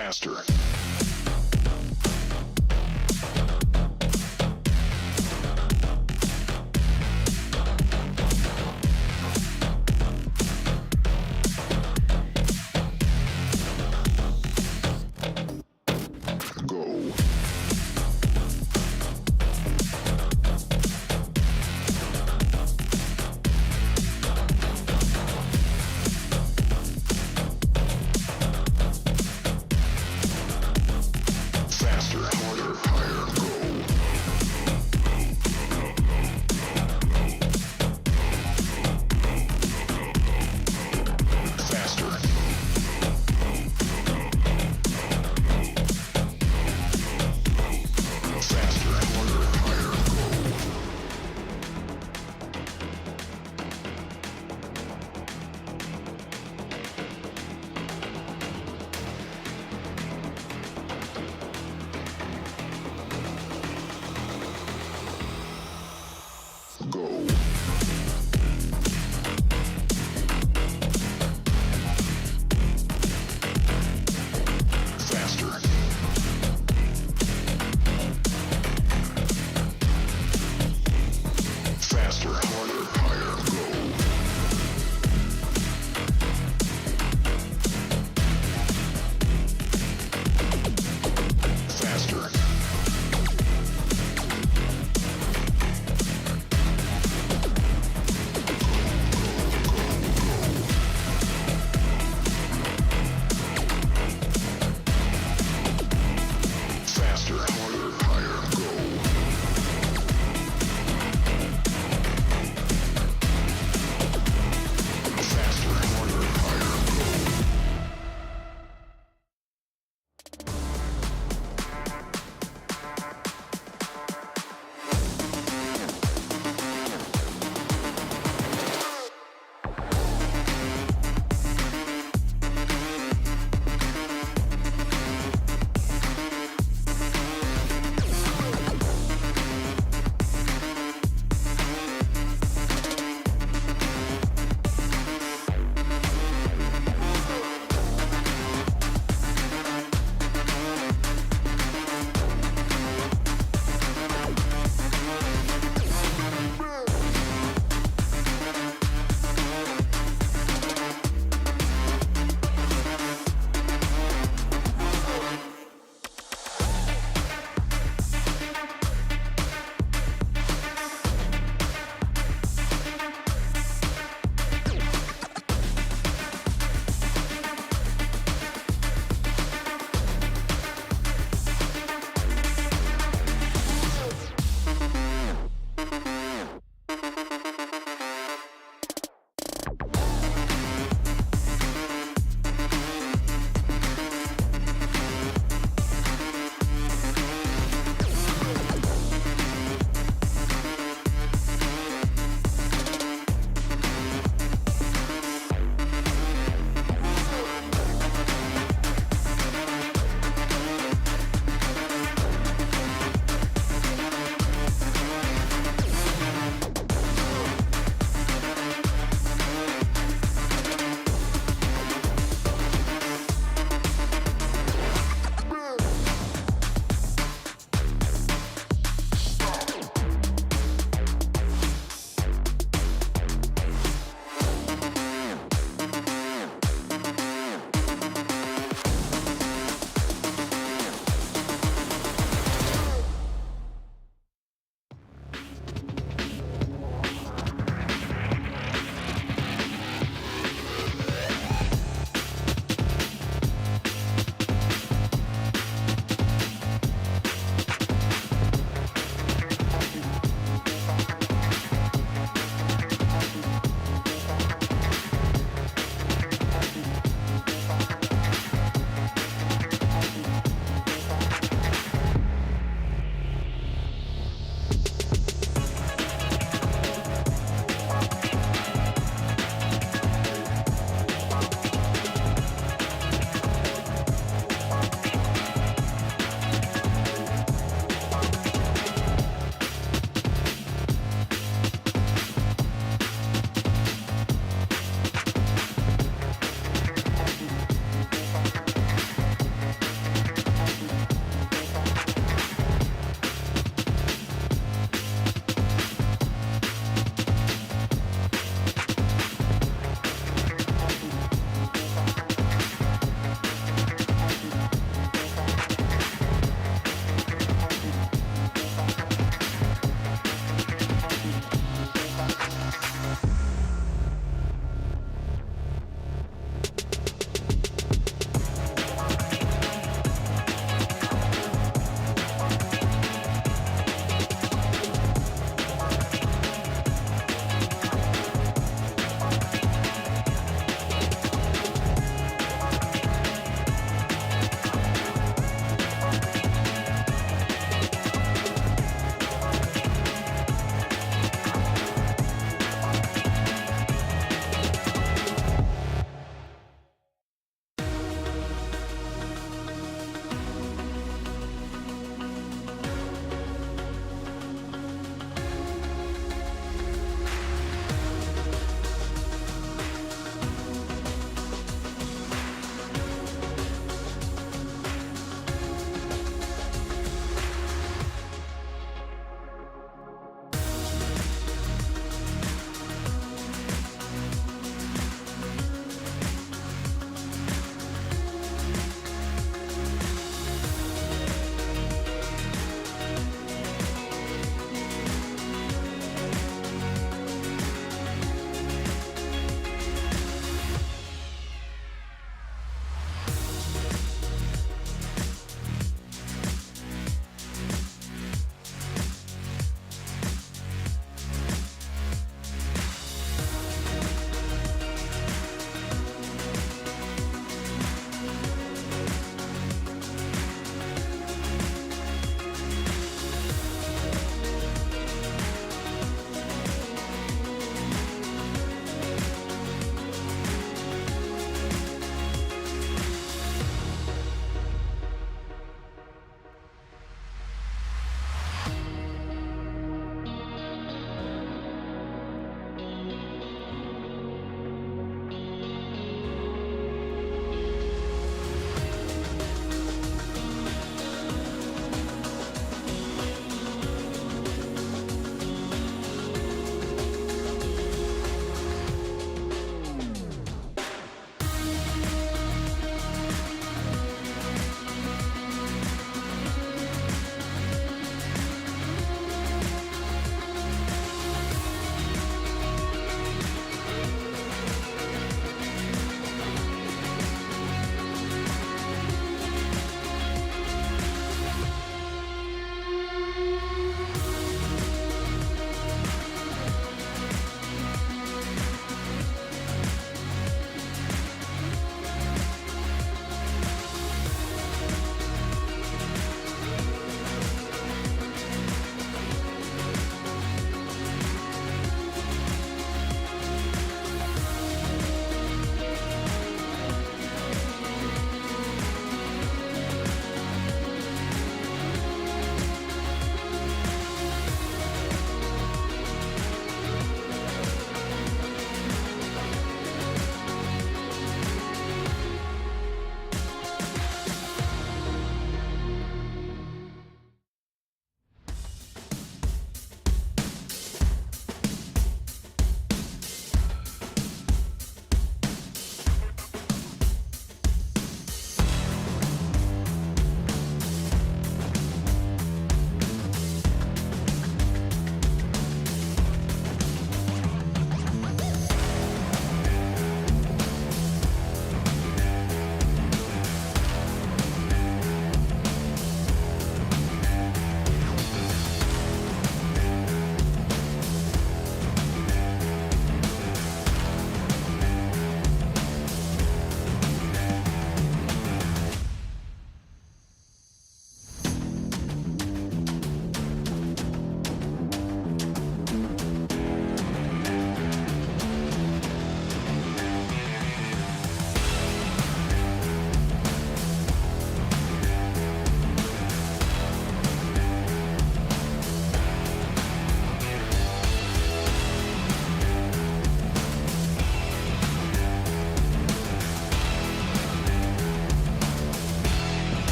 faster. Go.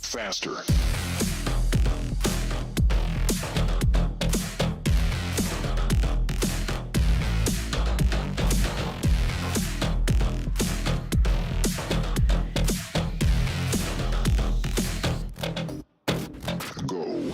faster. Go.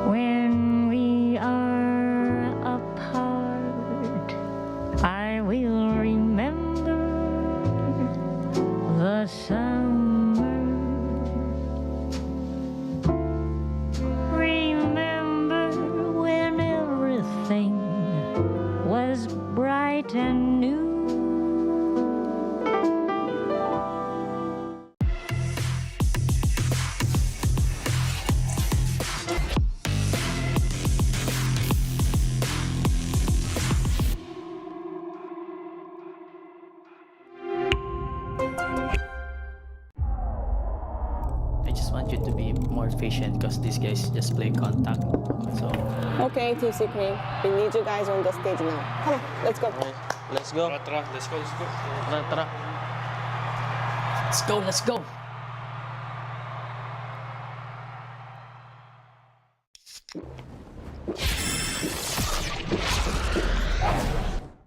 When we are apart, I will remember the summer. Remember when everything was bright and new. I just want you to be more efficient because these guys just play contact. So Okay, TC Queen. We need you guys on the stage now. Come on, let's go. Let's go. Tara, let's go. Tara, tara. let's go.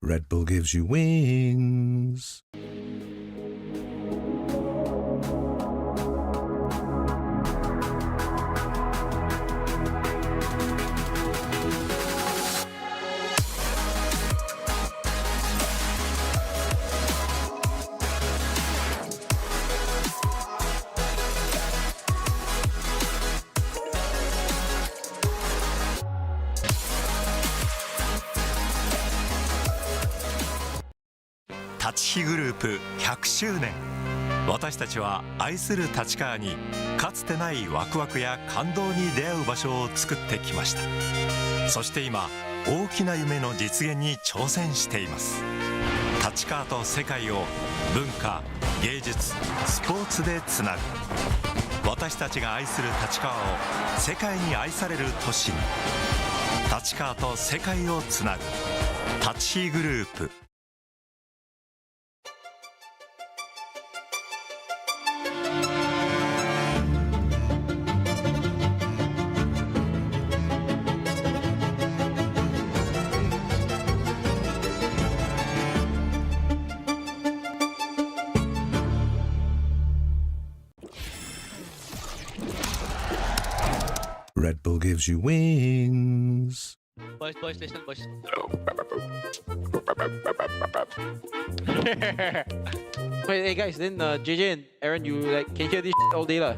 Red Bull gives you wings.立ち日グループ100周年、私たちは愛する立川にかつてないワクワクや感動に出会う場所を作ってきました。そして今大きな夢の実現に挑戦しています。立川と世界を文化、芸術、スポーツでつなぐ、私たちが愛する立川を世界に愛される都市に、立川と世界をつなぐ立ち日グループ。Red Bull gives you wings. Boys, listen, boys. Wait, hey guys, then JJ and Aaron, you like can hear this all day lah.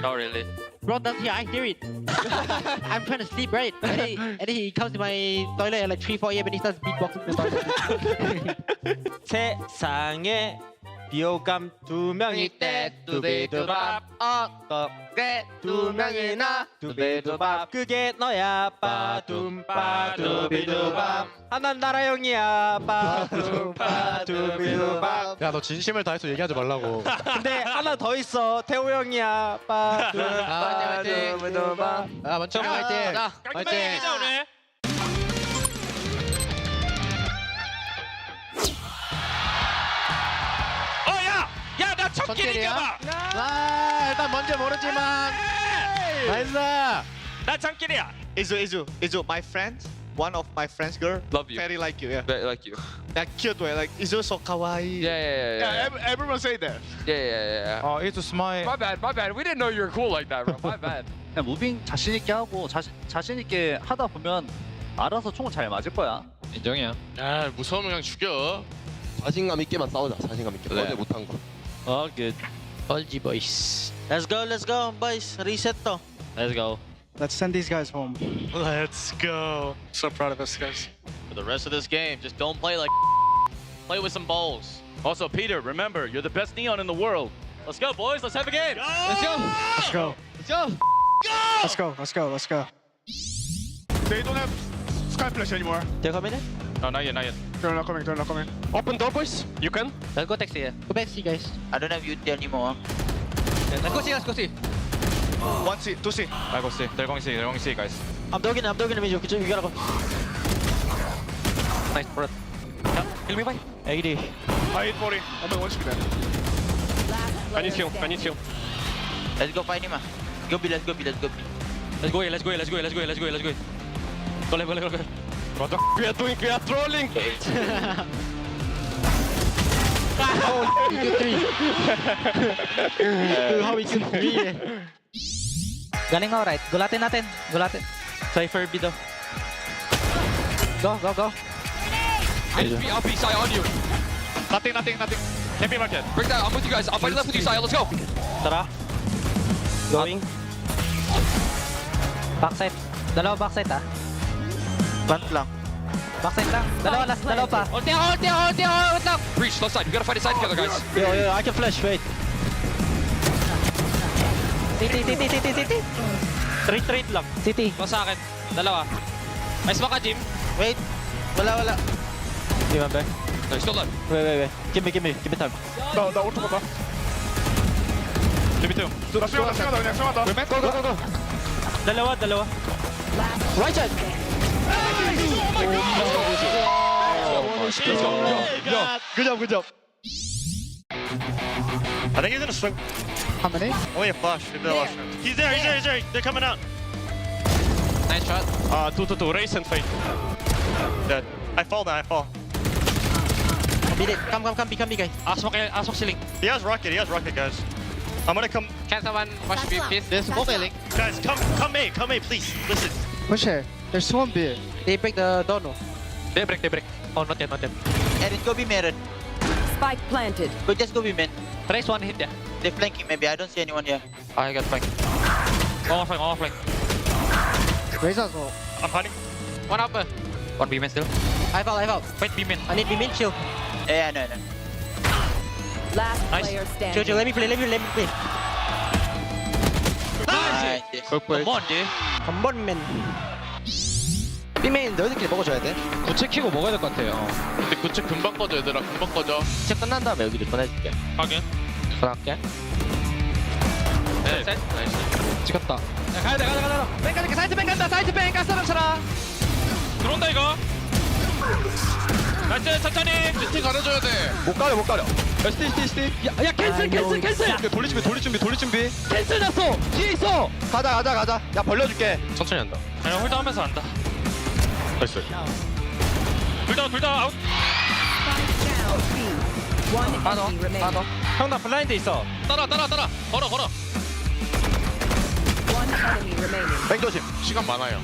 Not really. Bro, down here, I hear it. I'm trying to sleep, right? And then he comes to my toilet at like 3, 4 a.m. and he starts beatboxing in the toilet. 세상에 비호감 두 명일 때 두비두밥 어떻게 두 명이나 두비두밥 그게 너야 빠둠빠두비두밥 하난 나라형이야 빠둠빠두비두밥 야, 너 진심을 다해서 얘기하지 말라고. 근데 하나 더 있어 태호 형이야 빠둠빠두비두밥 아, 먼저 화이팅. 깔끔하게 얘기하자 오늘. 나 첫 길이야. 아, 일단 뭔지 모르지만. 나이스. 나 참길이야. Izu, my friend, one of my friend's girl, Love you. very like you, yeah. Very like you. That cute way, like Izu so kawaii. Yeah. Everyone say that. Yeah. Oh, it's smile. My bad. We didn't know you were cool like that, bro. My bad. 그냥 무빙 자신 있게 하고 자신 있게 하다 보면 알아서 총을 잘 맞을 거야. 인정이야. 야, 무서우면 그냥 죽여. 자신감 있게만 싸우자. 자신감 있게. 어제 못한 거. All good. All G boys. Let's go, boys. Reset to. Let's go. Let's send these guys home. Let's go. So proud of us, guys. For the rest of this game, just don't play like play with some balls. Also, Peter, remember, you're the best neon in the world. Let's go, boys. Let's have a game. Let's go. They don't have sky flash anymore. They're coming in? No, not yet. They're not coming. Open door, boys. You can. Let's go taxi. Go back, see guys. I don't have UT anymore. Let's go see. 1C, 2C. I go see. They're going C, guys. I'm dogging him, Miju. You gotta go. Nice, bro. Kill me, bye. 80. I hit 40. I'm going 1C then. I need heal. Let's go find him. Go B. Let's go. Go. What the f we are doing? We are trolling. You kill 3. How we kill 3 eh. Galing ako right. Gulatin natin. Gulatin. Cypher B daw. Go. I'll be side on you. Nothing. Can't be market. Break that. I'm with you guys. I'll fight left with you, Sai. Let's go. Tara. Going. Backside. Dalawa backside ah. Plant lang. Backside lang. Dalawa pa. Ulti lang. Breach, left side. We gotta fight inside together, guys. Yo, I can flash. Wait. City. Trade lang. City. Ito sa akin. Dalawa. Icebox ka, Jim. Wait. Wala. Give me back. No, he's still alive. Wait. Give me time. 나 오른쪽 봐봐. Give me two. 나 수영하다. 그냥 수영하다. Go. Dalawa. Right side. Good job. I think he's gonna swing. How many? Only a flash. Maybe the last round. He's there. They're coming out. Nice shot. 2. Race and fight. Dead. I fall. Beat it. Come, guys. Asok ceiling. He has rocket, guys. I'm gonna come. Can someone watch me, please? There's smoke ceiling. Guys, come A, please. Listen. Push here. There's one B. They break the door, no? They break. Oh, not yet. Erin, go be Meron. Spike planted. Just go be men. Raise one hit, yeah. They're flanking maybe. I don't see anyone here. I got flank. One more flank. Raise us all. I'm hiding. One upper. One B-man still. I fall. Wait, B-man. I need B-min shield. Yeah, no. Last Nice. player standing. Jojo, let me play. Nice. Come on, Jay. Come on, man. B-min 너희들끼리 먹어줘야 돼. 구체 키고 먹어야 될 것 같아요. 근데 구체 금방 꺼져, 얘들아. 금방 꺼져. 진짜 끝난 다음에 여기 리턴해줄게. 확인. 전화할게. 네. 나이스. 찍었다. 가야 돼. 뺑 사이드 뺑 갔어, 쳐라. 들어온다, 이거. 나이스, 천천히. 티 가려줘야 돼. 못 가려. 스티. 야, 캔슬. 돌릴 준비. 캔슬 났어. 뒤에 있어. 가자. 야, 벌려줄게. 천천히 한다. 그냥 홀드하면서 한다. 나이스. 둘 다 아웃. One enemy remaining. 형, 나 블라인드 있어. 따라. 걸어. One enemy remaining. 백 조심. 시간 많아요.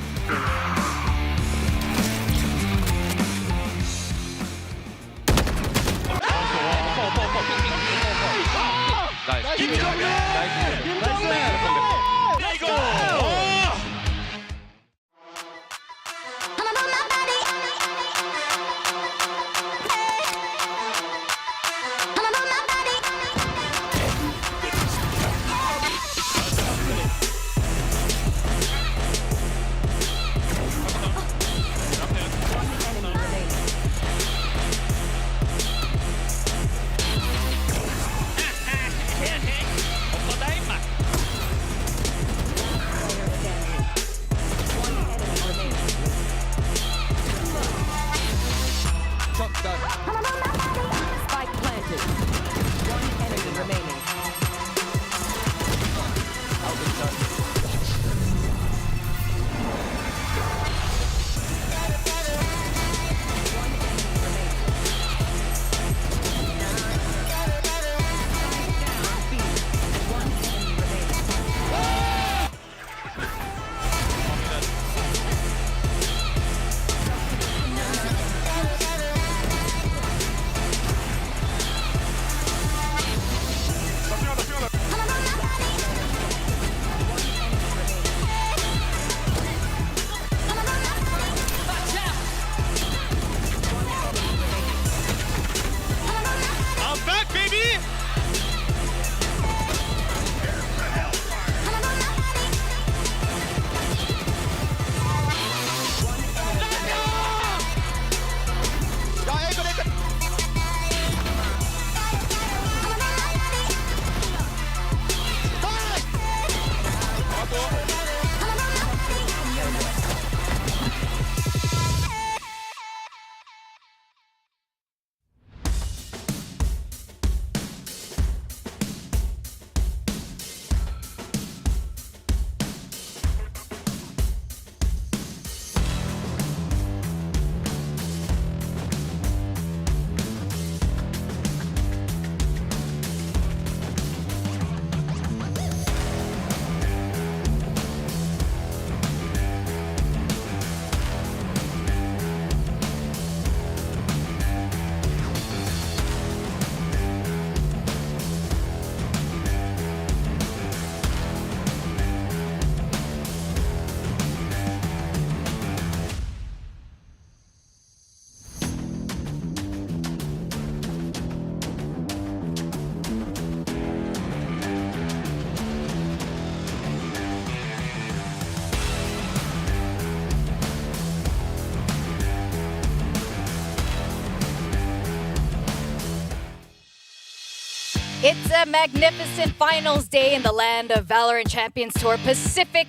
It's a magnificent finals day in the land of Valorant Champions Tour Pacific.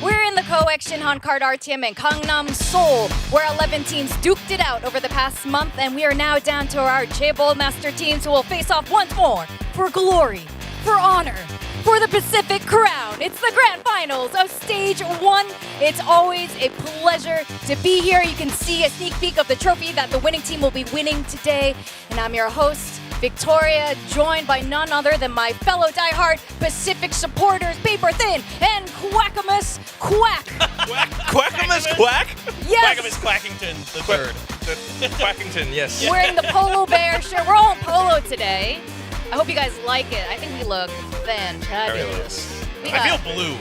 We're in the co-ex Shinhan Card RTM and Gangnam, Seoul, where 11 teams duked it out over the past month, and we are now down to our J-Ball Master teams who will face off once more for glory, for honor, for the Pacific crown. It's the grand finals of Stage 1. It's always a pleasure to be here. You can see a sneak peek of the trophy that the winning team will be winning today. And I'm your host, Victoria, joined by none other than my fellow diehard Pacific supporters, Paper Thin and Quackamus Quack. Quackamus Quack? Yes. Quackamus Quackington the third. Quackington, yes. Wearing the Polo Bear shirt. We're all in polo today. I hope you guys like it. I think we look fantabulous. I feel blue,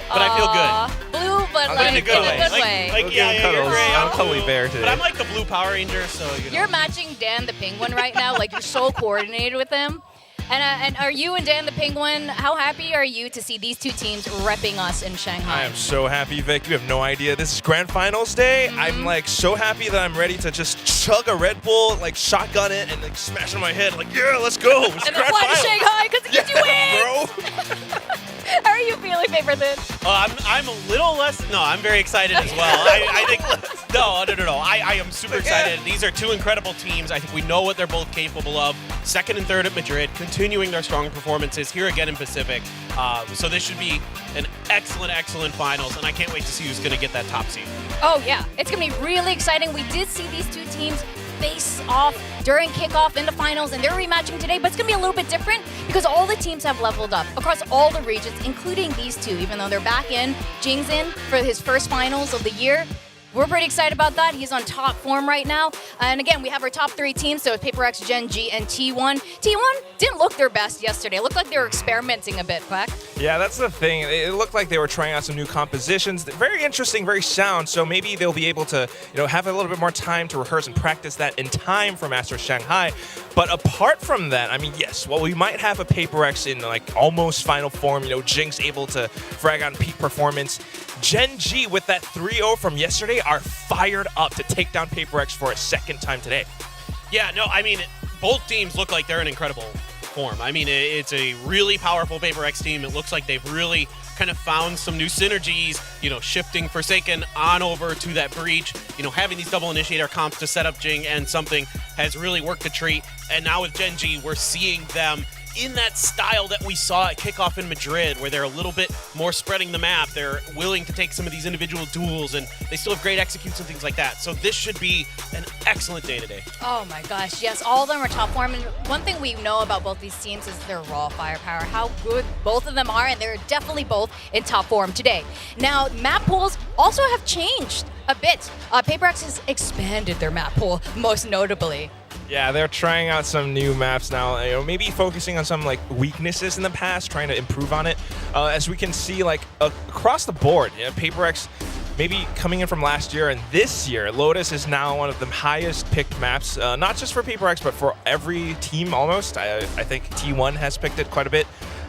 but I feel good. Blue, but I'm like in a good way. Like, yeah, you're gray. I'm totally bear today. But I'm like the blue Power Ranger, so you know. You're matching Dan the Penguin right now. Like, you're so coordinated with him. And are you and Dan the Penguin, how happy are you to see these two teams repping us in Shanghai? I am so happy, Vic. You have no idea. This is Grand Finals day. I'm like so happy that I'm ready to just chug a Red Bull, like shotgun it, and like smash on my head. Like, yeah, let's go. It's and then fly to Shanghai because it gets you in. Bro. How are you feeling, Paper Thin? I'm a little less. No, I'm very excited as well. I think. No. I am super excited. These are two incredible teams. I think we know what they're both capable of. Second and third at Madrid, continuing their strong performances here again in Pacific. So this should be an excellent finals, and I can't wait to see who's going to get that top seed. Oh yeah, it's going to be really exciting. We did see these two teams face off during kickoff in the finals, and they're rematching today, but it's going to be a little bit different because all the teams have leveled up across all the regions, including these two, even though they're back in. Jing's in for his first finals of the year. We're pretty excited about that. He's on top form right now. And again, we have our top three teams, so it's PRX, Gen G, and T1. T1 didn't look their best yesterday. It looked like they were experimenting a bit, Quack. Yeah, that's the thing. It looked like they were trying out some new compositions. Very interesting, very sound. So maybe they'll be able to, have a little bit more time to rehearse and practice that in time for Masters Shanghai. But apart from that, I mean, yes, well, we might have a PRX in like almost final form. Jing's able to frag on peak performance. Gen G with that 3-0 from yesterday are fired up to take down PRX for a second time today. Yeah, no, I mean, both teams look like they're in incredible form. I mean, it's a really powerful PRX team. It looks like they've really kind of found some new synergies, shifting Forsaken on over to that Breach, having these double initiator comps to set up Jing and something has really worked a treat. And now with Gen G, we're seeing them in that style that we saw at kickoff in Madrid, where they're a little bit more spreading the map. They're willing to take some of these individual duels, and they still have great executes and things like that. So this should be an excellent day today. Oh my gosh, yes, all of them are top form. And one thing we know about both these teams is their raw firepower, how good both of them are, and they're definitely both in top form today. Now, map pools also have changed a bit. PRX has expanded their map pool, most notably. Yeah, they're trying out some new maps now, maybe focusing on some like weaknesses in the past, trying to improve on it. As we can see, like across the board, PRX maybe coming in from last year and this year, Lotus is now one of the highest picked maps, not just for PRX, but for every team almost. I think T1 has picked it quite a bit,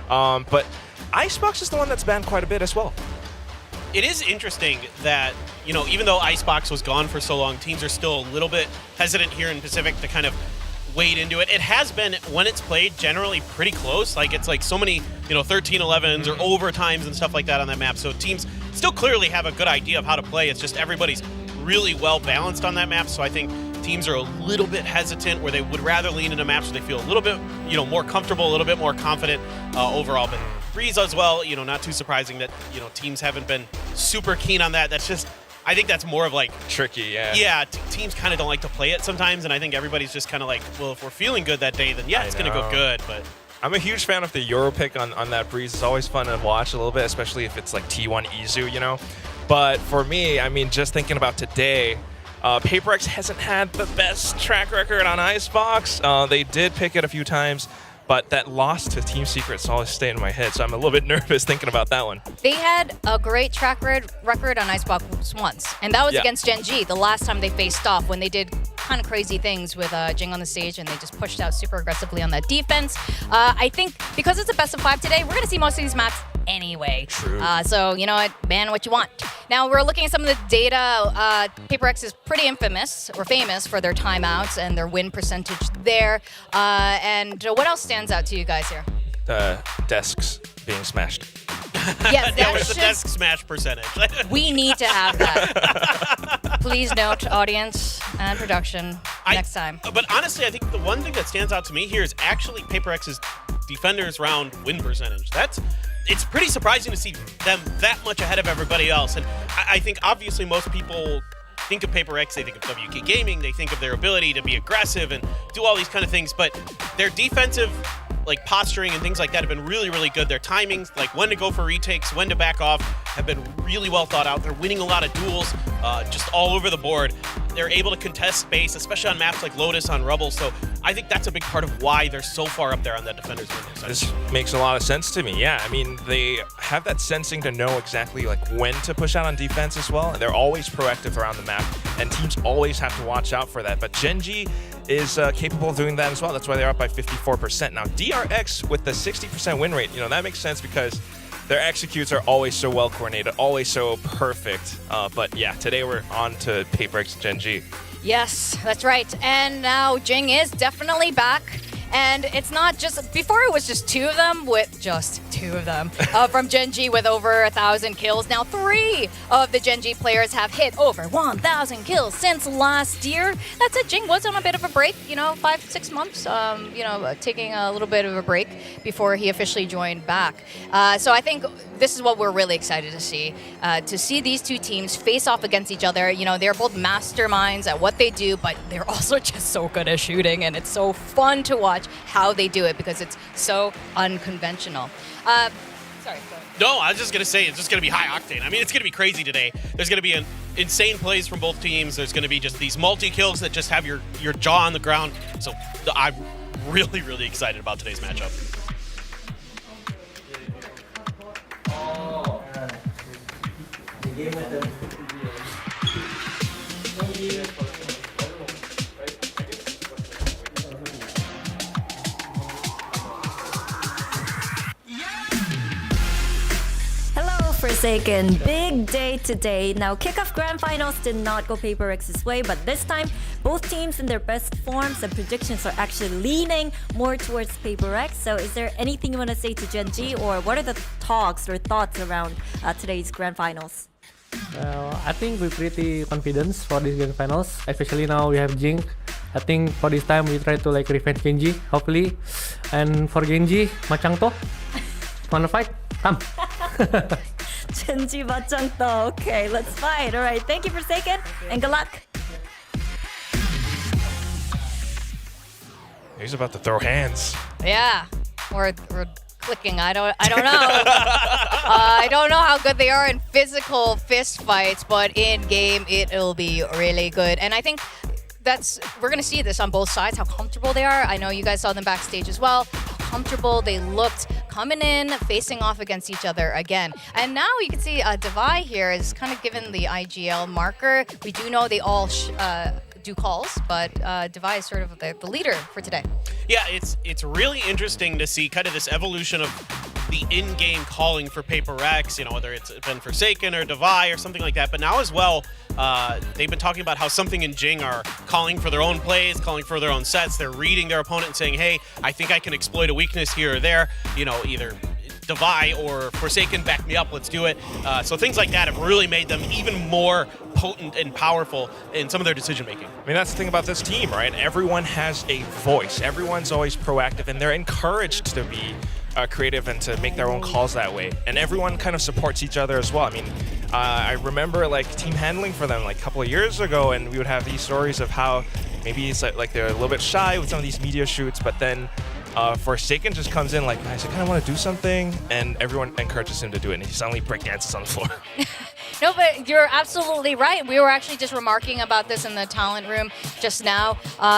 but Icebox is the one that's banned quite a bit as well. It is interesting that, even though Icebox was gone for so long, teams are still a little bit hesitant here in Pacific to kind of wade into it. It has been, when it's played, generally pretty close. Like, it's like so many, 13-11s or overtimes and stuff like that on that map. So teams still clearly have a good idea of how to play. It's just everybody's really well balanced on that map. So I think teams are a little bit hesitant, where they would rather lean into maps where they feel a little bit, more comfortable, a little bit more confident overall. But Breeze as well, not too surprising that, teams haven't been super keen on that. That's just, I think that's more of like tricky, yeah. Yeah, teams kind of don't like to play it sometimes, and I think everybody's just kind of like, well, if we're feeling good that day, then yeah, it's going to go good. But I'm a huge fan of the Euro pick on that Breeze. It's always fun to watch a little bit, especially if it's like T1 Izu, But for me, I mean, just thinking about today, PRX hasn't had the best track record on Icebox. They did pick it a few times, but that loss to Team Secret's always stayed in my head, so I'm a little bit nervous thinking about that one. They had a great track record on Icebox once, and that was against Gen G, the last time they faced off, when they did kind of crazy things with Jing on the stage, and they just pushed out super aggressively on that defense. I think because it's a best of 5 today, we're going to see most of these maps anyway. True. So, you know what? Ban what you want. Now, we're looking at some of the data. PRX is pretty infamous or famous for their timeouts and their win percentage there. And what else stands out to you guys here? Desks being smashed. Yes, There that was the should, desk smash percentage. we need to have that. Please note, audience and production, next time. But honestly, I think the one thing that stands out to me here is actually PaperX's defenders round win percentage. It's pretty surprising to see them that much ahead of everybody else. And I think obviously most people think of PaperX, they think of WK Gaming, they think of their ability to be aggressive and do all these kind of things, but their defensive posturing and things like that have been really, really good. Their timings, like when to go for retakes, when to back off, have been really well thought out. They're winning a lot of duels just all over the board. They're able to contest space, especially on maps like Lotus on Rubble. So I think that's a big part of why they're so far up there on that defender's win percentage. This makes a lot of sense to me. Yeah, I mean, they have that sensing to know exactly when to push out on defense as well. They're always proactive around the map, and teams always have to watch out for that. But Gen.G is capable of doing that as well. That's why they're up by 54%. Now, DRX with the 60% win rate, that makes sense because their executes are always so well coordinated, always so perfect. But yeah, today we're on to PaperX Gen.G. Yes, that's right. And now Jing is definitely back. And it's not just, before it was just two of them from Gen.G with over 1,000 kills. Now 3 of the Gen.G players have hit over 1,000 kills since last year. That's it. Jing was on a bit of a break, 5-6 months, taking a little bit of a break before he officially joined back. So I think this is what we're really excited to see these two teams face off against each other. They're both masterminds at what they do, but they're also just so good at shooting, and it's so fun to watch how they do it because it's so unconventional. Sorry. No, I was just going to say it's just going to be high octane. I mean, it's going to be crazy today. There's going to be insane plays from both teams. There's going to be just these multi-kills that just have your jaw on the ground. So I'm really, really excited about today's matchup. Forsaken, big day today. Now, kickoff grand finals did not go PaperX's way, but this time, both teams in their best forms and predictions are actually leaning more towards PaperX. So is there anything you want to say to Gen.G, or what are the talks or thoughts around today's grand finals? Well, I think we're pretty confident for this grand finals, especially now we have Jing. I think for this time we try to revenge Gen.G, hopefully. And for Gen.G, Macang to. Wanna fight? Come. Gen.G Macang to. Okay, let's fight. All right, thank you Forsaken, and good luck. He's about to throw hands. Yeah, or clicking. I don't know. I don't know how good they are in physical fist fights, but in game it'll be really good. And I think we're gonna see this on both sides, how comfortable they are. I know you guys saw them backstage as well. How comfortable they looked coming in, facing off against each other again. And now you can see Devi here is kind of given the IGL marker. We do know they all do calls, but Devi is sort of the leader for today. Yeah, it's really interesting to see kind of this evolution of the in-game calling for PaperX, whether it's been Forsaken or Devi or something like that. But now as well, they've been talking about how Something and Jing are calling for their own plays, calling for their own sets. They're reading their opponent and saying, hey, I think I can exploit a weakness here or there. Either Devi or Forsaken, back me up, let's do it. So things like that have really made them even more potent and powerful in some of their decision making. I mean, that's the thing about this team, right? Everyone has a voice. Everyone's always proactive, and they're encouraged to be creative and to make their own calls that way. And everyone kind of supports each other as well. I mean, I remember team handling for them a couple of years ago, and we would have these stories of how maybe it's like they're a little bit shy with some of these media shoots, but then Forsaken just comes in guys, I kind of want to do something, and everyone encourages him to do it, and he suddenly breakdances on the floor. No, but you're absolutely right. We were actually just remarking about this in the talent room just now.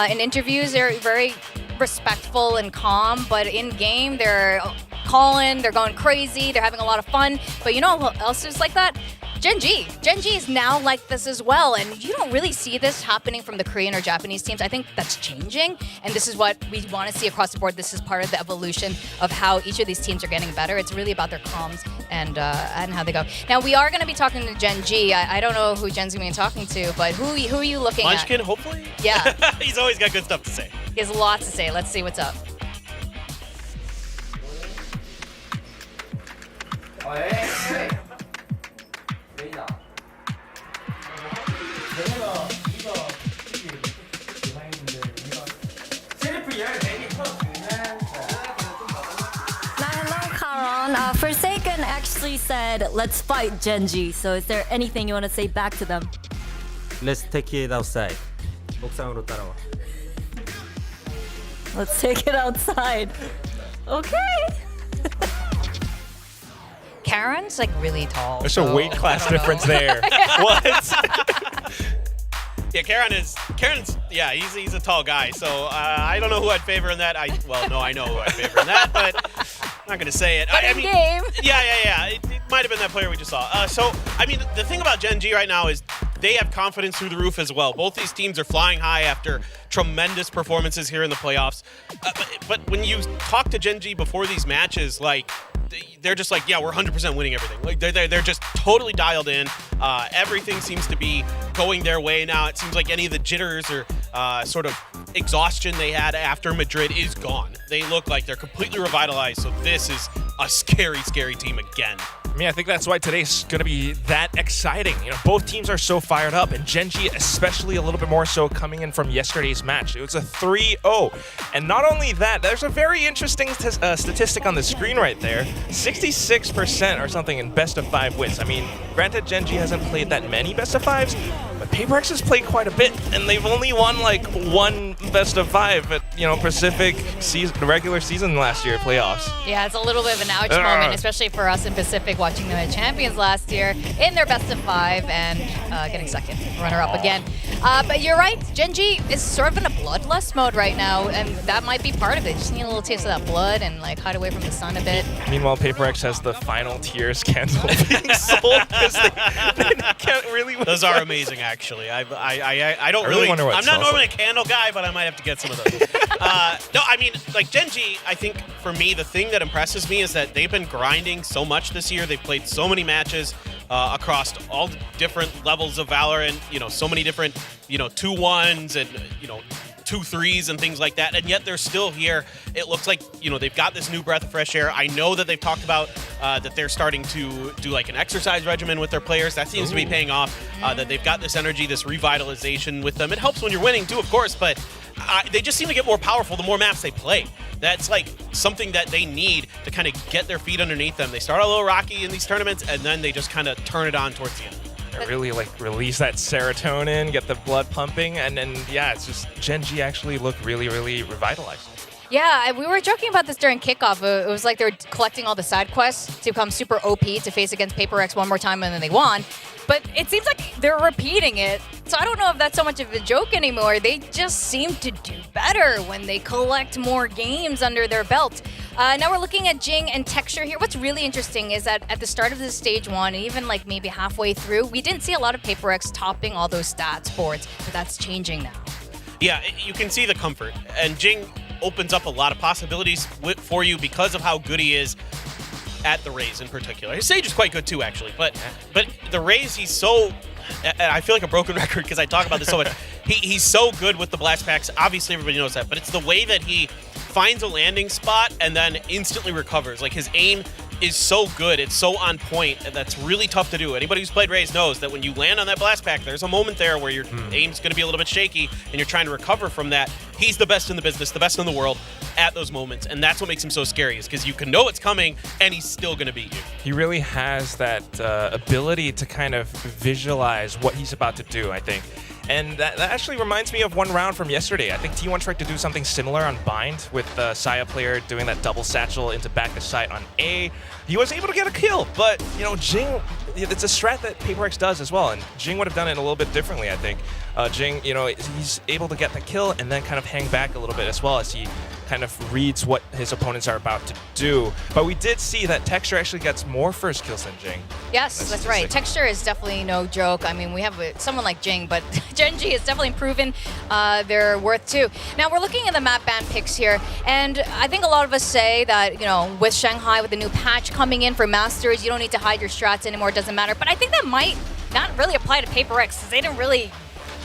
In interviews, they're very respectful and calm, but in game, they're calling, they're going crazy, they're having a lot of fun. But you know who else is like that? Gen G is now like this as well, and you don't really see this happening from the Korean or Japanese teams. I think that's changing, and this is what we want to see across the board. This is part of the evolution of how each of these teams are getting better. It's really about their comms and how they go. Now, we are going to be talking to Gen G. I don't know who Gen's going to be talking to, but who are you looking at? Munchkin, hopefully? Yeah. He's always got good stuff to say. He has lots to say. Let's see what's up. Forsaken actually said, let's fight Gen G. So is there anything you want to say back to them? Let's take it outside. 옥상으로 따라와. Let's take it outside. Okay. Karen's like really tall. There's a weight class difference there. What? Yeah, Karen's yeah, he's a tall guy, so I don't know who I'd favor in that. I know who I'd favor in that, but I'm not gonna say it. But I mean, game. Yeah. It might have been that player we just saw. So I mean, the thing about Gen G right now is they have confidence through the roof as well. Both these teams are flying high after tremendous performances here in the playoffs. But when you talk to Gen G before these matches, like, they're just like, yeah, we're 100% winning everything. Like they're just totally dialed in. Everything seems to be going their way now. It seems like any of the jitters or sort of exhaustion they had after Madrid is gone. They look like they're completely revitalized. So this is a scary, scary team again. I mean, I think that's why today's going to be that exciting. You know, both teams are so fired up, and Gen G especially a little bit more so coming in from yesterday's match. It was a 3-0. And not only that, there's a very interesting statistic on the screen right there. 66% or something in best of 5 wins. I mean, granted, Gen G hasn't played that many best of 5s, but PRX has played quite a bit, and they've only won like 1 best of 5 at, Pacific regular season last year, playoffs. Yeah, it's a little bit of an ouch moment, especially for us in Pacific watching them as champions last year in their best of 5 and getting second, runner-up again. But you're right, Gen G is sort of in a bloodlust mode right now, and that might be part of it. Just need a little taste of that blood and like hide away from the sun a bit. Meanwhile, PRX has the final tears candle being sold because they can't really win. Those are amazing, actually. I don't really wonder what I'm not smells normally like. a candle guy, but I might have to get some of those. No, I mean, like Gen G, I think for me, the thing that impresses me is that they've been grinding so much this year. They've played so many matches across all different levels of Valorant, so many different, 2-1s and, 2-3s and things like that, and yet they're still here. It looks like, they've got this new breath of fresh air. I know that they've talked about that they're starting to do like an exercise regimen with their players. That seems to be paying off, that they've got this energy, this revitalization with them. It helps when you're winning too, of course, but they just seem to get more powerful the more maps they play. That's like something that they need to kind of get their feet underneath them. They start a little rocky in these tournaments, and then they just kind of turn it on towards the end. Really release that serotonin, get the blood pumping, and then it's just Gen G actually look really, really revitalized. Yeah, we were joking about this during kickoff. It was like they were collecting all the side quests to become super OP to face against PRX one more time, and then they won. But it seems like they're repeating it. So I don't know if that's so much of a joke anymore. They just seem to do better when they collect more games under their belt. Now we're looking at Jing and Texture here. What's really interesting is that at the start of the stage 1, and even like maybe halfway through, we didn't see a lot of PRX topping all those stats boards, but that's changing now. Yeah, you can see the comfort. And Jing opens up a lot of possibilities for you because of how good he is at the Raze in particular. His Sage is quite good too, actually. But the Raze, he's so... And I feel like a broken record because I talk about this so much. He's so good with the blast packs. Obviously, everybody knows that. But it's the way that he finds a landing spot and then instantly recovers. Like, his aim is so good. It's so on point. And that's really tough to do. Anybody who's played Raze knows that when you land on that blast pack, there's a moment there where your aim's going to be a little bit shaky and you're trying to recover from that. He's the best in the business, the best in the world at those moments. And that's what makes him so scary, is because you can know it's coming and he's still going to beat you. He really has that ability to kind of visualize what he's about to do, I think. And that actually reminds me of one round from yesterday. I think T1 tried to do something similar on Bind with the Saya player doing that double satchel into back to sight on A. He was able to get a kill, but, Jing, it's a strat that PRX does as well, and Jing would have done it a little bit differently, I think. Jing, he's able to get the kill and then kind of hang back a little bit as well as he kind of reads what his opponents are about to do. But we did see that Texture actually gets more first kills than Jing. Yes, that's right. Texture is definitely no joke. I mean, we have someone like Jing, but Gen.G has definitely proven their worth too. Now we're looking at the map ban picks here, and I think a lot of us say that, you know, with Shanghai, with the new patch coming in for Masters, you don't need to hide your strats anymore, it doesn't matter. But I think that might not really apply to PRX, because they didn't really,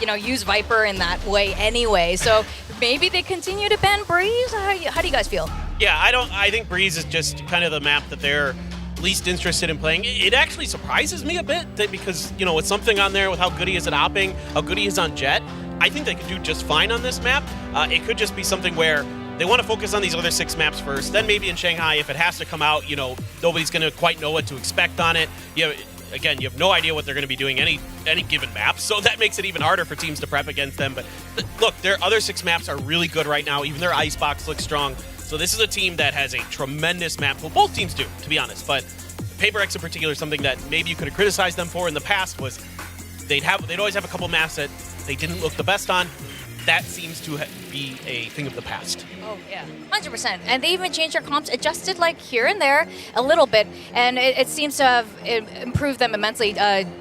you know, use Viper in that way anyway. So maybe they continue to ban Breeze? How do you guys feel? Yeah, I think Breeze is just kind of the map that they're least interested in playing. It actually surprises me a bit that, because, you know, with something on there with how good he is at hopping, how good he is on Jet, I think they could do just fine on this map. It could just be something where they want to focus on these other 6 maps first. Then maybe in Shanghai, if it has to come out, you know, nobody's going to quite know what to expect on it. Again, you have no idea what they're going to be doing any given map, so that makes it even harder for teams to prep against them. But look, their other 6 maps are really good right now. Even their Icebox looks strong. So this is a team that has a tremendous map pool. Both teams do, to be honest. But PRX in particular, something that maybe you could have criticized them for in the past was they'd always have a couple maps that they didn't look the best on. That seems to be a thing of the past. Oh, yeah, 100%. And they even changed their comps, adjusted like here and there a little bit, and it seems to have improved them immensely.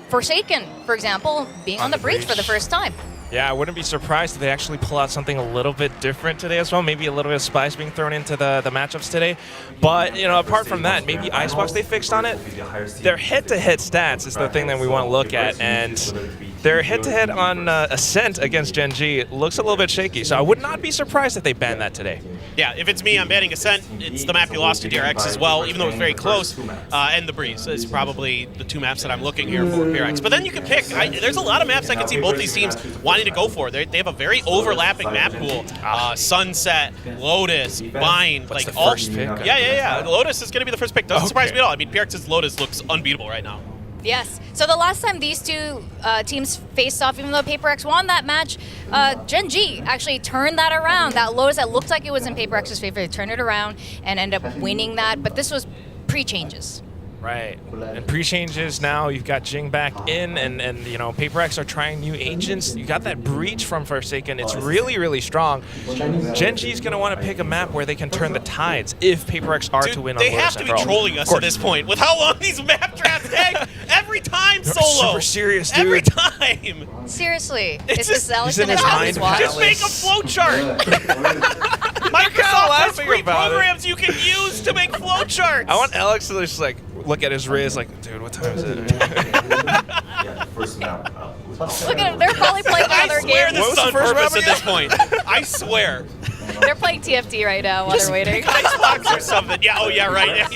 Forsaken, for example, being on the breach for the first time. Yeah, I wouldn't be surprised if they actually pull out something a little bit different today as well. Maybe a little bit of spice being thrown into the matchups today. But, you know, apart from that, maybe Icebox they fixed on it. Their head-to-head stats is the thing that we want to look at, and their head-to-head on Ascent against Gen.G looks a little bit shaky. So I would not be surprised if they ban that today. Yeah, if it's me, I'm banning Ascent. It's the map you lost to DRX as well, even though it was very close. And the Breeze is probably the 2 maps that I'm looking here for PRX. But then you can pick. There's a lot of maps I can see both these teams wanting to go for. They have a very overlapping map pool. Sunset, Lotus, Bind. What's like the first pick? Yeah. Lotus is going to be the first pick. Doesn't surprise me at all. I mean, PRX's Lotus looks unbeatable right now. Yes. So the last time these 2 teams faced off, even though PRX won that match, Gen.G actually turned that around. That Lotus that looked like it was in PRX's favor, they turned it around and ended up winning that. But this was pre-changes. Right. And pre-changes now, you've got Jing back in, and you know, PRX are trying new agents. You got that breach from Forsaken. It's really, really strong. Gen.G is going to want to pick a map where they can turn the tides if PRX are to win on They have to be trolling us at this point with how long these map drafts take. Every time, Solo. Super serious, dude. Every time. Seriously. It's Is this Alex in his just make a flowchart. Microsoft has free programs you can use to make flowcharts. I want Alex to just like look at his wrist like, dude, what time is it? Look at him. They're probably playing another game. I swear this is on purpose at this point. I swear. They're playing TFT right now while they're waiting. Icebox or something. Yeah, oh yeah, right.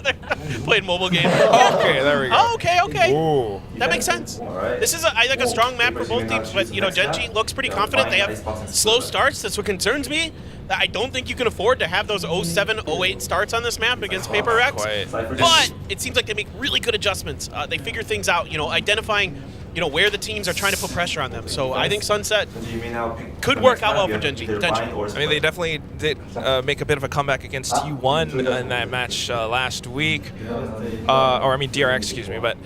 They're playing mobile games. Okay, there we go. Oh, okay. Ooh. That makes sense. This is, I think, a strong map for both teams, but, you know, Gen.G looks pretty confident. They have slow starts. That's what concerns me. I don't think you can afford to have those 07, 08 starts on this map against PRX. But it seems like they make really good adjustments. They figure things out, you know, identifying, you know, where the teams are trying to put pressure on them. So I think Sunset could work out well for Gen.G. I mean, they definitely did make a bit of a comeback against T1 in that match last week. DRX, excuse me. But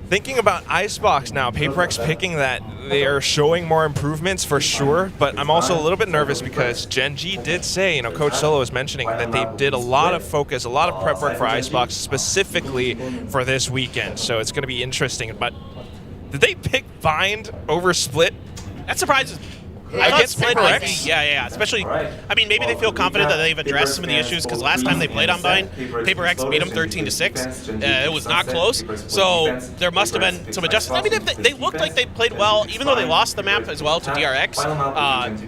thinking about Icebox now, PRX picking that, they are showing more improvements for sure, but I'm also a little bit nervous because Gen.G did say, you know, Coach Solo was mentioning that they did a lot of focus, a lot of prep work for Icebox specifically for this weekend, so it's going to be interesting. But did they pick Bind over Split? That surprises me. I thought Split might be, yeah. Especially, I mean, maybe they feel confident that they've addressed some of the issues because last time they played on Bind, PRX beat them 13-6. It was not close, so there must have been some adjustments. I mean, they looked like they played well, even though they lost the map as well to DRX.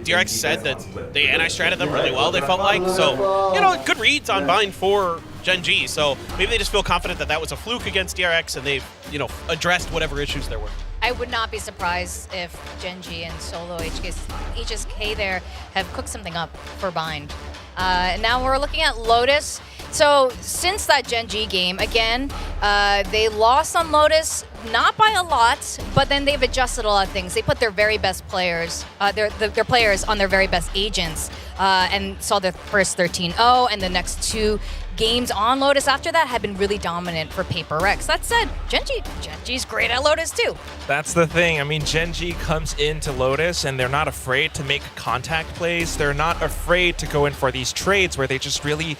DRX said that they anti-stratted them really well, they felt like. So, you know, good reads on Bind for Gen.G. So maybe they just feel confident that that was a fluke against DRX and they've, you know, addressed whatever issues there were. I would not be surprised if Gen.G and Solo HSK there have cooked something up for Bind. Now we're looking at Lotus. So since that Gen.G game, again, They lost on Lotus, not by a lot, but then they've adjusted a lot of things. They put their very best players, their players on their very best agents, and saw their first 13-0, and the next 2 games on Lotus after that have been really dominant for PRX. That said, Genji's great at Lotus too. That's the thing. I mean, Genji comes into Lotus and they're not afraid to make contact plays. They're not afraid to go in for these trades where they just really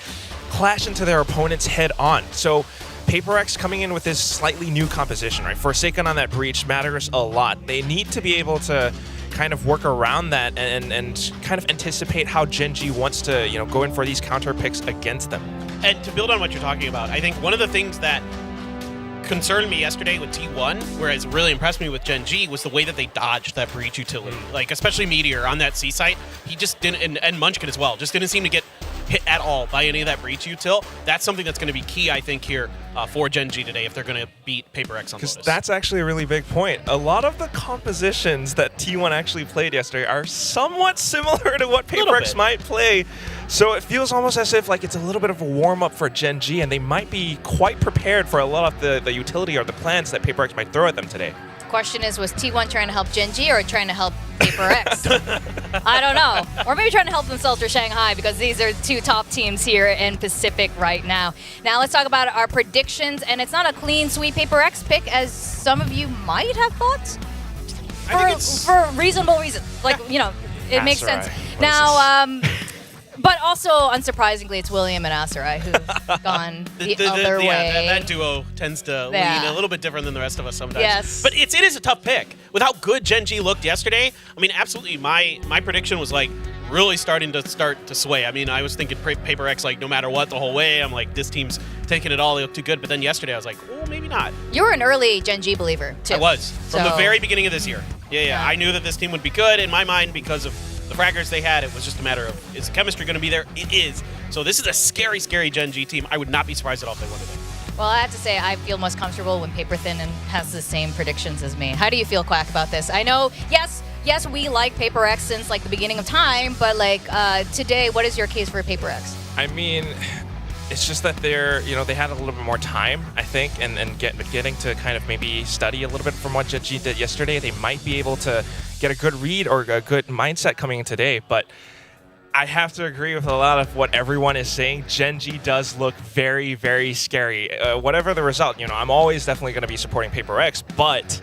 clash into their opponent's head on. So PRX coming in with this slightly new composition, right? Forsaken on that breach matters a lot. They need to be able to kind of work around that and kind of anticipate how Genji wants to, go in for these counter picks against them. And to build on what you're talking about, I think one of the things that concerned me yesterday with T1, whereas really impressed me with Genji, was the way that they dodged that breach utility. Like, especially Meteor on that C site, he just didn't, and Munchkin as well, just didn't seem to get hit at all by any of that breach util. That's something that's going to be key, I think, here for Genji today if they're going to beat PRX on Lotus. That's actually a really big point. A lot of the compositions that T1 actually played yesterday are somewhat similar to what PRX might play. So it feels almost as if like it's a little bit of a warm-up for Genji, and they might be quite prepared for a lot of the utility or the plans that PRX might throw at them today. Question is, was T1 trying to help Genji or trying to help PRX? I don't know. Or maybe trying to help themselves for Shanghai, because these are 2 top teams here in Pacific right now. Now let's talk about our predictions, and it's not a clean sweep PRX pick as some of you might have thought. For reasonable reasons. Like, it makes sense. Now, but also, unsurprisingly, it's William and Asarai who've gone the other way. That duo tends to lean a little bit different than the rest of us sometimes. Yes. But it is a tough pick. With how good Genji looked yesterday, I mean, absolutely, my prediction was like really starting to sway. I mean, I was thinking PRX like no matter what the whole way. I'm like, this team's taking it all. They look too good. But then yesterday, I was like, oh, maybe not. You were an early Genji believer, too. I was. From the very beginning of this year. Yeah. I knew that this team would be good in my mind because of the fraggers they had. It was just a matter of, is the chemistry going to be there? It is. So this is a scary, scary Genji team. I would not be surprised at all if they won today. Well, I have to say, I feel most comfortable when Paper Thin has the same predictions as me. How do you feel, Quack, about this? I know, yes, we like PRX since like the beginning of time, but like today, what is your case for PRX? I mean, it's just that they had a little bit more time, I think, and getting to kind of maybe study a little bit from what Genji did yesterday. They might be able to get a good read or a good mindset coming in today, but I have to agree with a lot of what everyone is saying. Genji does look very, very scary. Whatever the result, I'm always definitely going to be supporting PRX, but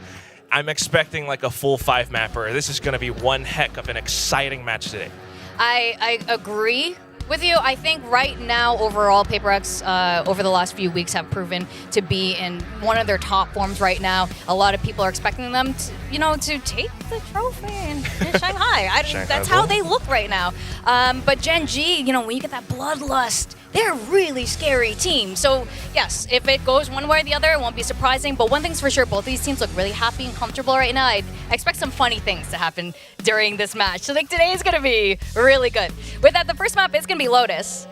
I'm expecting like a full 5 mapper. This is going to be one heck of an exciting match today. I agree with you. I think right now, overall, PRX over the last few weeks have proven to be in one of their top forms right now. A lot of people are expecting them to, to take the trophy in Shanghai. That's how they look right now. But Genji, when you get that bloodlust, they're a really scary team. So yes, if it goes one way or the other, it won't be surprising. But one thing's for sure, both these teams look really happy and comfortable right now. I expect some funny things to happen during this match. So like today is going to be really good. With that, the first map is going to be Lotus.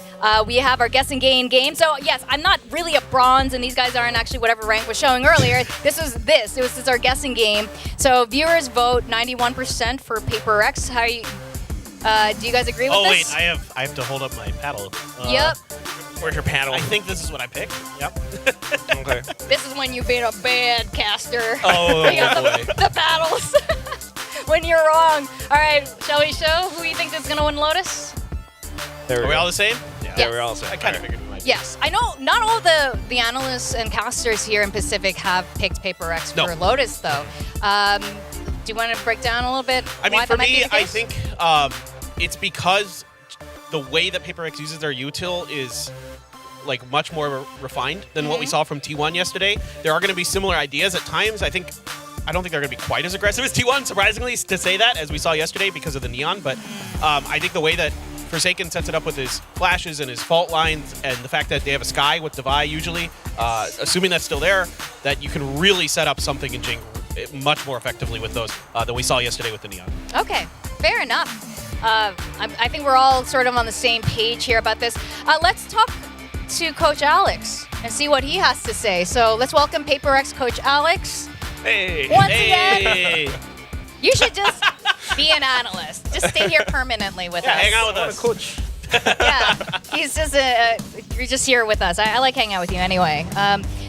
We have our guess and gain game. So yes, I'm not really a bronze, and these guys aren't actually whatever rank was showing earlier. This is our guessing game. So viewers vote 91% for PRX. How are you? Do you guys agree with this? Oh wait, I have to hold up my paddle. Yep. Where's your paddle? I think this is what I picked. Yep. Okay. This is when you've been a bad caster. Oh, you got boy. the paddles. When you're wrong. All right, shall we show who you think is going to win Lotus? Are we all the same? Yeah, we're all the same. I kind of figured we might. Yes, I know not all the analysts and casters here in Pacific have picked PRX for Lotus, though. Do you want to break down a little bit? I mean, why for that might be me, the I case? think it's because the way that PRX uses their util is like much more refined than what we saw from T1 yesterday. There are going to be similar ideas at times. I don't think they're going to be quite as aggressive as T1, surprisingly, to say that, as we saw yesterday because of the neon. But I think the way that Forsaken sets it up with his flashes and his fault lines, and the fact that they have a Sky with Divide usually, assuming that's still there, that you can really set up something in Jing much more effectively with those than we saw yesterday with the neon. Okay, fair enough. I think we're all sort of on the same page here about this. Let's talk to Coach Alex and see what he has to say. So let's welcome PRX Coach Alex. Hey! Once again, you should just be an analyst. Just stay here permanently with us. Hang out with us. Coach. Yeah, he's just you're just here with us. I like hanging out with you anyway.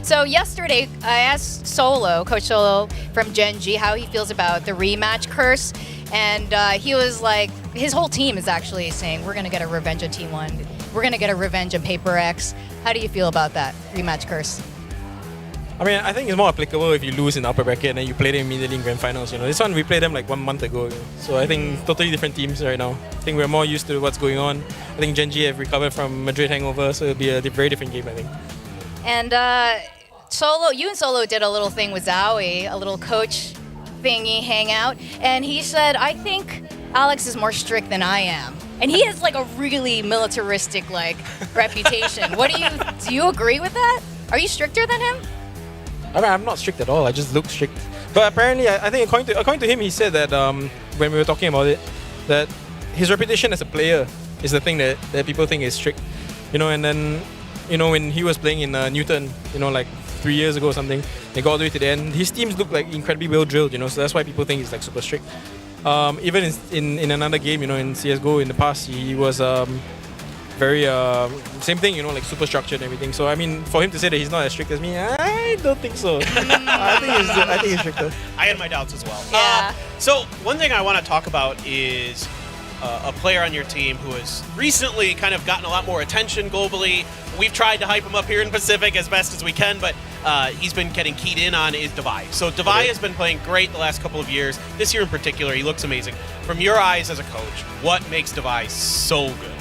So yesterday, I asked Solo, Coach Solo from Gen G, how he feels about the rematch curse, and he was like, his whole team is actually saying, we're gonna get a revenge on T1. We're gonna get a revenge on PRX. How do you feel about that rematch curse? I mean, I think it's more applicable if you lose in the upper bracket and then you play them immediately in grand finals. You know, this one we played them like 1 month ago. You know? So I think totally different teams right now. I think we're more used to what's going on. I think Gen G have recovered from Madrid hangover, so it'll be a very different game, I think. And Solo, you and Solo did a little thing with Zowie, a little coach thingy hangout, and he said, I think Alex is more strict than I am. And he has like a really militaristic like reputation. Do you agree with that? Are you stricter than him? I mean, I'm not strict at all. I just look strict. But apparently, I think according to him, he said that when we were talking about it, that his reputation as a player is the thing that people think is strict. You know, and then, you know, when he was playing in Newton, you know, like 3 years ago or something, they got all the way to the end. His teams look like incredibly well drilled, you know, so that's why people think he's like super strict. Even in another game, you know, in CSGO in the past, he was very same thing, you know, like super structured and everything. So I mean, for him to say that he's not as strict as me, I don't think so. I think he's stricter. I had my doubts as well. Yeah. So one thing I want to talk about is a player on your team who has recently kind of gotten a lot more attention globally. We've tried to hype him up here in Pacific as best as we can, but he's been getting keyed in on is Devi. So Devi has been playing great the last couple of years. This year in particular, he looks amazing. From your eyes as a coach, what makes Devi so good?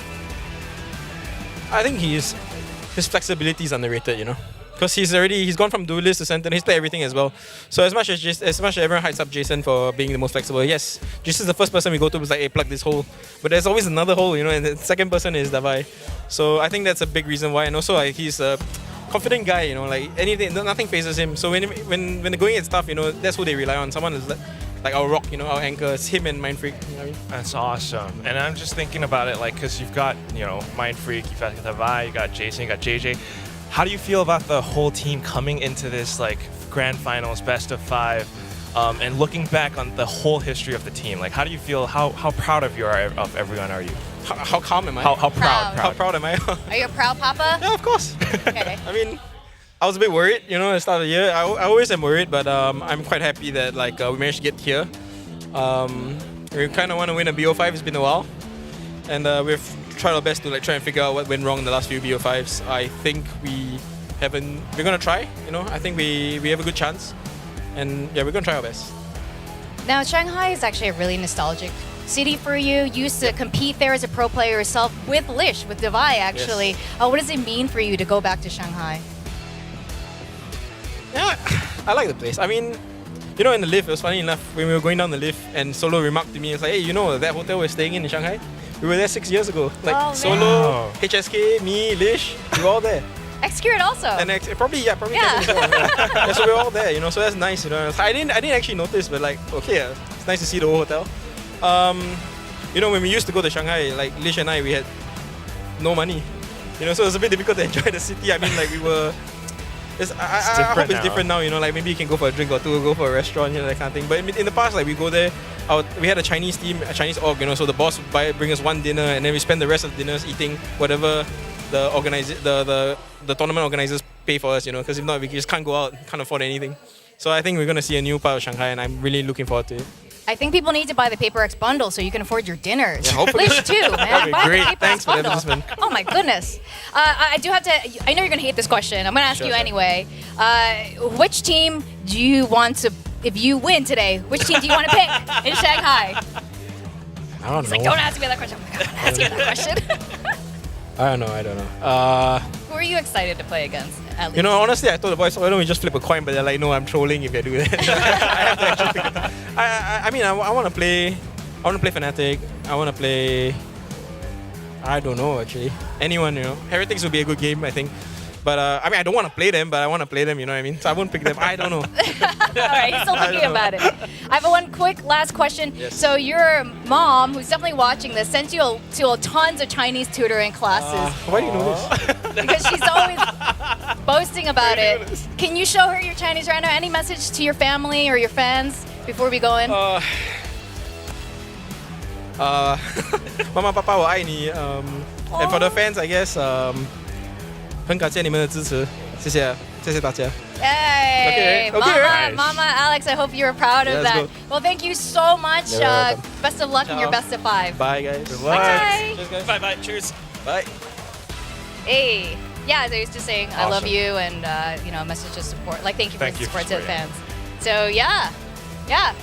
I think his flexibility is underrated, you know, because he's gone from duelist to sentinel. He's played everything as well. So as much as everyone hypes up Jason for being the most flexible, yes, Jason's the first person we go to. It's like, hey, plug this hole. But there's always another hole, you know, and the second person is Devi. So I think that's a big reason why. And also, like, he's a confident guy, you know, like nothing phases him. So when they're going at stuff, you know, that's who they rely on. Someone is like our rock, you know, our anchor. It's him and Mind Freak. You know what I mean? That's awesome. And I'm just thinking about it, like, because you've got, you know, Mind Freak, you've got Devi, you got Jason, you got JJ. How do you feel about the whole team coming into this, like, grand finals, best of 5, and looking back on the whole history of the team? Like, how do you feel? How proud of everyone are you? How calm am I? How proud? How proud am I? Are you a proud papa? Yeah, of course. Okay. I mean, I was a bit worried, you know, at the start of the year. I always am worried, but I'm quite happy that like we managed to get here. We kind of want to win a BO5. It's been a while, and we've tried our best to like try and figure out what went wrong in the last few BO5s. I think we're gonna try. You know, I think we have a good chance, and yeah, we're gonna try our best. Now, Shanghai is actually a really nostalgic city for you. You used to compete there as a pro player yourself with Lish, with Devi actually. Yes. What does it mean for you to go back to Shanghai? Yeah, I like the place. I mean, you know, in the lift, it was funny enough, when we were going down the lift and Solo remarked to me, it's like, hey, you know, that hotel we're staying in Shanghai? We were there 6 years ago. Like, Solo, HSK, me, Lish, we were all there. Xcured also. And probably Kevin as well. Yeah, so we were all there, you know, so that's nice, you know. I didn't actually notice, but like, okay, it's nice to see the whole hotel. You know, when we used to go to Shanghai, like Lish and I, we had no money. You know, so it was a bit difficult to enjoy the city. I mean, like we were... I hope it's different now, you know, like maybe you can go for a drink or two, go for a restaurant, you know, that kind of thing. But in the past, like we go there, we had a Chinese team, a Chinese org, you know, so the boss would bring us one dinner and then we spend the rest of the dinners eating whatever the tournament organizers pay for us, you know, because if not, we just can't go out, can't afford anything. So I think we're going to see a new part of Shanghai and I'm really looking forward to it. I think people need to buy the PRX bundle so you can afford your dinners. Yeah, hopefully. Lish too, man. That'd be Buy great. the PRX Thanks for the bundle. advertisement. Oh my goodness. I do have to, I know you're going to hate this question. I'm going to ask you anyway. Which team do you want to, if you win today, which team do you want to pick in Shanghai? I don't He's know. like, don't ask me that question. I'm like, I'm going to ask you that question. I don't know. Who are you excited to play against, at least? You know, honestly, I told the boys, why don't we just flip a coin? But they're like, no, I'm trolling if I do that. I have to actually pick it. I mean, I want to play Fnatic. I want to play... I don't know, actually. Anyone, you know. Heretics would be a good game, I think. But, I mean, I don't want to play them, but I want to play them, you know what I mean? So I won't pick them. I don't know. All right, he's still thinking about it. I have one quick last question. Yes. So your mom, who's definitely watching this, sent you to tons of Chinese tutoring classes. Why do you know this? Because she's always boasting about it. Can you show her your Chinese right now? Any message to your family or your fans before we go in? Mama, Papa, 我爱你. And for the fans, I guess, 很感谢你们的支持，谢谢。谢谢大家. Yay! Okay, Mama, Alex, I hope you were proud of Yeah, that. let's go. Well, thank you so much. You're welcome. Best of luck in your Ciao. best of 5. Bye, guys. Bye. Bye bye. Cheers. Bye. Hey. Yeah, as I was just saying, I love Awesome. you and, a message of support. Like, thank you for Thank the you for support to the supporting. fans. So, yeah.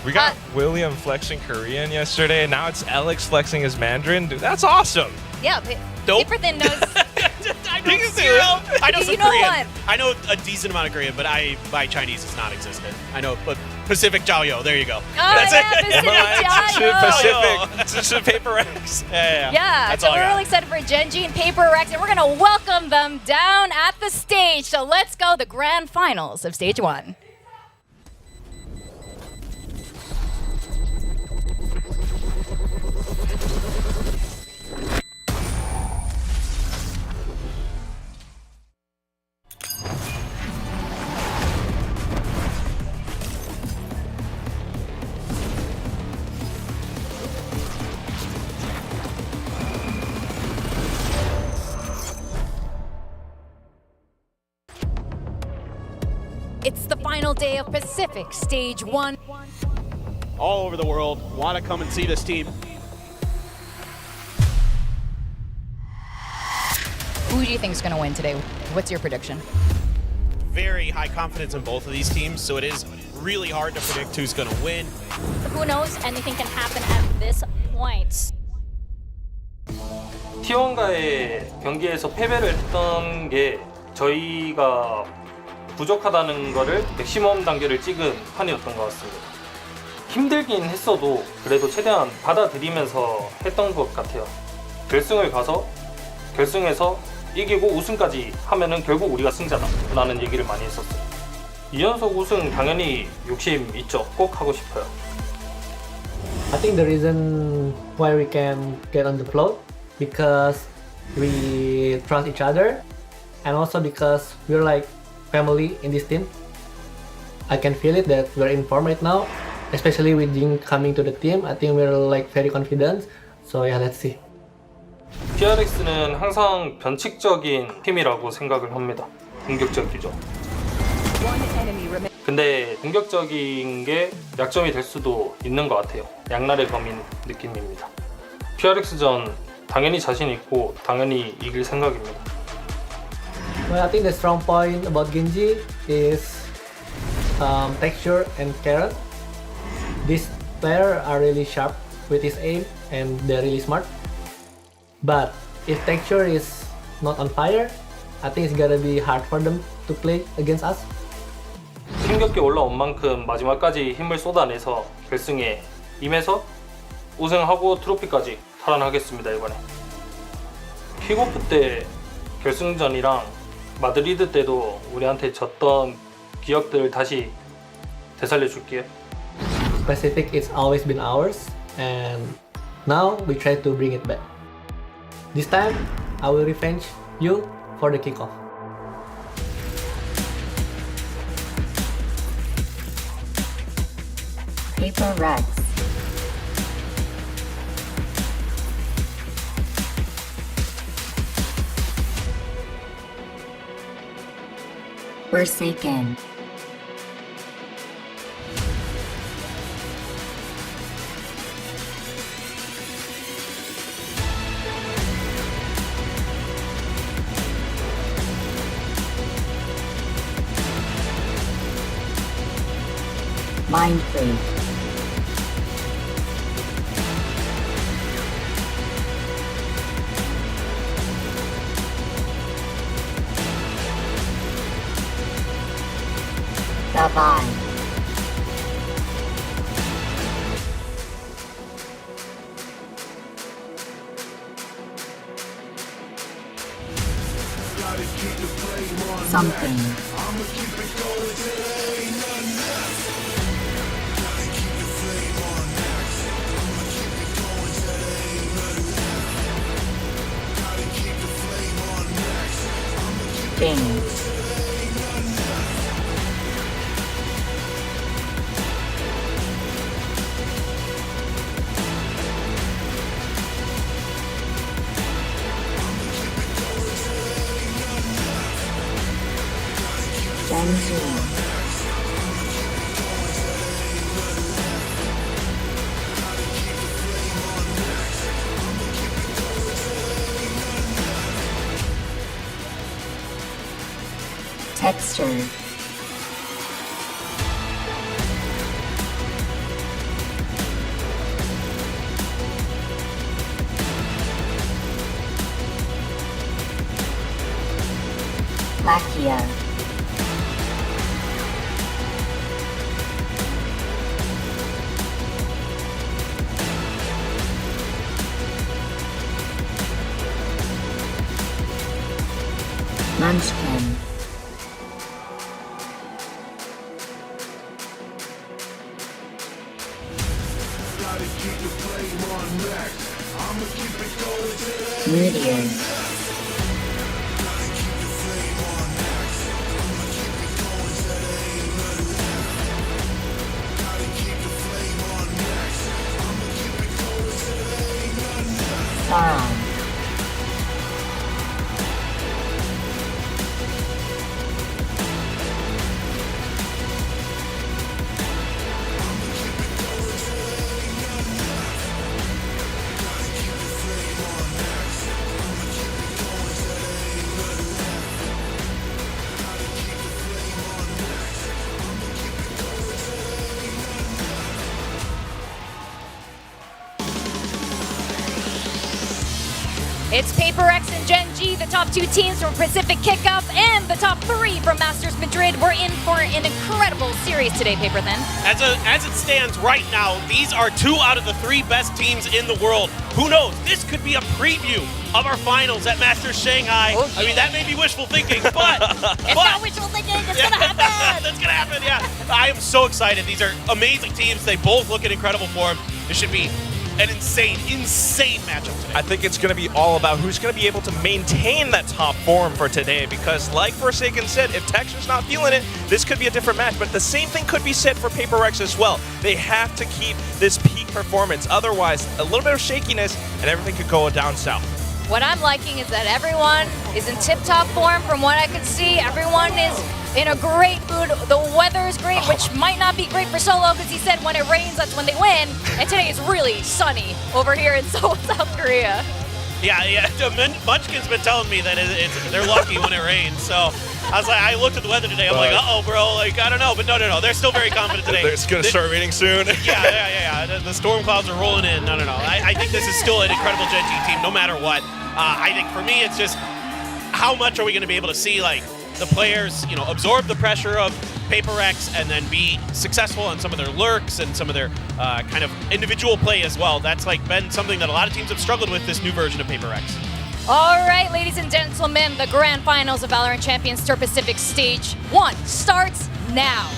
We got William flexing Korean yesterday, and now it's Alex flexing his Mandarin. Dude, that's awesome. Yeah, Nope. Paper Thin knows. I know zero. I know You some know Korean. what? I know a decent amount of Korean, but my Chinese is non-existent. I know, but Pacific Jiaoyo. There you go. Oh, yeah, Pacific Paper X. Yeah. Yeah, so we're really excited for Genji and Paper Rex, and we're going to welcome them down at the stage. So let's go, the grand finals of stage 1. It's the final day of Pacific Stage 1. All over the world want to come and see this team. Who do you think is going to win today? What's your prediction? Very high confidence in both of these teams, so it is really hard to predict who's going to win. Who knows? Anything can happen at this point. T1과의 경기에서 패배를 했던 게 저희가 부족하다는 거를 맥시멈 단계를 찍은 판이었던 것 같습니다. 힘들긴 했어도 그래도 최대한 받아들이면서 했던 것 같아요. 결승을 가서 결승에서 이기고 우승까지 하면은 결국 우리가 승자다 라는 얘기를 많이 했었어요. 2연속 우승 당연히 욕심 있죠. 꼭 하고 싶어요. I think the reason why we can get on the float because we trust each other and also because we're like family in this team. I can feel it that we're in form right now, especially with Jing coming to the team. I think we're like very confident. So yeah, let's see. PRX는 항상 변칙적인 팀이라고 생각을 합니다. 공격적이죠. 근데 공격적인 게 약점이 될 수도 있는 것 같아요. 양날의 검인 느낌입니다. PRX전 당연히 자신 있고 당연히 이길 생각입니다. Well, I think the strong point about Genji is texture and carrot. These players are really sharp with his aim and they're really smart. But if texture is not on fire, I think it's gonna be hard for them to play against us. 힘겹게 올라온 만큼 마지막까지 힘을 쏟아내서 결승에 임해서 우승하고 트로피까지 탈환하겠습니다. 이번에 킥오프 때 결승전이랑 마드리드 때도 우리한테 졌던 기억들을 다시 되살려 줄게요. Pacific is always been ours and now we try to bring it back. This time I will revenge you for the kickoff. Paper Rex. Forsaken. Mind Freak. Divine. Something. Thing. Gen G. Texture. Lakia. Munchkin. Meteor. Sauron. It's PRX and Gen G, the top 2 teams from Pacific Kickoff, and the top 3 from Masters Madrid. We're in for an incredible series today, Paper Thin. As it stands right now, these are 2 out of the 3 best teams in the world. Who knows? This could be a preview of our finals at Masters Shanghai. Okay. I mean, that may be wishful thinking, but It's not wishful thinking, it's gonna happen! That's gonna happen, yeah. I am so excited. These are amazing teams. They both look in incredible form. This should be an insane matchup today. I think it's going to be all about who's going to be able to maintain that top form for today, because like Forsaken said, if Texture's not feeling it, this could be a different match, but the same thing could be said for PRX as well. They have to keep this peak performance, otherwise a little bit of shakiness and everything could go down south. What I'm liking is that everyone is in tip-top form from what I can see. Everyone is in a great mood. The weather is great, which might not be great for Solo because he said when it rains, that's when they win. And today is really sunny over here in Seoul, South Korea. Yeah. Munchkin's been telling me that they're lucky when it rains. So I was like, I looked at the weather today. I'm like, uh-oh, bro. Like, I don't know. But no. They're still very confident today. It's going to start raining soon. Yeah. The storm clouds are rolling in. No. I think this is still an incredible Gen G team, no matter what. I think for me, it's just how much are we going to be able to see, like, the players, absorb the pressure of PRX and then be successful on some of their lurks and some of their kind of individual play as well. That's been something that a lot of teams have struggled with this new version of PRX. All right, ladies and gentlemen, the grand finals of Valorant Champions Tour Pacific Stage 1 starts now.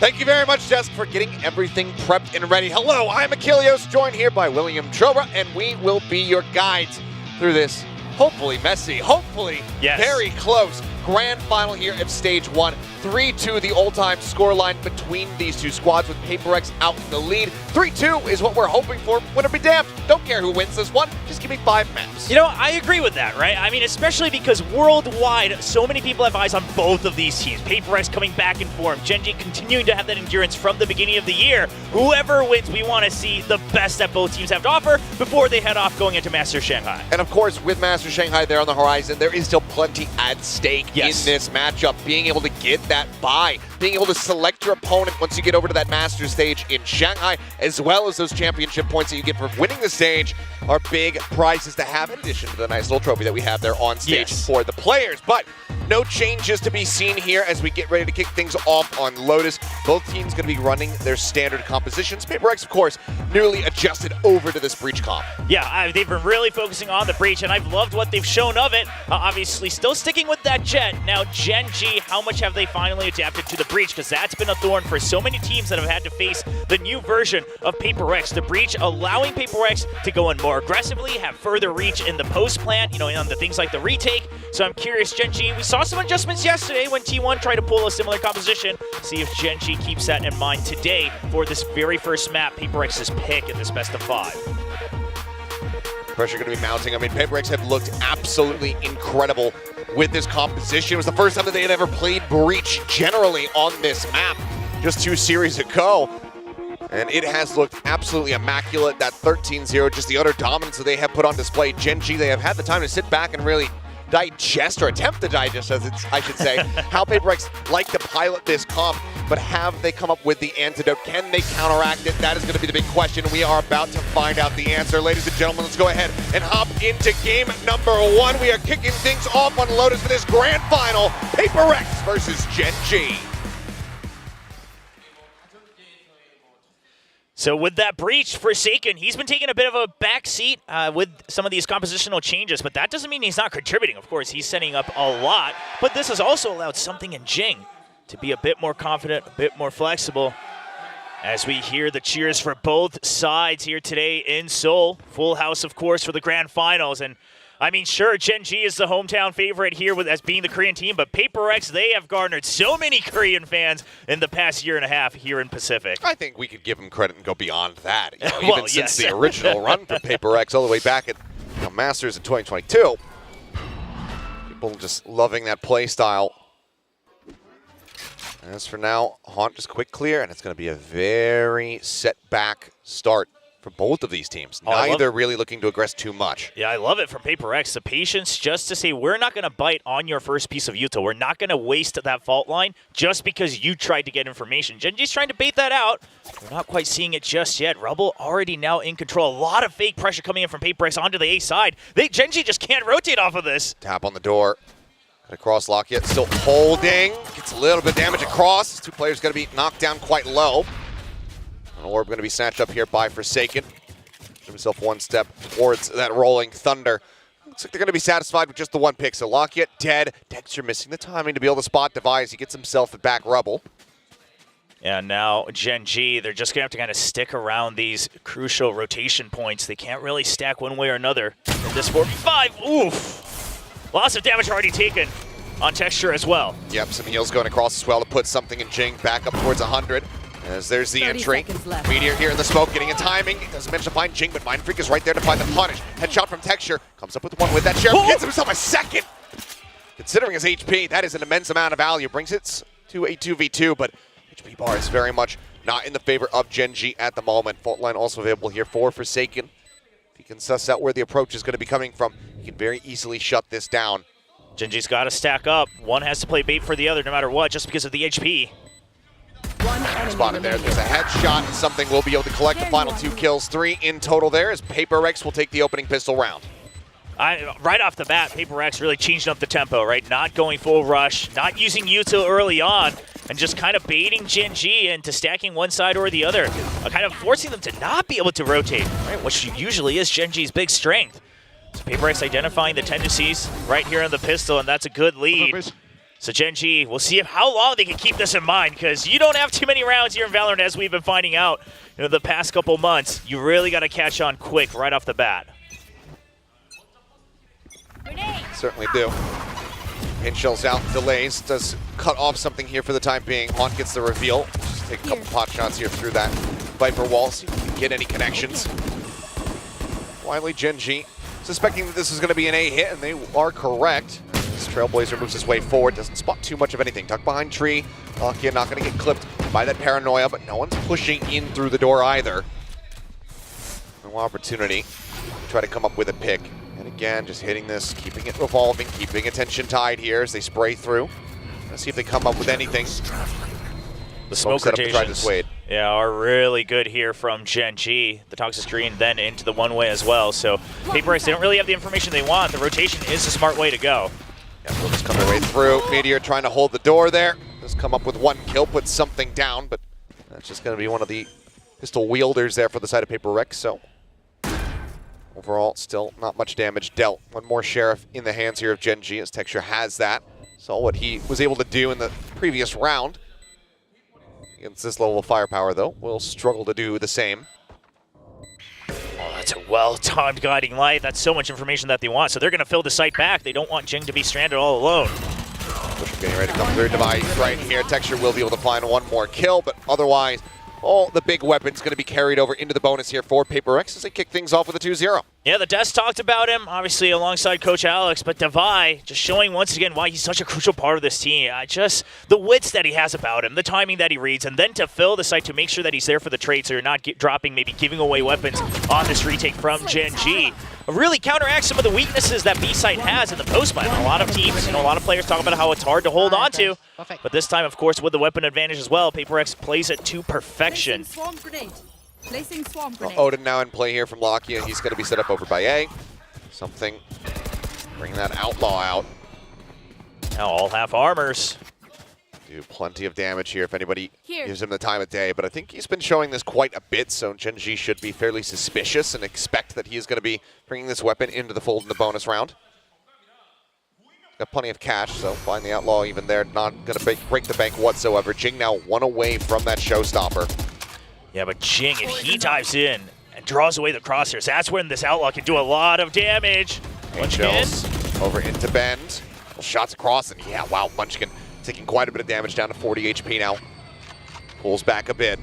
Thank you very much, Jess, for getting everything prepped and ready. Hello, I'm Achilleos, joined here by William Chobra, and we will be your guides through this hopefully messy, hopefully very close grand final here of Stage 1. 3-2 the all-time scoreline between these two squads, with PRX out in the lead. 3-2 is what we're hoping for. Winner be damned. Don't care who wins this one. Just give me 5 maps. I agree with that, right? I mean, especially because worldwide, so many people have eyes on both of these teams. PRX coming back in form. Gen G continuing to have that endurance from the beginning of the year. Whoever wins, we want to see the best that both teams have to offer before they head off going into Masters Shanghai. And of course, with Masters Shanghai there on the horizon, there is still plenty at stake in this matchup. Being able to get that bye, being able to select your opponent once you get over to that Masters stage in Shanghai, as well as those championship points that you get for winning the stage, are big prizes to have, in addition to the nice little trophy that we have there on stage for the players. But no changes to be seen here as we get ready to kick things off on Lotus. Both teams going to be running their standard compositions. PRX, of course, newly adjusted over to this Breach comp. Yeah, they've been really focusing on the Breach, and I've loved what they've shown of it. Obviously, still sticking with that Jet. Now, Gen G, how much have they finally adapted to the Breach? Because that's been a thorn for so many teams that have had to face the new version of PRX. The Breach allowing PRX to go in more aggressively, have further reach in the post plant, on the things like the retake. So I'm curious, Gen G, we saw some adjustments yesterday when T1 tried to pull a similar composition. See if Gen G keeps that in mind today for this very first map, PRX's pick in this best of 5. Pressure going to be mounting. I mean, PRX have looked absolutely incredible with this composition. It was the first time that they had ever played Breach generally on this map, just 2 series ago. And it has looked absolutely immaculate. That 13-0, just the utter dominance that they have put on display. Gen G, they have had the time to sit back and really digest, or attempt to digest, as I should say, how PRX like to pilot this comp, but have they come up with the antidote? Can they counteract it? That is going to be the big question. We are about to find out the answer. Ladies and gentlemen, let's go ahead and hop into game number 1. We are kicking things off on Lotus for this grand final. PRX versus Gen G. So with that breach, Forsaken, he's been taking a bit of a back seat with some of these compositional changes, but that doesn't mean he's not contributing. Of course, he's setting up a lot, but this has also allowed something in Jing to be a bit more confident, a bit more flexible, as we hear the cheers for both sides here today in Seoul. Full house, of course, for the grand finals. And I mean, sure, Gen G is the hometown favorite here as being the Korean team, but PRX, they have garnered so many Korean fans in the past year and a half here in Pacific. I think we could give them credit and go beyond that. You know, even since the original run for PRX all the way back at Masters in 2022. People just loving that play style. As for now, Haunt just quick clear, and it's going to be a very set back start for both of these teams. Neither really looking to aggress too much. Yeah, I love it from PRX. The patience just to say, we're not going to bite on your first piece of util. We're not going to waste that fault line just because you tried to get information. Gen G's trying to bait that out. We're not quite seeing it just yet. Rubble already now in control. A lot of fake pressure coming in from PRX onto the A side. Gen G just can't rotate off of this. Tap on the door. Across Lockett, still holding. Gets a little bit of damage across. These 2 players going to be knocked down quite low. An orb going to be snatched up here by Forsaken. Give himself 1 step towards that rolling thunder. Looks like they're going to be satisfied with just the 1 pick. So Lockett dead. Dexter missing the timing to be able to spot Device. He gets himself a back Rubble. And now Gen G, they're just going to have to kind of stick around these crucial rotation points. They can't really stack one way or another in this 4v5. Oof. Lots of damage already taken on Texture as well. Yep, some heals going across as well to put something in Jing back up towards 100. As there's the entry. Meteor here in the smoke, getting a timing. He doesn't manage to find Jing, but Mind Freak is right there to find the punish. Headshot from Texture. Comes up with 1 with that sheriff. Gets himself a second. Considering his HP, that is an immense amount of value. Brings it to a 2v2, but HP bar is very much not in the favor of Gen G at the moment. Fault line also available here for Forsaken. If he can suss out where the approach is going to be coming from, he can very easily shut this down. Gen G's got to stack up. One has to play bait for the other no matter what, just because of the HP. Spotted there. There's a headshot, and something will be able to collect the final 2 kills. 3 in total there as PRX will take the opening pistol round. Right off the bat, PRX really changed up the tempo, right? Not going full rush, not using util early on, and just kind of baiting Gen G into stacking one side or the other, kind of forcing them to not be able to rotate, right? Which usually is Gen G's big strength. So PRX identifying the tendencies right here on the pistol, and that's a good lead. So Gen G, we'll see how long they can keep this in mind, because you don't have too many rounds here in VALORANT, as we've been finding out the past couple months. You really got to catch on quick right off the bat. Certainly do. Pin shells out, delays, does cut off something here for the time being. Haunt gets the reveal. Just take a couple pot shots here through that Viper wall, see if we can get any connections. Finally, Gen G suspecting that this is going to be an A hit, and they are correct. This Trailblazer moves his way forward, doesn't spot too much of anything. Tucked behind tree. Lockett not going to get clipped by that paranoia, but no one's pushing in through the door either. No opportunity to try to come up with a pick. And again, just hitting this, keeping it revolving, keeping attention tied here as they spray through. Let's see if they come up with anything. The smoke rotations, yeah, are really good here from Gen G. The toxic screen then into the one-way as well. So PRX, they don't really have the information they want. The rotation is a smart way to go. Yeah, Lotus coming their way through. Meteor trying to hold the door there. Just come up with 1 kill, put something down, but that's just going to be one of the pistol wielders there for the side of PRX. So overall, still not much damage dealt. 1 more sheriff in the hands here of Gen G, as Texture has that. Saw what he was able to do in the previous round. Against this level of firepower, though, will struggle to do the same. Oh, that's a well-timed guiding light. That's so much information that they want. So they're going to fill the site back. They don't want Jing to be stranded all alone. Push getting ready to come through. Device right here. Texture will be able to find 1 more kill, but otherwise, all the big weapons going to be carried over into the bonus here for PRX as they kick things off with a 2-0. Yeah, the Des talked about him, obviously alongside Coach Alex, but Devi just showing once again why he's such a crucial part of this team. The wits that he has about him, the timing that he reads, and then to fill the site to make sure that he's there for the trade so you're not dropping, maybe giving away weapons on this retake from Gen G. Really counteracts some of the weaknesses that B-site has in the post map. A lot of teams, a lot of players talk about how it's hard to hold on to, but this time, of course, with the weapon advantage as well, PRX plays it to perfection. Placing swarm grenade. Odin now in play here from Lakia. He's going to be set up over by A. Something. Bring that Outlaw out. Now all half armors. Do plenty of damage here if anybody gives him the time of day. But I think he's been showing this quite a bit, so Gen G should be fairly suspicious and expect that he is going to be bringing this weapon into the fold in the bonus round. Got plenty of cash, so find the Outlaw even there. Not going to break the bank whatsoever. Jing now one away from that showstopper. Yeah, but Jing, if he dives in and draws away the crosshairs, that's when this Outlaw can do a lot of damage. Angels over into Bend. Shots across, and yeah, wow, Munchkin taking quite a bit of damage, down to 40 HP now. Pulls back a bit.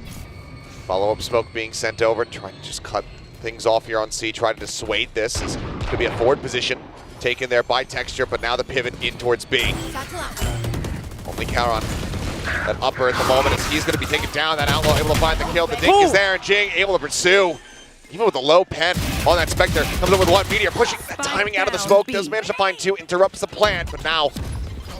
Follow-up smoke being sent over, trying to just cut things off here on C, try to dissuade this. This could be a forward position taken there by Texture, but now the pivot in towards B. Only counter on that upper at the moment as he's going to be taken down. That Outlaw able to find the kill. The dink is there, and Jing able to pursue. Even with a low pen on that Spectre, comes in with one. Meteor pushing that timing out of the smoke. Does manage to find two, interrupts the plan, but now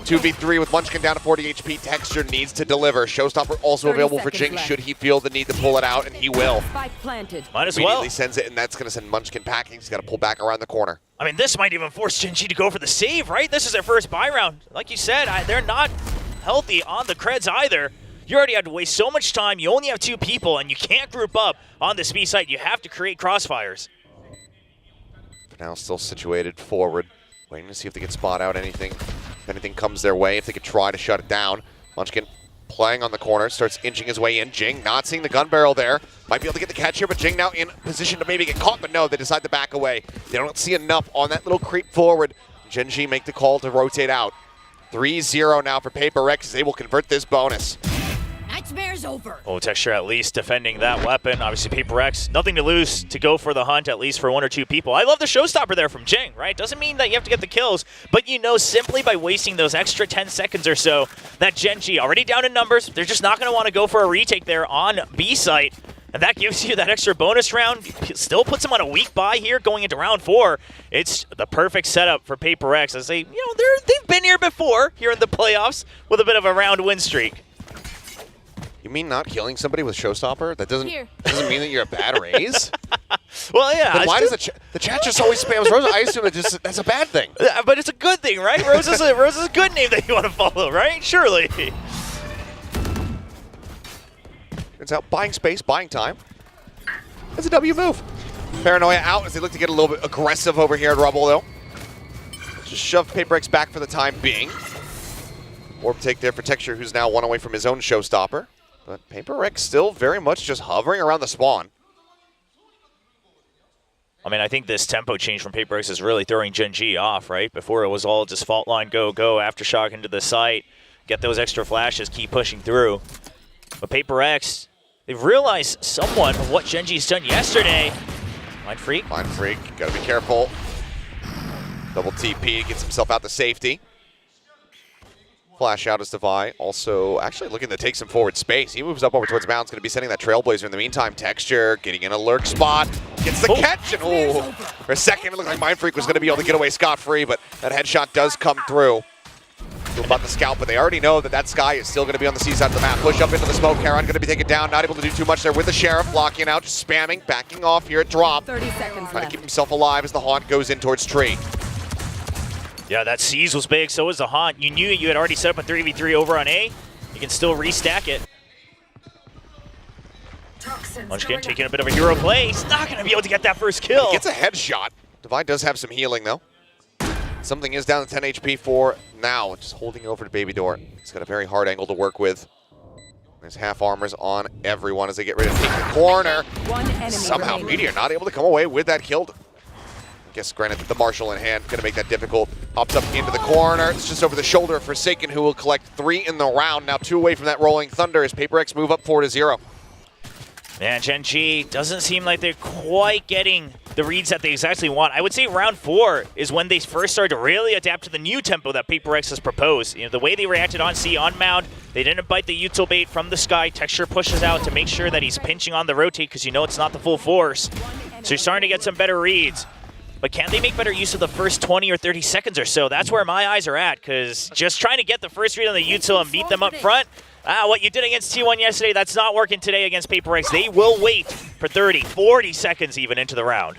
2v3 with Munchkin down to 40 HP. Texture needs to deliver. Showstopper also available for Jing should he feel the need to pull it out, and he will. Spike planted. Might as well. Immediately sends it, and that's going to send Munchkin packing. He's got to pull back around the corner. I mean, this might even force Gen G to go for the save, right? This is their first buy round. Like you said, they're not healthy on the creds either. You already had to waste so much time. You only have two people, and you can't group up on this B site. You have to create crossfires. For now, still situated forward. Waiting to see if they can spot out anything. If anything comes their way, if they could try to shut it down. Munchkin playing on the corner, starts inching his way in. Jing not seeing the gun barrel there. Might be able to get the catch here, but Jing now in position to maybe get caught, but no, they decide to back away. They don't see enough on that little creep forward. Gen G make the call to rotate out. 3-0 now for PRX as they will convert this bonus. Nightmare's over. Oh, Texture at least defending that weapon. Obviously, PRX, nothing to lose to go for the hunt, at least for one or two people. I love the showstopper there from Jing, right? Doesn't mean that you have to get the kills, but you know simply by wasting those extra 10 seconds or so that Gen G, already down in numbers, they're just not going to want to go for a retake there on B site. And that gives you that extra bonus round. Still puts them on a weak bye here going into round 4. It's the perfect setup for PRX as they've been here before, here in the playoffs, with a bit of a round win streak. You mean not killing somebody with Showstopper? That doesn't mean that you're a bad raise? Well, yeah. Then why does the chat just always spams Rose? I assume that's a bad thing. But it's a good thing, right? Rose is a good name that you want to follow, right? Surely. Turns out buying space, buying time. That's a W move. Paranoia out as they look to get a little bit aggressive over here at Rubble, though. Just shove PRX back for the time being. Orb take there for Texture, who's now one away from his own Showstopper. But PRX still very much just hovering around the spawn. I mean, I think this tempo change from PRX is really throwing Gen G off, right? Before it was all just fault line, go, aftershock into the site, get those extra flashes, keep pushing through. But PRX, they've realized somewhat of what Gen G's done yesterday. Mind Freak. Mind Freak, gotta be careful. Double TP, gets himself out to safety. Flash out as Devi, also actually looking to take some forward space. He moves up over towards Bounds, going to be sending that Trailblazer in the meantime. Texture getting in a lurk spot, gets the catch, and for a second it looked like Mind Freak was going to be able to get away scot-free, but that headshot does come through. About the scout, but they already know that Sky is still going to be on the C side of the map. Push up into the smoke. Heron going to be taken down. Not able to do too much there with the Sheriff. Locking out, just spamming, backing off here at drop. 30 seconds Trying to keep himself alive as the Haunt goes in towards Tree. Yeah, that seize was big, so was the Haunt. You knew you had already set up a 3v3 over on A. You can still restack it. Munchkin taking a bit of a hero play. He's not going to be able to get that first kill. He gets a headshot. Devi does have some healing, though. Something is down to 10 HP for now. Just holding over to Baby Door. He's got a very hard angle to work with. There's half armors on everyone as they get ready to take the corner. Somehow Meteor not able to come away with that kill. I guess granted the Marshal in hand, gonna make that difficult. Hops up into the corner. It's just over the shoulder of Forsaken, who will collect 3 in the round. Now 2 away from that Rolling Thunder as PRX move up 4-0. Man, Gen G doesn't seem like they're quite getting the reads that they exactly want. I would say round 4 is when they first started to really adapt to the new tempo that PRX has proposed. The way they reacted on C, on Mound, they didn't bite the util bait from the sky. Texture pushes out to make sure that he's pinching on the rotate because it's not the full force. So you're starting to get some better reads. But can they make better use of the first 20 or 30 seconds or so? That's where my eyes are at, because just trying to get the first read on the util and beat them up front, what you did against T1 yesterday, that's not working today against PRX. They will wait for 30, 40 seconds even into the round.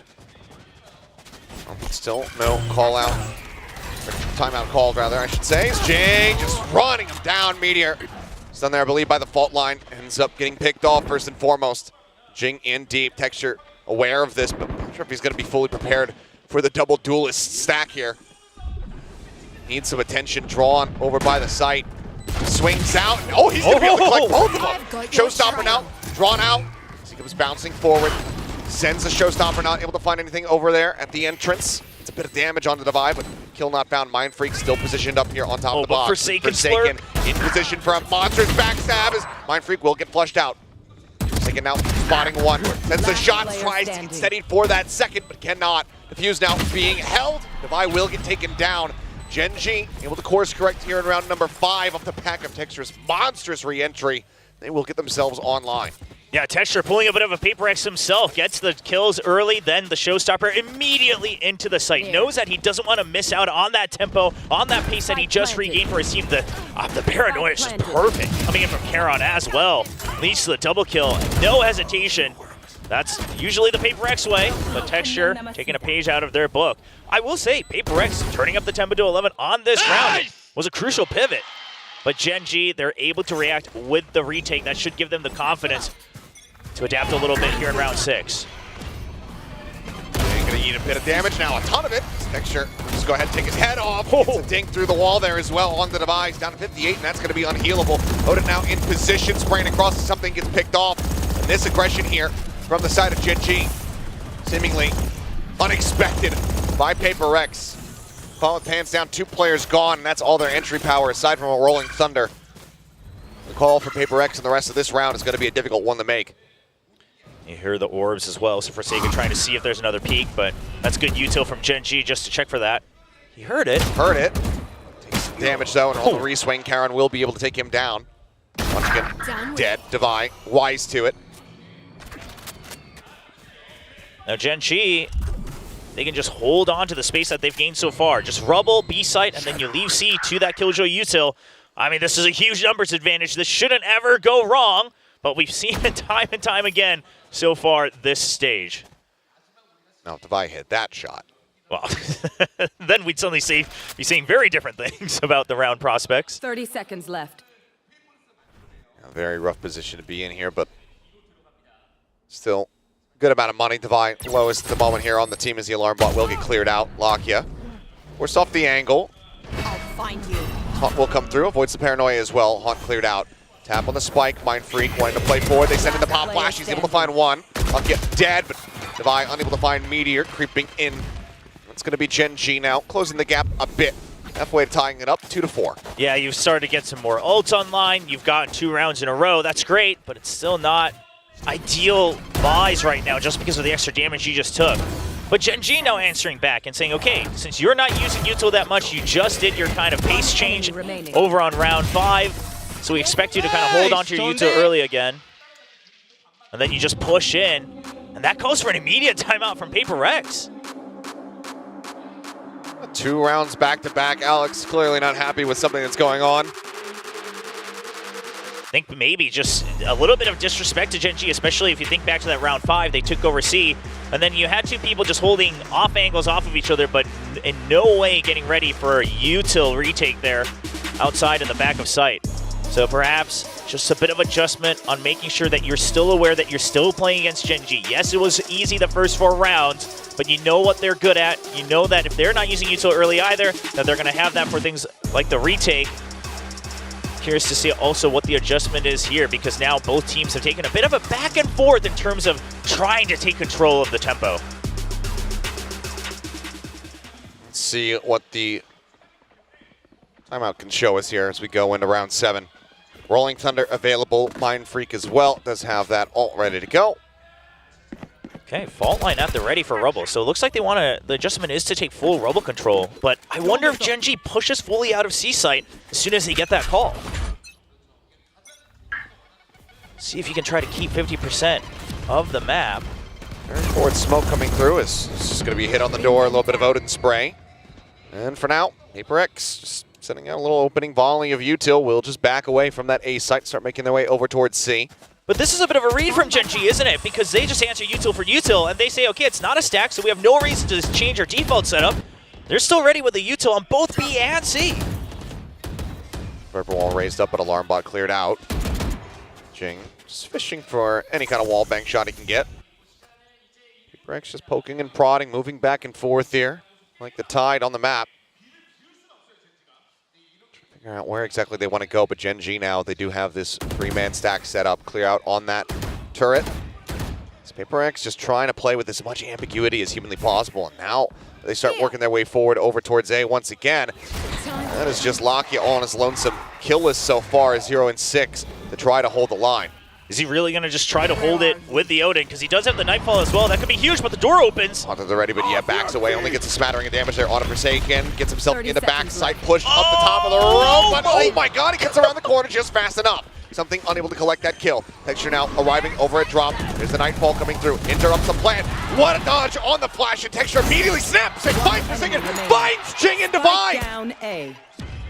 Still no call out. Timeout called, rather, I should say. It's Jing just running him down. Meteor is done there, I believe, by the fault line. Ends up getting picked off first and foremost. Jing in deep. Texture aware of this, but I'm not sure if he's going to be fully prepared for the double duelist stack here. Needs some attention drawn over by the site. Swings out. Oh, he's going to be able to collect both of them. Showstopper now, drawn out. As he comes bouncing forward. Sends the Showstopper, not able to find anything over there at the entrance. It's a bit of damage on the divide, but kill not found. Mind Freak still positioned up here on top of the box. Forsaken in position for a monstrous backstab as Mind Freak will get flushed out. Forsaken now spotting one. Sends the shot, tries to get steadied for that second, but cannot. Defuse now being held. Divide will get taken down. Gen G able to course correct here in round number 5 of the pack of Texture's monstrous re-entry. They will get themselves online. Yeah, Texture pulling a bit of a PRX himself, gets the kills early, then the Showstopper immediately into the site. Knows that he doesn't want to miss out on that tempo, on that pace that he just regained for his team. The paranoia is just perfect, coming in from Charon as well. Leads to the double kill, no hesitation. That's usually the PRX way, but Texture taking a page out of their book. I will say, PRX turning up the tempo to 11 on this round was a crucial pivot. But Gen G, they're able to react with the retake. That should give them the confidence to adapt a little bit here in round 6. They're going to eat a bit of damage now, a ton of it. Texture, just go ahead and take his head off. It's a dink through the wall there as well on the device. Down to 58, and that's going to be unhealable. Odin now in position, spraying across, something gets picked off. And this aggression here from the side of Gen G, seemingly unexpected by PRX. Falling with pants down, 2 players gone, and that's all their entry power aside from a Rolling Thunder. The call for PRX in the rest of this round is going to be a difficult one to make. You hear the orbs as well, so Forsaken trying to see if there's another peek, but that's good util from Gen G just to check for that. He heard it. Heard it. Takes some damage though, and on the reswing, Karen will be able to take him down. Once again, dead. Devi, wise to it. Now Gen G, they can just hold on to the space that they've gained so far. Just rubble, B-site, and then you leave C to that Killjoy util. I mean, this is a huge numbers advantage. This shouldn't ever go wrong, but we've seen it time and time again so far this stage. Now, if Devi hit that shot. Well, then we'd suddenly be saying very different things about the round prospects. 30 seconds left. A very rough position to be in here, but still good amount of money. Devi lowest at the moment here on the team as the alarm bot will get cleared out. Lakia forced off the angle. I'll find you. Haunt will come through, avoids the paranoia as well. Haunt cleared out. Tap on the spike, Mind Freak wanting to play forward. They send in the pop flash, he's able to find one. Lakia dead, but Devi unable to find Meteor creeping in. It's going to be Gen G now, closing the gap a bit. Halfway to tying it up, 2-4. Yeah, you've started to get some more ults online. You've gotten 2 rounds in a row. That's great, but it's still not ideal buys right now just because of the extra damage you just took. But Gen G now answering back and saying, okay, since you're not using util that much, you just did your kind of pace change over on round 5. So we expect you to kind of hold on to your util early again. And then you just push in. And that calls for an immediate timeout from PRX. 2 rounds back-to-back. Alex clearly not happy with something that's going on. I think maybe just a little bit of disrespect to Gen G, especially if you think back to that round 5, they took over C, and then you had 2 people just holding off angles off of each other, but in no way getting ready for a util retake there outside in the back of sight. So perhaps just a bit of adjustment on making sure that you're still aware that you're still playing against Gen G. Yes, it was easy the first 4 rounds, but you know what they're good at. You know that if they're not using util early either, that they're going to have that for things like the retake. Curious to see also what the adjustment is here, because now both teams have taken a bit of a back and forth in terms of trying to take control of the tempo. Let's see what the timeout can show us here as we go into round 7. Rolling Thunder available. Mind Freak as well. Does have that ult ready to go. Okay, Fault Line at the ready for Rubble. So it looks like they want to, the adjustment is to take full Rubble control. But I wonder if Gen G pushes fully out of C-Site as soon as they get that call. See if you can try to keep 50% of the map. Very forward smoke coming through. It's just going to be hit on the door. A little bit of Odin spray. And for now, PRX just sending out a little opening volley of util. Will just back away from that A site, start making their way over towards C. But this is a bit of a read from Gen G, isn't it? Because they just answer util for util, and they say, okay, it's not a stack, so we have no reason to change our default setup. They're still ready with the util on both B and C. Purple wall raised up, but alarm bot cleared out. Jing just fishing for any kind of wall bang shot he can get. PRX just poking and prodding, moving back and forth here, like the tide on the map. Figure out where exactly they want to go, but Gen G now, they do have this 3-man stack set up, clear out on that turret. It's PRX just trying to play with as much ambiguity as humanly possible, and now they start working their way forward over towards A once again. That is just Lakia all on his lonesome kill list so far, 0 and 6 to try to hold the line. Is he really going to just try to hold it with the Odin? Because he does have the Nightfall as well. That could be huge, but the door opens. Onto the ready, but yeah, backs away. Only gets a smattering of damage there on a Forsaken. Gets himself in the backside, pushed up the top of the rope. But oh my god, he gets around the corner just fast enough. Something unable to collect that kill. Texture now arriving over a drop. There's the Nightfall coming through. Interrupts the plan. What a dodge on the flash, and Texture immediately snaps and finds Forsaken. Finds Jing and Divine. Down A.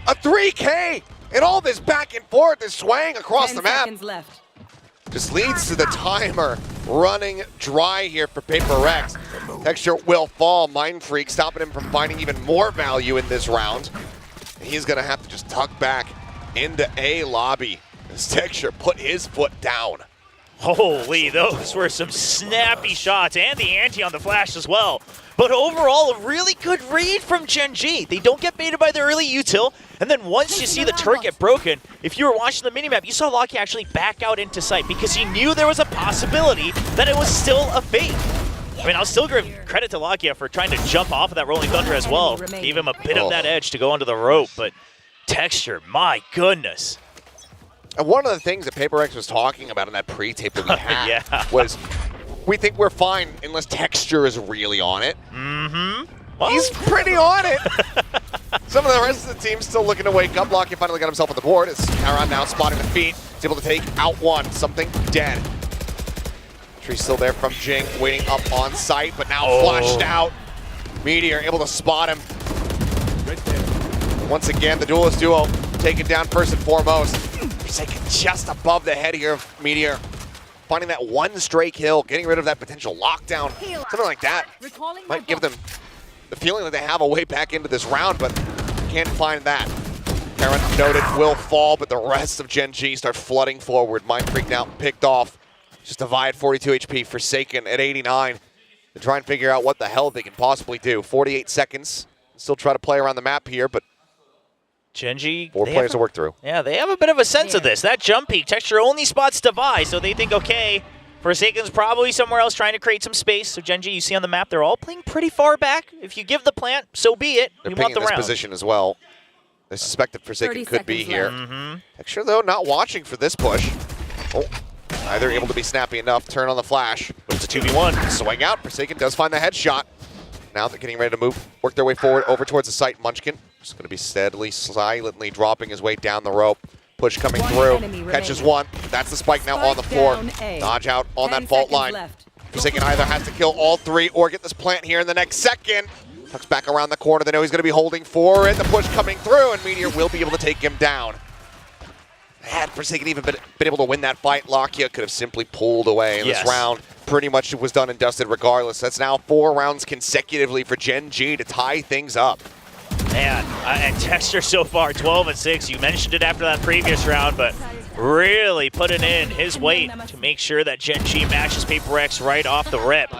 A 3K. And all this back and forth, this swaying across the map. Left. Just leads to the timer running dry here for PRX. Texture will fall. Mind Freak stopping him from finding even more value in this round. He's going to have to just tuck back into A lobby as Texture put his foot down. Holy, those were some snappy shots, and the ante on the flash as well. But overall, a really good read from Gen G. They don't get baited by the early util, and then once you see the turret get broken, if you were watching the minimap, you saw Lakia actually back out into sight because he knew there was a possibility that it was still a fake. I mean, I'll still give credit to Lakia for trying to jump off of that Rolling Thunder as well. Gave him a bit of that edge to go onto the rope, but Texture, my goodness. And one of the things that PRX was talking about in that pre-tape that we had Yeah. was, we think we're fine unless Texture is really on it. Well, he's pretty on it. Some of the rest of the team still looking to wake up. Lakia finally got himself on the board. As Karan now spotting the feet. He's able to take out one. Something dead. Tree's still there from Jing, waiting up on site, but now flushed out. Meteor able to spot him. Once again, the duelist duo taken down first and foremost. Forsaken just above the head here of Meteor. Finding that one stray kill, getting rid of that potential lockdown. Something like that might give them the feeling that they have a way back into this round, but can't find that. Karan noted will fall, but the rest of Gen G start flooding forward. Mind Freak now picked off. Just Divide at 42 HP, Forsaken at 89. To try and figure out what the hell they can possibly do. 48 seconds. Still try to play around the map here, but Gen G, 4 players to work through. Yeah, they have a bit of a sense of this. That jump peak, Texture only spots Divide, so they think, okay, Forsaken's probably somewhere else trying to create some space. So Gen G, you see on the map, they're all playing pretty far back. If you give the plant, so be it. They're You want picking the this round. position as well. They suspected Forsaken could be here. Mm-hmm. Texture, though, not watching for this push. Oh, either able to be snappy enough, turn on the flash. But it's a 2v1. Swing out, Forsaken does find the headshot. Now they're getting ready to move, work their way forward over towards the site. Munchkin is going to be steadily, silently dropping his way down the rope. Push coming through, catches one. That's the spike now on the floor. Dodge out on that fault line. Forsaken either has to kill all three or get this plant here in the next second. Tucks back around the corner. They know he's going to be holding for it. The push coming through, and Meteor will be able to take him down. Had Forsaken even been able to win that fight, Lakia could have simply pulled away in this round. Pretty much it was done and dusted regardless. That's now 4 rounds consecutively for Gen G to tie things up. Man, and Texture so far, 12 and 6. You mentioned it after that previous round, but really putting in his weight to make sure that Gen G matches PRX right off the rip.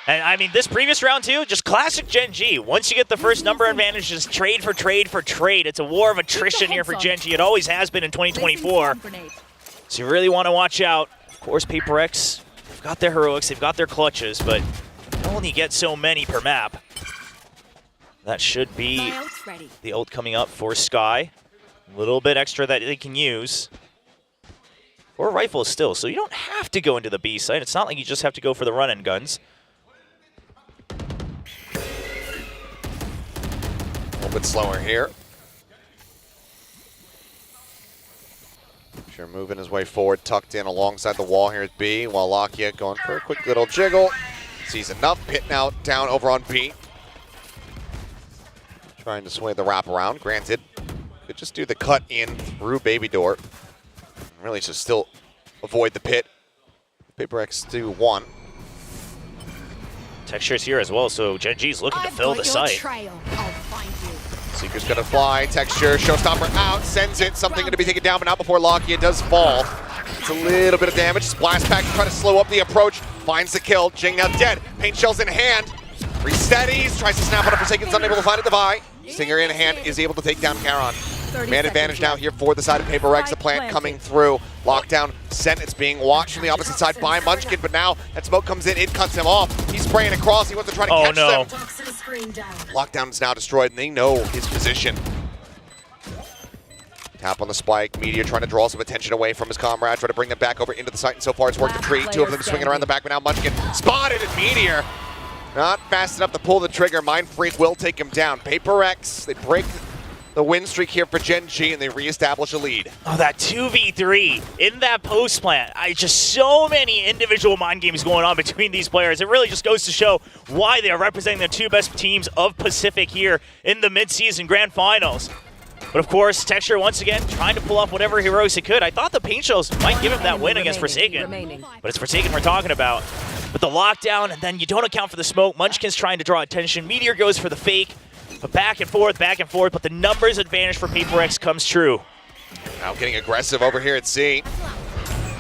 And I mean, this previous round too, just classic Gen G. Once you get the first number advantage, just trade for trade for trade. It's a war of attrition here for Gen G. It always has been in 2024. So you really want to watch out. Of course, PRX, they've got their heroics, they've got their clutches, but you only get so many per map. That should be the ult coming up for Sky. A little bit extra that they can use. Or rifles still, so you don't have to go into the B site. It's not like you just have to go for the run-in guns. A little bit slower here. Sure, moving his way forward, tucked in alongside the wall here at B, while Lakia going for a quick little jiggle. Sees enough, hitting out down over on B. Trying to sway the wraparound, granted. Could just do the cut in through Baby Door. Really just still avoid the pit. PRX do 1. Texture's here as well, so Gen G's looking to fill the site. Seeker's gonna fly, Texture, Showstopper out, sends it, something gonna be taken down, but not before Lakia does fall. It's a little bit of damage, Splash Pack to try to slow up the approach, finds the kill, Jing now dead, Paint Shell's in hand, resets, tries to snap on a Forsaken's unable to find a Devi. Stinger in hand is able to take down Charon. Man advantage now here for the side of PRX, the plant coming through. Lockdown sent, it's being watched from the opposite side by Munchkin, but now that smoke comes in, it cuts him off. He's spraying across, he wants to try to catch them. Lockdown is now destroyed, and they know his position. Tap on the spike, Meteor trying to draw some attention away from his comrade, try to bring them back over into the site, and so far it's worked a treat. 2 of them swinging around the back, but now Munchkin spotted, and Meteor not fast enough to pull the trigger. Mind Freak will take him down. PRX, they break the win streak here for Gen G, and they reestablish a lead. Oh, that 2v3 in that post plant. Just so many individual mind games going on between these players. It really just goes to show why they are representing the 2 best teams of Pacific here in the mid-season grand finals. But of course, Texture once again trying to pull off whatever heroes he could. I thought the Paint Shells might give him that win against Forsaken, but it's Forsaken we're talking about. But the lockdown, and then you don't account for the smoke. Munchkin's trying to draw attention. Meteor goes for the fake. But back and forth, but the numbers advantage for PRX comes true. Now getting aggressive over here at C.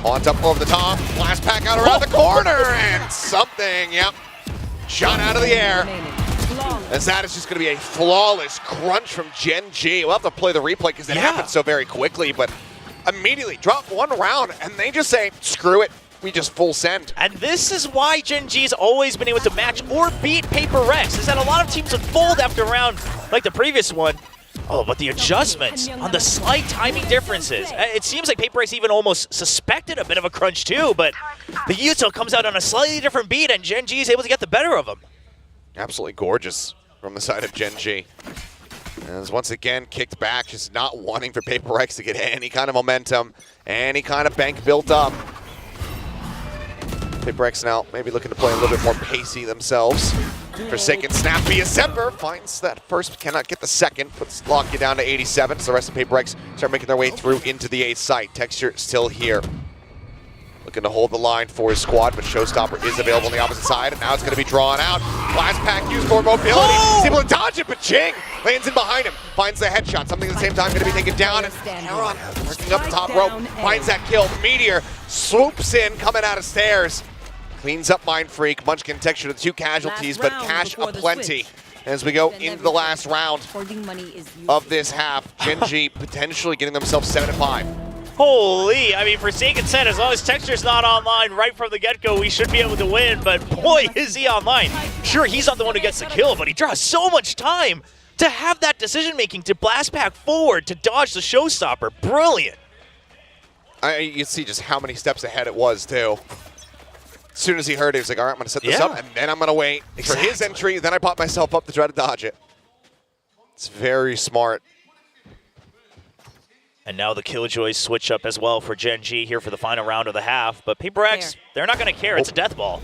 On up over the top, Blast Pack out around the corner, and something, shot out of the air. As that is just going to be a flawless crunch from Gen G. We'll have to play the replay because it happened so very quickly, but immediately drop 1 round, and they just say, screw it. We just full send. And this is why Gen G's always been able to match or beat PRX, is that a lot of teams would fold after a round like the previous one. Oh, but the adjustments on the slight timing differences. It seems like PRX even almost suspected a bit of a crunch too, but the Yuto comes out on a slightly different beat, and Gen G is able to get the better of them. Absolutely gorgeous from the side of Gen G. As once again kicked back, just not wanting for PRX to get any kind of momentum, any kind of bank built up. PRX now maybe looking to play a little bit more pacey themselves. Forsaken snap via Semper, finds that first, cannot get the second, puts Lakia down to 87, so the rest of PRX start making their way through into the A site. Texture still here. Looking to hold the line for his squad, but Showstopper is available on the opposite side, and now it's going to be drawn out. Blast Pack used for mobility. He's able to dodge it, but Jing lands in behind him, finds the headshot. Something at the same time going to be taken down, and Charon working up the top rope, finds that kill. Meteor swoops in, coming out of stairs. Cleans up Mind Freak. Munchkin Texture to 2 casualties, but cash aplenty as we go into the last round of this half. Gen G potentially getting themselves 7-5. Holy, I mean, Forsaken said as long as Texture's not online right from the get-go, we should be able to win, but boy, is he online. Sure, he's not the one who gets the kill, but he draws so much time to have that decision-making, to Blast Pack forward, to dodge the Showstopper. Brilliant. You see just how many steps ahead it was, too. As soon as he heard it, he was like, all right, I'm going to set this up, and then I'm going to wait for his entry. Then I pop myself up to try to dodge it. It's very smart. And now the Killjoys switch up as well for Gen G here for the final round of the half. But PRX, they're not going to care. It's a death ball.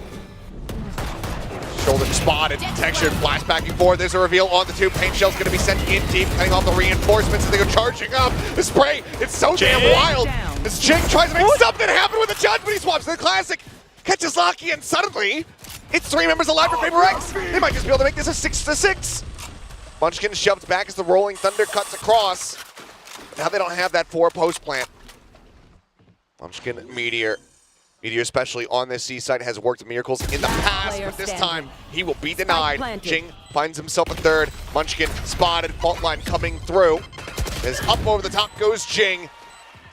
Shoulder spotted, Textured, blast back and forth. There's a reveal on the 2. Paint Shell's going to be sent in deep, cutting off the reinforcements, and they go charging up. The spray, it's so damn wild. As Jing tries to make something happen with the judge, but he swaps to the classic. Catches Lakia, and suddenly, it's 3 members alive for PRX. They might just be able to make this a 6-6. Munchkin shoved back as the Rolling Thunder cuts across. Now they don't have that 4 post plant. Munchkin, Meteor. Meteor, especially on this C site, has worked miracles in the past, but this time he will be denied. Jing finds himself a 3rd. Munchkin spotted, fault line coming through. As up over the top goes Jing.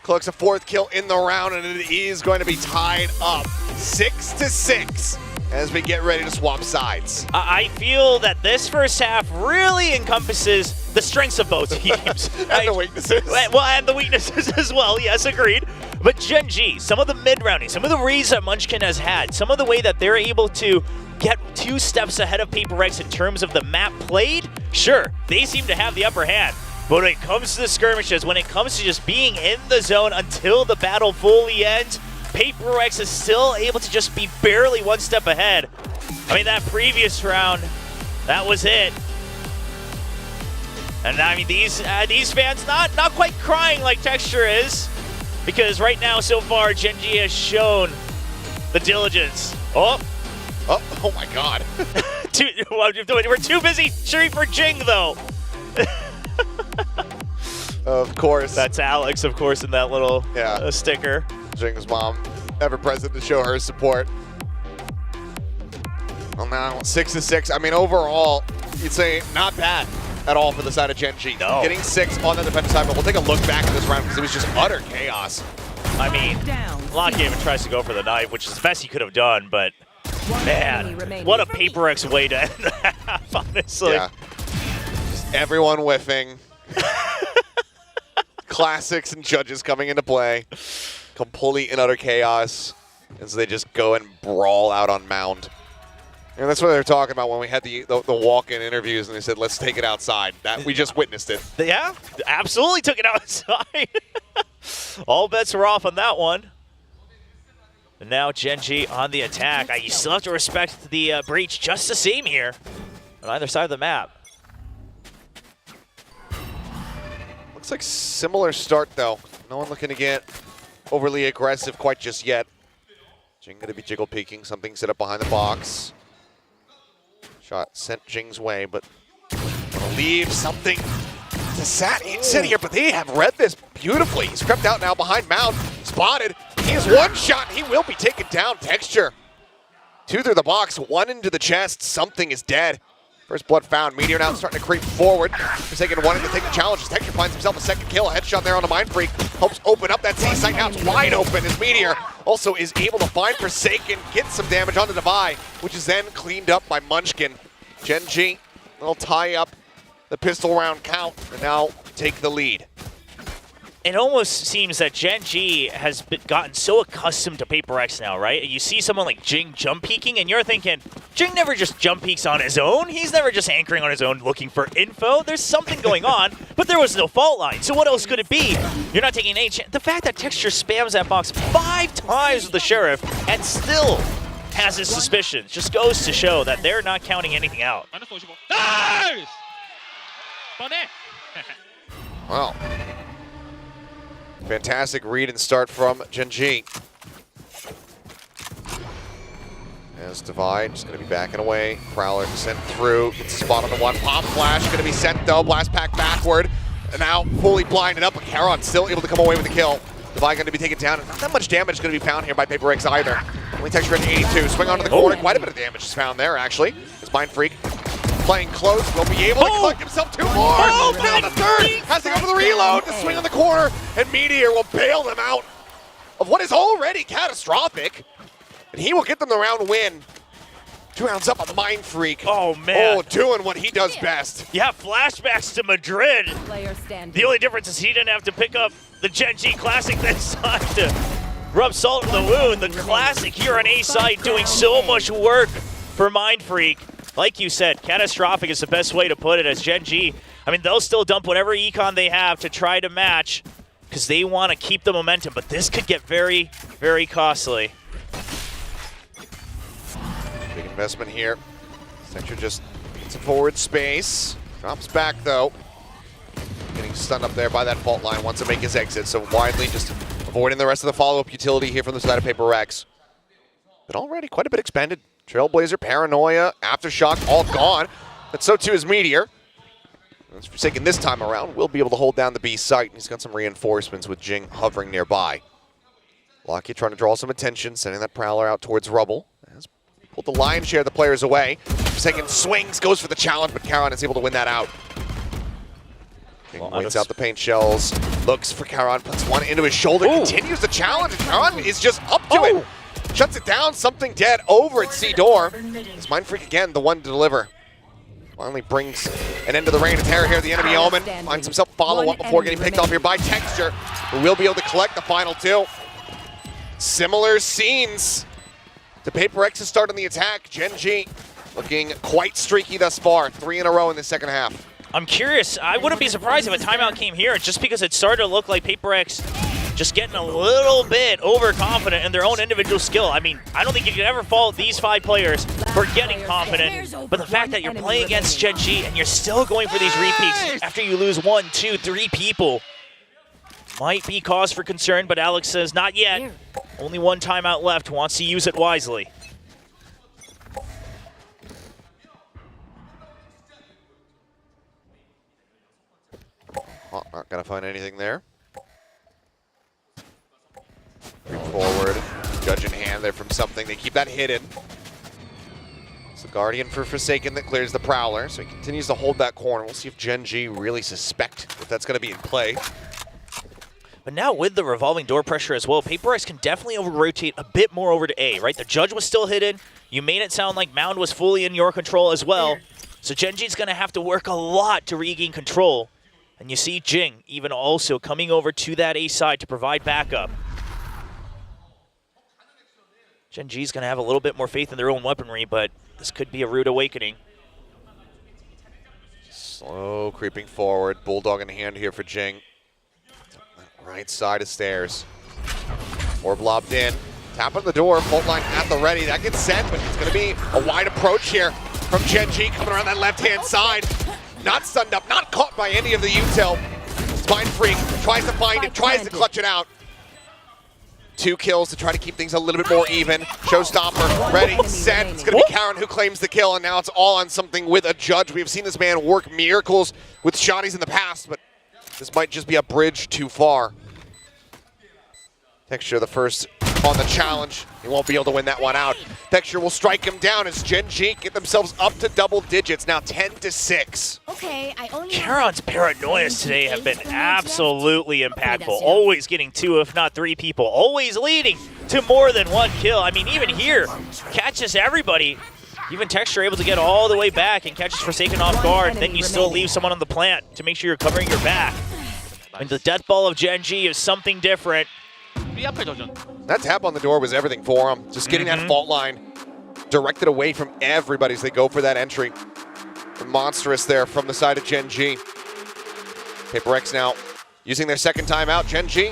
Collects a 4th kill in the round, and it is going to be tied up 6-6 as we get ready to swap sides. I feel that this first half really encompasses the strengths of both teams. And the weaknesses. Well, and the weaknesses as well, yes, agreed. But Gen G, some of the mid-rounding, some of the reads that Munchkin has had, some of the way that they're able to get 2 steps ahead of PRX in terms of the map played, sure, they seem to have the upper hand. But when it comes to the skirmishes, when it comes to just being in the zone until the battle fully ends, PRX is still able to just be barely 1 step ahead. I mean, that previous round, that was it. And I mean, these fans not quite crying like Texture is, because right now, so far, Gen G has shown the diligence. Oh my God. We're too busy cheering for Jing, though. Of course. That's Alex, of course, in that little sticker. Jing's mom, ever present to show her support. Well, now 6-6. I mean, overall, you'd say not bad at all for the side of Gen G. No. Getting 6 on the defensive side, but we'll take a look back at this round because it was just utter chaos. I mean, Locky even tries to go for the knife, which is the best he could have done, but man, what a PRX way to end the half, honestly. Yeah. Just everyone whiffing. Classics and judges coming into play. Complete and utter chaos. And so they just go and brawl out on Mound. And that's what they were talking about when we had the walk-in interviews and they said, let's take it outside. That we just witnessed it. Yeah, absolutely took it outside. All bets were off on that one. And now Gen G on the attack. You still have to respect the breach just the same here on either side of the map. Looks like similar start, though. No one looking to get overly aggressive quite just yet. Jing going to be jiggle peeking. Something set up behind the box. Shot sent Jing's way, but gonna leave something to sit here, but they have read this beautifully. He's crept out now behind Mound. Spotted. He has 1 shot. He will be taken down. Texture. 2 through the box, 1 into the chest. Something is dead. First blood found. Meteor now starting to creep forward. Forsaken wanting to take the challenge. Texture finds himself a 2nd kill. A headshot there on the Mind Freak. Hopes open up that C site. Now it's wide open as Meteor also is able to find Forsaken, get some damage on the Devi, which is then cleaned up by Munchkin. Gen G will tie up the pistol round count and now take the lead. It almost seems that Gen G has gotten so accustomed to PRX now, right? You see someone like Jing jump peeking, and you're thinking, Jing never just jump peeks on his own. He's never just anchoring on his own looking for info. There's something going on, but there was no fault line. So what else could it be? You're not taking any chance. The fact that Texture spams that box 5 times with the Sheriff and still has his suspicions just goes to show that they're not counting anything out. Wow. Fantastic read and start from Gen G. As Divide just going to be backing away. Prowler sent through. Gets a spot on the one. Pop Flash going to be sent though. Blast pack backward. And now fully blinded up. But Charon still able to come away with the kill. Divide going to be taken down. Not that much damage going to be found here by PRX either. Only Texture at 82. Swing onto the corner. Quite a bit of damage is found there actually. It's Mind Freak playing close. Will be able to collect himself 2 more. Now the 3rd has to go for the reload to swing on the corner. And Meteor will bail them out of what is already catastrophic. And he will get them the round win. 2 rounds up on the Mind Freak. Oh, man. Oh, doing what he does best. Yeah, flashbacks to Madrid. Player standing. The only difference is he didn't have to pick up the Gen G Classic this time to rub salt in the wound. The Classic here on A side doing so much work for Mind Freak. Like you said, catastrophic is the best way to put it as Gen G. I mean, they'll still dump whatever econ they have to try to match because they want to keep the momentum, but this could get very, very costly. Big investment here. Texture just gets some forward space. Drops back though. Getting stunned up there by that fault line wants to make his exit. So widely just avoiding the rest of the follow-up utility here from the side of PRX. But already quite a bit expended. Trailblazer, Paranoia, Aftershock, all gone. But so too is Meteor. It's Forsaken this time around. Will be able to hold down the B site. He's got some reinforcements with Jing hovering nearby. Locky trying to draw some attention, sending that Prowler out towards Rubble. Has pulled the lion's share of the players away. Forsaken swings, goes for the challenge, but Charon is able to win that out. King waits out the paint shells, looks for Charon, puts one into his shoulder, continues the challenge, and Charon is just up to it. Shuts it down, something dead over at C door. It's Mind Freak again, the one to deliver. Finally brings an end to the reign of terror here. The enemy Omen finds himself follow-up before getting picked off here by Texture, who will be able to collect the final 2. Similar scenes to Paper X's start on the attack. Gen G looking quite streaky thus far. 3 in a row in the second half. I'm curious. I wouldn't be surprised if a timeout came here just because it started to look like Paper X just getting a little bit overconfident in their own individual skill. I mean, I don't think you can ever fault these 5 players for getting confident, but the fact that you're playing against Gen G and you're still going for these repeats after you lose 1, 2, 3 people might be cause for concern, but Alex says not yet. Only 1 timeout left, wants to use it wisely. Oh, not gonna find anything there. Creep forward, Judge in hand there from something. They keep that hidden. It's the Guardian for Forsaken that clears the Prowler, so he continues to hold that corner. We'll see if Gen G really suspect if that's gonna be in play. But now with the revolving door pressure as well, Paper X can definitely over-rotate a bit more over to A, right? The Judge was still hidden. You made it sound like Mound was fully in your control as well. So Gen G's gonna have to work a lot to regain control. And you see Jing even also coming over to that A side to provide backup. Gen G's gonna have a little bit more faith in their own weaponry, but this could be a rude awakening. Slow creeping forward, Bulldog in hand here for Jing. Right side of stairs. Orb lobbed in. Tap on the door, fault line at the ready. That gets sent, but it's going to be a wide approach here from Gen G coming around that left-hand side. Not stunned up, not caught by any of the util. Mind Freak tries to find it, tries to clutch it out. 2 kills to try to keep things a little bit more even. Showstopper, ready, set. It's going to be Karen who claims the kill, and now it's all on something with a Judge. We've seen this man work miracles with shotties in the past, but this might just be a bridge too far. Texture the first on the challenge. He won't be able to win that one out. Texture will strike him down as Gen G get themselves up to double digits, now 10-6. Okay, I only Charon's paranoias today have been absolutely impactful. Always getting 2, if not 3 people. Always leading to more than 1 kill. I mean, even here, catches everybody. Even Texture able to get all the way back and catches Forsaken off guard. Then you still leave someone on the plant to make sure you're covering your back. And the death ball of Gen G is something different. That tap on the door was everything for him. Just getting that fault line directed away from everybody as they go for that entry. Monstrous there from the side of Gen G. Paper X now using their second timeout. Gen G,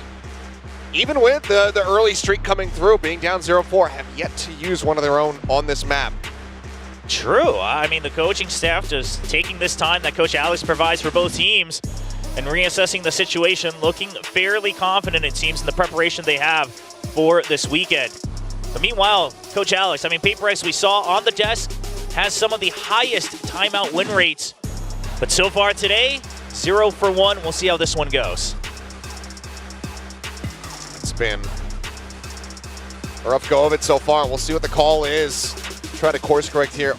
even with the early streak coming through, being down 0-4, have yet to use one of their own on this map. True. I mean, the coaching staff just taking this time that Coach Alex provides for both teams and reassessing the situation, looking fairly confident, it seems, in the preparation they have for this weekend. But meanwhile, Coach Alex, I mean, Paper X, we saw on the desk, has some of the highest timeout win rates. But so far today, 0 for 1. We'll see how this one goes. It's been a rough go of it so far. We'll see what the call is. Try to course correct here.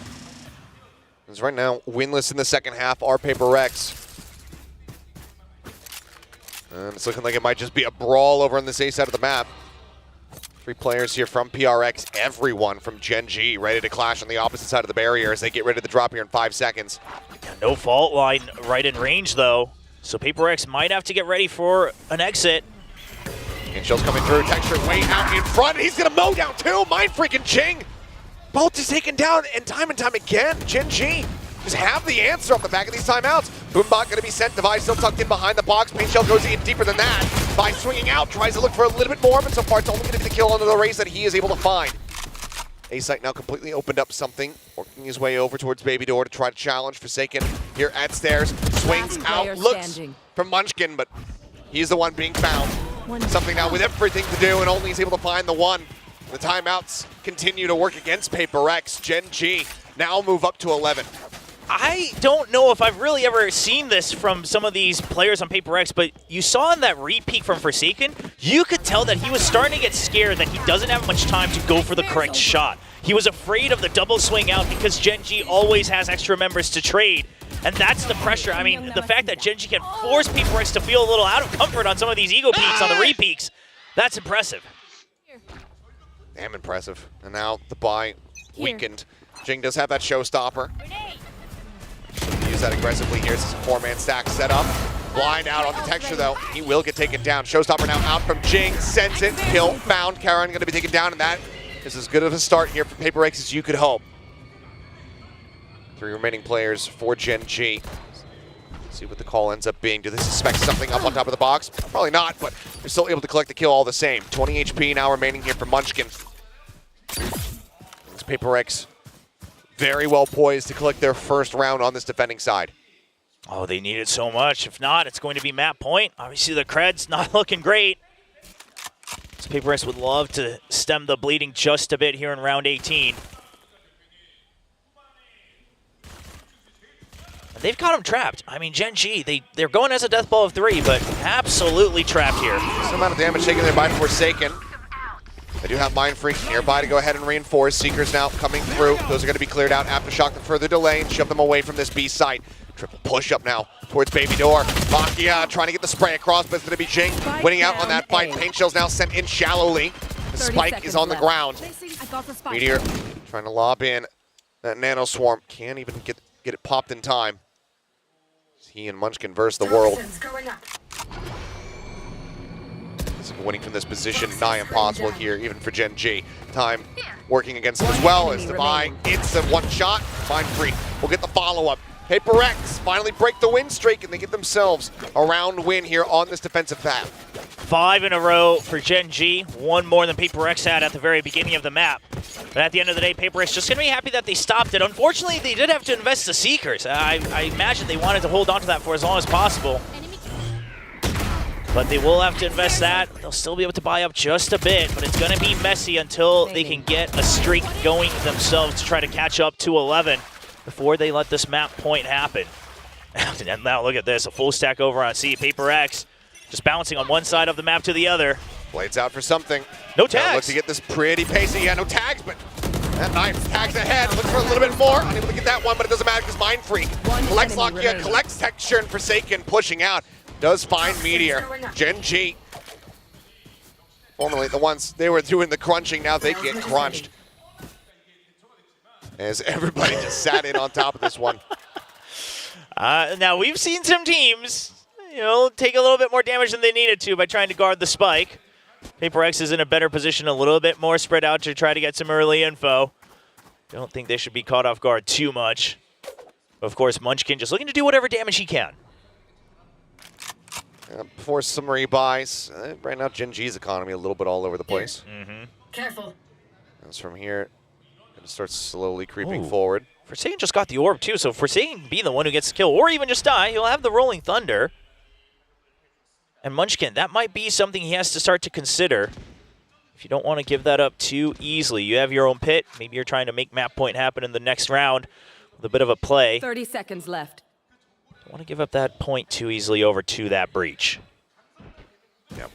Because right now, winless in the second half are Paper X. And it's looking like it might just be a brawl over on this A side of the map. 3 players here from PRX, everyone from Gen G ready to clash on the opposite side of the barrier as they get ready to drop here in 5 seconds. Yeah, no fault line right in range though. So Paper X might have to get ready for an exit. And Shell's coming through, Texture way out in front. He's gonna mow down 2, Mind Freaking Ching. Bolt is taken down and time again. Gen G just have the answer off the back of these timeouts. Boombot gonna be sent, Device still tucked in behind the box. Paint Shell goes in deeper than that. By swinging out, tries to look for a little bit more, but so far it's only gonna be the kill under the race that he is able to find. A-Site now completely opened up something, working his way over towards Baby Door to try to challenge Forsaken here at stairs. Swings out, looks from Munchkin, but he's the one being found. Something now with everything to do, and only is able to find the one. The timeouts continue to work against Paper X. Gen G now move up to 11. I don't know if I've really ever seen this from some of these players on Paper X, but you saw in that repeat from Forsaken, you could tell that he was starting to get scared that he doesn't have much time to go for the correct shot. He was afraid of the double swing out because Gen G always has extra members to trade. And that's the pressure. I mean, the fact that Gen G can force Paper X to feel a little out of comfort on some of these ego peaks on the repeaks, that's impressive. Damn impressive. And now the buy weakened. Jing does have that showstopper. use that aggressively here. This is a 4-man stack set up. Blind out on the Texture though. He will get taken down. Showstopper now out from Jing. Sends it. Kill found. Karen going to be taken down, and that is as good of a start here for PRX as you could hope. 3 remaining players for Gen G. See what the call ends up being. Do they suspect something up on top of the box? Probably not, but they're still able to collect the kill all the same. 20 HP now remaining here for Munchkin. This PRX very well poised to collect their first round on this defending side. Oh, they need it so much. If not, it's going to be map point. Obviously, the Cred's not looking great. This PRX would love to stem the bleeding just a bit here in round 18. And they've got him trapped. I mean, Gen G, they're going as a death ball of 3, but absolutely trapped here. Some amount of damage taken there by Forsaken. They do have Mind Freak nearby to go ahead and reinforce. Seekers now coming through. Those are going to be cleared out. Aftershock to further delay and shove them away from this B site. Triple push up now towards Baby Door. Makia trying to get the spray across, but it's going to be Jing winning out on that fight. Paint Shell's now sent in shallowly. The spike is on the ground. Meteor trying to lob in that Nano Swarm. Can't even get it popped in time. He and Munchkin versus the world. Winning from this position, nigh impossible here, even for Gen G. Time working against them as well as Divine. It's a one shot. Mind Freak will get the follow-up. PRX finally break the win streak, and they get themselves a round win here on this defensive path. 5 in a row for Gen G, 1 more than PRX had at the very beginning of the map. But at the end of the day, PRX just going to be happy that they stopped it. Unfortunately, they did have to invest the Seekers. I imagine they wanted to hold on to that for as long as possible. But they will have to invest that. They'll still be able to buy up just a bit, but it's going to be messy until they can get a streak going themselves to try to catch up to 11 before they let this map point happen. And now look at this, a full stack over on C. PRX just bouncing on one side of the map to the other. Blades out for something. No tags. Look to get this pretty pacey. Yeah, no tags, but that knife tags ahead. Looks for a little bit more. Unable to get that one, but it doesn't matter because Mind Freak collects Lakia, collects Texture, and Forsaken pushing out. Does find Meteor. Gen G. Formerly the ones they were doing the crunching, now they get crunched. As everybody just sat in on top of this one. Now we've seen some teams, take a little bit more damage than they needed to by trying to guard the spike. PRX is in a better position, a little bit more spread out to try to get some early info. Don't think they should be caught off guard too much. Of course, Munchkin just looking to do whatever damage he can. Before some rebuys. Right now, Gen G's economy a little bit all over the place. Careful. As from here, it starts slowly creeping forward. Forsaken just got the orb too, so Forsaken can be the one who gets the kill, or even just die. He'll have the Rolling Thunder. And Munchkin, that might be something he has to start to consider. If you don't want to give that up too easily, you have your own pit. Maybe you're trying to make map point happen in the next round with a bit of a play. 30 seconds left. Don't want to give up that point too easily over to that breach. Yep.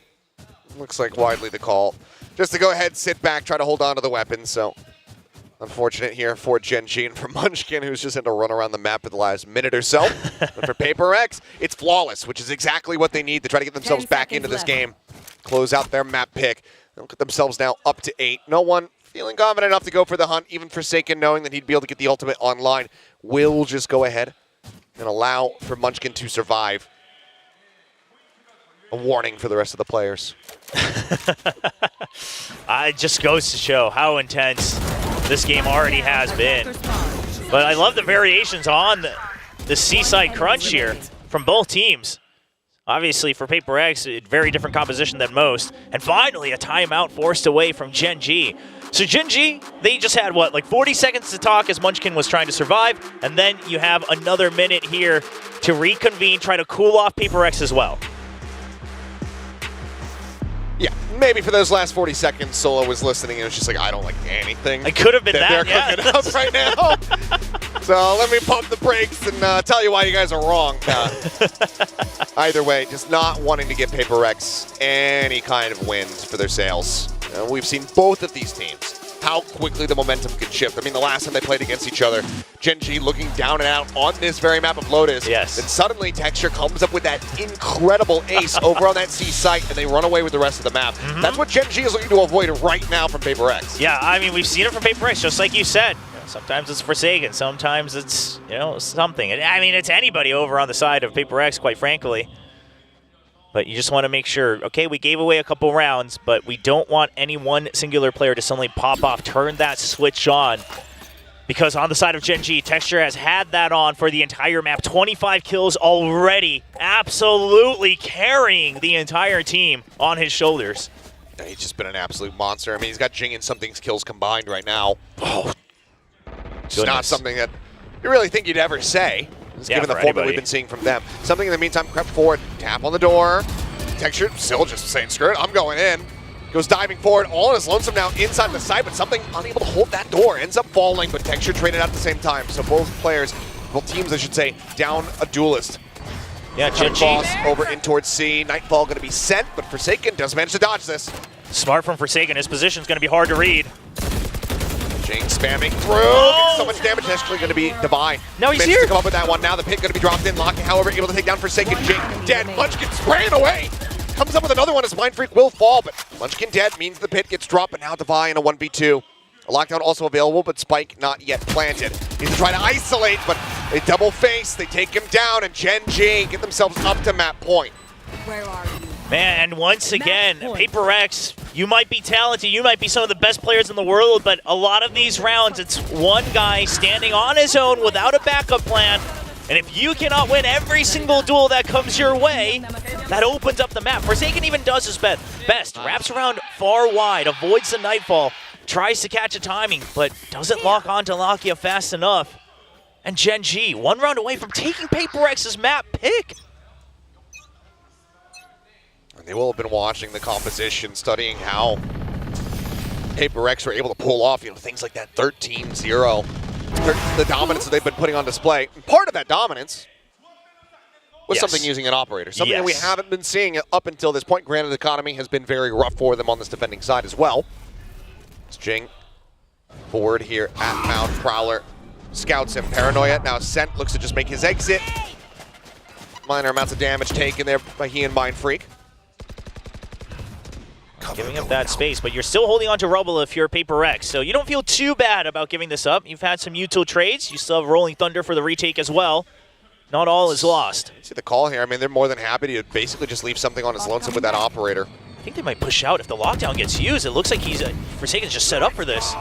Looks like widely the call. Just to go ahead, sit back, try to hold on to the weapon. So unfortunate here for Gen G and for Munchkin, who's just had to run around the map for the last minute or so. But for PRX, it's flawless, which is exactly what they need to try to get themselves back into this game. Close out their map pick. They'll get themselves now up to 8. No one feeling confident enough to go for the hunt, even Forsaken knowing that he'd be able to get the ultimate online. Will just go ahead and allow for Munchkin to survive. A warning for the rest of the players. It just goes to show how intense this game already has been. But I love the variations on the Seaside Crunch here from both teams. Obviously, for PRX, a very different composition than most. And finally, a timeout forced away from Gen G. So Gen G, they just had, what, like 40 seconds to talk as Munchkin was trying to survive. And then you have another minute here to reconvene, try to cool off PRX as well. Yeah, maybe for those last 40 seconds, Solo was listening and was just like, I don't like anything. It could have been that, they're cooking up right now. So let me pump the brakes and tell you why you guys are wrong. Either way, just not wanting to give PRX any kind of wins for their sales. We've seen both of these teams, how quickly the momentum can shift. I mean, the last time they played against each other, Gen G looking down and out on this very map of Lotus. Yes. Then suddenly Texture comes up with that incredible ace over on that C site, and they run away with the rest of the map. That's what Gen G is looking to avoid right now from PRX. Yeah, I mean, we've seen it from PRX, just like you said. Sometimes it's Forsaken, sometimes it's, something. I mean, it's anybody over on the side of PRX, quite frankly. But you just want to make sure, okay, we gave away a couple rounds, but we don't want any one singular player to suddenly pop off, turn that switch on. Because on the side of Gen G, Texture has had that on for the entire map. 25 kills already, absolutely carrying the entire team on his shoulders. Yeah, he's just been an absolute monster. I mean, he's got Jing and Something's kills combined right now. Oh, it's not something that you really think you'd ever say, given the form that we've been seeing from them. Something in the meantime crept forward, tap on the door. Texture still just saying, screw it, I'm going in. Goes diving forward, all on his lonesome now inside the site, but Something unable to hold that door. Ends up falling, but Texture traded out at the same time. So both teams, I should say, down a duelist. Yeah, Gen G over in towards C. Nightfall going to be sent, but Forsaken does manage to dodge this. Smart from Forsaken. His position's going to be hard to read. Jing spamming through. So much damage. Actually going to be Divine. No, he's Managed here. to come up with that one. Now the pit going to be dropped in. Locking, however, able to take down Forsaken. Jing dead. Munchkin spraying away. Comes up with another one as Mind Freak will fall, but Munchkin dead means the pit gets dropped, but now Divine in a 1v2. A lockdown also available, but Spike not yet planted. He's to try to isolate, but they double face, they take him down, and Gen G get themselves up to map point. Where are you? Man, and once again, PRX, you might be talented, you might be some of the best players in the world, but a lot of these rounds, it's one guy standing on his own without a backup plan. And if you cannot win every single duel that comes your way, that opens up the map. Forsaken even does his best. Wraps around far wide, avoids the Nightfall, tries to catch a timing, but doesn't lock on to Lakia fast enough. And Gen G, one round away from taking PRX's map pick. And they will have been watching the composition, studying how PRX were able to pull off, things like that 13-0. The dominance that they've been putting on display. And part of that dominance was Something using an operator. Something that we haven't been seeing up until this point. Granted, the economy has been very rough for them on this defending side as well. It's Jing forward here at Mount. Prowler scouts him. Paranoia now sent. Looks to just make his exit. Minor amounts of damage taken there by he and Mind Freak. Giving up that space, but you're still holding on to rubble if you're PRX, so you don't feel too bad about giving this up. You've had some util trades. You still have Rolling Thunder for the retake as well. Not all is lost. See the call here. I mean, they're more than happy to basically just leave Something on his lonesome with that operator. I think they might push out if the lockdown gets used. It looks like Forsaken's just set up for this.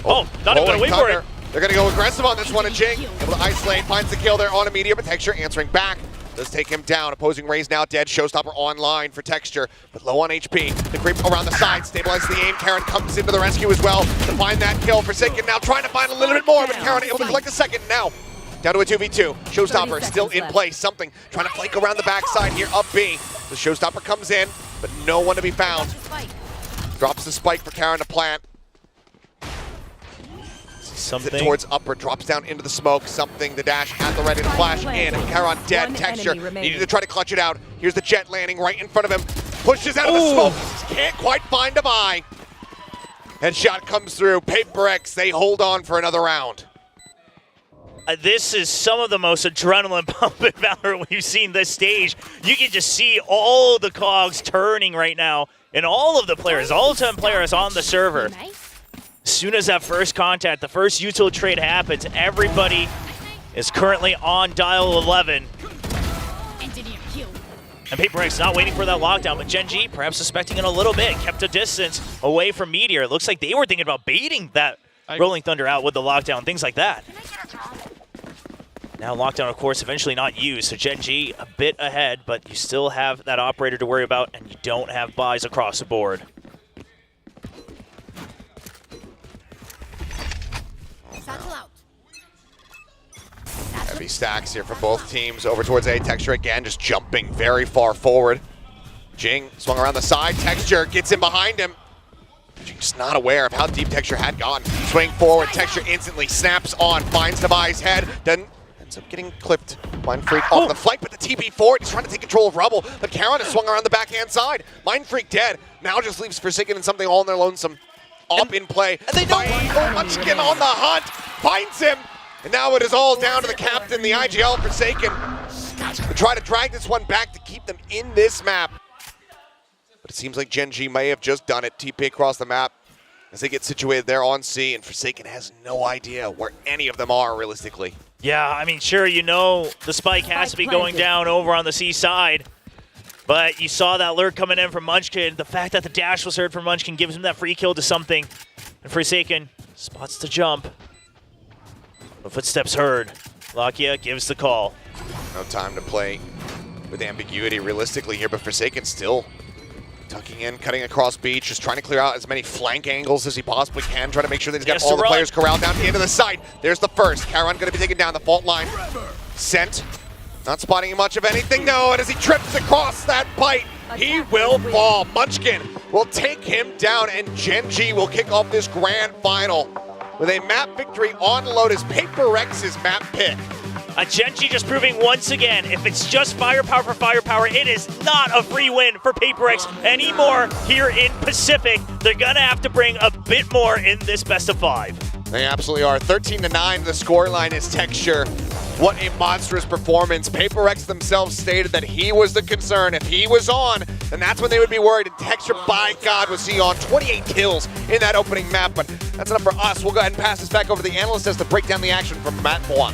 Oh, not even going to wait for it. They're going to go aggressive on this one, and Jing able to isolate, finds the kill there on a Meteor, but Texture answering back. Does take him down. Opposing Raze now dead. Showstopper online for Texture, but low on HP. The creep around the side, stabilizes the aim. Karen comes into the rescue as well to find that kill. Forsaken now trying to find a little bit more, but Karen able to collect a second now. Down to a 2v2. Showstopper still in place. Something trying to flank around the backside here up B. The Showstopper comes in, but no one to be found. Drops the spike for Karen to plant. Something towards upper, drops down into the smoke. Something, the dash at the ready to flash in. Karon dead. Texture needed to try to clutch it out. Here's the jet landing right in front of him. Pushes out of the smoke. Can't quite find Divine. Headshot comes through. PRX, they hold on for another round. This is some of the most adrenaline pumping Valorant we've seen this stage. You can just see all the cogs turning right now, and all of the players, all 10 players on the server. As soon as that first contact, the first util trade happens, everybody is currently on dial 11. And PRX not waiting for that lockdown, but Gen G perhaps suspecting it a little bit, kept a distance away from Meteor. It looks like they were thinking about baiting that Rolling Thunder out with the lockdown, things like that. Now lockdown, of course, eventually not used, so Gen G a bit ahead, but you still have that operator to worry about, and you don't have buys across the board. Heavy stacks here from both teams over towards A. Texture again, just jumping very far forward. Jing swung around the side. Texture gets in behind him. Jing's not aware of how deep Texture had gone. Swing forward. Texture instantly snaps on, finds Devi's head, then ends up getting clipped. Mind Freak off the flight, but the TP forward. He's trying to take control of Rubble, but Karen has swung around the backhand side. Mind Freak dead. Now just leaves Forsaken and Something all in their lonesome. Up in play. And they don't. Munchkin on the hunt. Finds him. And now it is all down to the captain, the IGL Forsaken, to try to drag this one back to keep them in this map. But it seems like Gen G may have just done it. TP across the map. as they get situated there on C, and Forsaken has no idea where any of them are realistically. Yeah, I mean, sure, you know the spike has to be going down over on the C side, but you saw that lurk coming in from Munchkin. The fact that the dash was heard from Munchkin gives him that free kill to something. And Forsaken spots the jump. The footsteps heard. Lakia gives the call. No time to play with ambiguity realistically here, but Forsaken still tucking in, cutting across beach, just trying to clear out as many flank angles as he possibly can, trying to make sure that he's got all the players corralled down to the end of the side. There's the first. Charon going to be taken down the fault line. Sent. Not spotting much of anything, no, and as he trips across that bite, he will fall. Munchkin will take him down, and Gen G will kick off this grand final with a map victory on Lotus. PRX's map pick. Gen G just proving once again, if it's just firepower for firepower, it is not a free win for PRX anymore here in Pacific. They're gonna have to bring a bit more in this best of 5. They absolutely are. 13-9, the scoreline is Texture. What a monstrous performance. PRX themselves stated that he was the concern. If he was on, then that's when they would be worried. And Texture, by God, was he on. 28 kills in that opening map, but that's enough for us. We'll go ahead and pass this back over to the analyst as to break down the action from Matt Moan.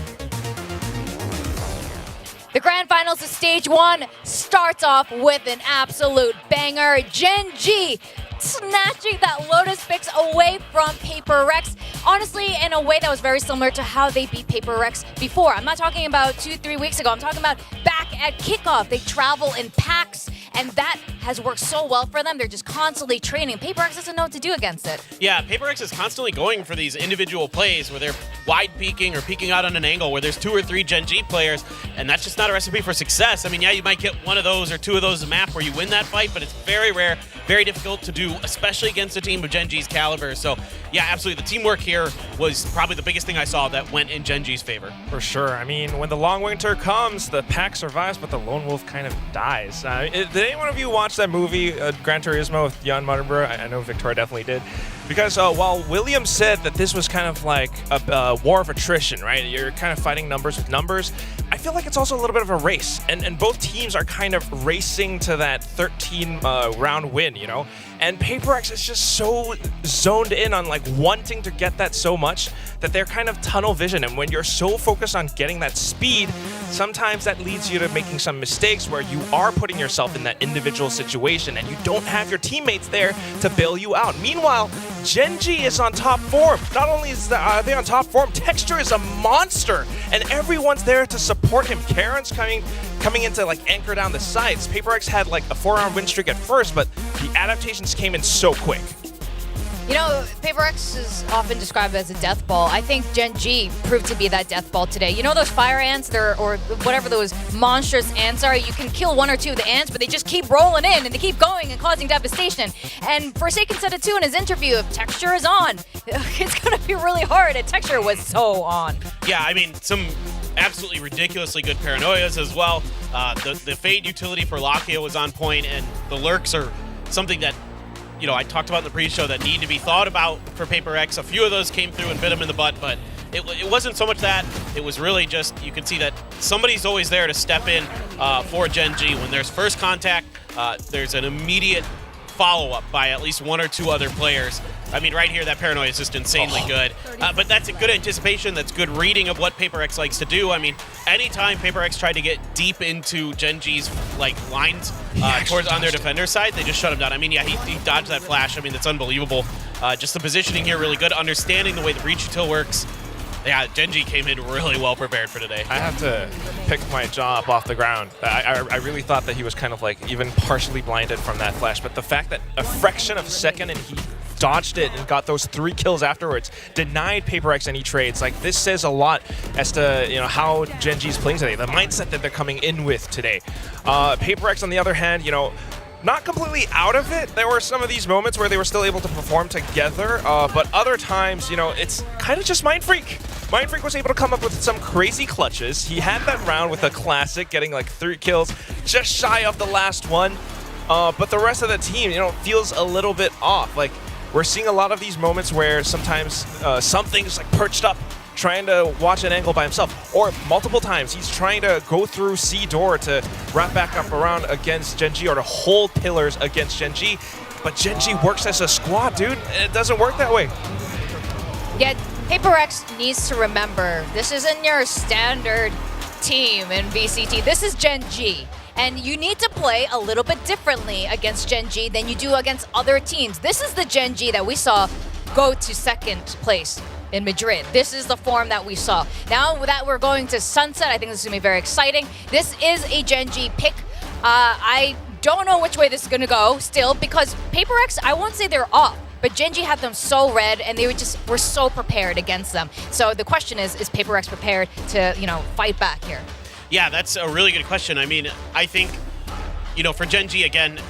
The grand finals of stage 1 starts off with an absolute banger. Gen G snatching that Lotus picks away from PRX. Honestly, in a way that was very similar to how they beat PRX before. I'm not talking about 2-3 weeks ago. I'm talking about back at kickoff. They travel in packs, and that has worked so well for them. They're just constantly training. PRX doesn't know what to do against it. Yeah, PRX is constantly going for these individual plays where they're wide peeking or peeking out on an angle where there's 2 or 3 Gen G players, and that's just not a recipe for success. I mean, yeah, you might get 1 of those or 2 of those a map where you win that fight, but it's very rare, very difficult to do, especially against a team of Gen G's caliber. So, yeah, absolutely. The teamwork here was probably the biggest thing I saw that went in Gen G's favor. For sure. I mean, when the long winter comes, the pack survives, but the lone wolf kind of dies. Did any one of you watch that movie, Gran Turismo, with Jan Mardenborough? I know Victoria definitely did. Because while William said that this was kind of like a war of attrition, right? You're kind of fighting numbers with numbers. I feel like it's also a little bit of a race. And both teams are kind of racing to that 13-round win, you know? And PRX is just so zoned in on like wanting to get that so much that they're kind of tunnel vision. And when you're so focused on getting that speed, sometimes that leads you to making some mistakes where you are putting yourself in that individual situation and you don't have your teammates there to bail you out. Meanwhile, Gen G is on top form. Not only are they on top form, Texture is a monster, and everyone's there to support him. Karen's coming in to like anchor down the sides. PRX had like a 4-round win streak at first, but the adaptations came in so quick. You know, PRX is often described as a death ball. I think Gen G proved to be that death ball today. You know those fire ants, or whatever those monstrous ants are? You can kill 1 or 2 of the ants, but they just keep rolling in, and they keep going and causing devastation. And Forsaken said it too in his interview, if Texture is on, it's going to be really hard, and Texture was so on. Yeah, I mean, some absolutely ridiculously good paranoias as well. The Fade utility for Lakia was on point, and the lurks are something that, you know, I talked about in the pre-show that need to be thought about for PRX. A few of those came through and bit him in the butt, but it wasn't so much that. It was really just, you can see that somebody's always there to step in for Gen G. When there's first contact, there's an immediate follow-up by at least 1 or 2 other players. I mean, right here, that paranoia is just insanely good. But that's a good anticipation. That's good reading of what PRX likes to do. I mean, anytime PRX tried to get deep into Gen G's like lines towards on their defender side, they just shut him down. I mean, yeah, he dodged that flash. I mean, that's unbelievable. Just the positioning here really good. Understanding the way the breach util works. Yeah, Gen G came in really well prepared for today. I have to pick my jaw up off the ground. I really thought that he was kind of like even partially blinded from that flash, but the fact that a fraction of a second and he dodged it and got those 3 kills afterwards, denied PRX any trades. Like, this says a lot as to, you know, how Gen G's playing today, the mindset that they're coming in with today. PRX, on the other hand, you know, not completely out of it. There were some of these moments where they were still able to perform together, but other times, you know, it's kind of just Mindfreak. Mindfreak was able to come up with some crazy clutches. He had that round with a classic, getting like 3 kills, just shy of the last one. But the rest of the team, you know, feels a little bit off. Like, we're seeing a lot of these moments where sometimes something's like perched up trying to watch an angle by himself. Or multiple times, he's trying to go through C door to wrap back up around against Gen G or to hold pillars against Gen G. But Gen G works as a squad, dude. It doesn't work that way. Yeah, PRX needs to remember, this isn't your standard team in VCT. This is Gen G. And you need to play a little bit differently against Gen G than you do against other teams. This is the Gen G that we saw go to second place in Madrid. This is the form that we saw. Now that we're going to Sunset, I think this is going to be very exciting. This is a Gen G pick. I don't know which way this is going to go still, because PRX, I won't say they're off, but Gen G had them so red, and they were so prepared against them. So the question is PRX prepared to, fight back here? Yeah, that's a really good question. I mean, I think, for Gen G, again,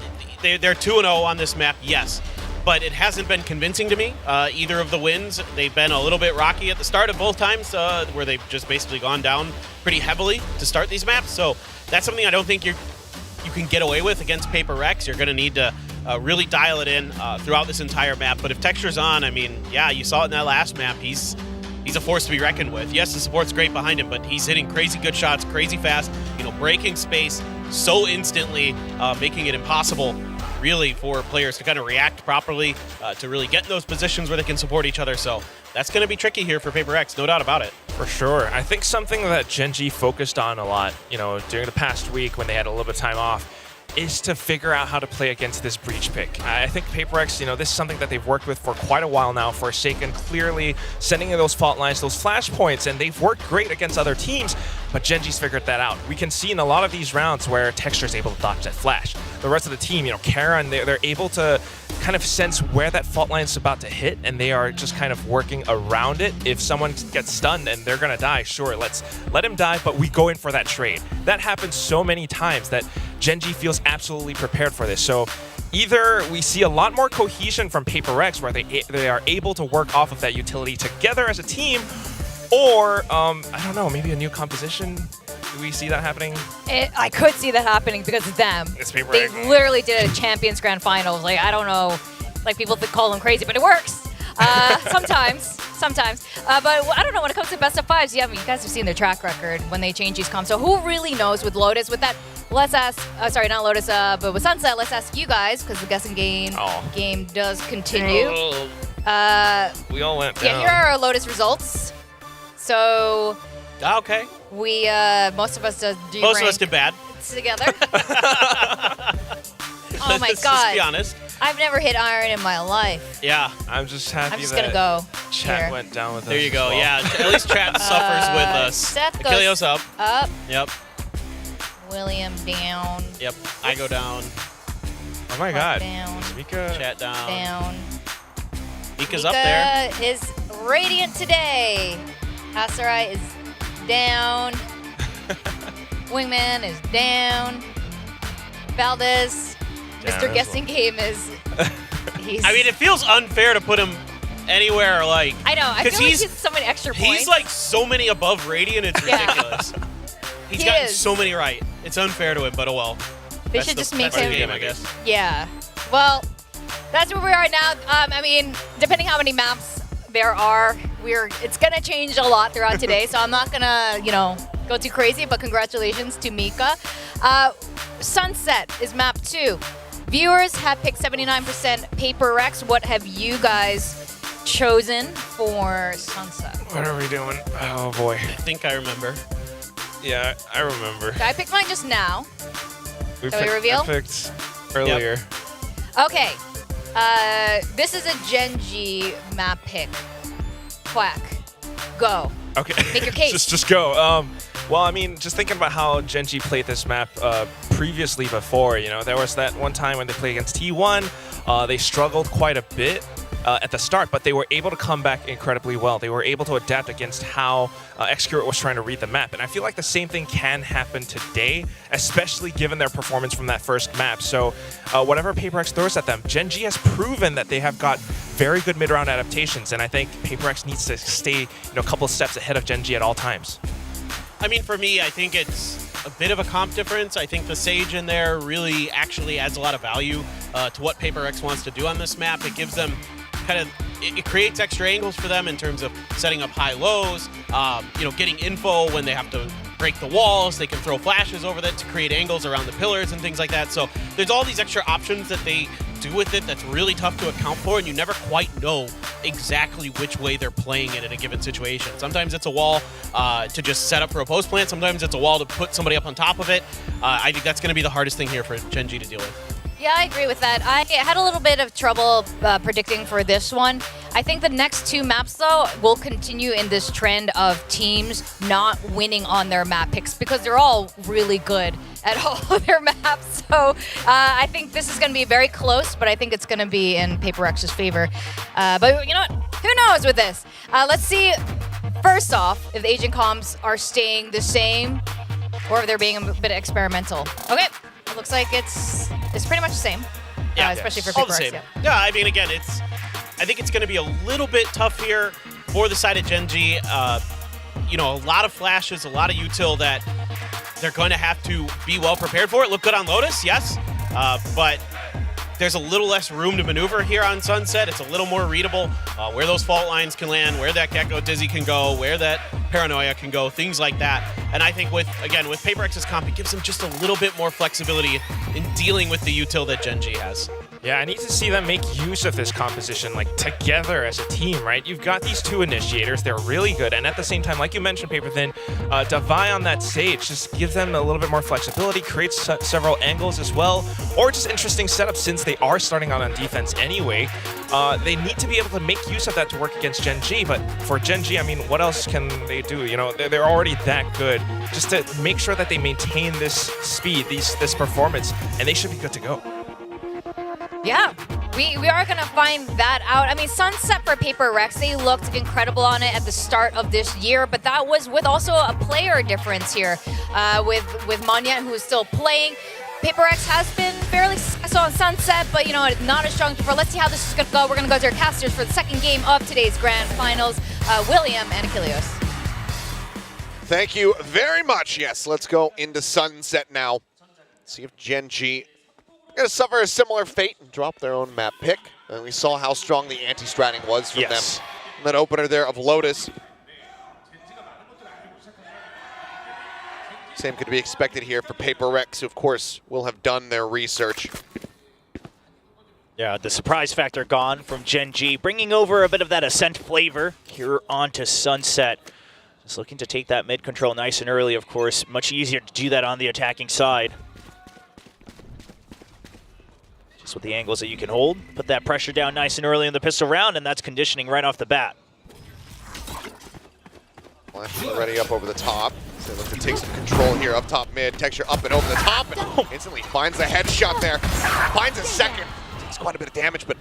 they're 2-0 on this map, yes. But it hasn't been convincing to me. Either of the wins, they've been a little bit rocky at the start of both times, where they've just basically gone down pretty heavily to start these maps. So that's something I don't think you can get away with against PRX. You're going to need to really dial it in throughout this entire map. But if Texture's on, I mean, yeah, you saw it in that last map. He's a force to be reckoned with. Yes, the support's great behind him, but he's hitting crazy good shots, crazy fast, breaking space so instantly, making it impossible really for players to kind of react properly, to really get in those positions where they can support each other. So that's going to be tricky here for PRX, no doubt about it. For sure. I think something that Gen G focused on a lot, during the past week when they had a little bit of time off, is to figure out how to play against this breach pick. I think PRX, this is something that they've worked with for quite a while now. Forsaken clearly sending in those fault lines, those flash points, and they've worked great against other teams, but Gen G's figured that out. We can see in a lot of these rounds where Texture's able to dodge that flash. The rest of the team, Karen, they're able to kind of sense where that fault line is about to hit, and they are just kind of working around it. If someone gets stunned and they're gonna die, sure, let's let him die, but we go in for that trade. That happens so many times that Gen G feels absolutely prepared for this. So either we see a lot more cohesion from PRX, where they are able to work off of that utility together as a team, or I don't know, maybe a new composition. Do we see that happening? I could see that happening because of them. It's PRX. They literally did a Champions Grand Finals. Like, I don't know, like people call them crazy, but it works. Sometimes. But I don't know, when it comes to best of fives, you guys have seen their track record when they change these comps. So who really knows with Lotus? With that, let's ask, sorry, not Lotus, but with Sunset, let's ask you guys, because the guessing game does continue. We all went down. Yeah, here are our Lotus results. So okay. We, most of us did Most of us did bad. Together. Oh my God. Let's be honest. I've never hit iron in my life. Yeah. I'm just happy I'm just that gonna go chat here. went down with us. There you go. as well. Yeah, at least chat suffers with us. Seth Achilleos goes up. Up. Yep. William down. Yep. I go down. Oh my God. Down. Mika. Chat down. Down. Mika's up there. Mika is radiant today. Asarai is down. Wingman is down. Valdez, Down Mr. as Guessing Game is. He's. I mean, it feels unfair to put him anywhere like. I know. I feel like he's so many extra points. He's like so many above Radiant. It's ridiculous. He's gotten so many right. It's unfair to him, but oh well. They should just make that's him. the game, I guess. Yeah. Well, that's where we are now. I mean, depending how many maps there are, it's gonna change a lot throughout today. So I'm not gonna, go too crazy. But congratulations to Mika. Sunset is map 2. Viewers have picked 79% PRX. What have you guys chosen for Sunset? What are we doing? Oh boy. I think I remember. Yeah, I remember. I picked mine just now. We Shall we reveal? I picked earlier. Okay. This is a Gen G map pick. Quack. Go. Okay. Make your case. just go. Well, I mean, just thinking about how Gen G played this map previously before, there was that one time when they played against T1. They struggled quite a bit at the start, but they were able to come back incredibly well. They were able to adapt against how Xcurate was trying to read the map. And I feel like the same thing can happen today, especially given their performance from that first map. So whatever PRX throws at them, Gen G has proven that they have got very good mid-round adaptations. And I think PRX needs to stay a couple steps ahead of Gen G at all times. I mean, for me, I think it's a bit of a comp difference. I think the Sage in there really actually adds a lot of value to what PRX wants to do on this map. It gives them kind of it creates extra angles for them in terms of setting up high lows, you know, getting info when they have to break the walls. They can throw flashes over that to create angles around the pillars and things like that. So there's all these extra options that they do with it that's really tough to account for, and you never quite know exactly which way they're playing it in a given situation. Sometimes it's a wall to just set up for a post plant. Sometimes it's a wall to put somebody up on top of it. I think that's going to be the hardest thing here for Gen G to deal with. Yeah, I agree with that. I had a little bit of trouble predicting for this one. I think the next two maps, though, will continue in this trend of teams not winning on their map picks because they're all really good at all of their maps. So I think this is going to be very close, but I think it's going to be in PRX's favor. But you know what? Who knows with this? Let's see, first off, if the agent comms are staying the same or if they're being a bit experimental. Okay. It looks like it's pretty much the same, especially for all the PRX. same. Yeah, I mean, again, I think it's going to be a little bit tough here for the side of Gen G. You know, a lot of flashes, a lot of util that they're going to have to be well prepared for. It looked good on Lotus, yes, but there's a little less room to maneuver here on Sunset. It's a little more readable where those fault lines can land, where that Gecko Dizzy can go, where that Paranoia can go, things like that. And I think with PRX's comp, it gives them just a little bit more flexibility in dealing with the util that Gen G has. Yeah, I need to see them make use of this composition, like, together as a team, right? You've got these two initiators. They're really good. And at the same time, like you mentioned, Paper Thin, Davai on that stage just gives them a little bit more flexibility, creates several angles as well, or just interesting setups since they are starting out on defense anyway. They need to be able to make use of that to work against Gen G, but for Gen G, I mean, what else can they do? You know, they're already that good. Just to make sure that they maintain this speed, this performance, and they should be good to go. Yeah, we are going to find that out. I mean, Sunset for PRX, they looked incredible on it at the start of this year, but that was with also a player difference here with Manya, who is still playing. PRX has been fairly successful on Sunset, but, you know, not as strong before. Let's see how this is going to go. We're going to go to our casters for the second game of today's grand finals, William and Achilleos. Thank you very much. Yes, let's go into Sunset now. See if Gen G going to suffer a similar fate and drop their own map pick. And we saw how strong the anti-stratting was from them. And that opener there of Lotus. Same could be expected here for PRX, who of course will have done their research. Yeah, the surprise factor gone from Gen G, bringing over a bit of that Ascent flavor here onto Sunset. Just looking to take that mid control nice and early, of course. Much easier to do that on the attacking side. Just with the angles that you can hold. Put that pressure down nice and early in the pistol round, and that's conditioning right off the bat. Flash already up over the top. So look to take some control here up top mid. Texture up and over the top, and instantly finds a headshot there. Finds a second. Takes quite a bit of damage, but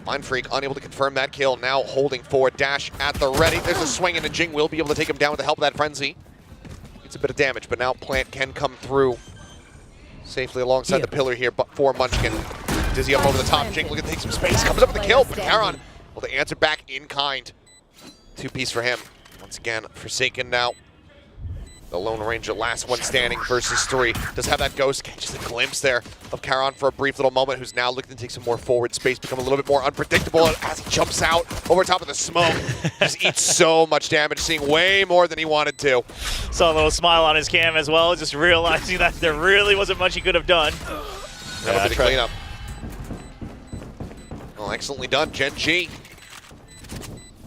Mind Freak unable to confirm that kill. Now holding forward, dash at the ready. There's a swing, and Jing will be able to take him down with the help of that Frenzy. It's a bit of damage, but now Plant can come through safely alongside the pillar here, but for Munchkin. Dizzy up over the top. Jing looking to take some space. Comes up with the kill, but Karon will to answer back in kind. Two-piece for him. Once again, Forsaken now. The Lone Ranger, last one standing versus three. Does have that ghost, just a glimpse there of Karon for a brief little moment, who's now looking to take some more forward space, become a little bit more unpredictable as he jumps out over top of the smoke. Just eats so much damage, seeing way more than he wanted to. Saw a little smile on his cam as well, just realizing that there really wasn't much he could have done. That'll be the cleanup. Well, excellently done, Gen G.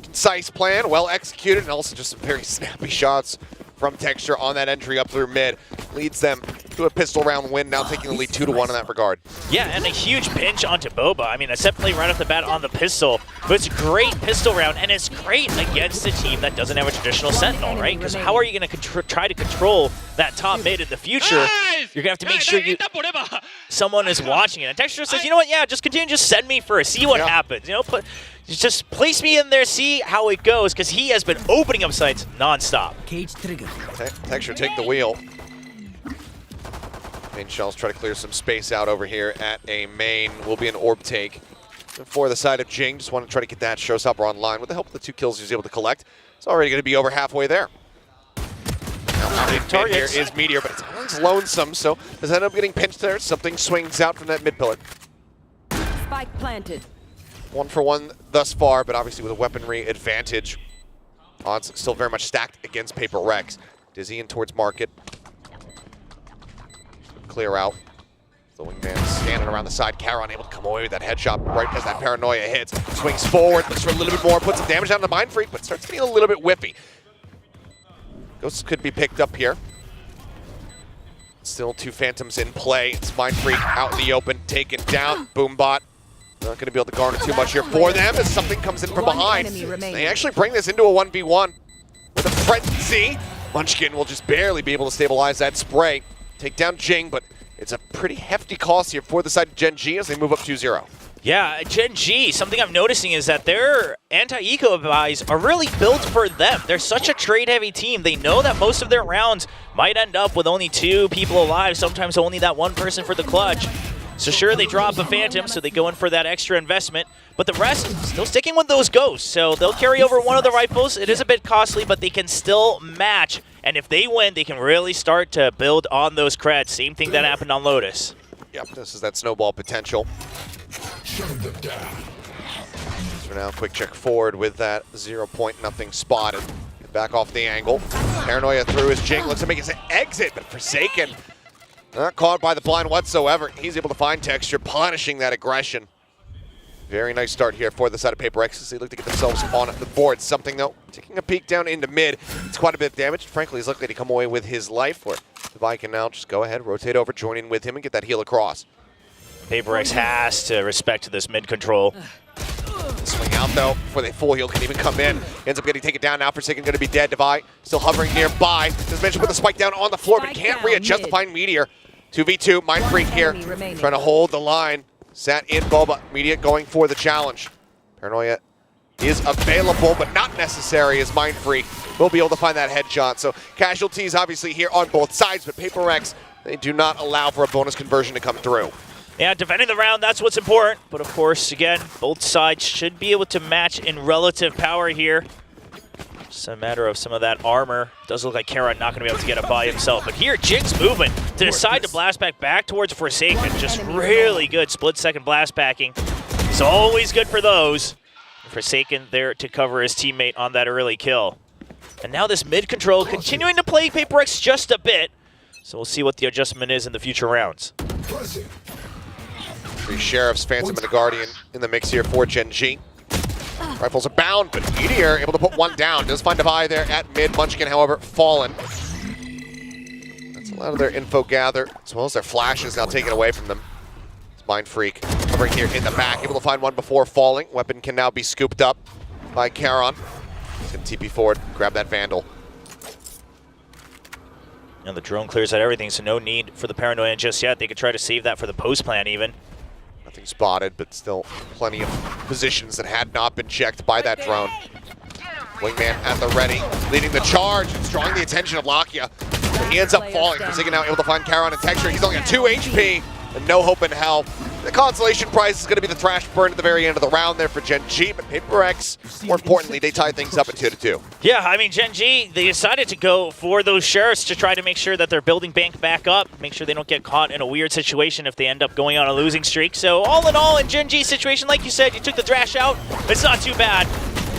Concise plan, well executed, and also just some very snappy shots from Texture on that entry up through mid. Leads them to a pistol round win, now taking the lead 2-1 in that regard. Yeah, and a huge pinch onto Boba. I mean, a set play right off the bat on the pistol, but it's a great pistol round, and it's great against a team that doesn't have a traditional Sentinel, right? Because how are you going to try to control that top mid in the future? You're going to have to make sure someone is watching it. And Texture says, you know what, yeah, just continue, just send me first, see what happens. You know, just place me in there, see how it goes, because he has been opening up sites non-stop. Cage trigger. Texture take the wheel. Main shells try to clear some space out over here at a main. Will be an orb take for the side of Jing. Just want to try to get that showstopper online. With the help of the 2 kills he was able to collect, it's already going to be over halfway there. Now big target here is Meteor, but it's lonesome, so does end up getting pinched there. Something swings out from that mid pillar. Spike planted. 1 for 1 thus far, but obviously with a weaponry advantage. Odds still very much stacked against PRX. Dizzy in towards Market. Clear out. The wingman scanning around the side. Charon able to come away with that headshot right as that paranoia hits. Swings forward, looks for a little bit more, puts some damage down to Mind Freak, but starts getting a little bit whiffy. Ghosts could be picked up here. Still 2 Phantoms in play. It's Mind Freak out in the open, taken down. Boombot. Not going to be able to garner too much here for them as something comes in from behind. They actually bring this into a 1v1 with a frenzy. Munchkin will just barely be able to stabilize that spray. Take down Jing, but it's a pretty hefty cost here for the side of Gen G as they move up 2-0. Yeah, Gen G, something I'm noticing is that their anti-eco buys are really built for them. They're such a trade-heavy team. They know that most of their rounds might end up with only 2 people alive, sometimes only that 1 person for the clutch. So sure, they drop a Phantom, so they go in for that extra investment, but the rest still sticking with those Ghosts. So they'll carry over one of the rifles. It is a bit costly, but they can still match. And if they win, they can really start to build on those creds. Same thing that happened on Lotus. Yep, this is that snowball potential. So now, quick check forward with that 0 point, nothing spotted. Back off the angle. Paranoia through his Jing, looks to make his exit, but Forsaken not caught by the blind whatsoever. He's able to find Texture, punishing that aggression. Very nice start here for the side of PRX as they look to get themselves on the board. Something, though, taking a peek down into mid. It's quite a bit of damage. Frankly, he's likely to come away with his life, where Devi can now just go ahead, rotate over, join in with him, and get that heal across. PRX has to respect this mid control. Swing out, though, before they full heal can even come in. Ends up getting taken down now. Forsaken going to be dead. Devi still hovering nearby. As mentioned, put the spike down on the floor, but can't readjust to find Meteor. 2v2, Mind Freak here, trying to hold the line. Sat in Boba, Meteor going for the challenge. Paranoia is available, but not necessary as Mind Freak will be able to find that headshot. So casualties obviously here on both sides, but PRX, they do not allow for a bonus conversion to come through. Yeah, defending the round, that's what's important. But of course, again, both sides should be able to match in relative power here. Just a matter of some of that armor. Does look like Charon not going to be able to get it by himself. But here, Jing's movement to decide to blast back towards Forsaken. Just really good split-second blast backing. It's always good for those. Forsaken there to cover his teammate on that early kill. And now this mid-control continuing to play PRX just a bit. So we'll see what the adjustment is in the future rounds. 3 Sheriffs, Phantom, and the Guardian in the mix here for Gen G. Rifles are bound, but Meteor able to put 1 down. Does find Devi there at mid. Munchkin, however, fallen. That's a lot of their info gather, as well as their flashes now taken away from them. It's Mind Freak hovering here in the back, able to find 1 before falling. Weapon can now be scooped up by Charon. He's going to TP forward, grab that Vandal. And the drone clears out everything, so no need for the Paranoia just yet. They could try to save that for the post plan even. Nothing spotted, but still plenty of positions that had not been checked by that drone. Wingman at the ready, leading the charge. It's drawing the attention of Lakia. But he ends up falling. Forsaken now able to find Charon and Texture. He's only got 2 HP and no hope in hell. The consolation prize is going to be the Thrash Burn at the very end of the round there for Gen G, but PRX, more importantly, they tied things up at 2-2. Yeah, I mean, Gen G, they decided to go for those Sheriffs to try to make sure that they're building bank back up, make sure they don't get caught in a weird situation if they end up going on a losing streak. So all in all, in Gen G's situation, like you said, you took the Thrash out, it's not too bad.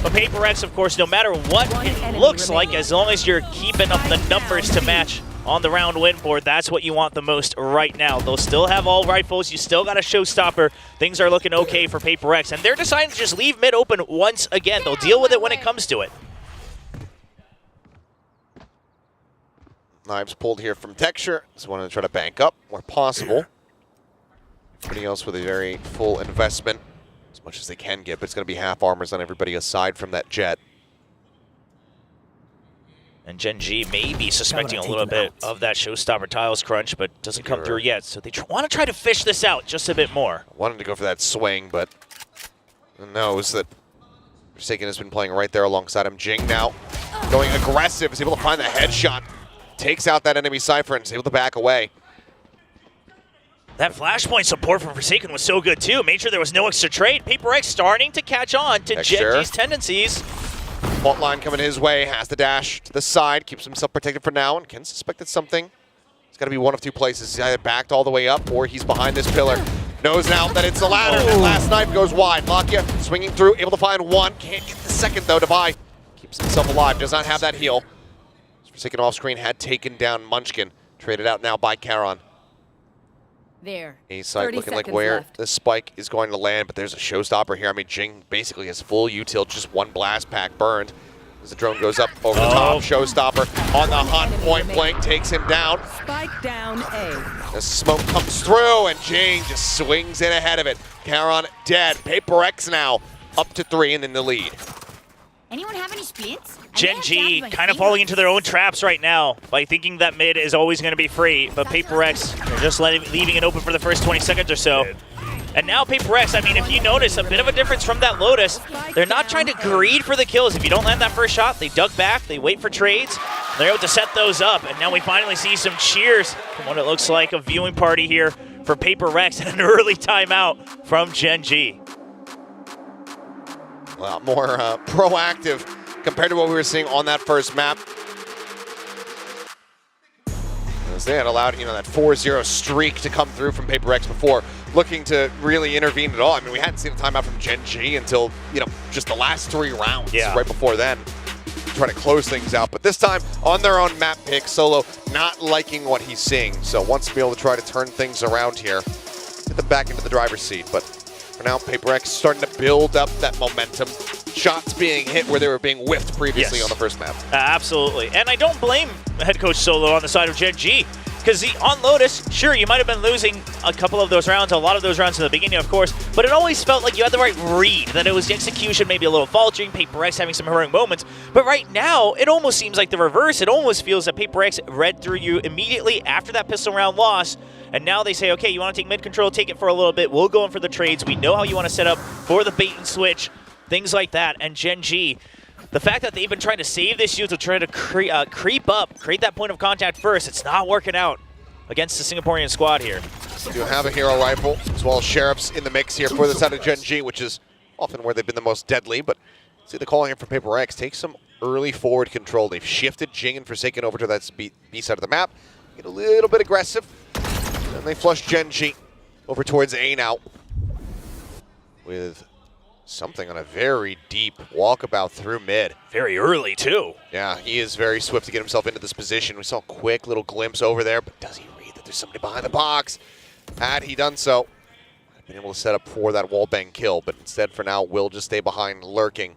But PRX, of course, no matter what it looks like, as long as you're keeping up the numbers to match on the round win board, that's what you want the most right now. They'll still have all rifles. You still got a showstopper. Things are looking okay for PRX, and they're deciding to just leave mid open once again. They'll deal with it when it comes to it. Knives pulled here from Texture. Just wanted to try to bank up where possible. Everybody else with a very full investment, as much as they can get, but it's going to be half armors on everybody aside from that Jet. And Gen G may be suspecting a little bit of that showstopper tiles crunch, but doesn't come through yet. So they want to try to fish this out just a bit more. Wanted to go for that swing, but knows that Forsaken has been playing right there alongside him. Jing now going aggressive, is able to find the headshot. Takes out that enemy Cypher and is able to back away. That flashpoint support from Forsaken was so good too. Made sure there was no extra trade. PRX starting to catch on to Gen G's tendencies. Fault line coming his way, has the dash to the side, keeps himself protected for now, and can suspect it's something. It's got to be one of 2 places. He's either backed all the way up, or he's behind this pillar. Knows now that it's the ladder, and last knife goes wide. Lakia swinging through, able to find one. Can't get the second, though. Devi keeps himself alive, does not have that heal. Forsaken off screen had taken down Munchkin. Traded out now by Charon. There. A site looking like where the spike is going to land, but there's a showstopper here. I mean, Jing basically has full util, just one blast pack burned. As the drone goes up over the top, showstopper on the hunt, point blank takes him down. Spike down A. The smoke comes through, and Jing just swings in ahead of it. Charon dead. PRX now up to 3 and in the lead. Anyone have any splints? Gen G kind of falling into their own traps right now by thinking that mid is always going to be free, but PRX are just leaving it open for the first 20 seconds or so. And now PRX, I mean, if you notice, a bit of a difference from that Lotus. They're not trying to greed for the kills. If you don't land that first shot, they duck back, they wait for trades. They're able to set those up, and now we finally see some cheers from what it looks like a viewing party here for PRX and an early timeout from Gen G. A lot more proactive compared to what we were seeing on that first map. As they had allowed, that 4-0 streak to come through from PRX before looking to really intervene at all. I mean, we hadn't seen a timeout from Gen G until, just the last 3 rounds right before then. Trying to close things out, but this time on their own map pick, Solo not liking what he's seeing, so wants to be able to try to turn things around here, get them back into the driver's seat. But for now, PRX starting to build up that momentum. Shots being hit where they were being whiffed previously on the first map. Absolutely, and I don't blame head coach Solo on the side of Gen G. Because on Lotus, sure, you might have been losing a couple of those rounds, a lot of those rounds in the beginning, of course, but it always felt like you had the right read, that it was the execution maybe a little faltering, PRX having some heroic moments. But right now, it almost seems like the reverse. It almost feels that PRX read through you immediately after that pistol round loss, and now they say, okay, you want to take mid control, take it for a little bit, we'll go in for the trades, we know how you want to set up for the bait and switch, things like that. And Gen G, the fact that they've been trying to save this youth to try to creep up, create that point of contact first, it's not working out against the Singaporean squad here. You have a hero rifle, as well as Sheriffs in the mix here for the side of Gen G, which is often where they've been the most deadly, but see the call here from PRX. Take some early forward control. They've shifted Jing and Forsaken over to that B side of the map, get a little bit aggressive, and they flush Gen G over towards A now, with something on a very deep walkabout through mid. Very early, too. Yeah, he is very swift to get himself into this position. We saw a quick little glimpse over there, but does he read that there's somebody behind the box? Had he done so, been able to set up for that wallbang kill, but instead for now, will just stay behind lurking.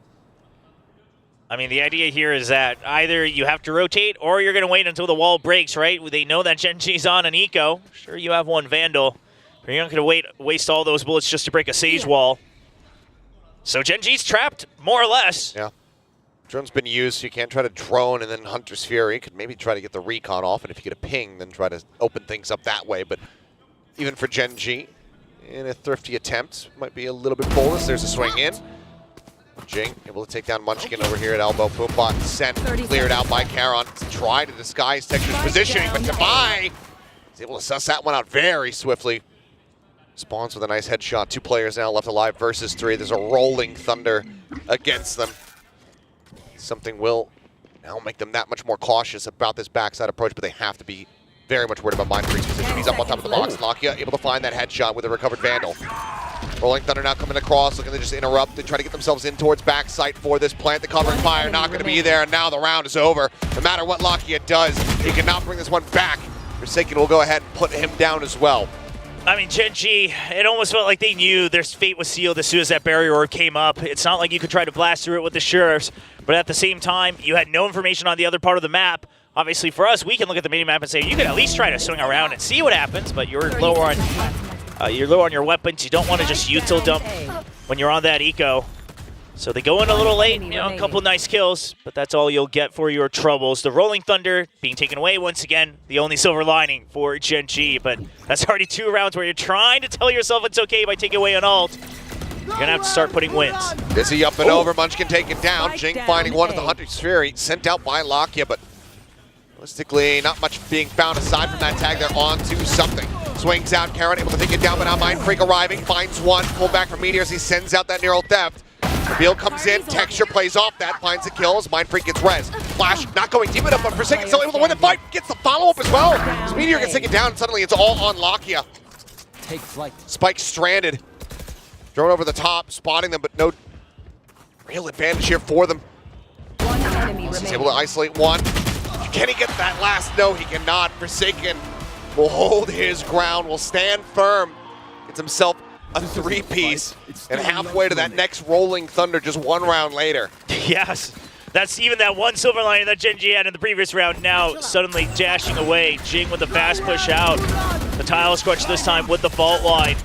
I mean, the idea here is that either you have to rotate or you're going to wait until the wall breaks, right? They know that Gen G's on an eco. Sure, you have one Vandal, but you're not going to waste all those bullets just to break a Sage wall. So Gen G's trapped, more or less. Yeah. Drone's been used, so you can't try to drone and then Hunter's Fury. You could maybe try to get the recon off, and if you get a ping, then try to open things up that way. But even for Gen G, in a thrifty attempt, might be a little bit bolus. There's a swing in. Jing able to take down Munchkin over here at elbow. Boombot sent, cleared out by Charon. Try to disguise Texture's positioning, but Devi is able to suss that one out very swiftly. Spawns with a nice headshot. 2 players now left alive versus 3. There's a rolling thunder against them. Something will now make them that much more cautious about this backside approach, but they have to be very much worried about Mindfreak's position. He's up on top of the box. Lakia able to find that headshot with a recovered Vandal. Rolling thunder now coming across, looking to just interrupt. They try to get themselves in towards backside for this plant. The covering fire not going to be there, and now the round is over. No matter what Lakia does, he cannot bring this one back. Forsaken will go ahead and put him down as well. I mean, Gen G, it almost felt like they knew their fate was sealed as soon as that barrier orb came up. It's not like you could try to blast through it with the Sheriffs, but at the same time, you had no information on the other part of the map. Obviously, for us, we can look at the mini-map and say, you could at least try to swing around and see what happens, but you're low on your weapons. You don't want to just util dump when you're on that eco. So they go in a little late, a couple nice kills, but that's all you'll get for your troubles. The Rolling Thunder being taken away once again, the only silver lining for Gen G, but that's already 2 rounds where you're trying to tell yourself it's okay by taking away an ult. You're going to have to start putting wins. Busy up and over, Munchkin taken down. Jing finding one at the Hunter's Fury, sent out by Lakia, but realistically, not much being found aside from that tag. They're on to something. Swings out, Charon able to take it down, but now Mindfreak arriving, finds one, pull back from Meteors, he sends out that Neural Theft. Reveal comes in, Texture plays off that, finds the kills, Mindfreak gets res. Flash not going deep enough, but Forsaken still able to win the fight, gets the follow-up as well. As Meteor gets taken down, and suddenly it's all on Lakia. Take flight. Spike stranded. Thrown over the top, spotting them, but no real advantage here for them. He's able to isolate one. Can he get that last? No, he cannot. Forsaken will hold his ground, will stand firm. Gets himself a 3-piece, and halfway to that next Rolling Thunder just 1 round later. Yes. That's even that one silver lining that Gen G had in the previous round, now suddenly dashing away. Jing with the fast push out. The tile scrunch this time with the fault line.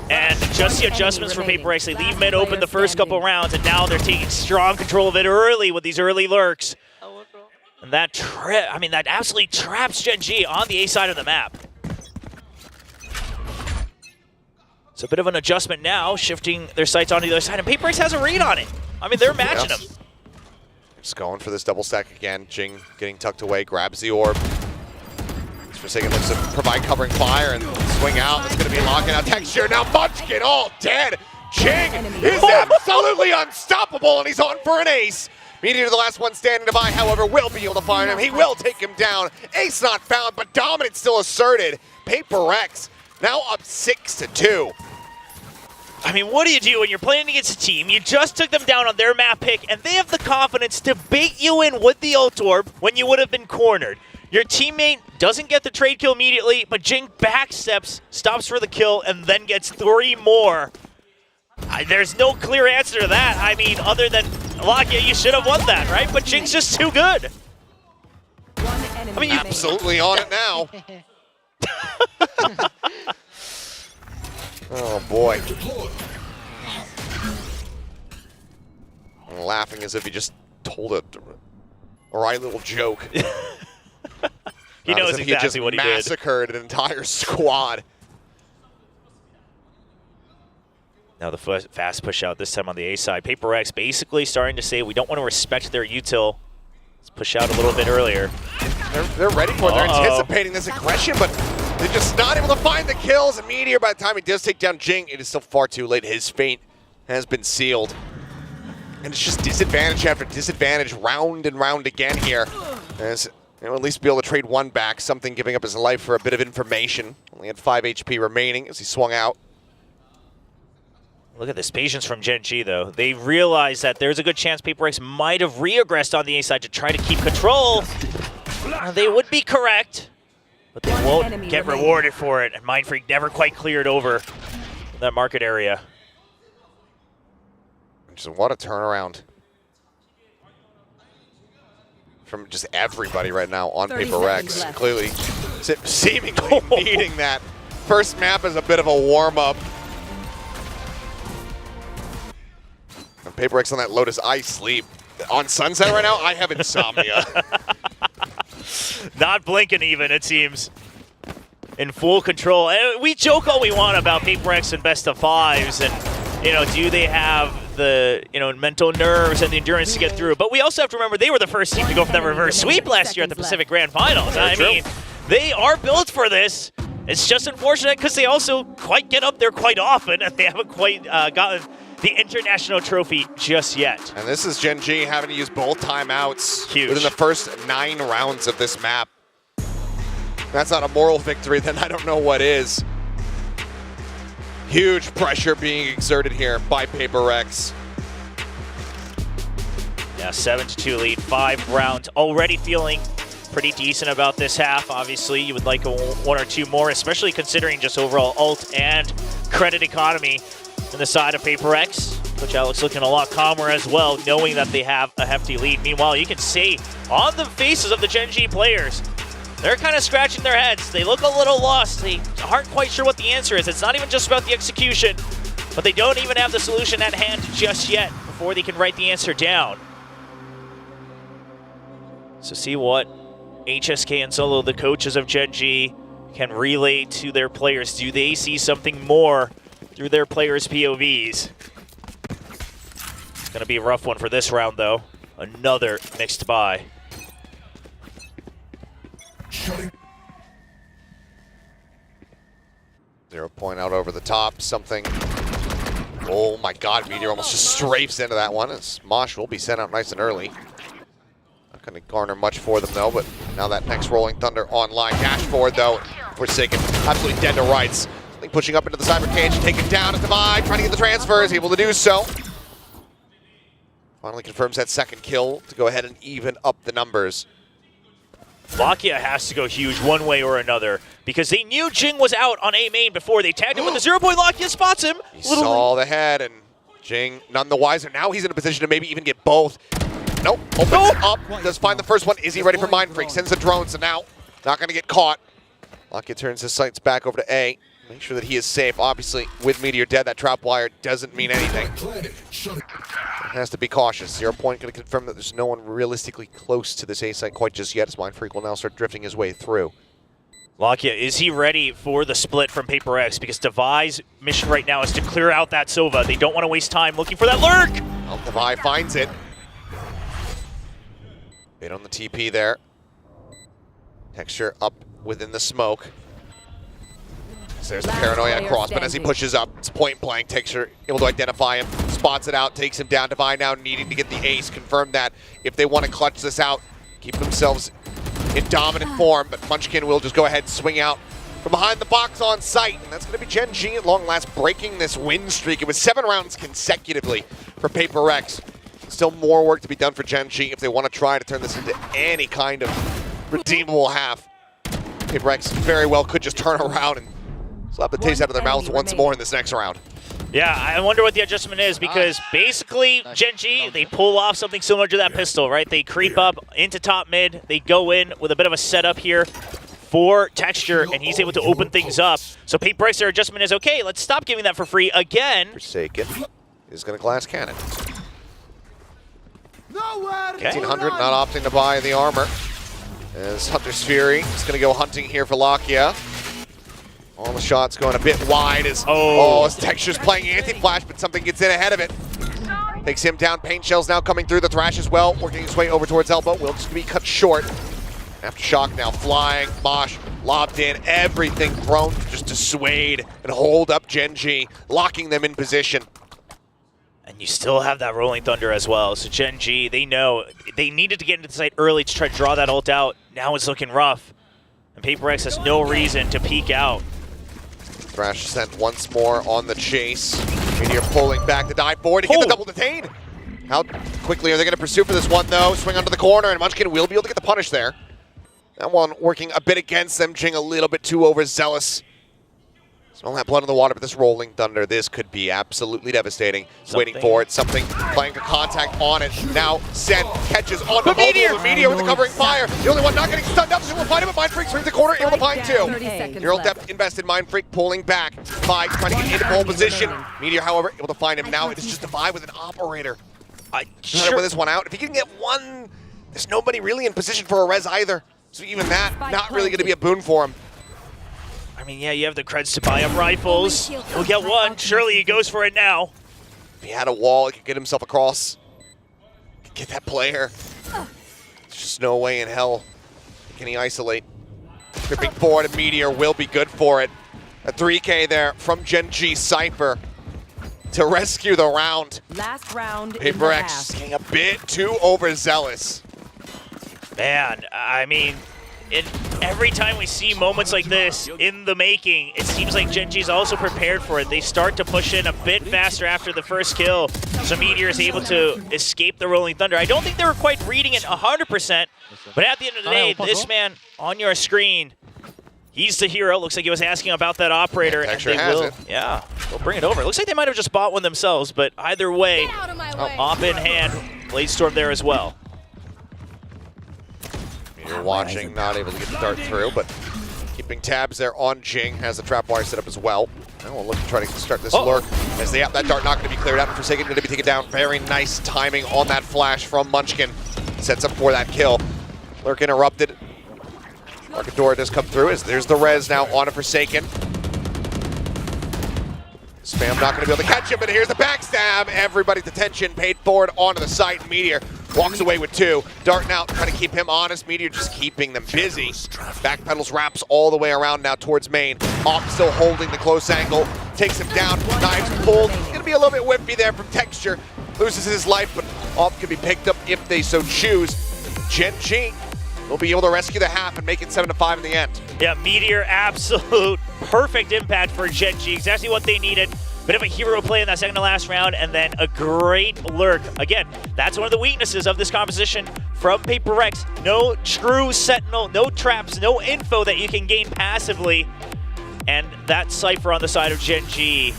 And just the adjustments for PRX. They leave mid open the first couple rounds, and now they're taking strong control of it early with these early lurks. And that that absolutely traps Gen G on the A side of the map. It's a bit of an adjustment now, shifting their sights onto the other side, and PRX has a read on it. I mean, they're matching them. Just going for this double stack again. Jing getting tucked away, grabs the orb. Forsaken looks to provide covering fire and swing out. It's going to be locking out Texture. Now Munchkin all dead. Jing is absolutely unstoppable, and he's on for an ace. Meteor, the last one standing by, however, will be able to find him. He will take him down. Ace not found, but dominance still asserted. PRX now up 6-2. I mean, what do you do when you're playing against a team? You just took them down on their map pick, and they have the confidence to bait you in with the ult orb when you would have been cornered. Your teammate doesn't get the trade kill immediately, but Jing backsteps, stops for the kill, and then gets 3 more. There's no clear answer to that. I mean, other than, Lakia, you should have won that, right? But Jing's just too good. I mean, absolutely on it now. Oh, boy. I'm laughing as if he just told a right little joke. He knows exactly what he did. Massacred an entire squad. Now the fast push out this time on the A side. PRX basically starting to say we don't want to respect their util. Let's push out a little bit earlier. They're ready for it. They're anticipating this aggression, but they're just not able to find the kills. And Meteor, by the time he does take down Jing, it is still far too late. His fate has been sealed. And it's just disadvantage after disadvantage, round and round again here. As he'll at least be able to trade one back, something giving up his life for a bit of information. Only had 5 HP remaining as he swung out. Look at this patience from Gen G, though. They realize that there's a good chance PRX might have re-aggressed on the A side to try to keep control. They would be correct, but they won't get rewarded for it. And Mindfreak never quite cleared over that market area. Just what a turnaround from just everybody right now on PRX. Clearly, seemingly needing that. First map is a bit of a warm-up. And PRX on that Lotus, I sleep. On Sunset right now, I have insomnia. Not blinking even, it seems. In full control. And we joke all we want about PRX and best of fives, and do they have the mental nerves and the endurance to get through? But we also have to remember they were the first team to go for that reverse sweep last year at the Pacific Grand Finals. I mean, they are built for this. It's just unfortunate because they also quite get up there quite often, and they haven't quite gotten the international trophy just yet. And this is Gen G having to use both timeouts Huge. within the first 9 rounds of this map. If that's not a moral victory, then I don't know what is. Huge pressure being exerted here by PRX. Yeah, 7-2 lead, 5 rounds. Already feeling pretty decent about this half. Obviously, you would like 1 or 2 more, especially considering just overall ult and credit economy on the side of PRX. Coach Alex looking a lot calmer as well, knowing that they have a hefty lead. Meanwhile, you can see on the faces of the Gen G players, they're kind of scratching their heads. They look a little lost. They aren't quite sure what the answer is. It's not even just about the execution, but they don't even have the solution at hand just yet before they can write the answer down. So see what HSK and Solo, the coaches of Gen G, can relay to their players. Do they see something more through their players' POVs? It's going to be a rough one for this round, though. Another mixed buy. Zero point out over the top, something. Oh my god, Meteor almost just strafes into that one. As Mosh will be sent out nice and early. Not going to garner much for them though, but now that next Rolling Thunder online. Dash forward though, Forsaken absolutely dead to rights. Finally pushing up into the cyber cage, taken down at Divide, trying to get the transfers, able to do so. Finally confirms that second kill to go ahead and even up the numbers. Lakia has to go huge one way or another because they knew Jing was out on A main before they tagged him with the 0 point. Lakia spots him. He saw the head, and Jing none the wiser. Now he's in a position to maybe even get both. Nope, opens up, does find the first one. Is he ready for Mind Freak? Sends the drone, so now not going to get caught. Lakia turns his sights back over to A. Make sure that he is safe. Obviously, with Meteor dead, that trap wire doesn't mean anything. Has to be cautious. 0 point going to confirm that there's no one realistically close to this A site quite just yet, as Mind Freak will now start drifting his way through. Lakia, is he ready for the split from PRX? Because Devi's mission right now is to clear out that Sova. They don't want to waste time looking for that lurk. Well, Devi finds it. Bait on the TP there. Texture up within the smoke. So there's the paranoia across, but as he pushes up, it's point blank. Texture able to identify him, spots it out, takes him down. Devi now needing to get the ace, confirm that if they want to clutch this out, keep themselves in dominant form, but Munchkin will just go ahead and swing out from behind the box on site, and that's going to be Gen G at long last breaking this win streak. It was 7 rounds consecutively for PRX. Still more work to be done for Gen G if they want to try to turn this into any kind of redeemable half. PRX very well could just turn around and slap the taste out of their mouths once more in this next round. Yeah, I wonder what the adjustment is because basically Gen G, they pull off something similar to that pistol, right? They creep up into top mid, they go in with a bit of a setup here for Texture, and he's able to open things up. So PRX, their adjustment is, okay, let's stop giving that for free again. Forsaken is going to glass cannon. Okay. 1500 not opting to buy the armor. As Hunter's Fury is going to go hunting here for Lakia. All the shots going a bit wide as as Texture's playing anti-flash, but something gets in ahead of it. Takes him down. Paint shells now coming through. The Thrash as well, working its way over towards Elbow. Will just be cut short. Aftershock now flying. Mosh lobbed in. Everything thrown to just dissuade and hold up Gen G, locking them in position. And you still have that Rolling Thunder as well. So Gen G, they know they needed to get into the site early to try to draw that ult out. Now it's looking rough. And PRX has no reason to peek out. Thrash sent once more on the chase. Meteor pulling back the dive forward to get the double detained. How quickly are they going to pursue for this one, though? Swing onto the corner, and Munchkin will be able to get the punish there. That one working a bit against them. Jing a little bit too overzealous. Smell that blood in the water, but this Rolling Thunder, this could be absolutely devastating. Waiting for it, something playing for contact on it. Now Sen catches on the Meteor with the covering fire. The only one not getting stunned up is able to find him, but Mind Freak swings the corner, able to find two. Neural Depth invested, Mind Freak pulling back. Devi trying to get into pole position. Meteor, however, able to find him now. It is just Devi with an operator. Trying to win this one out. If he can get one, there's nobody really in position for a res either. So even that, not really going to be a boon for him. I mean, yeah, you have the creds to buy up rifles. He'll get one. Surely he goes for it now. If he had a wall, he could get himself across. Get that player. There's just no way in hell can he isolate. Tripping forward, and Meteor will be good for it. A 3K there from Gen G Cypher to rescue the round. Last round. PRX getting a bit too overzealous. Man, I mean, every time we see moments like this in the making, it seems like Gen G's also prepared for it. They start to push in a bit faster after the first kill, so Meteor is able to escape the Rolling Thunder. I don't think they were quite reading it 100%, but at the end of the day, this man on your screen, he's the hero. Looks like he was asking about that operator. Yeah, and they will, yeah, they'll bring it over. It looks like they might have just bought one themselves, but either way, op in hand, Blade Storm there as well. You're watching, not able to get the dart through, but keeping tabs there on Jing, has the trap wire set up as well. Now we'll look to try to start this lurk as that dart not going to be cleared out, and Forsaken going to be taken down. Very nice timing on that flash from Munchkin. Sets up for that kill. Lurk interrupted. Arcadora does come through as there's the res now on a Forsaken. Spam not going to be able to catch him, but here's the backstab. Everybody's attention paid forward onto the site. Meteor walks away with two. Darting out, trying to keep him honest. Meteor just keeping them busy. Backpedals, wraps all the way around now towards main. Op still holding the close angle. Takes him down. Knives pulled. It's going to be a little bit whippy there from Texture. Loses his life, but Op can be picked up if they so choose. Gen G will be able to rescue the half and make it 7-5 in the end. Yeah, Meteor, absolute perfect impact for Gen G. Exactly what they needed. Bit of a hero play in that second to last round, and then a great lurk. Again, that's one of the weaknesses of this composition from PRX. No true sentinel, no traps, no info that you can gain passively. And that Cypher on the side of Gen G,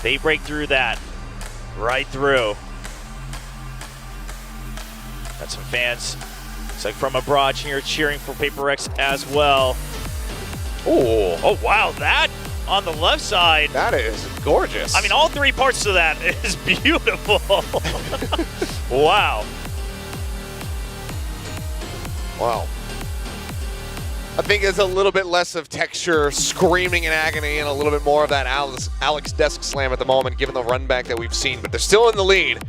they break through that. Right through. Got some fans, it's like from abroad here cheering for PRX as well. Oh, wow, that on the left side. That is gorgeous. I mean, all three parts of that is beautiful. Wow. Wow. I think there's a little bit less of texture screaming in agony and a little bit more of that Alex desk slam at the moment, given the run back that we've seen, but they're still in the lead.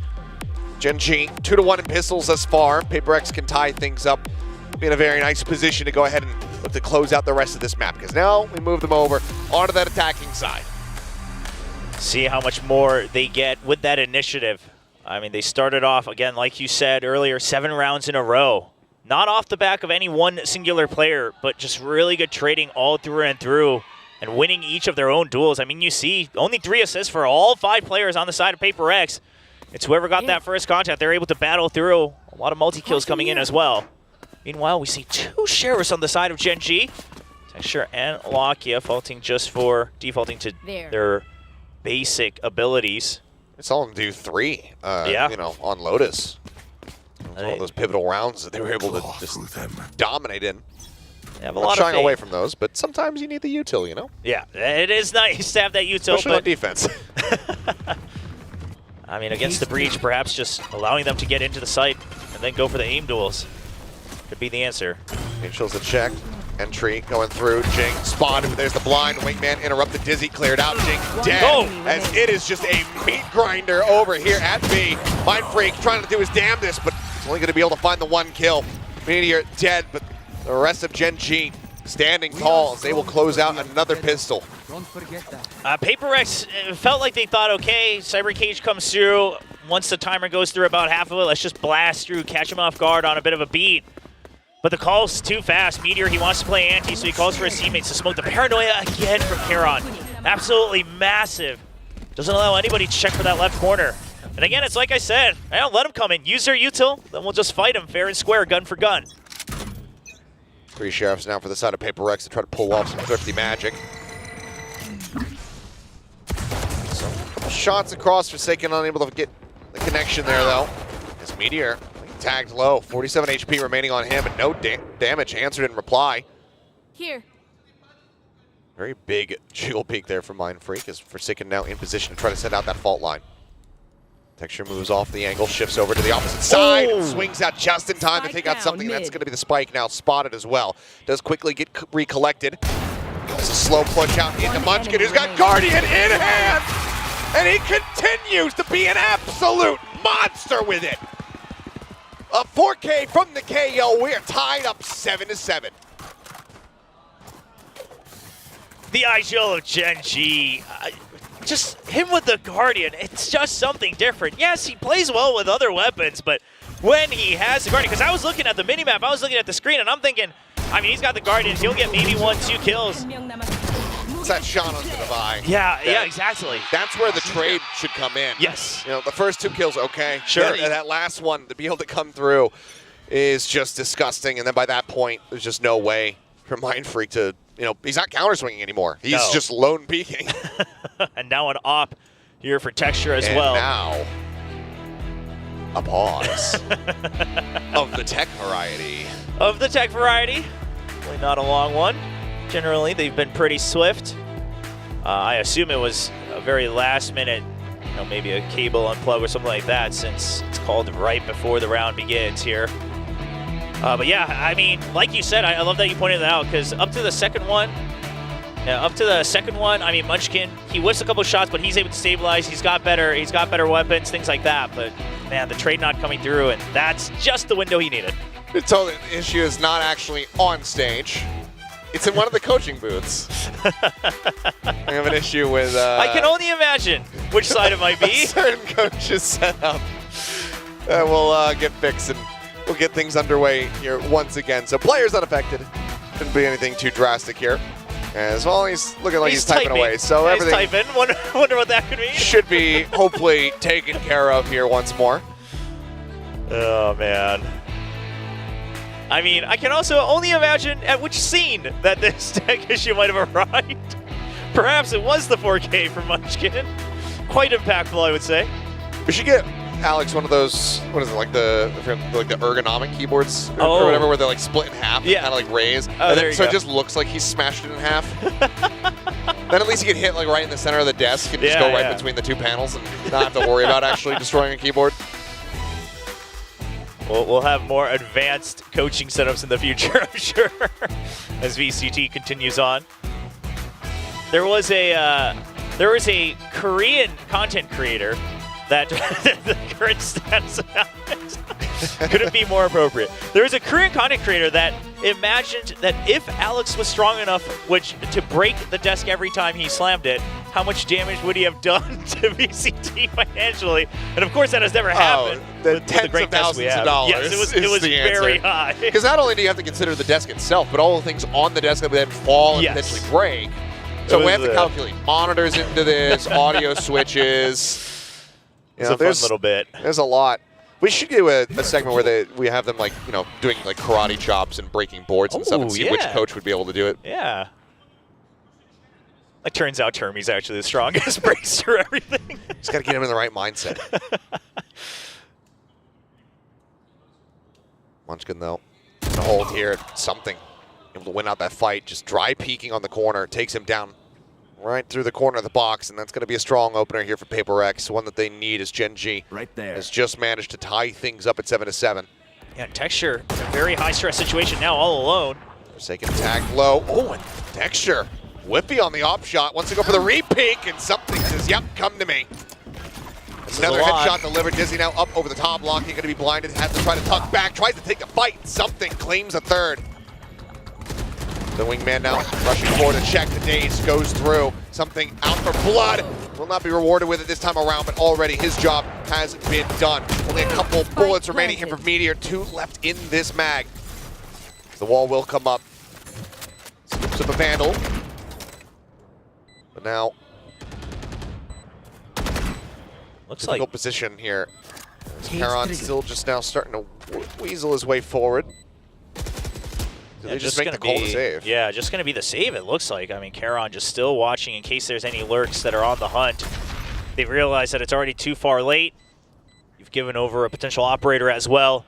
Gen G, 2-1 in pistols thus far. PRX can tie things up, be in a very nice position to go ahead and look to close out the rest of this map, because now we move them over onto that attacking side. See how much more they get with that initiative. I mean, they started off, again, like you said earlier, 7 rounds in a row. Not off the back of any one singular player, but just really good trading all through and through and winning each of their own duels. I mean, you see only 3 assists for all 5 players on the side of PRX. It's whoever got that first contact. They're able to battle through. A lot of multi-kills coming in as well. Meanwhile, we see 2 sheriffs on the side of Gen G. Texture and Lakia defaulting to their basic abilities. It's all do 3, yeah. you know, on Lotus. All those pivotal rounds that they were able to just dominate in. They have a Not lot shying of away from those, but sometimes you need the util, you know? Yeah, it is nice to have that util. Especially on defense. I mean, against the Breach, perhaps just allowing them to get into the site and then go for the aim duels could be the answer. Angels the check. Entry going through. Jing spotted. There's the blind. Wingman interrupted. Dizzy cleared out. Jing dead. As it is just a meat grinder over here at B. Mind Freak trying to do his damnedest, but he's only going to be able to find the 1 kill. Meteor dead, but the rest of Gen G standing tall as they will close out another pistol. Don't forget that. PRX felt like they thought, okay, Cyber Cage comes through. Once the timer goes through about half of it, let's just blast through, catch him off guard on a bit of a beat. But the call's too fast. Meteor, he wants to play anti, so he calls for his teammates to smoke. The paranoia again from Charon. Absolutely massive. Doesn't allow anybody to check for that left corner. And again, it's like I said, I don't let him come in. Use their util, then we'll just fight him fair and square, gun for gun. 3 sheriffs now for the side of PRX to try to pull off some thrifty magic. So, a couple shots across. Forsaken unable to get the connection there, though. As Meteor tagged low, 47 HP remaining on him, and no damage answered in reply. Here. Very big jewel peek there from Mind Freak, as Forsaken now in position to try to send out that fault line. Texture moves off the angle, shifts over to the opposite side, and swings out just in time to take out something, and that's going to be the spike now spotted as well. Does quickly get recollected. It's a slow push out into Munchkin, who's got Guardian in hand, and he continues to be an absolute monster with it. A 4K from the KO. We're tied up 7-7. The IGL of Gen G. Just him with the Guardian, it's just something different. Yes, he plays well with other weapons, but when he has the Guardian, because I was looking at the minimap, I was looking at the screen, and I'm thinking, I mean, he's got the Guardian, he'll get maybe 1-2 kills. It's that shot onto the buy. Yeah, exactly. That's where the trade should come in. Yes. You know, the first 2 kills, okay. Sure. That last one, to be able to come through is just disgusting. And then by that point, there's just no way for Mind Freak to, you know, he's not counter swinging anymore. He's just lone peeking. And now an op here for Texture as and well. Now, a pause of the tech variety. Of the tech variety. Really not a long one. Generally, they've been pretty swift. I assume it was a very last minute, you know, maybe a cable unplug or something like that, since it's called right before the round begins here. But yeah, I mean, like you said, I love that you pointed that out, because up to the second one, I mean, Munchkin, he whiffs a couple shots, but he's able to stabilize. He's got better weapons, things like that. But man, the trade not coming through, and that's just the window he needed. So the issue is not actually on stage. It's in one of the coaching booths. I have an issue with... I can only imagine which side it might be. Certain coaches set up that will get fixed, and we'll get things underway here once again. So players unaffected. Shouldn't be anything too drastic here. As well, he's looking like he's typing away. So yeah, everything he's typing. Wonder what that could mean. should be hopefully taken care of here once more. Oh, man. I mean, I can also only imagine at which scene that this tech issue might have arrived. Perhaps it was the 4K from Munchkin. Quite impactful, I would say. We should get Alex one of those, what is it, like the ergonomic keyboards or whatever, where they're like split in half, and kind of like raise. Oh, there you so go. it just looks like he's smashed it in half. Then at least you can hit like right in the center of the desk and just go right between the two panels and not have to worry about actually destroying a keyboard. We'll have more advanced coaching setups in the future, I'm sure, as VCT continues on. There was a Korean content creator that the current status of it couldn't be more appropriate. There was a Korean content creator that imagined that if Alex was strong enough to break the desk every time he slammed it, how much damage would he have done to VCT financially? And of course, that has never happened. The tens of thousands of dollars. Yes, it was very high. Because not only do you have to consider the desk itself, but all the things on the desk that would then fall and eventually break. So we have to calculate monitors into this, audio switches. It's a fun little bit. There's a lot. We should do a segment where we have them like doing like karate chops and breaking boards and stuff, and see which coach would be able to do it. Yeah. It turns out Termy's actually the strongest, breaks through everything. Just got to get him in the right mindset. Munchkin though, to hold here, something able to win out that fight. Just dry peeking on the corner, takes him down right through the corner of the box, and that's going to be a strong opener here for PRX. One that they need is Gen G. Right there. Has just managed to tie things up at 7-7. Yeah, Texture, very high stress situation now, all alone. Forsaken tagged low. Oh, and Texture, whippy on the op shot. Wants to go for the re-peek, and something says, yep, come to me. Another headshot delivered. Dizzy now up over the top block. He's going to be blinded. Has to try to tuck back. Tries to take the fight. Something claims a third. The wingman now rushing forward to check the daze, goes through. Something out for blood. Will not be rewarded with it this time around, but already his job has been done. Only a couple bullets remaining here for Meteor. 2 left in this mag. The wall will come up. Scoops up a Vandal. But now, looks difficult like position here. Karon still just now starting to weasel his way forward. Did they just make the call to save? Yeah, just going to be the save, it looks like. I mean, Karon just still watching in case there's any lurks that are on the hunt. They realize that it's already too far late. You've given over a potential operator as well.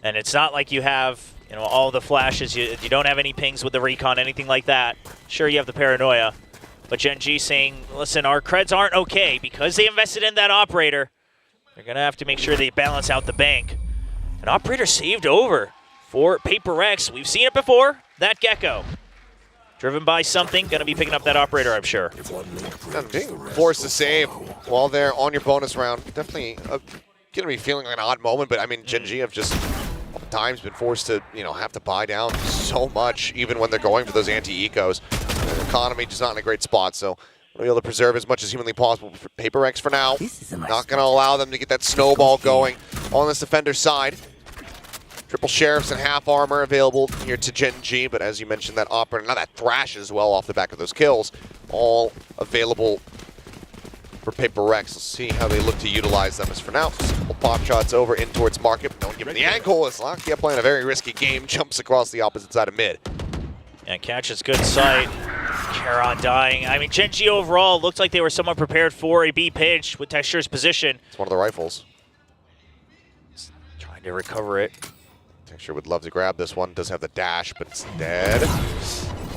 And it's not like you have all the flashes. You don't have any pings with the recon, anything like that. Sure, you have the paranoia. But Gen G saying, listen, our creds aren't okay. Because they invested in that operator, they're going to have to make sure they balance out the bank. An operator saved over for PRX. We've seen it before. That Gecko. Driven by something. Going to be picking up that operator, I'm sure. Being forced to save while they're on your bonus round. Definitely going to be feeling like an odd moment, but I mean, Gen G have just times been forced to, have to buy down so much, even when they're going for those anti-ecos. The economy just not in a great spot, so we'll be able to preserve as much as humanly possible for PRX for now. Not going to allow them to get that snowball going on this defender side. Triple Sheriffs and half armor available here to Gen G, but as you mentioned, that operator, now that Thrash as well off the back of those kills, all available for PRX. Let's see how they look to utilize them. As for now, simple pop shots over in towards Market. Don't give him the ankle as Lakia playing a very risky game, jumps across the opposite side of mid. And catches good sight. Karon dying. I mean, Gen G overall looked like they were somewhat prepared for a B pinch with Texture's position. It's one of the rifles. Trying to recover it. Texture would love to grab this one. Does have the dash, but it's dead.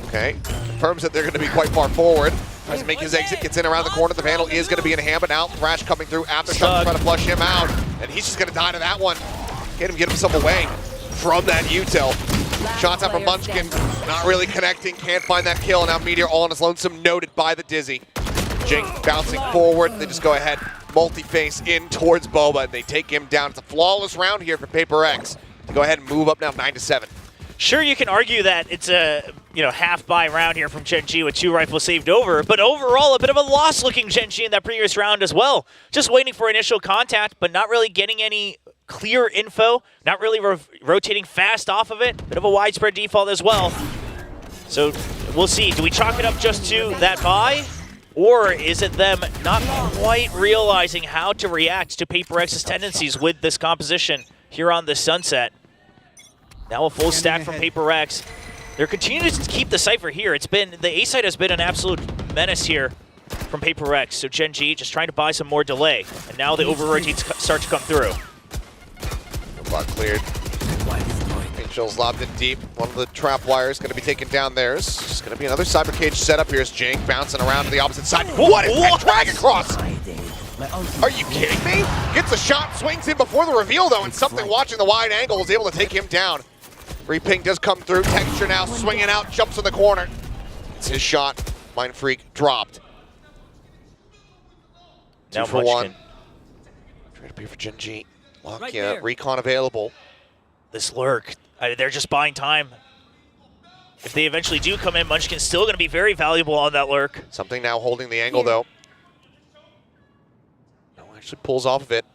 Okay. Confirms that they're going to be quite far forward. Tries to make his exit. Gets in around the corner. The Vandal is going to be in hand, but now Thrash coming through. Aftershock trying to flush him out. And he's just going to die to that one. Get himself away from that util. Shots out from Munchkin. Not really connecting. Can't find that kill. Now Meteor all on his lonesome. Noted by the Dizzy. Jink bouncing forward. They just go ahead. Multi-face in towards Boba. They take him down. It's a flawless round here for PRX. To go ahead and move up now 9-7. Sure, you can argue that it's a half buy round here from Gen G with 2 rifles saved over, but overall a bit of a loss looking Gen G in that previous round as well. Just waiting for initial contact, but not really getting any clear info, not really rotating fast off of it. Bit of a widespread default as well. So we'll see. Do we chalk it up just to that buy? Or is it them not quite realizing how to react to PaperX's tendencies with this composition here on the Sunset? Now a full stack from PaperX. They're continuing to keep the Cypher here. It's been, the A side has been an absolute menace here from PaperX. So Gen G just trying to buy some more delay. And now the over-rotates start to come through. Block cleared. Angel's lobbed in deep. One of the trap wires going to be taken down there. It's just going to be another cyber cage setup here as Jink bouncing around to the opposite side. What is that drag across? Are you kidding me? Gets a shot, swings in before the reveal though, and something watching the wide angle is able to take him down. Reping does come through. Texture now swinging out, jumps in the corner. It's his shot. Mind Freak dropped. Now 2 for 1. Trying to be for Gen G. Lock, recon available. This lurk, they're just buying time. If they eventually do come in, Munchkin's still going to be very valuable on that lurk. Something now holding the angle though. No, actually pulls off of it.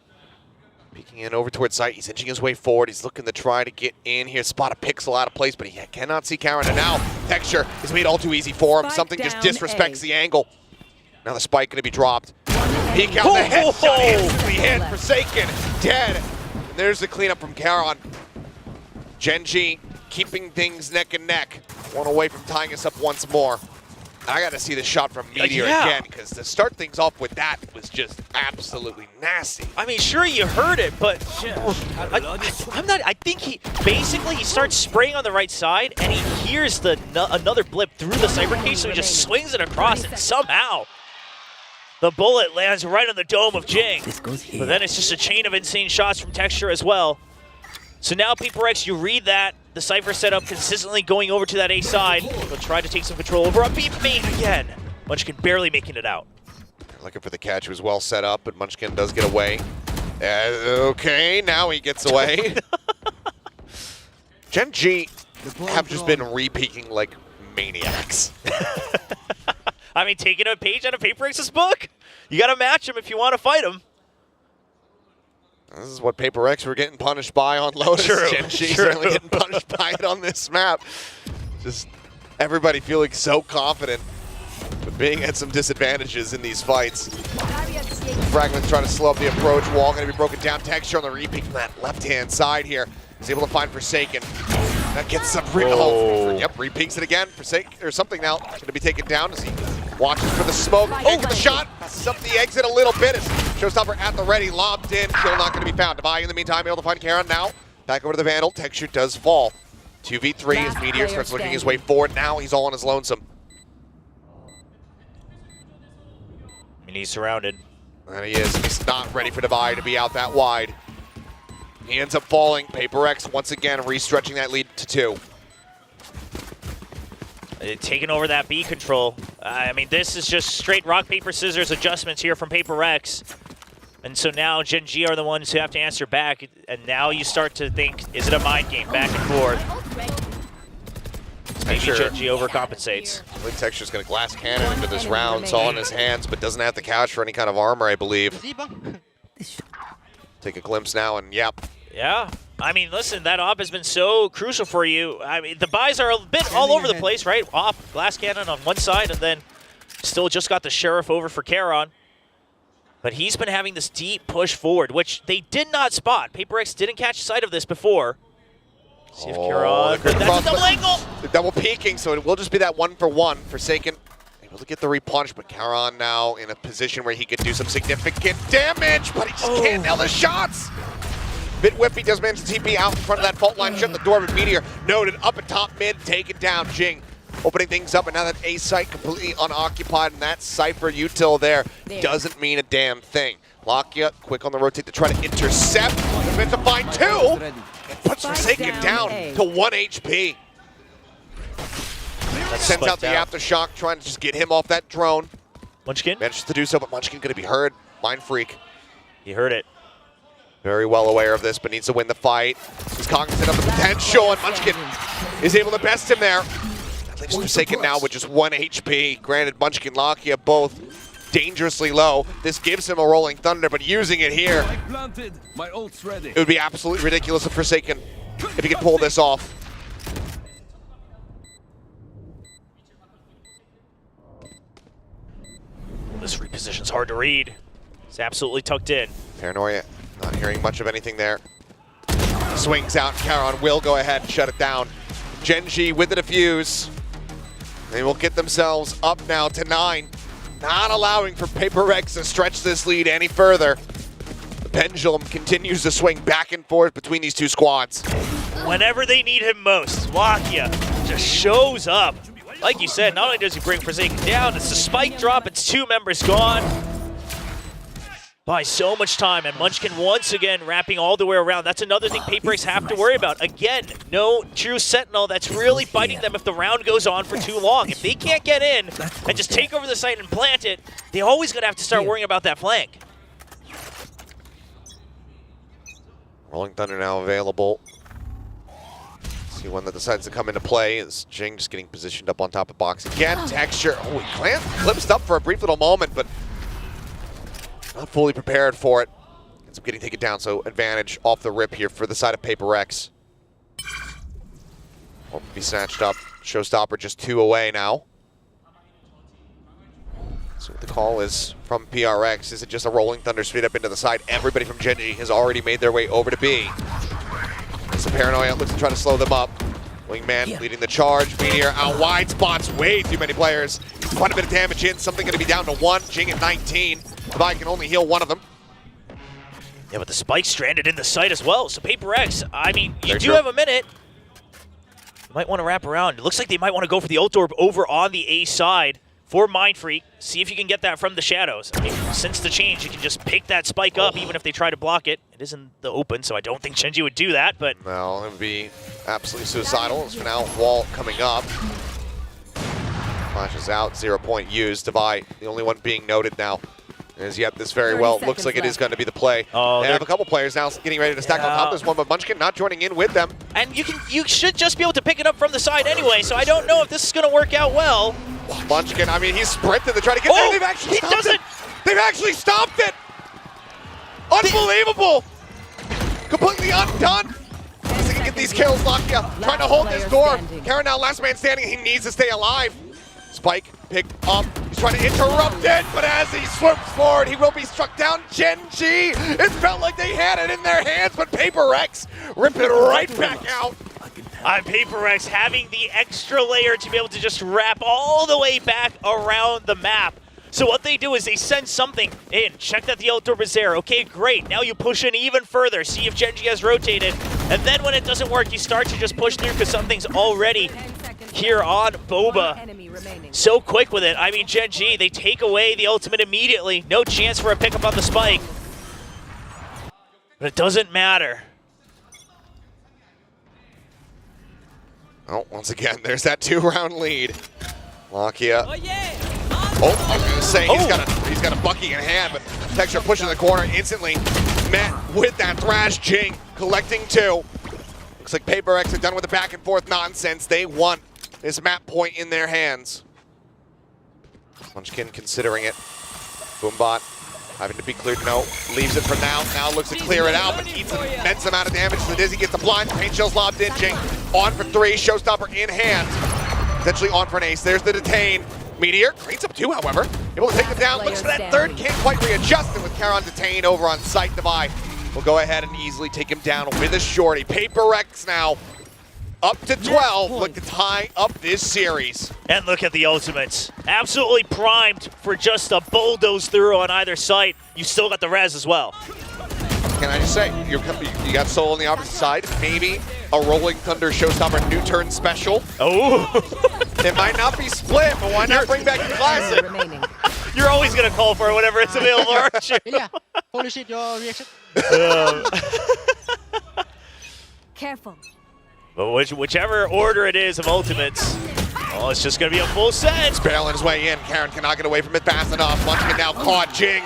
Peeking in over towards site. He's inching his way forward. He's looking to try to get in here. Spot a pixel out of place, but he cannot see Karen. And now Texture is made all too easy for him. Something just disrespects the angle. Now the spike going to be dropped. Peek out the headshot. Instantly hit. Forsaken. Dead. And there's the cleanup from Karen. Gen G keeping things neck and neck. One away from tying us up once more. I got to see the shot from Meteor again, because to start things off with that was just absolutely nasty. I mean, sure, you heard it, but I think he starts spraying on the right side, and he hears another blip through the cyber cage, so he just swings it across, and somehow the bullet lands right on the dome of Jing. But then it's just a chain of insane shots from Texture as well. So now PaperX, you read that. The Cypher setup consistently going over to that A side. They'll try to take some control over a beat main again. Munchkin barely making it out. Looking for the catch. He was well set up, but Munchkin does get away. Okay, now he gets away. Gen G have just been re-peeking like maniacs. I mean, taking a page out of PaperX's book. You got to match him if you want to fight him. This is what PaperX were getting punished by on Lotus. Gen G certainly getting punished by it on this map. Just everybody feeling so confident, but being at some disadvantages in these fights. Fragment's trying to slow up the approach. Wall going to be broken down. Texture on the repeat from that left-hand side here. He's able to find Forsaken. That gets some repeats it again. Forsaken or something now going to be taken down as he watches for the smoke. Oh, the shot passes up the exit a little bit. Showstopper at the ready, lobbed in. Kill not going to be found. Devi in the meantime able to find Karen now. Back over to the Vandal. Texture does fall. 2v3 as Meteor starts looking his way forward. Now he's all on his lonesome. And he's surrounded. And he is. He's not ready for Devi to be out that wide. He ends up falling. PaperX once again restretching that lead to 2. Taking over that B control. I mean, this is just straight rock, paper, scissors adjustments here from PaperX. And so now Gen G are the ones who have to answer back. And now you start to think, is it a mind game back and forth? Maybe Gen G overcompensates. I believe Texture's going to glass cannon into this round. It's all in his hands, but doesn't have the couch for any kind of armor, I believe. Take a glimpse now, and yep. Yeah. I mean, listen, that op has been so crucial for you. I mean, the buys are a bit all over the place, right? Off, glass cannon on one side, and then still just got the Sheriff over for Charon. But he's been having this deep push forward, which they did not spot. PaperX didn't catch sight of this before. See if Charon, that's a double angle! They're double peeking, so it will just be that 1-for-1. Forsaken able to get the repunch, but Charon now in a position where he could do some significant damage, but he just can't nail the shots! Bit whippy does manage to TP out in front of that fault line, shut the door, but Meteor noted up at top mid, take it down. Jing opening things up, and now that A site completely unoccupied, and that Cypher util there doesn't mean a damn thing. Lakia quick on the rotate to try to intercept. They're meant to find 2. And puts Forsaken down to 1 HP. Sends out the aftershock, trying to just get him off that drone. Munchkin manages to do so, but Munchkin going to be heard. Mind Freak. He heard it. Very well aware of this, but needs to win the fight. He's cognizant of the potential, and Munchkin is able to best him there. That leaves Forsaken now with just 1 HP. Granted, Munchkin, Lakia both dangerously low. This gives him a rolling thunder, but using it here, it would be absolutely ridiculous of Forsaken if he could pull this off. This reposition's hard to read. It's absolutely tucked in. Paranoia, not hearing much of anything there. Swings out, Charon will go ahead and shut it down. Gen.G with the defuse. They will get themselves up now to 9. Not allowing for PRX to stretch this lead any further. The pendulum continues to swing back and forth between these two squads. Whenever they need him most, Lakia just shows up. Like you said, not only does he bring Forsaken down, it's the spike drop, it's 2 members gone. By so much time, and Munchkin once again wrapping all the way around. That's another thing PRX have to worry about. Again, no true Sentinel that's really fighting them if the round goes on for too long. If they can't get in and just take over the site and plant it, they're always going to have to start worrying about that flank. Rolling Thunder now available. See one that decides to come into play is Jing just getting positioned up on top of box again. Texture, oh, he glimpsed up for a brief little moment, but not fully prepared for it. Ends up getting taken down, so advantage off the rip here for the side of PRX. Won't be snatched up. Showstopper just 2 away now. So what the call is from PRX. Is it just a Rolling Thunder straight up into the side? Everybody from Gen.G has already made their way over to B. So Paranoia looks to try to slow them up. Wingman leading the charge. Meteor out wide, spots way too many players. Quite a bit of damage in. Something going to be down to 1. Jing at 19. Levi can only heal one of them. Yeah, but the spike stranded in the site as well. So PRX, I mean, you do have a minute. You might want to wrap around. It looks like they might want to go for the ult orb over on the A side for Mindfreak. See if you can get that from the shadows. I mean, since the change, you can just pick that spike up even if they try to block it. It is in the open, so I don't think Gen.G would do that, but... No, it would be absolutely suicidal. As for now, wall coming up. Flashes out, 0 point used. Devi, the only one being noted now. As yep, this very well looks like it is going to be the play. Oh, they have a couple players now getting ready to stack on top. There's one, but Munchkin not joining in with them. And you should just be able to pick it up from the side anyway, so I don't know if this is going to work out well. Munchkin, I mean, he's sprinted to try to get there. They've actually stopped it. They've actually stopped it. Unbelievable. Completely undone. They can get these kills. Lakia trying to hold this door. Karen now last man standing. He needs to stay alive. Spike picked up. He's trying to interrupt it, but as he swoops forward, he will be struck down. Gen.G, it felt like they had it in their hands, but PRX rip it right back out. PRX having the extra layer to be able to just wrap all the way back around the map. So what they do is they send something in, check that the ult orb is there. Okay, great. Now you push in even further, see if Gen.G has rotated. And then when it doesn't work, you start to just push through because something's already here on Boba. So quick with it. I mean, Gen.G, they take away the ultimate immediately. No chance for a pickup on the spike. But it doesn't matter. Oh, once again, there's that 2-round lead. Lakia. Oh, I was going to say, he's got a Bucky in hand, but Texture pushing the corner instantly. Met with that Thrash. Jing collecting 2. Looks like PRX are done with the back and forth nonsense. They want this map point in their hands. Munchkin considering it. Boombot having to be cleared. No, leaves it for now. Now looks to clear it out, but eats an immense amount of damage. So Dizzy gets the blind. Pain Shell's lobbed in. Jing on for 3. Showstopper in hand. Potentially on for an ace. There's the detain. Meteor cleans up 2, however. Able to take them down. Looks for that 3rd. Can't quite readjust it with Charon detained over on site. Devi will go ahead and easily take him down with a shorty. PRX now up to 12. Look to tie up this series. And look at the ultimates. Absolutely primed for just a bulldoze through on either side. You still got the res as well. Can I just say, you got Soul on the opposite side. Maybe a Rolling Thunder Showstopper new turn special. Oh. It might not be split, but why not bring back the classic? You're always going to call for it whenever it's available, aren't you? Yeah. Holy shit, your reaction. Careful. But whichever order it is of ultimates, well, it's just going to be a full set. It's barreling his way in. Karen cannot get away from it fast enough. Munchkin now caught. Jing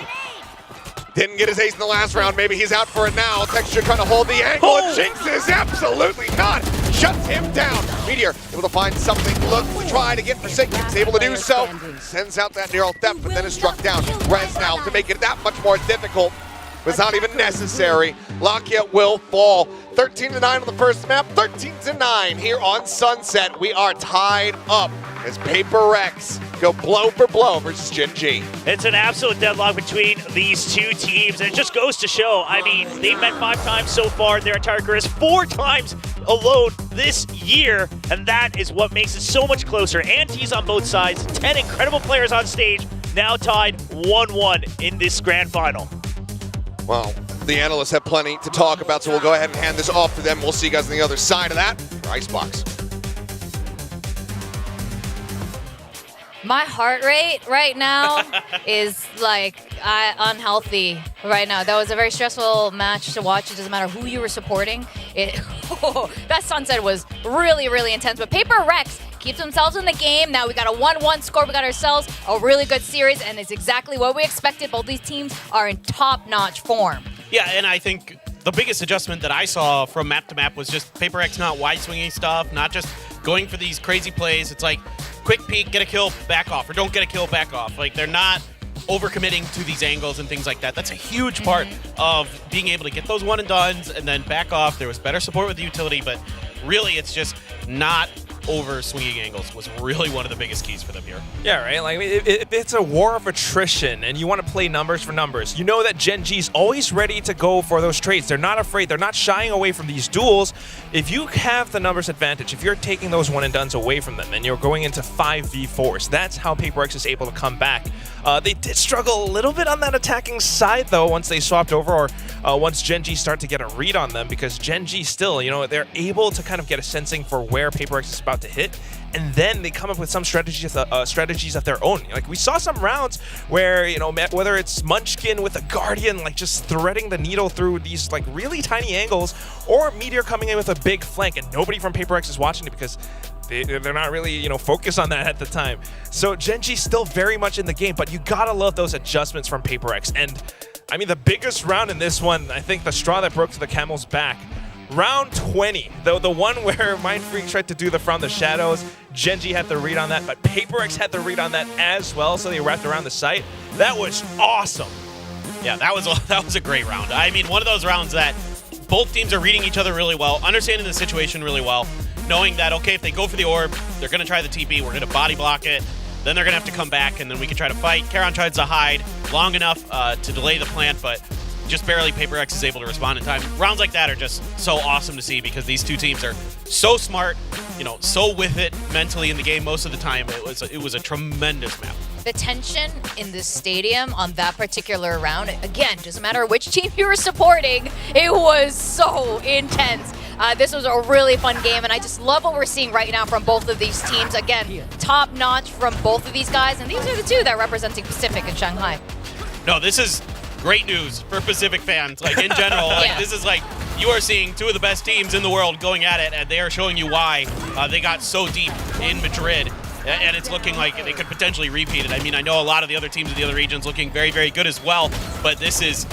Didn't get his ace in the last round. Maybe he's out for it now. Texture trying to hold the angle. And Jinx is absolutely not. Shuts him down. Meteor able to find something. Look to try to get Forsaken. He's able to do so. Sends out that neural theft, but then is struck down. Res now to make it that much more difficult. Was not even necessary. Lakia will fall. 13-9 on the first map. 13-9 here on Sunset. We are tied up as PRX go blow for blow versus Gen G. It's an absolute deadlock between these two teams, and it just goes to show, I mean, they've met 5 times so far in their entire careers, 4 times alone this year, and that is what makes it so much closer. Antes on both sides, 10 incredible players on stage, now tied 1-1 in this grand final. Well, the analysts have plenty to talk about, so we'll go ahead and hand this off to them. We'll see you guys on the other side of that for Icebox. My heart rate right now is like unhealthy right now. That was a very stressful match to watch. It doesn't matter who you were supporting. That Sunset was really, really intense. But PRX keeps themselves in the game. Now we got a 1-1 score. We got ourselves a really good series, and it's exactly what we expected. Both these teams are in top-notch form. Yeah, and I think the biggest adjustment that I saw from map to map was just PRX not wide-swinging stuff, not just going for these crazy plays. It's like, quick peek, get a kill, back off, or don't get a kill, back off. Like, they're not overcommitting to these angles and things like that. That's a huge part of being able to get those one-and-dones and then back off. There was better support with the utility, but really it's just not over swinging angles was really one of the biggest keys for them here. Yeah, right? Like, it's a war of attrition, and you want to play numbers for numbers. You know that Gen G's always ready to go for those trades. They're not afraid. They're not shying away from these duels. If you have the numbers advantage, if you're taking those one-and-dones away from them, and you're going into 5v4s, that's how PRX is able to come back. They did struggle a little bit on that attacking side, though, once they swapped over, or once Gen G start to get a read on them, because Gen G still, you know, they're able to kind of get a sensing for where PRX is about to hit, and then they come up with some strategies of their own. Like, we saw some rounds where, you know, whether it's Munchkin with a Guardian, like, just threading the needle through these, like, really tiny angles, or Meteor coming in with a big flank, and nobody from PRX is watching it because they're not really, you know, focused on that at the time. So Gen G's still very much in the game, but you gotta love those adjustments from PRX. And I mean, the biggest round in this one, I think the straw that broke to the camel's back, round 20, though, the one where Mind Freak tried to do the from the shadows, Gen G had the read on that, but PRX had the read on that as well, so they wrapped around the site. That was awesome. Yeah, that was a great round. I mean, one of those rounds that both teams are reading each other really well, understanding the situation really well, knowing that, okay, if they go for the orb, they're going to try the TP, we're going to body block it, then they're going to have to come back, and then we can try to fight. Karon tries to hide long enough to delay the plant, but just barely PRX is able to respond in time. Rounds like that are just so awesome to see because these two teams are so smart, you know, so with it mentally in the game most of the time. It was a tremendous map. The tension in this stadium on that particular round, again, doesn't matter which team you were supporting, it was so intense. This was a really fun game, and I just love what we're seeing right now from both of these teams. Again, top notch from both of these guys, and these are the two that are representing Pacific and Shanghai. No, this is great news for Pacific fans, like in general. Like, this is like, you are seeing two of the best teams in the world going at it, and they are showing you why they got so deep in Madrid. And it's looking like they could potentially repeat it. I mean, I know a lot of the other teams in the other regions looking very, very good as well, but this is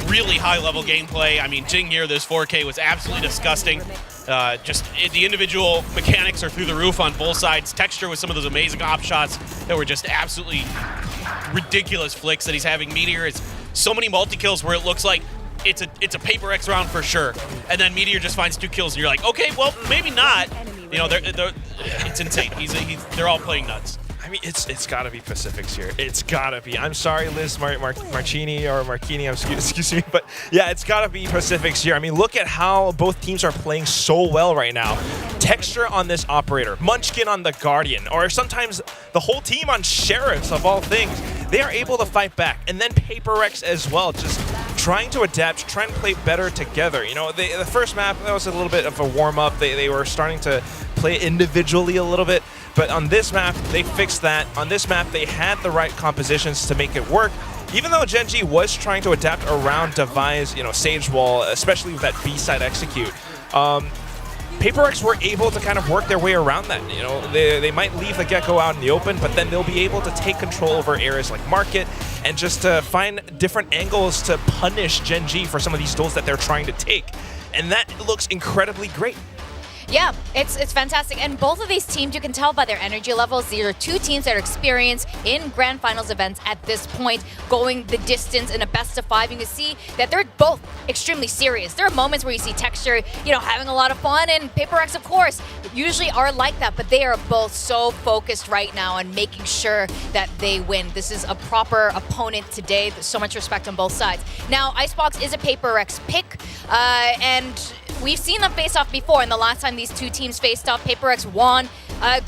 really high-level gameplay. I mean, Jing here, this 4K was absolutely disgusting. Just the individual mechanics are through the roof on both sides. Texture with some of those amazing op shots that were just absolutely ridiculous flicks that he's having. Meteor is so many multi-kills where it looks like it's a PRX round for sure, and then Meteor just finds 2 kills, and you're like, okay, well, maybe not. You know, it's insane. They're all playing nuts. I mean, it's got to be Pacific's here. It's got to be. I'm sorry, Liz Marchini or Marchini, excuse me, but yeah, it's got to be Pacific's here. I mean, look at how both teams are playing so well right now. Texture on this operator, Munchkin on the Guardian, or sometimes the whole team on Sheriffs, of all things. They are able to fight back, and then PRX as well, just trying to adapt, trying to play better together. You know, the first map, that was a little bit of a warm-up. They were starting to play individually a little bit, but on this map, they fixed that. On this map, they had the right compositions to make it work. Even though Gen G was trying to adapt around Devi's, you know, Sage Wall, especially with that B-side execute. PaperX were able to kind of work their way around that. You know, they might leave the Gecko out in the open, but then they'll be able to take control over areas like Market and just find different angles to punish Gen G for some of these duels that they're trying to take. And that looks incredibly great. Yeah, it's fantastic. And both of these teams, you can tell by their energy levels, these are two teams that are experienced in Grand Finals events at this point, going the distance in a best of 5. You can see that they're both extremely serious. There are moments where you see Texture, you know, having a lot of fun, and PaperX, of course, usually are like that, but they are both so focused right now on making sure that they win. This is a proper opponent today. There's so much respect on both sides. Now, Icebox is a PaperX pick, and we've seen them face off before, and the last time these two teams faced off, PaperX won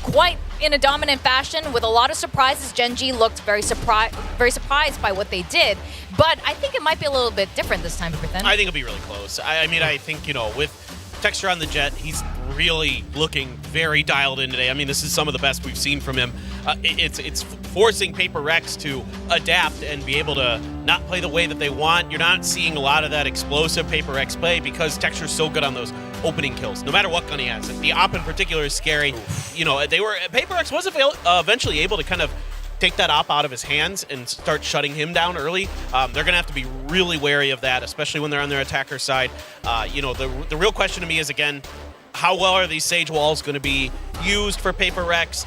quite in a dominant fashion with a lot of surprises. Gen G looked very surprised by what they did, but I think it might be a little bit different this time, Ethan. I think it'll be really close. I mean, I think, you know, with Texture on the Jet, he's really looking very dialed in today. I mean, this is some of the best we've seen from him. It's forcing PaperX to adapt and be able to not play the way that they want. You're not seeing a lot of that explosive PaperX play because Texture's so good on those opening kills, no matter what gun he has. The op in particular is scary. You know, PaperX was eventually able to kind of take that op out of his hands and start shutting him down early. They're going to have to be really wary of that, especially when they're on their attacker side. You know, the real question to me is, again, how well are these Sage Walls going to be used for PaperX?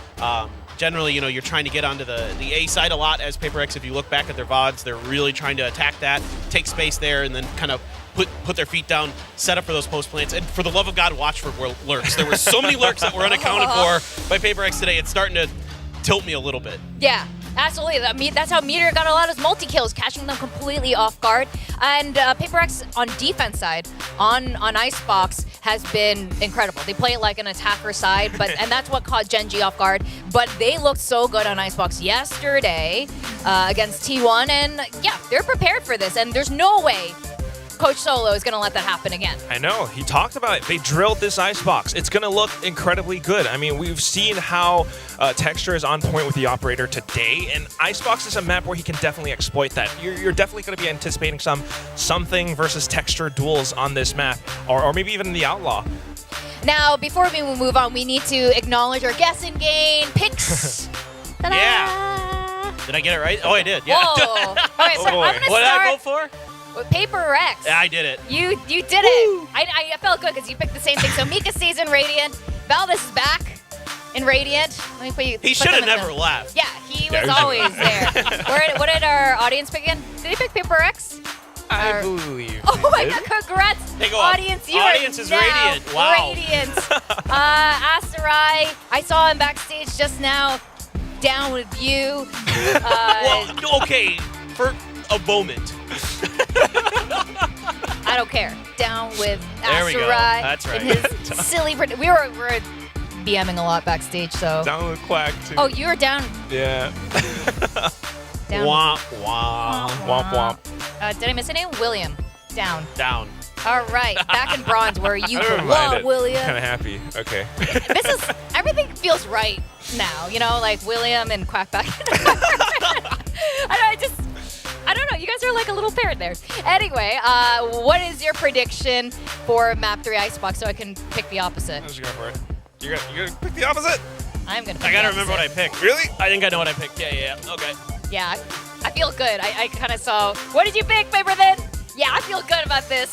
Generally, you know, you're trying to get onto the A side a lot as PaperX. If you look back at their VODs, they're really trying to attack that, take space there, and then kind of put their feet down, set up for those post plants. And for the love of God, watch for lurks. There were so many lurks that were unaccounted for by PaperX today. It's starting to tilt me a little bit. Yeah, absolutely. I mean, that's how Meteor got a lot of his multi-kills, catching them completely off guard. And PaperX on defense side, on Icebox, has been incredible. They play it like an attacker side, and that's what caught Gen G off guard. But they looked so good on Icebox yesterday against T1, and yeah, they're prepared for this, and there's no way Coach Solo is going to let that happen again. I know. He talked about it. They drilled this Icebox. It's going to look incredibly good. I mean, we've seen how Texture is on point with the Operator today, and Icebox is a map where he can definitely exploit that. You're definitely going to be anticipating something versus Texture duels on this map, or maybe even the Outlaw. Now, before we move on, we need to acknowledge our guess and gain picks. Yeah. Did I get it right? Oh, I did. Yeah. Whoa. All right, so I'm going to start. What did I go for? With PaperX. Yeah, I did it. You did it. I felt good because you picked the same thing. So Mika stays in Radiant. Valdez is back in Radiant. Let me put you. He should have never left. Yeah, he was always there. What did our audience pick again? Did he pick PaperX? I believe. Oh my God! Congrats, audience! You audience is Radiant. Wow. Radiant. Asarai, I saw him backstage just now. Down with you. Well, okay, for a moment. I don't care. Down with There we go. Asarai. That's right. And his silly. We were BMing a lot backstage, so. Down with Quack too. Oh, you were down. Yeah. Down. Womp womp. Womp womp. Did I miss a name? William. Down. Down. All right, back in bronze where you I don't mind belong, it. William. Kind of happy. Okay. This is everything feels right now. You know, like William and Quack back. I don't know. You guys are like a little parent there. Anyway, what is your prediction for Map 3 Icebox so I can pick the opposite? Let's go for it. You're gonna pick the opposite? I'm gonna. I gotta remember what I picked. Really? I think I know what I picked. Yeah. Okay. Yeah, I feel good. I kind of saw. What did you pick, Paper then? Yeah, I feel good about this.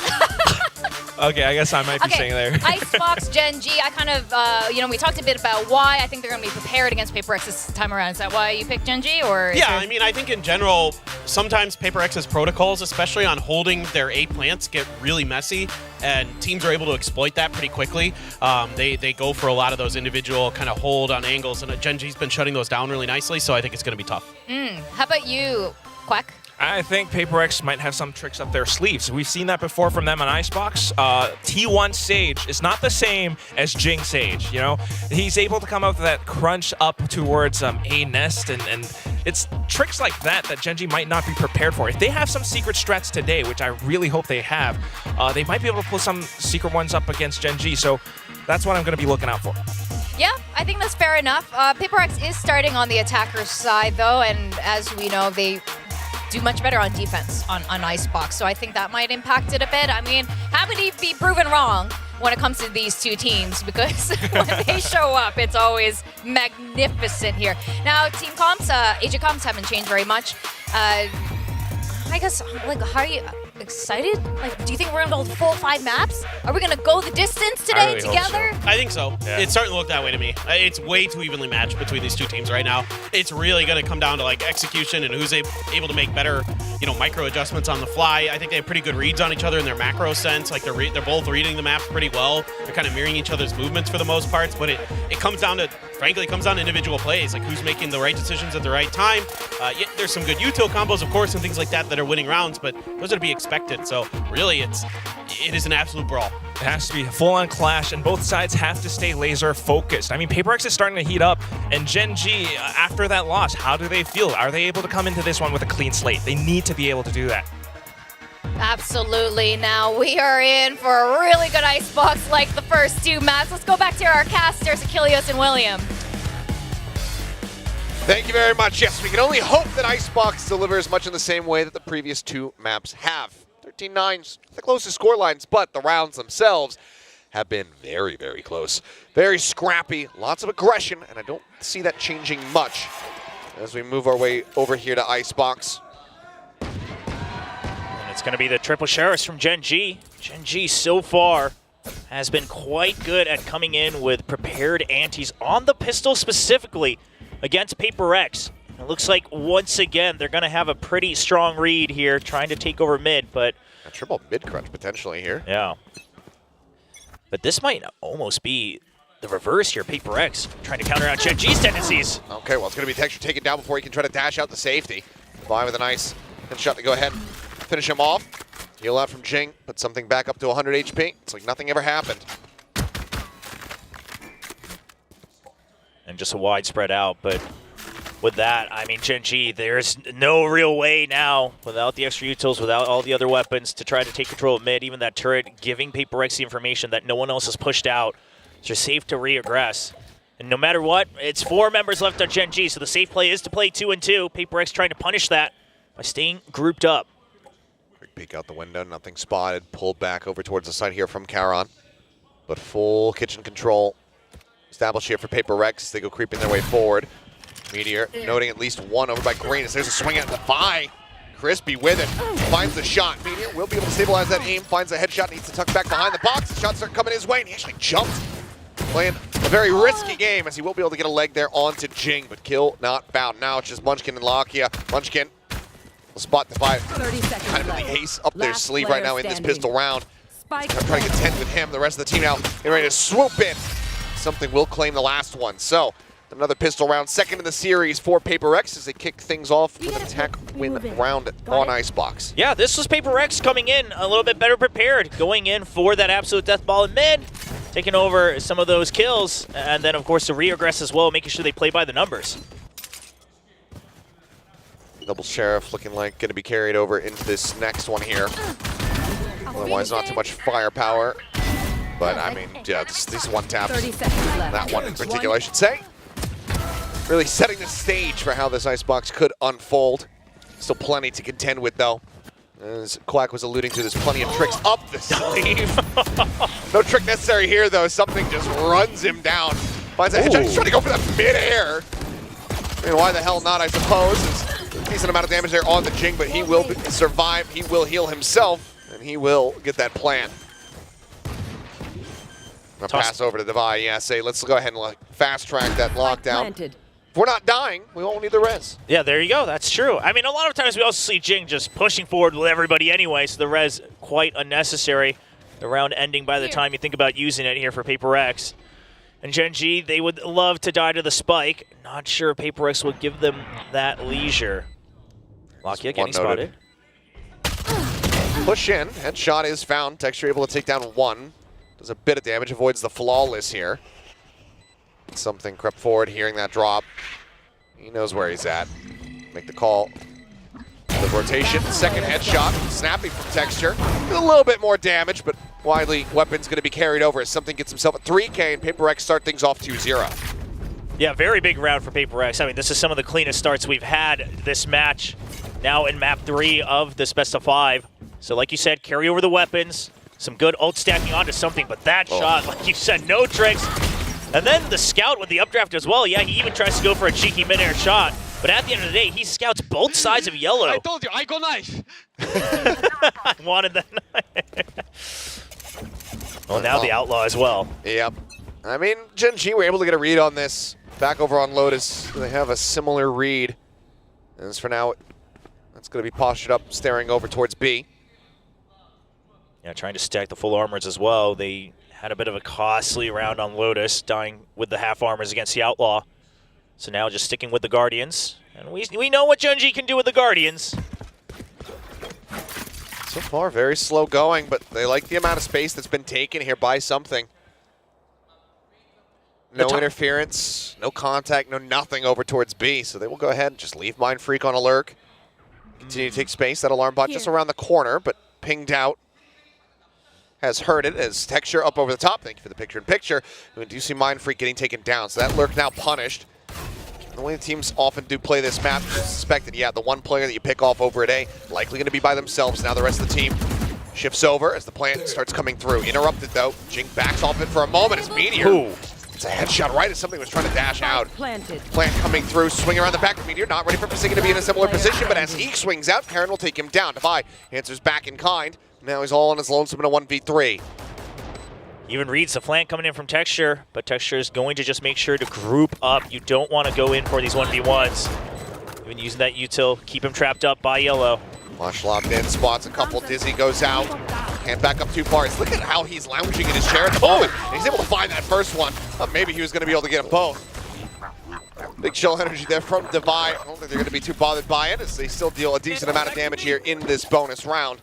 Okay, I guess I might be staying there. Icebox, Gen G, I kind of, we talked a bit about why I think they're going to be prepared against PaperX this time around. Is that why you picked Gen G? Yeah, I mean, I think in general, sometimes PaperX's protocols, especially on holding their A plants, get really messy, and teams are able to exploit that pretty quickly. They go for a lot of those individual kind of hold on angles, and Gen G's been shutting those down really nicely, so I think it's going to be tough. How about you, Quack? I think PaperX might have some tricks up their sleeves. We've seen that before from them on Icebox. T1 Sage is not the same as Jing Sage, you know? He's able to come up with that crunch up towards A nest, and it's tricks like that Gen G might not be prepared for. If they have some secret strats today, which I really hope they have, they might be able to pull some secret ones up against Gen G, so that's what I'm going to be looking out for. Yeah, I think that's fair enough. PaperX is starting on the attacker side, though, and as we know, they do much better on defense on Icebox, so I think that might impact it a bit. I mean, happy to be proven wrong, when it comes to these two teams because when they show up, it's always magnificent here. Now, team comps, AJ comps haven't changed very much. I guess, like, how are you excited? Like, do you think we're gonna build full 5 maps? Are we gonna go the distance today together? So. I think so. Yeah. It's starting to look that way to me. It's way too evenly matched between these two teams right now. It's really gonna come down to like execution and who's able to make better, you know, micro adjustments on the fly. I think they have pretty good reads on each other in their macro sense. Like they're both reading the maps pretty well. They're kind of mirroring each other's movements for the most part. But it comes down to, frankly, it comes down to individual plays, like who's making the right decisions at the right time. Yeah, there's some good util combos, of course, and things like that are winning rounds, but those are to be expected. So really, it is an absolute brawl. It has to be a full-on clash, and both sides have to stay laser focused. I mean, PRX is starting to heat up, and Gen G, after that loss, how do they feel? Are they able to come into this one with a clean slate? They need to be able to do that. Absolutely. Now we are in for a really good Icebox like the first 2 maps. Let's go back to our casters, Achilles and William. Thank you very much. Yes, we can only hope that Icebox delivers much in the same way that the previous 2 maps have. 13-9's the closest score lines, but the rounds themselves have been very, very close. Very scrappy, lots of aggression, and I don't see that changing much as we move our way over here to Icebox. And it's going to be the triple sheriffs from Gen G. Gen G so far has been quite good at coming in with prepared antis on the pistol specifically against PRX. It looks like once again they're going to have a pretty strong read here, trying to take over mid, but a triple mid crunch potentially here. Yeah. But this might almost be the reverse here. PRX trying to counter out Gen G's tendencies. Okay, well, it's going to be Texture taken down before he can try to dash out the safety. Vi with a nice shot to go ahead and finish him off. Heal out from Jing, put something back up to 100 HP. It's like nothing ever happened. And just a wide spread out, but with that, I mean, Gen G, there's no real way now, without the extra utils, without all the other weapons, to try to take control of mid. Even that turret giving PRX the information that no one else has pushed out. So you're safe to re-aggress. And no matter what, it's 4 members left on Gen G, so the safe play is to play 2 and 2. PRX trying to punish that by staying grouped up. Quick peek out the window, nothing spotted. Pulled back over towards the side here from Charon. But full kitchen control established here for PRX. They go creeping their way forward. Meteor noting at least 1 over by Green as there's a swing at the Vi. Crispy with it, finds the shot. Meteor will be able to stabilize that aim, finds a headshot, needs to tuck back behind the box. The shots start coming his way, and he actually jumped. Playing a very risky game as he will be able to get a leg there onto Jing, but kill not found. Now it's just Munchkin and Lakia. Munchkin will spot the Vi. Kind of really haste up their sleeve right now in this pistol round. Trying to contend with him. The rest of the team now getting ready to swoop in. Something will claim the last one. So another pistol round, second in the series for PRX as they kick things off with an attack win round on Icebox. Yeah, this was PRX coming in a little bit better prepared, going in for that absolute death ball in mid, taking over some of those kills, and then of course the re-aggress as well, making sure they play by the numbers. Double Sheriff looking like going to be carried over into this next one here. Otherwise, not too much firepower. But I mean, yeah, these one taps, that one in particular, I should say. Really setting the stage for how this Icebox could unfold. Still plenty to contend with, though. As Quack was alluding to, there's plenty of tricks up the sleeve. No trick necessary here, though. Something just runs him down. Finds a headshot. He's trying to go for that mid-air. I mean, why the hell not, I suppose. It's a decent amount of damage there on the Jing, but he will survive. He will heal himself, and he will get that plant. I'm gonna pass over to Devi. Yeah, say, let's go ahead and fast track that lockdown. If we're not dying, we won't need the res. Yeah, there you go. That's true. I mean, a lot of times we also see Jing just pushing forward with everybody anyway, so the res quite unnecessary. The round ending by the time you think about using it here for PRX. And Gen G, they would love to die to the spike. Not sure PRX would give them that leisure. Lakia getting spotted. Push in. Headshot is found. Texture able to take down 1. Does a bit of damage, avoids the flawless here. Something crept forward, hearing that drop. He knows where he's at. Make the call. The rotation, second headshot, snapping from Texture. A little bit more damage, but Widely weapon's going to be carried over as Something gets himself at 3K and PRX start things off 2-0. Yeah, very big round for PRX. I mean, this is some of the cleanest starts we've had this match. Now in map 3 of this best of 5. So like you said, carry over the weapons. Some good ult stacking onto something, but that shot, like you said, no tricks. And then the scout with the updraft as well. Yeah, he even tries to go for a cheeky mid-air shot. But at the end of the day, he scouts both sides of yellow. I told you, I go knife. I wanted that knife. Well, now the outlaw as well. Yep. I mean, Gen G were able to get a read on this. Back over on Lotus, they have a similar read. And as for now, that's going to be postured up, staring over towards B. Yeah, trying to stack the full armors as well. They had a bit of a costly round on Lotus, dying with the half armors against the outlaw. So now just sticking with the Guardians. And we know what Gen G can do with the Guardians. So far, very slow going, but they like the amount of space that's been taken here by something. No interference, no contact, no nothing over towards B. So they will go ahead and just leave Mind Freak on alert. Continue to take space. That alarm bot just around the corner, but pinged out. Has heard it as Texture up over the top. Thank you for the picture-in-picture. We do see Mind Freak getting taken down, so that lurk now punished. The way the teams often do play this map, suspected, yeah, the one player that you pick off over at A, likely going to be by themselves. Now the rest of the team shifts over as the plant starts coming through. Interrupted, though. Jink backs off it for a moment as Meteor. Ooh. It's a headshot right as something was trying to dash out. Plant coming through, swing around the back of Meteor, not ready for Forsaken to be in a similar position, but as he swings out, Karen will take him down. Devi answers back in kind. Now he's all on his lonesome in a 1v3. Even reads the flank coming in from Texture, but Texture is going to just make sure to group up. You don't want to go in for these 1v1s. Even using that util, keep him trapped up by yellow. Flash locked in, spots a couple, Dizzy goes out. Can't back up too far. Look at how he's lounging in his chair at the moment. And he's able to find that first one. Maybe he was going to be able to get them both. Big shell energy there from Devi. I don't think they're going to be too bothered by it as they still deal a decent amount of damage here in this bonus round.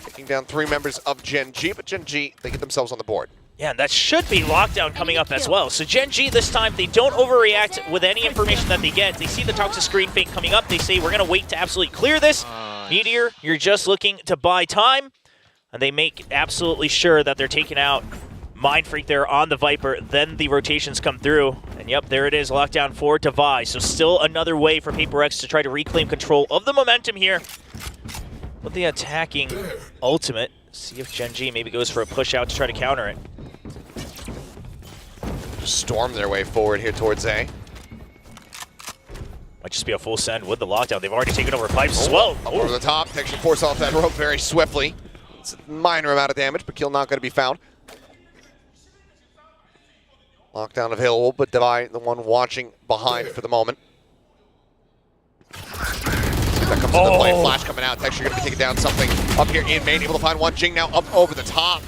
Taking down 3 members of Gen G, but Gen G, they get themselves on the board. Yeah, and that should be lockdown coming up as well. So Gen G this time, they don't overreact with any information that they get. They see the toxic screen fake coming up. They say, we're going to wait to absolutely clear this. Meteor, you're just looking to buy time. And they make absolutely sure that they're taking out Mind Freak there on the Viper. Then the rotations come through. And yep, there it is, lockdown for Devi. So still another way for PRX to try to reclaim control of the momentum here. With the attacking ultimate, see if Gen G maybe goes for a push out to try to counter it. Storm their way forward here towards A. Might just be a full send with the lockdown. They've already taken over pipes as well. Up over the top, Texture force off that rope very swiftly. It's a minor amount of damage, but kill not going to be found. Lockdown available, but Devi, the one watching behind for the moment. That comes into play. Flash coming out. Texture going to be taking down something up here in main. Able to find one. Jing now up over the top.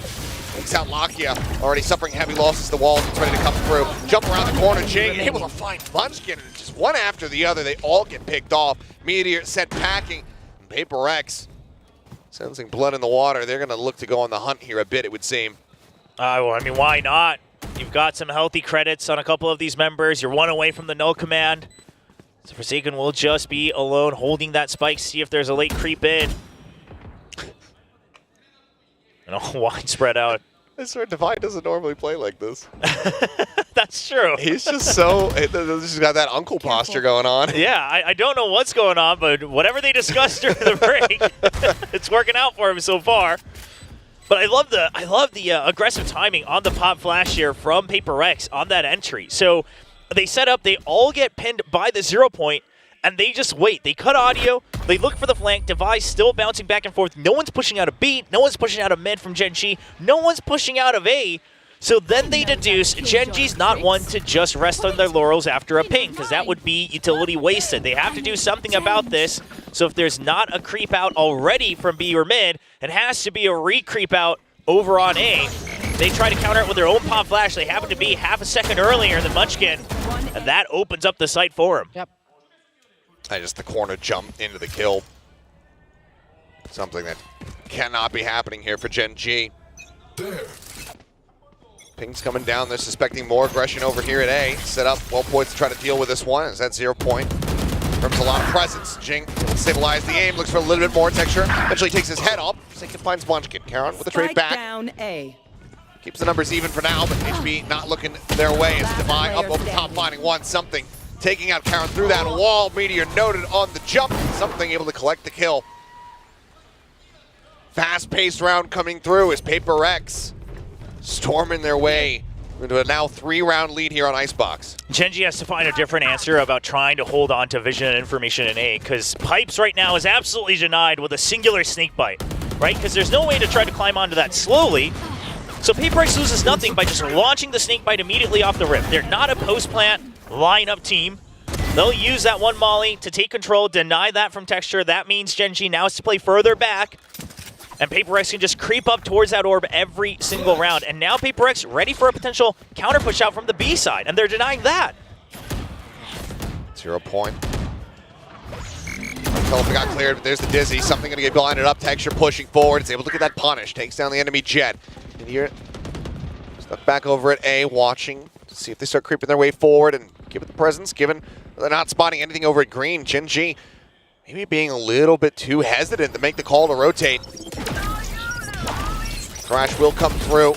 Takes out Lakia. Already suffering heavy losses to the walls. It's ready to come through. Jump around the corner. Jing able to find Munchkin. And just one after the other, they all get picked off. Meteor sent packing. PRX sensing blood in the water. They're going to look to go on the hunt here a bit, it would seem. Well, I mean, why not? You've got some healthy credits on a couple of these members. You're one away from the null command. So Forsaken will just be alone holding that spike, see if there's a late creep in. And all wide spread out. I swear Devi doesn't normally play like this. That's true. He's just so, he's got that uncle posture going on. Yeah, I don't know what's going on, but whatever they discussed during the break, it's working out for him so far. But I love the aggressive timing on the pop flash here from PRX on that entry. So they set up, they all get pinned by the 0 point, and they just wait. They cut audio, they look for the flank, Devi still bouncing back and forth. No one's pushing out of B, no one's pushing out of mid from Gen G, no one's pushing out of A. So then they deduce Gen G's not one to just rest on their laurels after a ping, because that would be utility wasted. They have to do something about this. So if there's not a creep out already from B or mid, it has to be a re-creep out over on A. They try to counter it with their own pop flash. They happen to be half a second earlier than Munchkin, and that opens up the site for him. Yep. Just the corner jump into the kill. Something that cannot be happening here for Gen G. Ping's coming down. They're suspecting more aggression over here at A. Set up well poised to try to deal with this one. As that 0 point brings a lot of presence. Jing will stabilize the aim. Looks for a little bit more Texture. Eventually takes his head off. Forsaken finds Munchkin. Karen with the trade back. Down A. Keeps the numbers even for now, but HB not looking their way as Devi up over the top, finding one something. Taking out Karen through that wall. Meteor noted on the jump. Something able to collect the kill. fast-paced round coming through as PRX storming their way into a now 3-round lead here on Icebox. Gen.G has to find a different answer about trying to hold on to vision and information in A, because Pipes right now is absolutely denied with a singular snake bite, right? Because there's no way to try to climb onto that slowly. So PRX loses nothing by just launching the snake bite immediately off the rip. They're not a post-plant lineup team. They'll use that one molly to take control, deny that from Texture. That means Gen.G now has to play further back. And PRX can just creep up towards that orb every single round. And now PRX ready for a potential counter push out from the B side, and they're denying that. 0 point. Telephone got cleared, but there's the Dizzy. Something going to get blinded up. Texture pushing forward. It's able to get that punish. Takes down the enemy jet. And here, stuck back over at A, watching to see if they start creeping their way forward and give it the presence, given they're not spotting anything over at green. Gen.G maybe being a little bit too hesitant to make the call to rotate. Thrash will come through.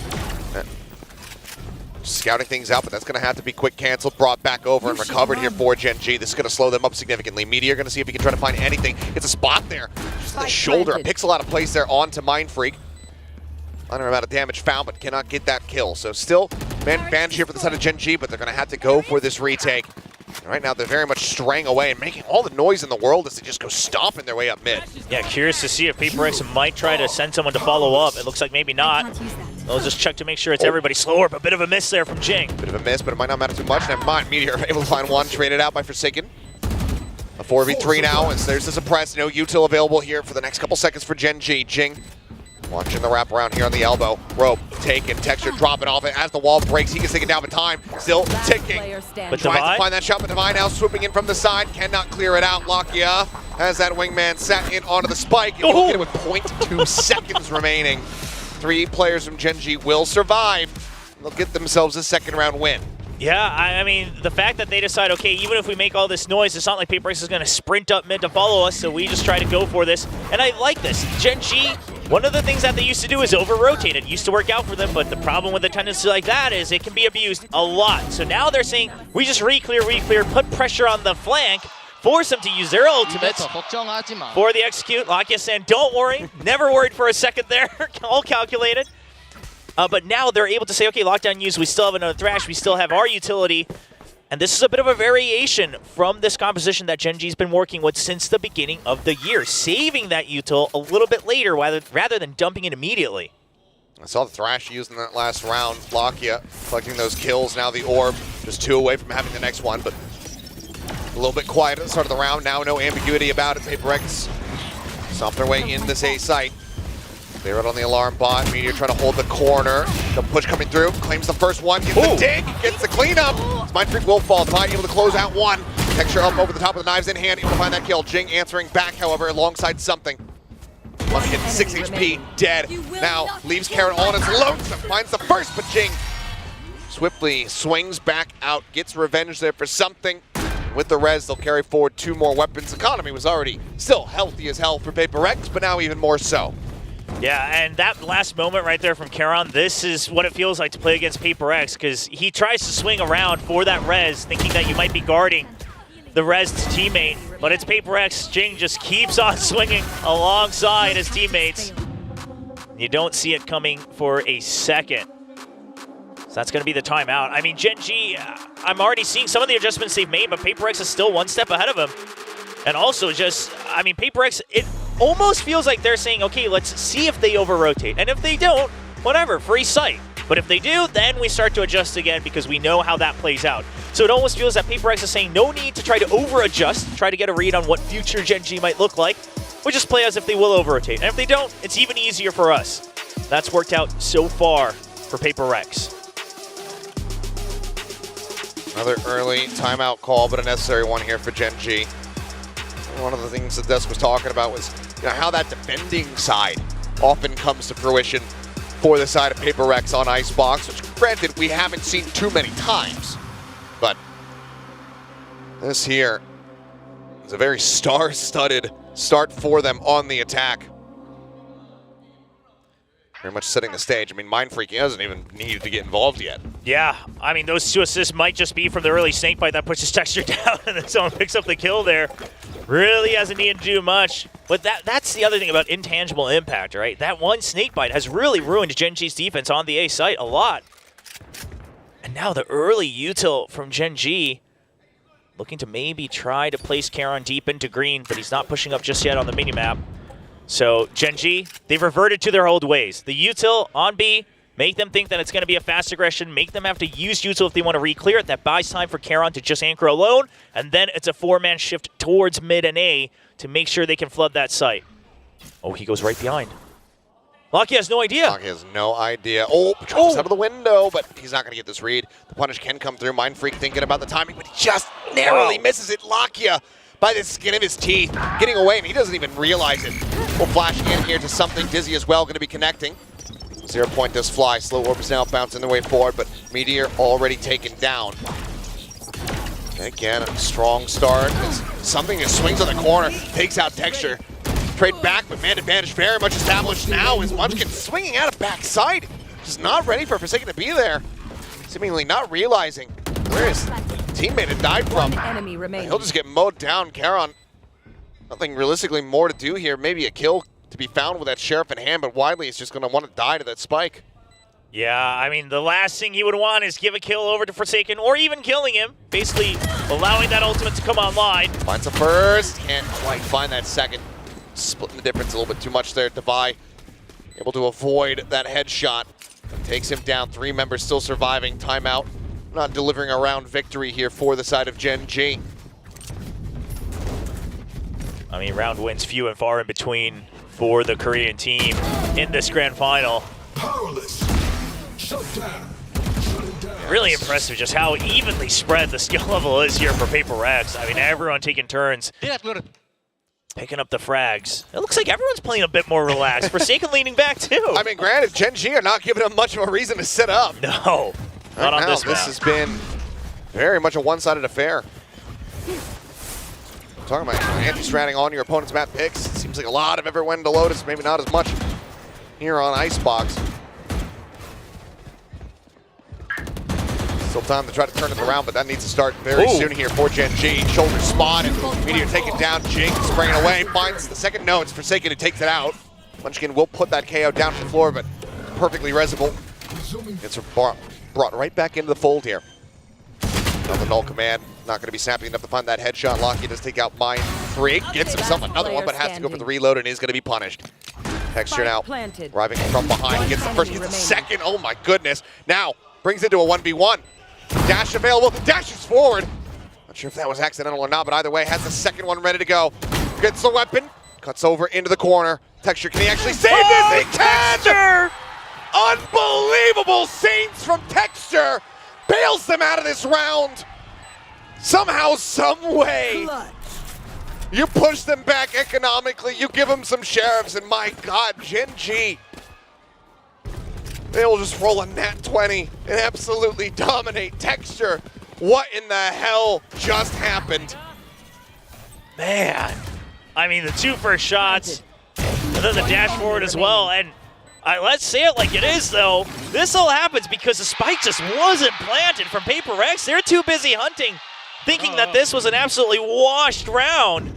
Scouting things out, but that's going to have to be quick canceled, brought back over and recovered here for Gen.G. This is going to slow them up significantly. Meteor going to see if he can try to find anything. It's a spot there. Just the shoulder. A pixel out of place there onto Mindfreak. Minor amount of damage found, but cannot get that kill. So still advantage here for the side of Gen.G, but they're going to have to go for this retake. And right now, they're very much straying away and making all the noise in the world as they just go stomping their way up mid. Yeah, curious to see if PRX might try to send someone to follow up. It looks like maybe not. They'll just check to make sure it's everybody slower, but a bit of a miss there from Jing. Bit of a miss, but it might not matter too much. Never mind, Meteor able to find one, traded out by Forsaken. A 4v3 now, as there's the suppress. No util available here for the next couple seconds for Gen.G. Jing watching the wrap around here on the elbow. Rope taken, Texture dropping off it as the wall breaks. He gets taken down, but time still ticking. But tries Divine? to find that shot, but Divine now swooping in from the side. Cannot clear it out. Lakia has that wingman sat in onto the spike. And will get it with 0.2 seconds remaining. 3 players from Gen.G will survive. They'll get themselves a second round win. Yeah, I mean, the fact that they decide, okay, even if we make all this noise, it's not like PRX is going to sprint up mid to follow us, so we just try to go for this. And I like this. Gen.G, one of the things that they used to do is over-rotate. It used to work out for them, but the problem with a tendency like that is it can be abused a lot. So now they're saying, we just re-clear, put pressure on the flank, force them to use their ultimates for the execute. Lakia saying, don't worry, never worried for a second there, all calculated. But now they're able to say, okay, lockdown use, we still have another Thrash, we still have our utility. And this is a bit of a variation from this composition that Gen.G's been working with since the beginning of the year, saving that util a little bit later rather than dumping it immediately. I saw the Thrash used in that last round. Lakia collecting those kills. Now the Orb just 2 away from having the next one, but a little bit quiet at the start of the round. Now no ambiguity about it. PRX stomp their way in this A site. They're right on the alarm bot. Meteor trying to hold the corner. The push coming through. Claims the first one. Gets the dig. Gets the cleanup. Mindfreak will fall. Divine able to close out one. Texture up over the top of the knives in hand. Able to find that kill. Jing answering back, however, alongside something. Lucky at 6 HP. Dead. Now leaves Karen on his lonesome. Finds the first, but Jing swiftly swings back out. Gets revenge there for something. With the res, they'll carry forward 2 more weapons. Economy was already still healthy as hell for PRX, but now even more so. Yeah, and that last moment right there from Karon, this is what it feels like to play against PRX, because he tries to swing around for that res, thinking that you might be guarding the res teammate, but it's PRX. Jing just keeps on swinging alongside his teammates. You don't see it coming for a second. So that's going to be the timeout. I mean, Gen.G, I'm already seeing some of the adjustments they've made, but PRX is still 1 step ahead of him. And also just, I mean, PRX, it almost feels like they're saying, okay, let's see if they over-rotate. And if they don't, whatever, free sight. But if they do, then we start to adjust again because we know how that plays out. So it almost feels that PRX is saying no need to try to over-adjust, try to get a read on what future Gen.G might look like. We just play as if they will over-rotate. And if they don't, it's even easier for us. That's worked out so far for PRX. Another early timeout call, but a necessary one here for Gen.G. One of the things that Dusk was talking about was how that defending side often comes to fruition for the side of PRX on Icebox, which granted we haven't seen too many times, but this here is a very star-studded start for them on the attack. Very much setting the stage. I mean, Mindfreak hasn't even needed to get involved yet. Yeah, I mean, those 2 assists might just be from the early snakebite that pushes Texture down and then someone picks up the kill there. Really hasn't needed to do much. But that's the other thing about intangible impact, right? That one snake bite has really ruined Gen G's defense on the A site a lot. And now the early util from Gen G, looking to maybe try to place Charon deep into green, but he's not pushing up just yet on the minimap. So Gen G, they've reverted to their old ways. The util on B, make them think that it's going to be a fast aggression, make them have to use util if they want to re-clear it. That buys time for Charon to just anchor alone, and then it's a 4-man shift towards mid and A to make sure they can flood that site. Oh, he goes right behind. Locky has no idea. Locky has no idea. Oh, drops out of the window, but he's not going to get this read. The punish can come through. Mind Freak thinking about the timing, but he just narrowly misses it. Lakia by the skin of his teeth, getting away, and he doesn't even realize it. We'll flash in here to something. Dizzy as well, going to be connecting. 0 point does fly. Slow orbs now bouncing their way forward, but Meteor already taken down. And again, a strong start. It's something that swings on the corner, takes out Texture. Trade back, but man advantage very much established now as Munchkin swinging out of backside. Just not ready for Forsaken to be there. Seemingly not realizing where his teammate had died from. Enemy remaining. He'll just get mowed down. Charon, nothing realistically more to do here. Maybe a kill to be found with that Sheriff in hand, but Widely is just going to want to die to that spike. Yeah, I mean, the last thing he would want is give a kill over to Forsaken, or even killing him, basically allowing that ultimate to come online. Finds a first, can't quite find that second. Splitting the difference a little bit too much there. Devi able to avoid that headshot. Takes him down. 3 members still surviving. Timeout. Not delivering a round victory here for the side of Gen G. I mean, round wins few and far in between for the Korean team in this grand final. Really impressive just how evenly spread the skill level is here for PRX. I mean, everyone taking turns. Picking up the frags. It looks like everyone's playing a bit more relaxed. Forsaken leaning back too. I mean, granted, Gen G are not giving them much of a reason to sit up. No, not on this map. This has been very much a one-sided affair. Talking about anti-stratting on your opponent's map picks. Seems like a lot of effort went into Lotus, maybe not as much here on Icebox. Still time to try to turn it around, but that needs to start very soon here for Gen G. Shoulder spot, and Meteor taken down. Jing spraying away, finds the second. No, it's Forsaken who takes it out. Munchkin will put that KO down to the floor, but perfectly resible. Gets brought right back into the fold here. Now the null command, not going to be snappy enough to find that headshot. Locky does take out Mind Freak, gets himself another one, but has to go for the reload and is going to be punished. Texture now arriving from behind, gets the first, gets the second. Oh my goodness. Now brings it to a 1v1. Dash available, dashes forward. Not sure if that was accidental or not, but either way, has the second one ready to go. Gets the weapon, cuts over into the corner. Texture, can he actually save this? He can! Unbelievable scenes from Texture. Bails them out of this round. Somehow, some way. You push them back economically, you give them some sheriffs, and my God, Gen G. They will just roll a nat 20 and absolutely dominate Texture. What in the hell just happened? Man, I mean, the 2 first shots, and then the dash forward as well. And let's say it like it is, though. This all happens because the spike just wasn't planted from PRX. They're too busy hunting, thinking that this was an absolutely washed round.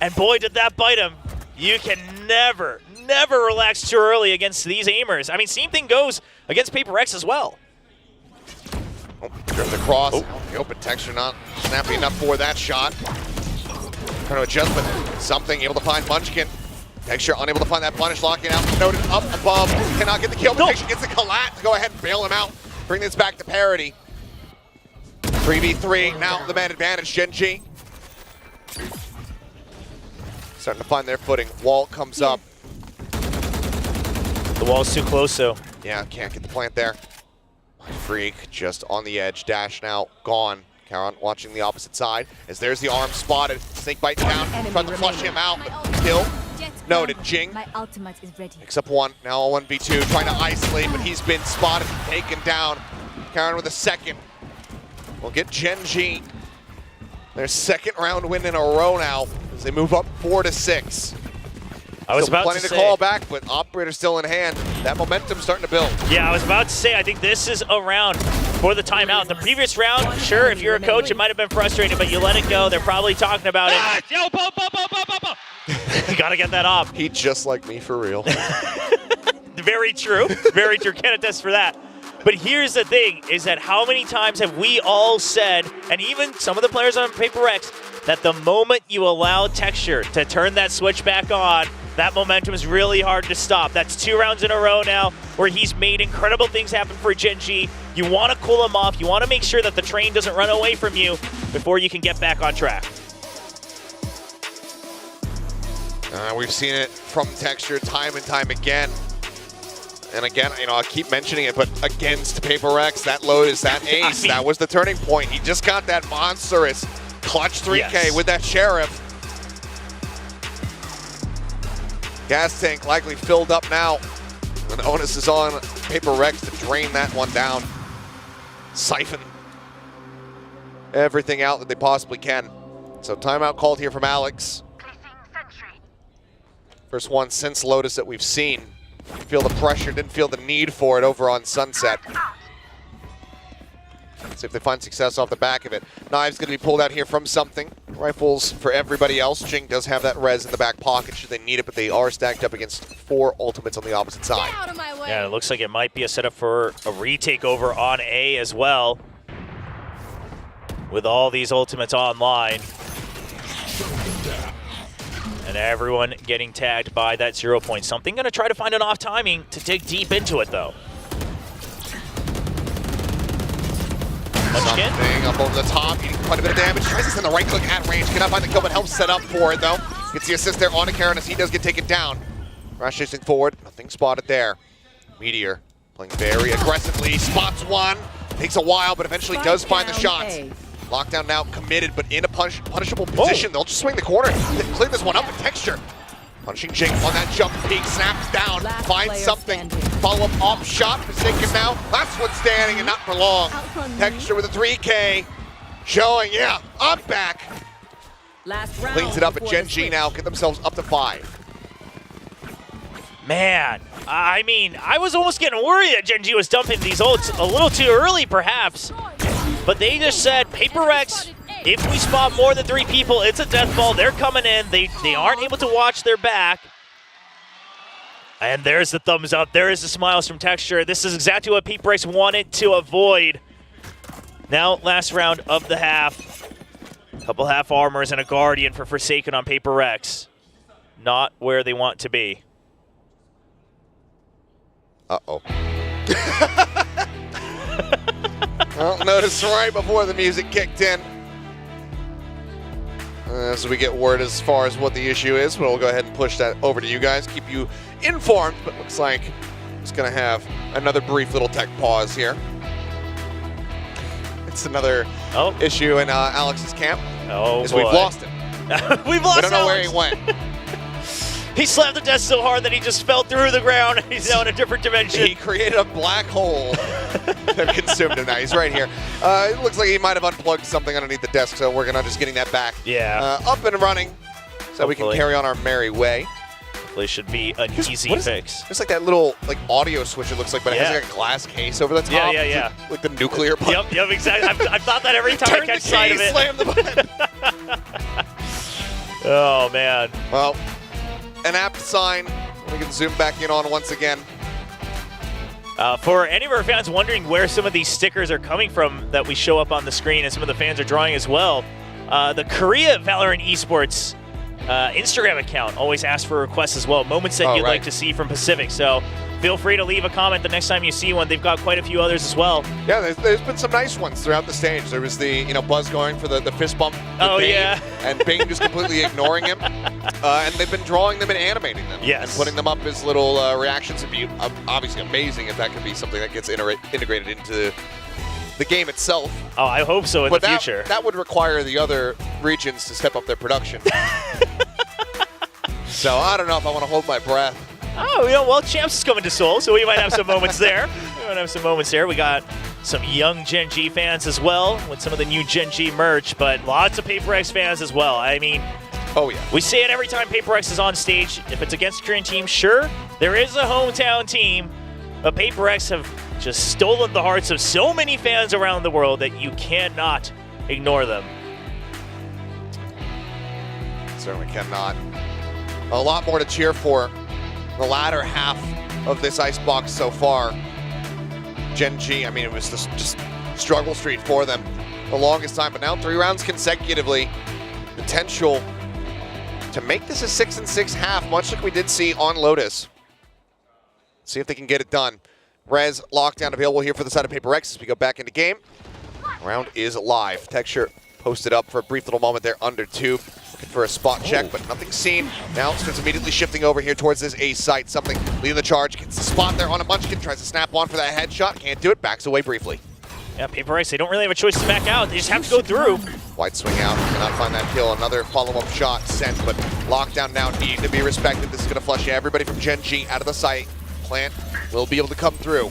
And boy, did that bite him. You can never relax too early against these aimers. I mean, same thing goes against PRX as well. Drift across. The open Texture not snappy enough for that shot. Trying to adjust, but something able to find Munchkin. Texture unable to find that punish, locking out. Noted up above. Cannot get the kill, but Texture gets the collat to go ahead and bail him out. Bring this back to parity. 3v3. Now the man advantage, Gen G. Starting to find their footing. Wall comes up. The wall's too close, though. Yeah, can't get the plant there. Freak just on the edge. Dash now gone. Charon watching the opposite side as there's the arm spotted. Snake bite down. Trying to flush him out. Kill. Noted. Jing. My ultimate is ready. Picks up one. Now a 1v2. Trying to isolate, but he's been spotted and taken down. Charon with a second. We'll get Gen G their second round win in a row now as they move up 4-6. I was Still about plenty to to say. call back, but Operator still in hand. That momentum's starting to build. Yeah, I was about to say, I think this is a round for the timeout. The previous round, sure, if you're a coach, it might have been frustrating, but you let it go. They're probably talking about it. Yo, You gotta get that off. He just like me for real. Very true. Very true. Can't attest for that. But here's the thing, is that how many times have we all said, and even some of the players on PaperX, that the moment you allow Texture to turn that switch back on, that momentum is really hard to stop. That's 2 rounds in a row now where he's made incredible things happen for Gen G. You want to cool him off. You want to make sure that the train doesn't run away from you before you can get back on track. We've seen it from Texture time and time again. And again, you know, I'll keep mentioning it, but against PaperX, that Lotus, that ace, that was the turning point. He just got that monstrous clutch 3K with that Sheriff. Gas tank likely filled up now. And onus is on PaperX to drain that one down. Siphon everything out that they possibly can. So timeout called here from Alex. First one since Lotus that we've seen. Feel the pressure, didn't feel the need for it over on Sunset. See if they find success off the back of it. Knives going to be pulled out here from something. Rifles for everybody else. Jing does have that res in the back pocket should they need it, but they are stacked up against 4 ultimates on the opposite side. Yeah, it looks like it might be a setup for a retake over on A as well. With all these ultimates online. And everyone getting tagged by that 0 point. Something going to try to find an off timing to dig deep into it, though. Something up over the top, eating quite a bit of damage. Tries to send the right click at range. Cannot find the kill, but helps set up for it, though. Gets the assist there on a Karen as he does get taken down. Rash chasing forward. Nothing spotted there. Meteor playing very aggressively. Spots one. Takes a while, but eventually does find the shots. Lockdown now committed, but in a punishable position. They'll just swing the corner. They clear this one up with Texture. Punishing Jake on that jump peak, snaps down, finds something. Follow-up off shot, Forsaken now. Last one standing and not for long. Texture with a 3K. Showing, yeah, I'm back. Cleans it up at Gen G now, get themselves up to 5. Man, I mean, I was almost getting worried that Gen G was dumping these ults a little too early, perhaps. But they just said, PaperX, if we spot more than 3 people, it's a death ball. They're coming in. They aren't able to watch their back. And there's the thumbs up. There is the smiles from Texture. This is exactly what PaperX wanted to avoid. Now, last round of the half. Couple half armors and a Guardian for Forsaken on PaperX. Not where they want to be. Uh-oh. Well, notice right before the music kicked in. As we get word as far as what the issue is, we'll go ahead and push that over to you guys, keep you informed, but looks like it's going to have another brief little tech pause here. It's another issue in Alex's camp. Oh, boy. We've lost him. We've lost We don't know Alex. where he went. He slammed the desk so hard that he just fell through the ground. He's now in a different dimension. He created a black hole that consumed him now. He's right here. It looks like he might have unplugged something underneath the desk, so we're on just getting that back up and running so we can carry on our merry way. Hopefully should be an easy fix. It's like that little audio switch it looks like, but it has like a glass case over the top. Yeah. Like the nuclear button. Yep, exactly. I've thought that every time I catch sight of it. Slam the button. Oh, man. Well, an apt sign. We can zoom back in on once again. For any of our fans wondering where some of these stickers are coming from that we show up on the screen and some of the fans are drawing as well, the Korea Valorant Esports Instagram account always asks for requests as well. Moments that you'd like to see from Pacific. So feel free to leave a comment the next time you see one. They've got quite a few others as well. Yeah, there's been some nice ones throughout the stage. There was the Buzz going for the fist bump with Bane, and Bane just completely ignoring him. And they've been drawing them and animating them. Yes. And putting them up as little reactions. It'd be obviously amazing if that could be something that gets integrated into the game itself. Oh, I hope so in the future. That would require the other regions to step up their production. So I don't know if I want to hold my breath. Oh, well, Champs is coming to Seoul, so we might have some moments there. We got some young Gen G fans as well with some of the new Gen G merch, but lots of PaperX fans as well. I mean, Oh, yeah. We say it every time PaperX is on stage. If it's against a Korean team, sure, there is a hometown team, but PaperX have just stolen the hearts of so many fans around the world that you cannot ignore them. Certainly cannot. A lot more to cheer for the latter half of this Icebox so far. Gen G, I mean, it was just struggle street for them the longest time, but now 3 rounds consecutively. Potential to make this a 6-6 half, much like we did see on Lotus. See if they can get it done. Rez lockdown available here for the side of PaperX as we go back into game. Round is live. Texture posted up for a brief little moment there under tube. Looking for a spot check, but nothing seen. Now starts immediately shifting over here towards this A site. Something leading the charge. Gets the spot there on a Munchkin. Tries to snap on for that headshot. Can't do it. Backs away briefly. Yeah, PaperX, they don't really have a choice to back out. They just have to go through. Wide swing out. Cannot find that kill. Another follow-up shot sent, but lockdown now need to be respected. This is going to flush everybody from Gen G out of the site. Plant will be able to come through.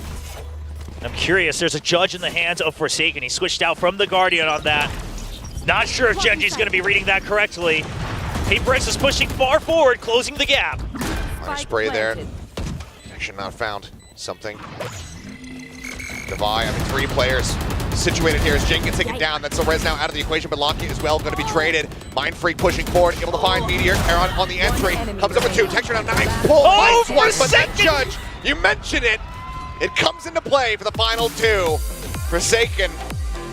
I'm curious. There's a judge in the hands of Forsaken. He switched out from the Guardian on that. Not sure if Gen G's going to be reading that correctly. PaperX is pushing far forward, closing the gap. Fire spray there. Connection not found. Something. Devi, I mean, 3 players situated here as Jing gets taken down. That's the Rez now out of the equation, but Lockett as well going to be traded. Mind Freak pushing forward, able to find Meteor. Heron on the entry, comes up with 2. Texture now, nice pull, finds one, but that judge, you mentioned it. It comes into play for the final 2. Forsaken,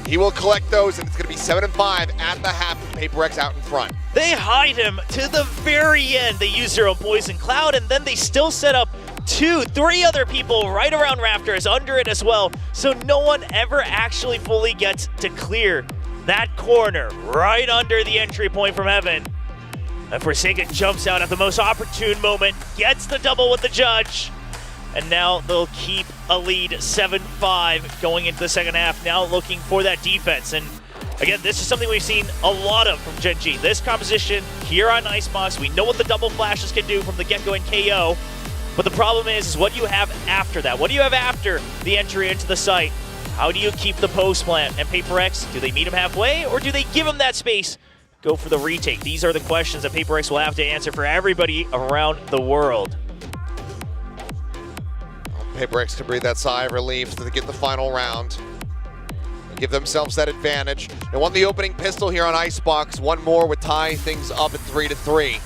he will collect those, and it's going to be 7-5 at the half with PaperX out in front. They hide him to the very end. They use their own Poison Cloud, and then they still set up 2, 3 other people right around Rafters, under it as well, so no one ever actually fully gets to clear that corner right under the entry point from Heaven. And Forsaken jumps out at the most opportune moment, gets the double with the judge, and now they'll keep a lead 7-5 going into the second half, now looking for that defense. And again, this is something we've seen a lot of from Gen G. This composition here on Icebox, we know what the double flashes can do from the get-go and KO. But the problem is what do you have after that? What do you have after the entry into the site? How do you keep the post plant? And PaperX, do they meet him halfway or do they give him that space? Go for the retake. These are the questions that PaperX will have to answer for everybody around the world. PaperX can breathe that sigh of relief to get the final round. And give themselves that advantage. They won the opening pistol here on Icebox. One more would tie things up at 3-3.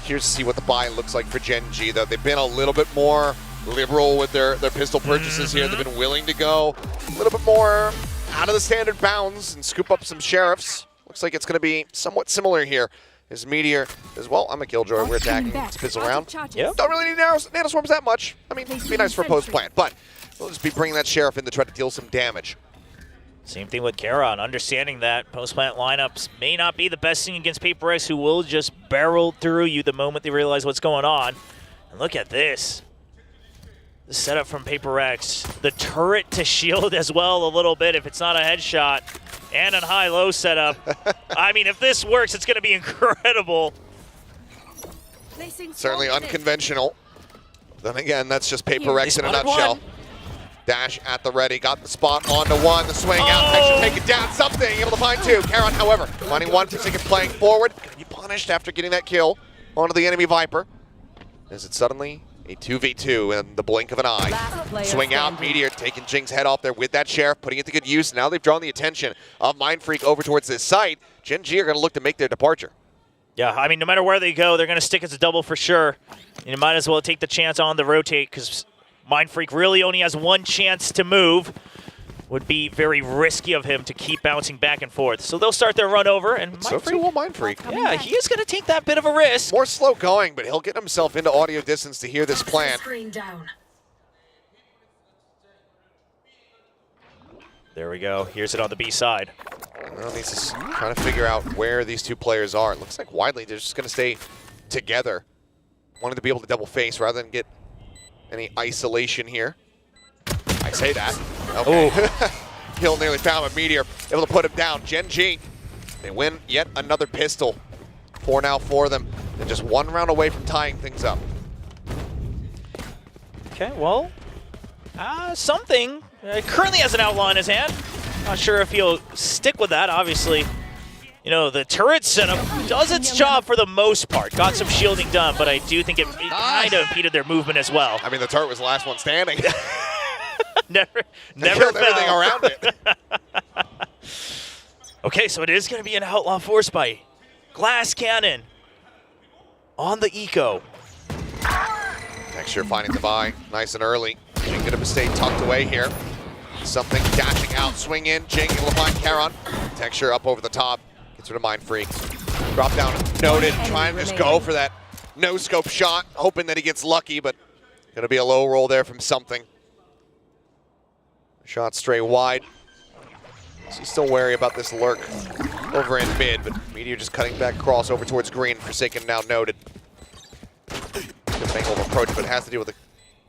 Curious to see what the buy looks like for Gen G, though. They've been a little bit more liberal with their pistol purchases here. They've been willing to go a little bit more out of the standard bounds and scoop up some sheriffs. Looks like it's going to be somewhat similar here. As Meteor as well. I'm a Killjoy. We're attacking this pistol round. Yep. Don't really need nanoswarms that much. I mean, it'd be nice for a post plant, but we'll just be bringing that sheriff in to try to deal some damage. Same thing with Charon, understanding that post-plant lineups may not be the best thing against PaperX, who will just barrel through you the moment they realize what's going on. And look at this. The setup from PaperX. The turret to shield as well a little bit if it's not a headshot. And a high-low setup. I mean, if this works, it's going to be incredible. Certainly unconventional. Then again, that's just PaperX in a nutshell. Dash at the ready, got the spot onto 1, the swing out, Texture take it down, something, able to find 2. Charon, however, finding 1, Forsaken playing forward, gonna be punished after getting that kill onto the enemy Viper. Is it suddenly a 2v2 in the blink of an eye? Swing out, Meteor taking Jing's head off there with that Sheriff, putting it to good use. Now they've drawn the attention of Mind Freak over towards this site. Gen G are gonna look to make their departure. Yeah, I mean, no matter where they go, they're gonna stick as a double for sure. You might as well take the chance on the rotate, because Mind Freak really only has 1 chance to move. Would be very risky of him to keep bouncing back and forth. So they'll start their run over, and So too will Mind Freak. Yeah, he is going to take that bit of a risk. More slow going, but he'll get himself into audio distance to hear this plan. There we go. Here's it on the B side. Well, he's just trying to figure out where these 2 players are. It looks like widely they're just going to stay together. Wanted to be able to double face rather than get any isolation here. I say that. Okay. Hill nearly found a Meteor, able to put him down. Gen G, they win yet another pistol. 4 now for them. They're just 1 round away from tying things up. Okay, well, Something currently has an outlaw in his hand. Not sure if he'll stick with that. Obviously, you know, the turret setup does its job for the most part. Got some shielding done, but I do think it kind of impeded their movement as well. I mean, the turret was the last one standing. never killed fell. everything around it. Okay, so it is going to be an outlaw force bite. Glass cannon on the eco. Texture finding the buy nice and early. Jing gonna stay tucked away here. Something dashing out, swing in. Jing able to find Karon. Texture up over the top. Gets rid of Mind Freak. Drop down, noted. Trying to just go for that no scope shot, hoping that he gets lucky, but gonna be a low roll there from something. Shot stray wide. So he's still wary about this lurk over in mid, but Meteor just cutting back across over towards green. Forsaken now noted. Good angle of approach, but it has to deal with the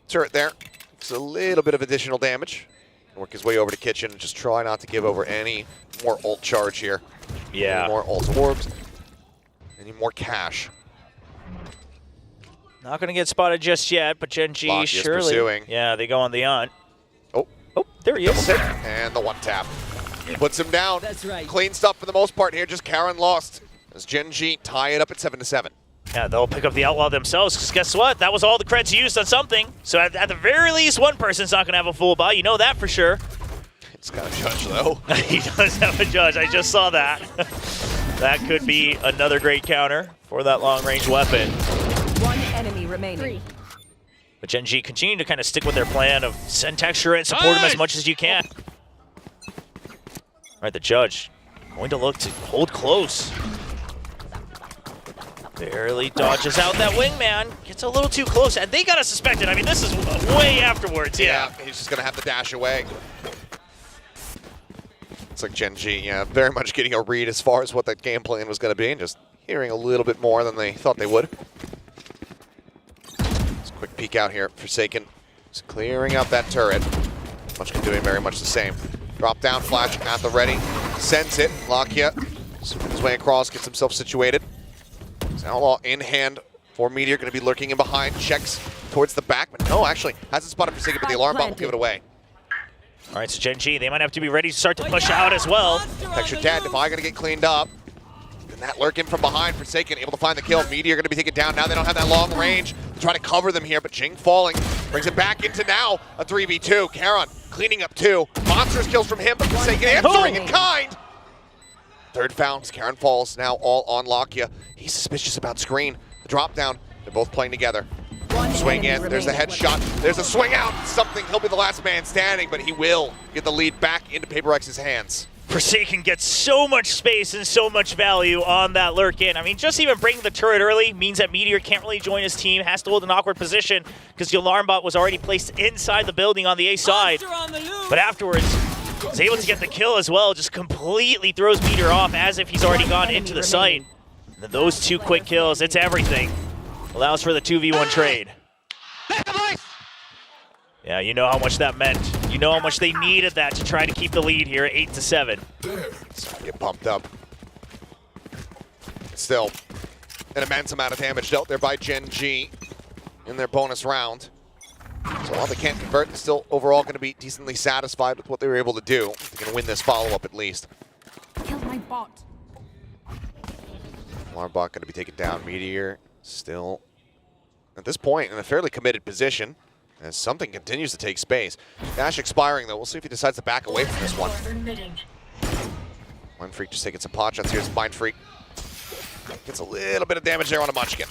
turret there. It's a little bit of additional damage. Work his way over to Kitchen and just try not to give over any more ult charge here. Yeah. Any more ult orbs. Any more cash. Not going to get spotted just yet, but Gen G Locky is surely. pursuing. Yeah, they go on the hunt. Oh, there he is. Double tip, and the one tap. Puts him down. That's right. Clean stuff for the most part here. Just Karon lost. As Gen G tie it up at 7-7. Yeah, they'll pick up the outlaw themselves, because guess what? That was all the creds used on something. So at the very least, one person's not going to have a full buy. You know that for sure. It's got a judge, though. He does have a judge. I just saw that. That could be another great counter for that long-range weapon. One enemy remaining. But Gen G continue to kind of stick with their plan of send Texture and support him as much as you can. All right, the judge going to look to hold close. Barely dodges out that wingman. Gets a little too close, and they got to suspect it. I mean, this is way afterwards, yeah. He's just going to have to dash away. It's like Gen G, yeah, very much getting a read as far as what that game plan was going to be, and just hearing a little bit more than they thought they would. Just a quick peek out here. Forsaken just clearing out that turret. Munchkin doing very much the same. Drop down flash at the ready. Sends it. Lakia sweeping his way across, gets himself situated. Outlaw in hand for Meteor, going to be lurking in behind. Checks towards the back, but no, actually hasn't spotted Forsaken, but the alarm bot will give it away. All right, so Gen G, they might have to be ready to start to push out as well. Texture dead. Defy going to get cleaned up. And that lurk in from behind. Forsaken able to find the kill. Meteor going to be taken down. Now they don't have that long range to try to cover them here, but Jing falling brings it back into now a 3v2. Karon cleaning up two. Monstrous kills from him, but Forsaken answering in kind. Third found. Karon falls now all on Lakia. He's suspicious about screen. The drop down. They're both playing together. Swing in. There's the headshot. There's a swing out. Something. He'll be the last man standing, but he will get the lead back into PRX's hands. Forsaken gets so much space and so much value on that lurk in. I mean, just even bringing the turret early means that Meteor can't really join his team, has to hold an awkward position because the alarm bot was already placed inside the building on the A side. But afterwards, he's able to get the kill as well, just completely throws Meteor off as if he's already gone into the site. And then those two quick kills, it's everything. Allows for the 2v1 trade. Yeah, you know how much that meant. You know how much they needed that to try to keep the lead here at 8-7. Get pumped up. Still, an immense amount of damage dealt there by Gen G in their bonus round. So while they can't convert, they're still overall going to be decently satisfied with what they were able to do. They're going to win this follow-up at least. Killed my bot. Alarm bot going to be taken down. Meteor still, at this point, in a fairly committed position, as something continues to take space. Dash expiring, though. We'll see if he decides to back away from this one. Mind Freak just taking some pot shots. Here's Mind Freak. Gets a little bit of damage there on a Munchkin.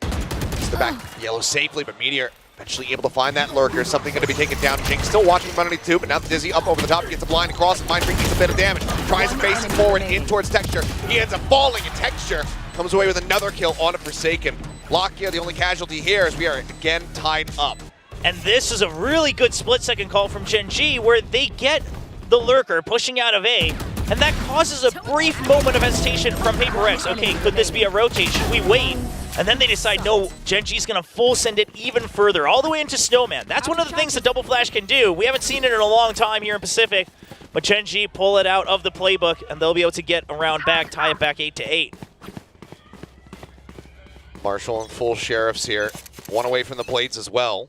Gets the back yellow safely, but Meteor eventually able to find that lurker. Something going to be taken down. Jing still watching from underneath too, but now the Dizzy up over the top. Gets a blind across, and Mind Freak gets a bit of damage. Tries to face him forward in towards Texture. He ends up falling, and Texture comes away with another kill on a Forsaken. Lakia, the only casualty here, as we are again tied up. And this is a really good split-second call from Gen G, where they get the lurker pushing out of A, and that causes a brief moment of hesitation from PRX. Okay, could this be a rotate? Should we wait? And then they decide, no, Gen G's going to full send it even further, all the way into Snowman. That's one of the things that Double Flash can do. We haven't seen it in a long time here in Pacific, but Gen G pull it out of the playbook, and they'll be able to get around back, tie it back 8-8. Marshall and full sheriffs here. One away from the blades as well.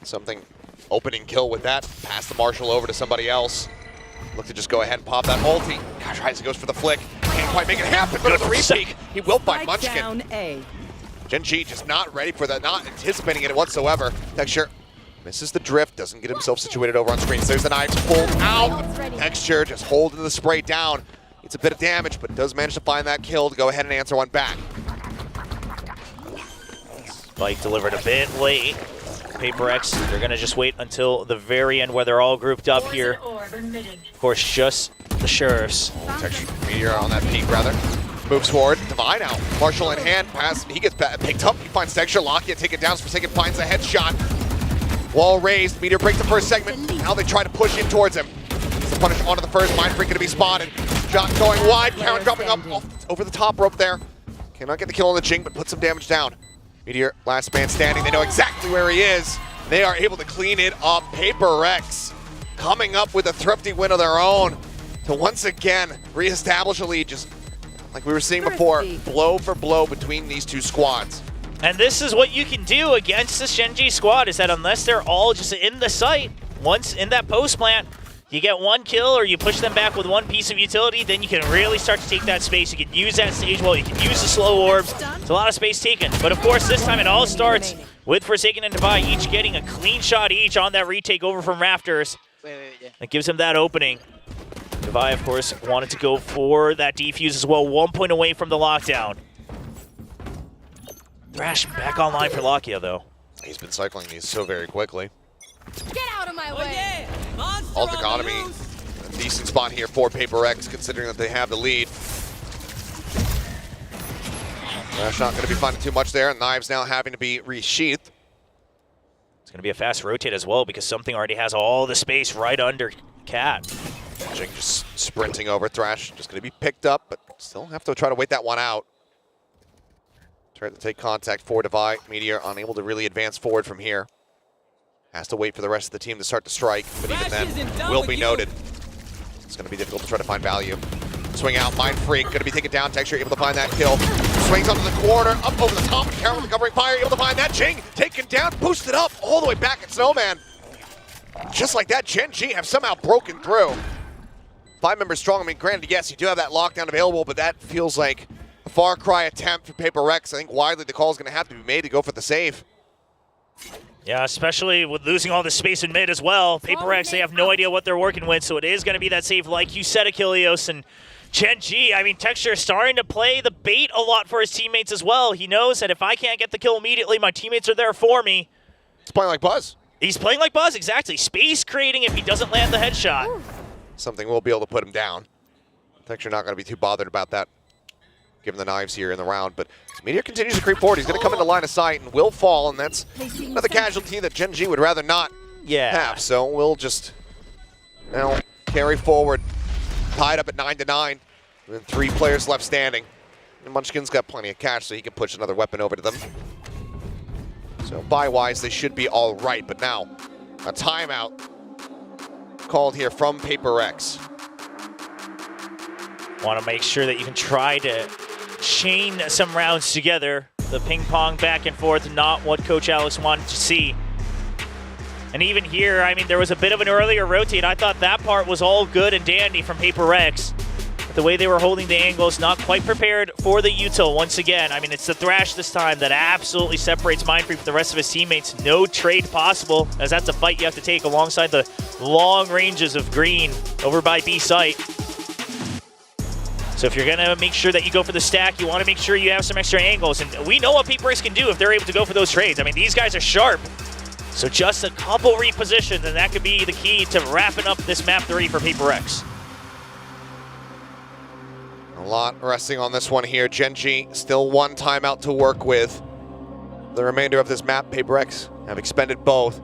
Something opening kill with that. Pass the Marshall over to somebody else. Look to just go ahead and pop that ulti. Gosh, Ryzen goes for the flick. Can't quite make it happen, but it's a repeat. He will find Munchkin. Gen G just not ready for that, not anticipating it whatsoever. Texture misses the drift, doesn't get himself situated over on screen. So there's the knives pulled out. Texture just holding the spray down. It's a bit of damage, but does manage to find that kill to go ahead and answer one back. Spike delivered a bit late. PRX, they're going to just wait until the very end where they're all grouped up here. Of course, just the Sheriffs. Texture Meteor on that peak, rather. Moves forward, Divine out. Marshall in hand, pass, he gets picked up. He finds Texture, Lockett taken down, Forsaken finds a headshot. Wall raised, Meteor breaks the first segment. Now they try to push in towards him. He's the punish onto the first, Mind Freak going to be spotted. Shot going wide, Count dropping up over the top rope there. Cannot get the kill on the Jing, but puts some damage down. Meteor, last man standing. They know exactly where he is. They are able to clean it up. PRX coming up with a thrifty win of their own to once again reestablish a lead, just like we were seeing before, blow for blow between these two squads. And this is what you can do against this Gen G squad, is that unless they're all just in the site, once in that post plant, you get one kill or you push them back with one piece of utility, then you can really start to take that space. You can use that stage wall, you can use the slow orbs. It's a lot of space taken. But of course, this time it all starts with Forsaken and Divine each getting a clean shot each on that retake over from Rafters. That gives him that opening. Divine, of course, wanted to go for that defuse as well, 1 point away from the lockdown. Thrash back online for Lakia, though. He's been cycling these so very quickly. Get out of my way! Alt economy, a decent spot here for PRX, considering that they have the lead. Thrash not going to be finding too much there. Knives now having to be resheathed. It's going to be a fast rotate as well because something already has all the space right under Cat. Jing just sprinting over. Thrash just going to be picked up, but still have to try to wait that one out. Try to take contact for Divine. Meteor unable to really advance forward from here. Has to wait for the rest of the team to start to strike, but even then, will be noted. It's going to be difficult to try to find value. Swing out, Mind Freak, going to be taken down. Texture able to find that kill. Swings onto the corner, up over the top, and Carol with the covering fire, able to find that. Jing taken down, boosted up, all the way back at Snowman. Just like that, Gen G have somehow broken through. 5 members strong. I mean, granted, yes, you do have that lockdown available, but that feels like a far cry attempt for PRX. I think widely the call is going to have to be made to go for the save. Yeah, especially with losing all the space in mid as well. PRX, they have no idea what they're working with, so it is going to be that save like you said, Achilleos. And Gen G, I mean, Texture is starting to play the bait a lot for his teammates as well. He knows that if I can't get the kill immediately, my teammates are there for me. He's playing like Buzz. He's playing like Buzz, exactly. Space creating if he doesn't land the headshot. Something will be able to put him down. Texture not going to be too bothered about that, given the knives here in the round, but Meteor continues to creep forward. He's going to come into line of sight and will fall, and that's another casualty that Gen G would rather not have. So we'll just now carry forward, tied up at 9-9, with 3 players left standing. And Munchkin's got plenty of cash, so he can push another weapon over to them. So buy-wise, they should be all right, but now a timeout called here from PRX. Want to make sure that you can try to chain some rounds together. The ping pong back and forth, not what Coach Alex wanted to see. And even here, I mean, there was a bit of an earlier rotate. I thought that part was all good and dandy from PRX. But the way they were holding the angles, not quite prepared for the util once again. I mean, it's the Thrash this time that absolutely separates Mindfree from the rest of his teammates. No trade possible, as that's a fight you have to take alongside the long ranges of green over by B site. So if you're going to make sure that you go for the stack, you want to make sure you have some extra angles. And we know what PRX can do if they're able to go for those trades. I mean, these guys are sharp. So just a couple repositions, and that could be the key to wrapping up this map 3 for PRX. A lot resting on this one here. Gen G still 1 timeout to work with. The remainder of this map, PRX have expended both.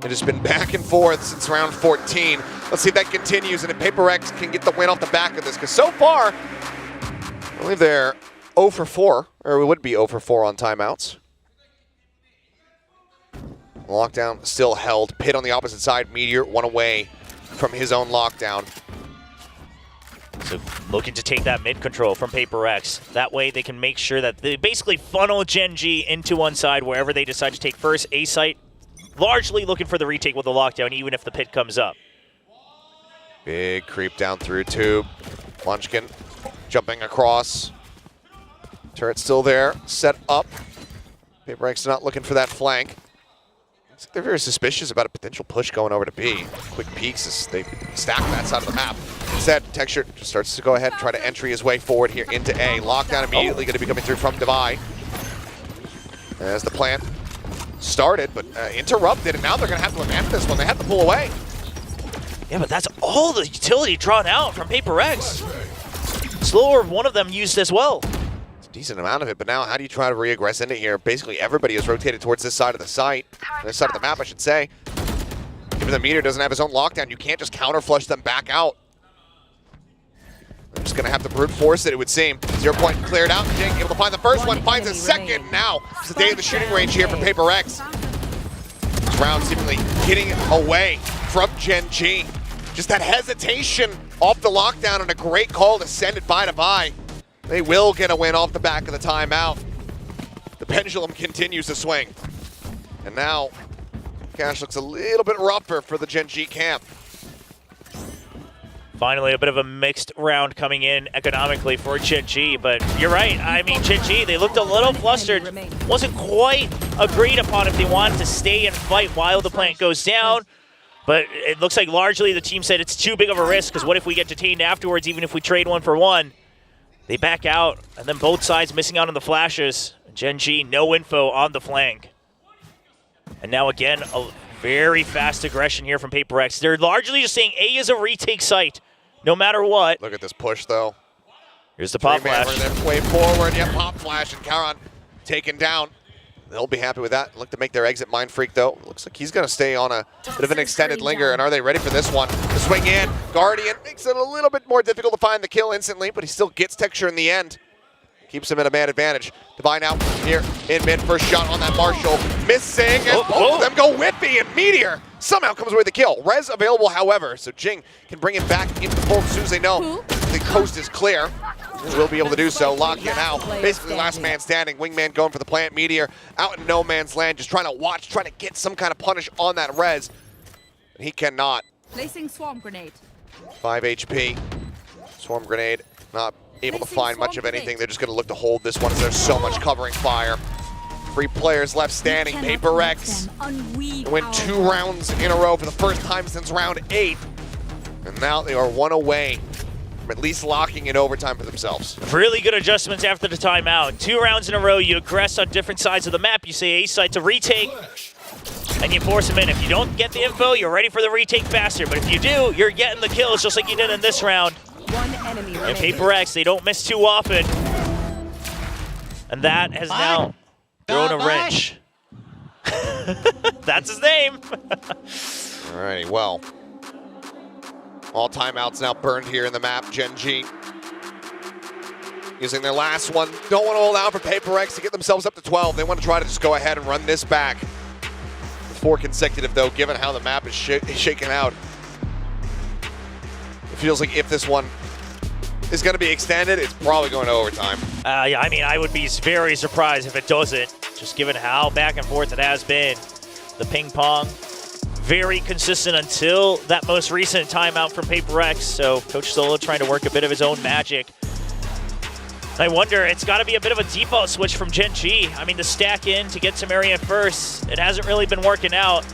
It has been back and forth since round 14. Let's see if that continues and if PRX can get the win off the back of this, because so far, I believe they're 0 for 4, or we would be 0 for 4 on timeouts. Lockdown still held. Pit on the opposite side. Meteor 1 away from his own lockdown. So looking to take that mid control from PRX. That way they can make sure that they basically funnel Gen G into one side wherever they decide to take first. A site largely looking for the retake with the lockdown, even if the pit comes up. Big creep down through tube. Munchkin jumping across. Turret still there, set up. PRX not looking for that flank. Looks like they're very suspicious about a potential push going over to B. Quick peeks as they stack that side of the map. Instead, Texture just starts to go ahead and try to entry his way forward here into A. Lockdown immediately going to be coming through from Divide. As the plant started, but interrupted, and now they're going to have to abandon this one. They have to pull away. Yeah, but that's all the utility drawn out from PRX. Slower, one of them used as well. It's a decent amount of it, but now how do you try to re-aggress into here? Basically, everybody is rotated towards this side of the site. This side of the map, I should say. Given the meter doesn't have his own lockdown, you can't just counter flush them back out. They're just going to have to brute force it, it would seem. 0 point cleared out. Jing able to find the first one, finds a second. Now, it's the day of the shooting range here for PRX. This round seemingly getting away from Gen G. Just that hesitation off the lockdown and a great call to send it by to buy. They will get a win off the back of the timeout. The pendulum continues to swing. And now, Cash looks a little bit rougher for the Gen G camp. Finally, a bit of a mixed round coming in economically for Gen G, but you're right. I mean, Gen G, they looked a little flustered. Wasn't quite agreed upon if they wanted to stay and fight while the plant goes down. But it looks like largely the team said it's too big of a risk, because what if we get detained afterwards, even if we trade 1 for 1? They back out, and then both sides missing out on the flashes. Gen G, no info on the flank. And now again, a very fast aggression here from PRX. They're largely just saying A is a retake site, no matter what. Look at this push, though. Here's the pop flash. They're way forward. Yeah, pop flash, and Karan taken down. They'll be happy with that. Look to make their exit. Mind Freak, though. Looks like he's going to stay on a bit of an extended linger. And are they ready for this one? The swing in. Guardian makes it a little bit more difficult to find the kill instantly, but he still gets Texture in the end. Keeps him at a man advantage. Divine out here in mid. First shot on that Marshall. Missing. And both of them go whippy. And Meteor somehow comes away with the kill. Res available, however, so Jing can bring him back into the fold as soon as they know the coast is clear. Will be able to do so. Lock in now. Basically last man standing. Wingman going for the plant. Meteor out in no man's land, just trying to watch, trying to get some kind of punish on that res. And he cannot. Placing swarm grenade. 5 HP. Swarm grenade not able to find much of anything. They're just going to look to hold this one as there's so much covering fire. 3 players left standing. PRX win 2 rounds in a row for the first time since round 8. And now they are 1 away from at least locking in overtime for themselves. Really good adjustments after the timeout. 2 rounds in a row, you aggress on different sides of the map. You say A side to retake, and you force them in. If you don't get the info, you're ready for the retake faster. But if you do, you're getting the kills just like you did in this round. One enemy and PRX, they don't miss too often. And that has now thrown a wrench. That's his name. Alrighty, well. All timeouts now burned here in the map. Gen G using their last one. Don't want to hold out for PRX to get themselves up to 12. They want to try to just go ahead and run this back. 4 consecutive, though, given how the map is shaken out. It feels like if this one is going to be extended, it's probably going to overtime. Yeah, I mean, I would be very surprised if it doesn't, just given how back and forth it has been. The ping pong, very consistent until that most recent timeout from PRX. So Coach Solo trying to work a bit of his own magic. I wonder, it's got to be a bit of a default switch from Gen G. I mean, to stack in to get to Marion first, it hasn't really been working out.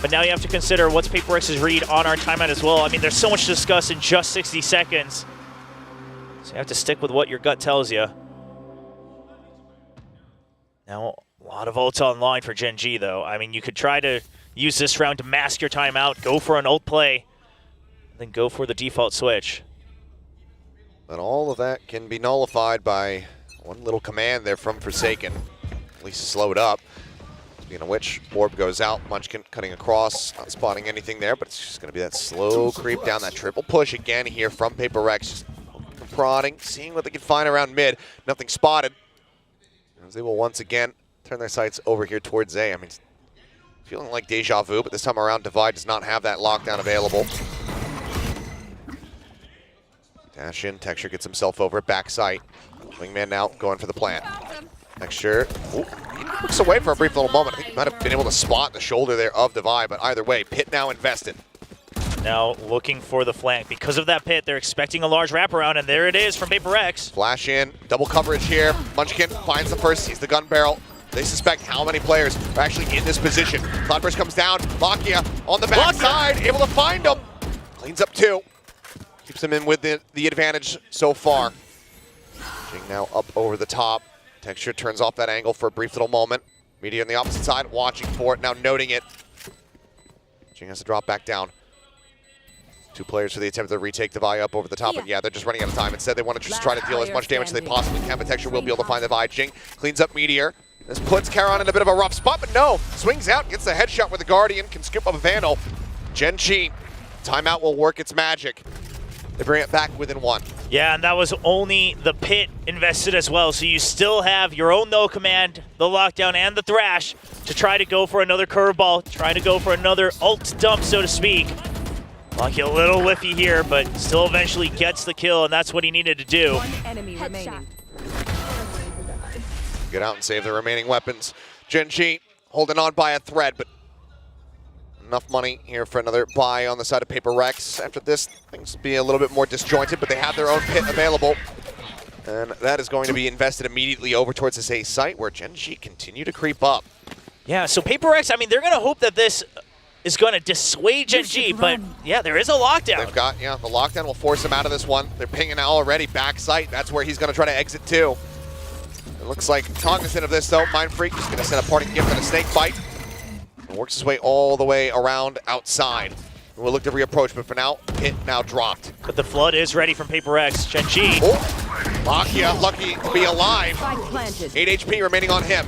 But now you have to consider what's PRX's read on our timeout as well. I mean, there's so much to discuss in just 60 seconds. So you have to stick with what your gut tells you. Now, a lot of ults online for Gen G, though. I mean, you could try to use this round to mask your timeout, go for an ult play, then go for the default switch. But all of that can be nullified by one little command there from Forsaken. At least slow it up. Speaking of which, orb goes out, Munchkin cutting across, not spotting anything there, but it's just going to be that slow creep down, that triple push again here from PRX. Just prodding, seeing what they can find around mid. Nothing spotted. As they will once again turn their sights over here towards A. I mean, feeling like deja vu, but this time around, Divide does not have that lockdown available. Dash in, Texture gets himself over at backside. Wingman now going for the plant. Texture, ooh, he looks away for a brief little moment. I think he might have been able to spot the shoulder there of Divide, but either way, Pit now invested. Now looking for the flank. Because of that pit, they're expecting a large wraparound, and there it is from PRX. Flash in, double coverage here. Munchkin finds the first, sees the gun barrel. They suspect how many players are actually in this position. Cloudburst comes down, Lakia on the backside, able to find him. Cleans up 2. Keeps him in with the advantage so far. Jing now up over the top. Texture turns off that angle for a brief little moment. Media on the opposite side, watching for it, now noting it. Jing has to drop back down. 2 players for the attempt to retake the Vi up over the top, but yeah, they're just running out of time. Instead, they want to just try to deal as much damage as they possibly can, but Texture will be able to find the Vi. Jing cleans up Meteor. This puts Charon in a bit of a rough spot, but no, swings out, gets the headshot with the Guardian, can scoop up a Vandal. Gen G, timeout will work its magic. They bring it back within 1. Yeah, and that was only the pit invested as well, so you still have your own no command, the lockdown, and the thrash to try to go for another curveball, try to go for another ult dump, so to speak. Lucky a little whiffy here, but still eventually gets the kill, and that's what he needed to do. One enemy remaining. Get out and save the remaining weapons. Gen G holding on by a thread, but enough money here for another buy on the side of PRX. After this, things will be a little bit more disjointed, but they have their own pit available. And that is going to be invested immediately over towards this A site, where Gen G continue to creep up. Yeah, so PRX, I mean, they're going to hope that this is going to dissuade Gen G, but yeah, there is a lockdown. They've got, yeah, the lockdown will force him out of this one. They're pinging out already, back site. That's where he's going to try to exit too. It looks like cognizant of this though, Mind Freak is going to send a parting gift and a snake bite. And works his way all the way around outside. We'll look to reapproach, but for now, hit now dropped. But the flood is ready from PRX. Gen G. Oh, Lakia lucky to be alive. 8 HP remaining on him.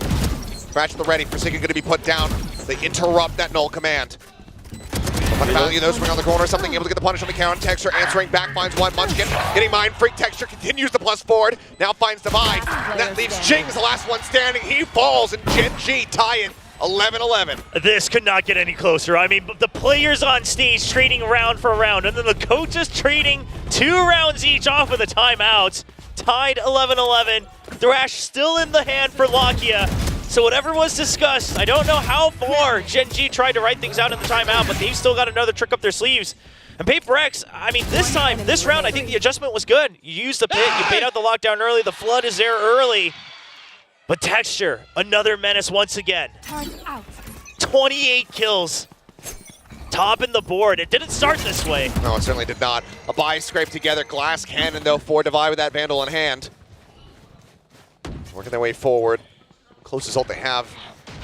Crash at the ready, Forsaken going to be put down. They interrupt that null command. Value though, swing on the corner, something able to get the punish on the Charon. Texture answering back, finds one. Munchkin getting Mind Freak. Texture continues the plus forward. Now finds Divide. And that leaves Jing's the last one standing. He falls, and Gen G tie it 11-11. This could not get any closer. I mean, the players on stage trading round for round, and then the coaches trading 2 rounds each off of the timeouts. Tied 11-11. Thrash still in the hand for Lakia. So whatever was discussed, I don't know how far Gen G tried to write things out in the timeout, but they've still got another trick up their sleeves. And PRX, I mean, this round, I think the adjustment was good. You used the pit, you paid out the lockdown early, the flood is there early. But Texture, another menace once again. 28 kills. Topping the board. It didn't start this way. No, it certainly did not. A buy scraped together. Glass cannon, though, for Divide with that Vandal in hand. Working their way forward. Closest ult they have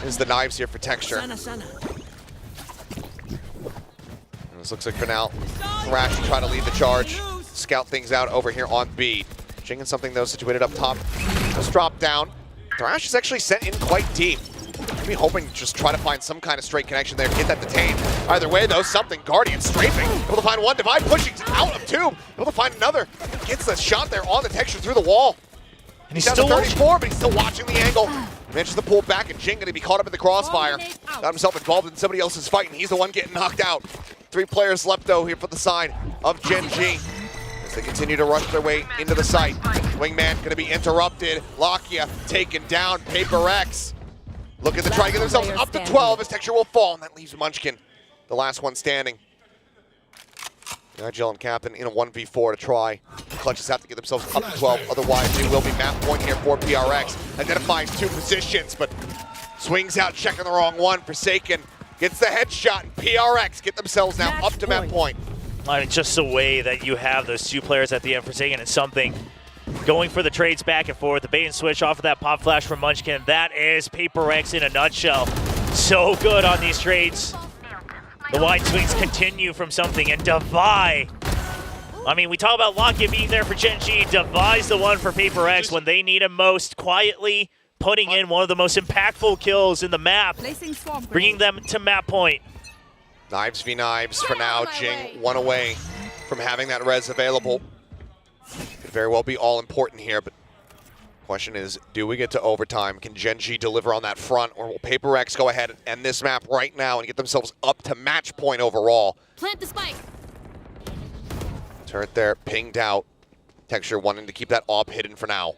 is the knives here for Texture. This looks like for now, Thrash will try to lead the charge. Scout things out over here on B. Jing and something, though, situated up top. Just drop down. Thrash is actually sent in quite deep. Maybe hoping to just try to find some kind of straight connection there, get that detained. Either way, though, something. Guardian strafing. Able to find one. Divide pushing out of 2. Able to find another. Gets the shot there on the Texture through the wall. And he's down to 34, but he's still watching the angle. He manages to pull back, and Jing going to be caught up in the crossfire. Got himself involved in somebody else's fight, and he's the one getting knocked out. 3 players left, though, here for the side of Gen G. As they continue to rush their way into the site. Wingman going to be interrupted. Lakia taken down. PRX looking to try to get themselves up to 12 as Texture will fall, and that leaves Munchkin, the last one standing. Nigel and Captain in a 1v4 to try. Clutches have to get themselves up to 12, otherwise they will be map point here for PRX. Identifies 2 positions, but swings out, checking the wrong one. Forsaken gets the headshot, and PRX get themselves now up to map point. I mean, just the way that you have those 2 players at the end, Forsaken and something. Going for the trades back and forth, the bait and switch off of that pop flash from Munchkin. That is PRX in a nutshell. So good on these trades. The wide swings continue from something, and Divide. I mean, we talk about Lakia being there for Gen G. Divide's the one for PRX when they need him most. Quietly putting in one of the most impactful kills in the map, bringing them to map point. Knives v knives for now. Jing 1 away from having that res available. Could very well be all important here, but question is, do we get to overtime? Can Gen G deliver on that front, or will PRX go ahead and end this map right now and get themselves up to match point overall? Plant the spike. Turret there, pinged out. Texture wanting to keep that AWP hidden for now.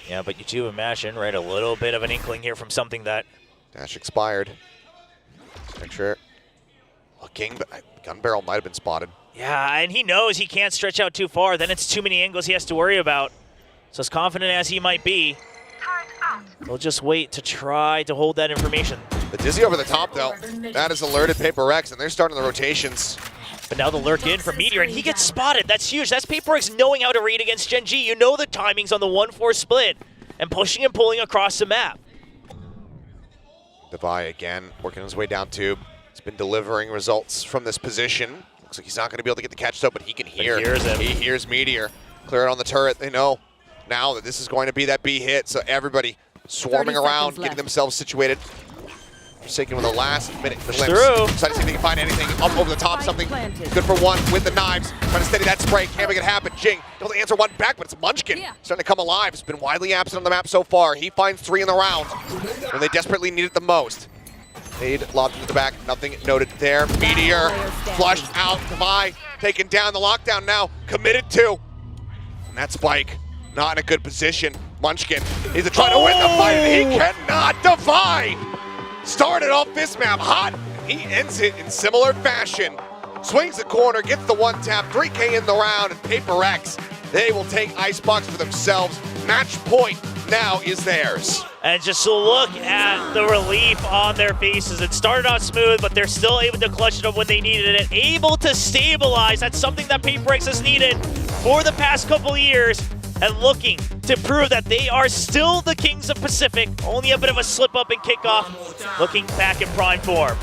Yeah, but you do imagine, right, a little bit of an inkling here from something that... Dash expired. Texture Looking, but gun barrel might have been spotted. Yeah, and he knows he can't stretch out too far. Then it's too many angles he has to worry about. So as confident as he might be, he'll just wait to try to hold that information. The Dizzy over the top, though. That has alerted PRX, and they're starting the rotations. But now the lurk in from Meteor, and he gets spotted. That's huge. That's PRX knowing how to read against Gen G. You know the timings on the 1-4 split, and pushing and pulling across the map. Devi again, working his way down tube. He's been delivering results from this position. Looks like he's not going to be able to get the catch though, but he can hear. He hears him. He hears Meteor. Clear it on the turret. They know now that this is going to be that B hit, so everybody swarming around, getting themselves situated. Forsaken with the last minute glimpse. Through. Trying to see if they can find anything up over the top, something good for one with the knives. Trying to steady that spray, can't make it happen. Jing able to answer one back, but it's Munchkin starting to come alive. He's been widely absent on the map so far. He finds 3 in the round when they desperately need it the most. Nade lobbed into the back, nothing noted there. Meteor flushed out. Devi taken down, the lockdown now committed to. And that Spike not in a good position. Munchkin is trying to win the fight, and he cannot. Devi started off this map hot. He ends it in similar fashion. Swings the corner, gets the one tap, 3K in the round, and PRX, they will take Icebox for themselves. Match point now is theirs. And just look at the relief on their faces. It started out smooth, but they're still able to clutch it up when they needed it. Able to stabilize. That's something that PRX has needed for the past couple of years. And looking to prove that they are still the Kings of Pacific. Only a bit of a slip up in kickoff. Looking back in prime form.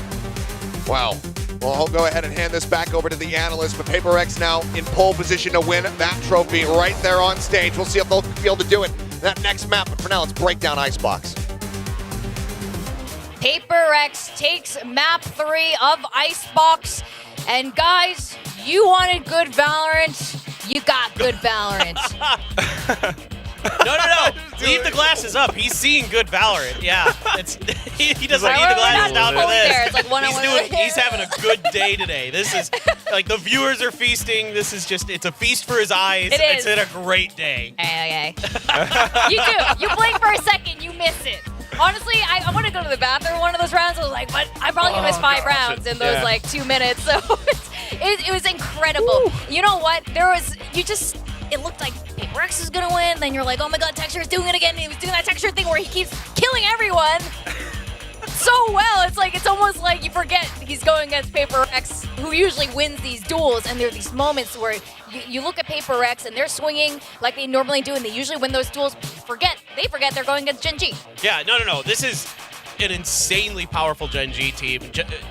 Wow. Well, I'll go ahead and hand this back over to the analyst, but PRX now in pole position to win that trophy right there on stage. We'll see if they'll be able to do it that next map, but for now, let's break down Icebox. PRX takes map 3 of Icebox. And guys, you wanted good Valorant. You got good Valorant. No. Leave the glasses up. He's seeing good Valorant. Yeah. He doesn't need the glasses down for this. It's like he's having a good day today. This is like the viewers are feasting. This is just, it's a feast for his eyes. It's been a great day. Okay. You do. You blink for a second, you miss it. Honestly, I want to go to the bathroom one of those rounds. I was like, but I probably missed 5 rounds in those like 2 minutes. So it was incredible. Ooh. You know what? It looked like PRX is gonna win. Then you're like, oh my god, Texture is doing it again. He was doing that Texture thing where he keeps killing everyone so well. It's almost like you forget he's going against PRX, who usually wins these duels. And there are these moments where you look at PRX and they're swinging like they normally do, and they usually win those duels. They forget they're going against Gen G. Yeah, no. This is an insanely powerful Gen G team.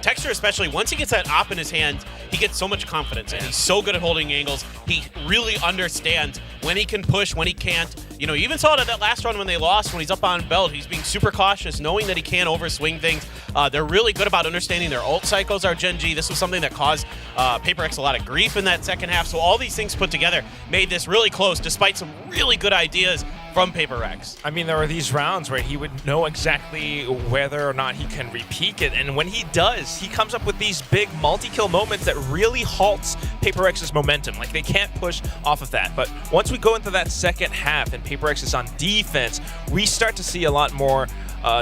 Texture especially, once he gets that op in his hand, he gets so much confidence, and he's so good at holding angles. He really understands when he can push, when he can't. You know, you even saw it at that last run when they lost, when he's up on belt. He's being super cautious, knowing that he can't overswing things. They're really good about understanding their ult cycles, our Gen G. This was something that caused PRX a lot of grief in that second half. So all these things put together made this really close, despite some really good ideas from PRX. I mean, there were these rounds where he would know exactly whether or not he can repeak it, and when he does, he comes up with these big multi-kill moments that really halts PRX's momentum. Like, they can't push off of that. But once we go into that second half and PRX is on defense, we start to see a lot more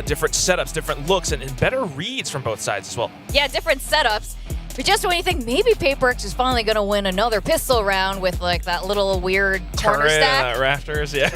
different setups, different looks, and better reads from both sides as well. Yeah, different setups. But just when you think maybe PRX is finally going to win another pistol round with like that little weird corner stack. Rafters, yeah.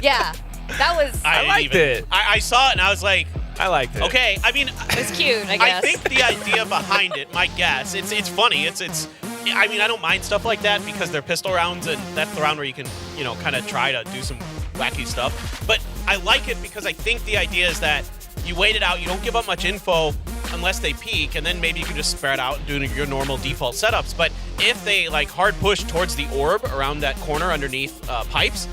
Yeah, that was... I liked it. I saw it and I was like... I liked it. Okay, I mean... It's cute, I guess. I think the idea behind it, my guess, it's funny. I mean, I don't mind stuff like that because they're pistol rounds, and that's the round where you can, you know, kind of try to do some wacky stuff. But I like it because I think the idea is that you wait it out, you don't give up much info unless they peek, and then maybe you can just spread out and do your normal default setups. But if they like hard push towards the orb around that corner underneath pipes,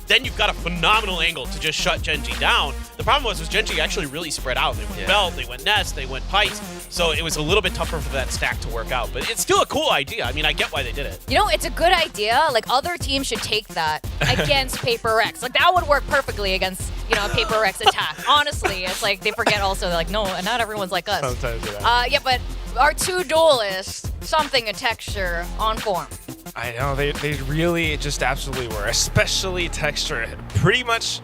then you've got a phenomenal angle to just shut Gen G down. The problem was Gen G actually really spread out. They went belt, they went nest, they went pipes. So it was a little bit tougher for that stack to work out. But it's still a cool idea. I mean, I get why they did it. You know, it's a good idea. Like, other teams should take that against PRX. Like, that would work perfectly against, you know, a PRX attack. Honestly, it's like they forget also, they're like, no, not everyone's like us. Sometimes they yeah, but our 2 duelists, something a Texture on form. I know, they really just absolutely were, especially Texture. Pretty much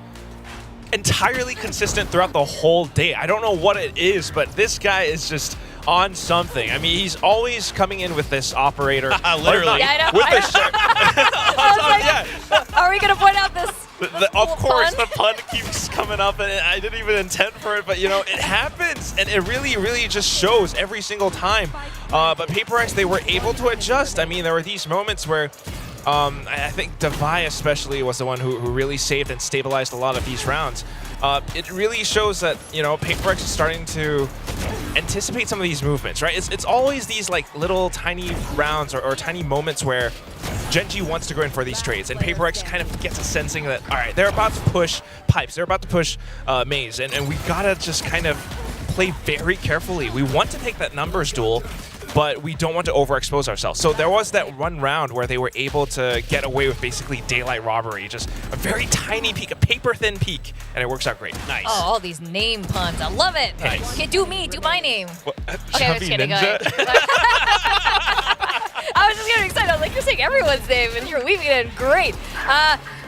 entirely consistent throughout the whole day. I don't know what it is, but this guy is just on something. I mean, he's always coming in with this operator. Literally. Yeah, I know. With I the was like, are we going to point out this? Of course, the pun keeps coming up, and I didn't even intend for it, but you know, it happens, and it really, really just shows every single time. But PRX, they were able to adjust. I mean, there were these moments where I think Devi especially was the one who really saved and stabilized a lot of these rounds. It really shows that, you know, PRX is starting to anticipate some of these movements, right? It's always these like little tiny rounds or tiny moments where Gen.G wants to go in for these trades, and PRX kind of gets a sensing that, all right, they're about to push pipes, they're about to push maze, and we gotta just kind of play very carefully. We want to take that numbers duel, but we don't want to overexpose ourselves. So there was that one round where they were able to get away with basically daylight robbery, just a very tiny peek, a paper-thin peek, and it works out great. Nice. Oh, all these name puns. I love it. Nice. Okay, do my name. Okay, I'm just kidding. Go Ninja? ahead. I was just getting excited. I was like, you're saying everyone's name, and you're weaving it in. Great.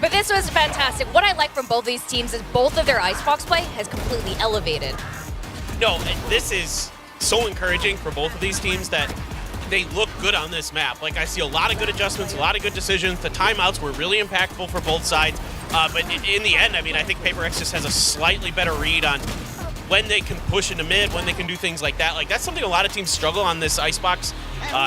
But this was fantastic. What I like from both these teams is both of their Icebox play has completely elevated. No, this is so encouraging for both of these teams that they look good on this map. Like, I see a lot of good adjustments, a lot of good decisions. The timeouts were really impactful for both sides. But in the end, I mean, I think PRX just has a slightly better read on when they can push into mid, when they can do things like that. Like, that's something a lot of teams struggle on this Icebox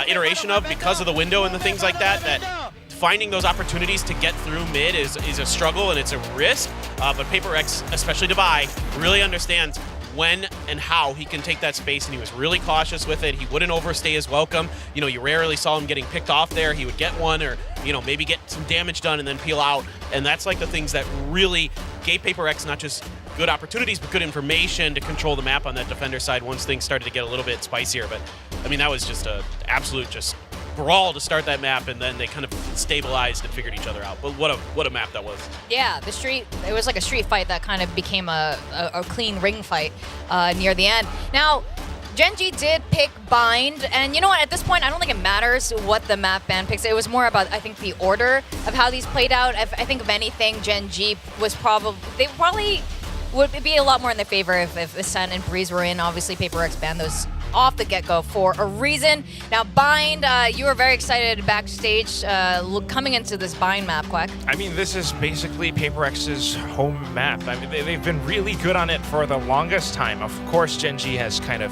iteration of because of the window and the things like that, that finding those opportunities to get through mid is a struggle and it's a risk. But PRX, especially Devi, really understands when and how he can take that space, and he was really cautious with it. He wouldn't overstay his welcome. You know, you rarely saw him getting picked off there. He would get one, or, you know, maybe get some damage done and then peel out. And that's like the things that really gave PRX not just good opportunities, but good information to control the map on that defender side once things started to get a little bit spicier. But I mean, that was just a absolute just brawl to start that map, and then they kind of stabilized and figured each other out. But what a map that was. Yeah, it was like a street fight that kind of became a clean ring fight near the end. Now, Gen.G did pick Bind, and you know what, at this point, I don't think it matters what the map ban picks. It was more about, I think, the order of how these played out. I think, if anything, Gen.G was probably would be a lot more in their favor if Ascent and Breeze were in. Obviously, PRX banned those off the get-go for a reason. Now, Bind, you were very excited backstage coming into this Bind map, Quack. I mean, this is basically PRX's home map. I mean, they've been really good on it for the longest time. Of course, Gen.G has kind of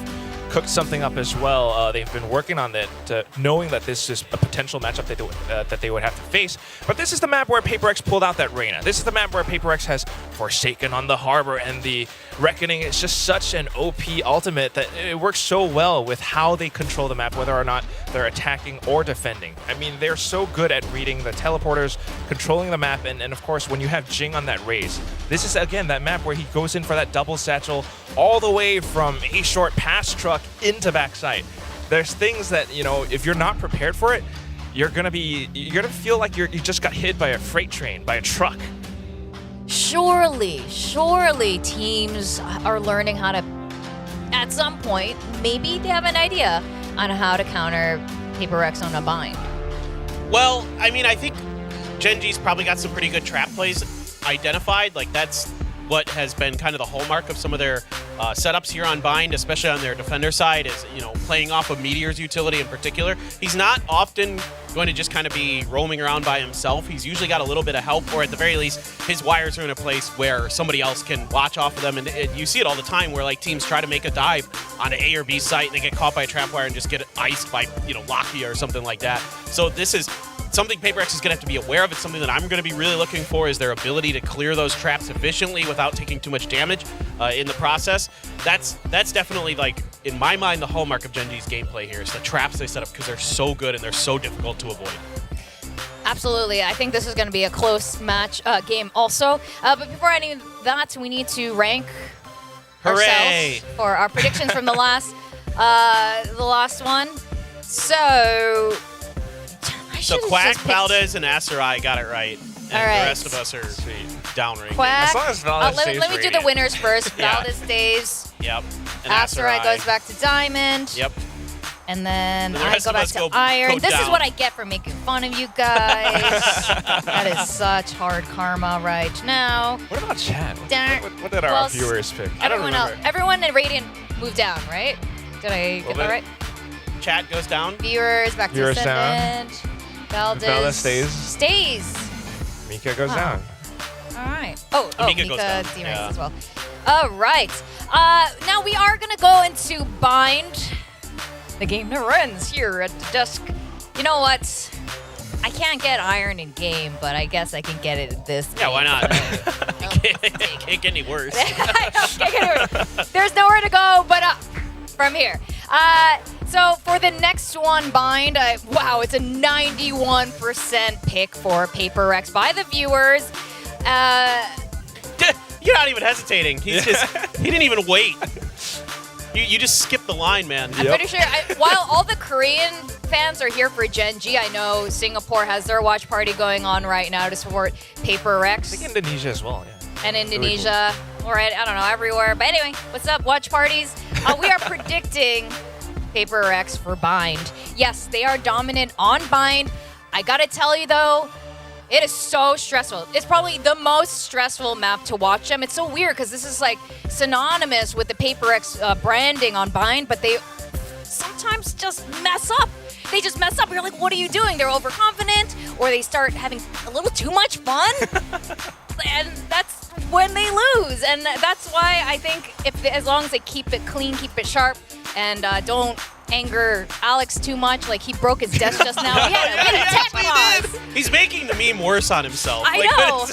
cooked something up as well. They've been working on it, knowing that this is a potential matchup that they would have to face. But this is the map where PRX pulled out that Reyna. This is the map where PRX has Forsaken on the Harbor, and the Reckoning is just such an OP ultimate that it works so well with how they control the map, whether or not they're attacking or defending. I mean, they're so good at reading the teleporters, controlling the map, and of course, when you have Jing on that raise, this is, again, that map where he goes in for that double satchel all the way from a short pass truck into backside. There's things that, you know, if you're not prepared for it, you're gonna feel like you just got hit by a freight train, by a truck. Surely teams are learning how to, at some point, maybe they have an idea on how to counter PRX on a Bind. Well, I mean, I think Gen.G's probably got some pretty good trap plays identified. Like, that's what has been kind of the hallmark of some of their setups here on Bind, especially on their defender side, is, you know, playing off of Meteor's utility in particular. He's not often going to just kind of be roaming around by himself. He's usually got a little bit of help, or at the very least, his wires are in a place where somebody else can watch off of them. And you see it all the time where, like, teams try to make a dive on an A or B site and they get caught by a trap wire and just get iced by, you know, Lakia or something like that. So this is something PRX is going to have to be aware of. It's something that I'm going to be really looking for, is their ability to clear those traps efficiently without taking too much damage in the process. That's definitely, like, in my mind, the hallmark of Gen.G's gameplay here is the traps they set up, because they're so good and they're so difficult to avoid. Absolutely. I think this is going to be a close match game also. But before any of that, we need to rank ourselves for our predictions from the last one. So Quack, Valdez, and Aserai got it right. And all right. The rest of us are down-ranking. Quack. As long as Valdez stays let me do the winners first. Yeah. Valdez stays. Yep. And Aserai goes back to Diamond. Yep. And then the I rest go of back us to go Iron. This is down. what I get for making fun of you guys. That is such hard karma right now. What about chat? Darn. What did our viewers pick? I don't remember. Everyone in Radiant moved down, right? Did I get that right? Chat goes down. Viewers back to Viewers Ascendant. Valdez stays. Stays. Mika goes down. All right. Oh, Mika goes down. Demons Yeah. as well. All right. Now we are going to go into Bind. The game never ends here at the desk. You know what? I can't get Iron in game, but I guess I can get it in this Yeah, game. why not? It can't get any worse. There's nowhere to go but up from here. So for the next one, Bind, wow, it's a 91% pick for PRX by the viewers. You're not even hesitating. He didn't even wait. You just skipped the line, man. I'm pretty sure, while all the Korean fans are here for Gen G, I know Singapore has their watch party going on right now to support PRX. I think Indonesia as well, yeah. And Indonesia, all right, I don't know, everywhere. But anyway, what's up, watch parties? We are predicting PRX for Bind. Yes, they are dominant on Bind. I gotta tell you though, it is so stressful. It's probably the most stressful map to watch them. It's so weird because this is like synonymous with the PRX branding on Bind, but they sometimes just mess up. They just mess up. You're like, what are you doing? They're overconfident, or they start having a little too much fun, and that's when they lose. And that's why I think as long as they keep it clean, keep it sharp, and don't anger Alex too much. Like, he broke his desk just now. We had a tech pause. He's making the meme worse on himself. I know.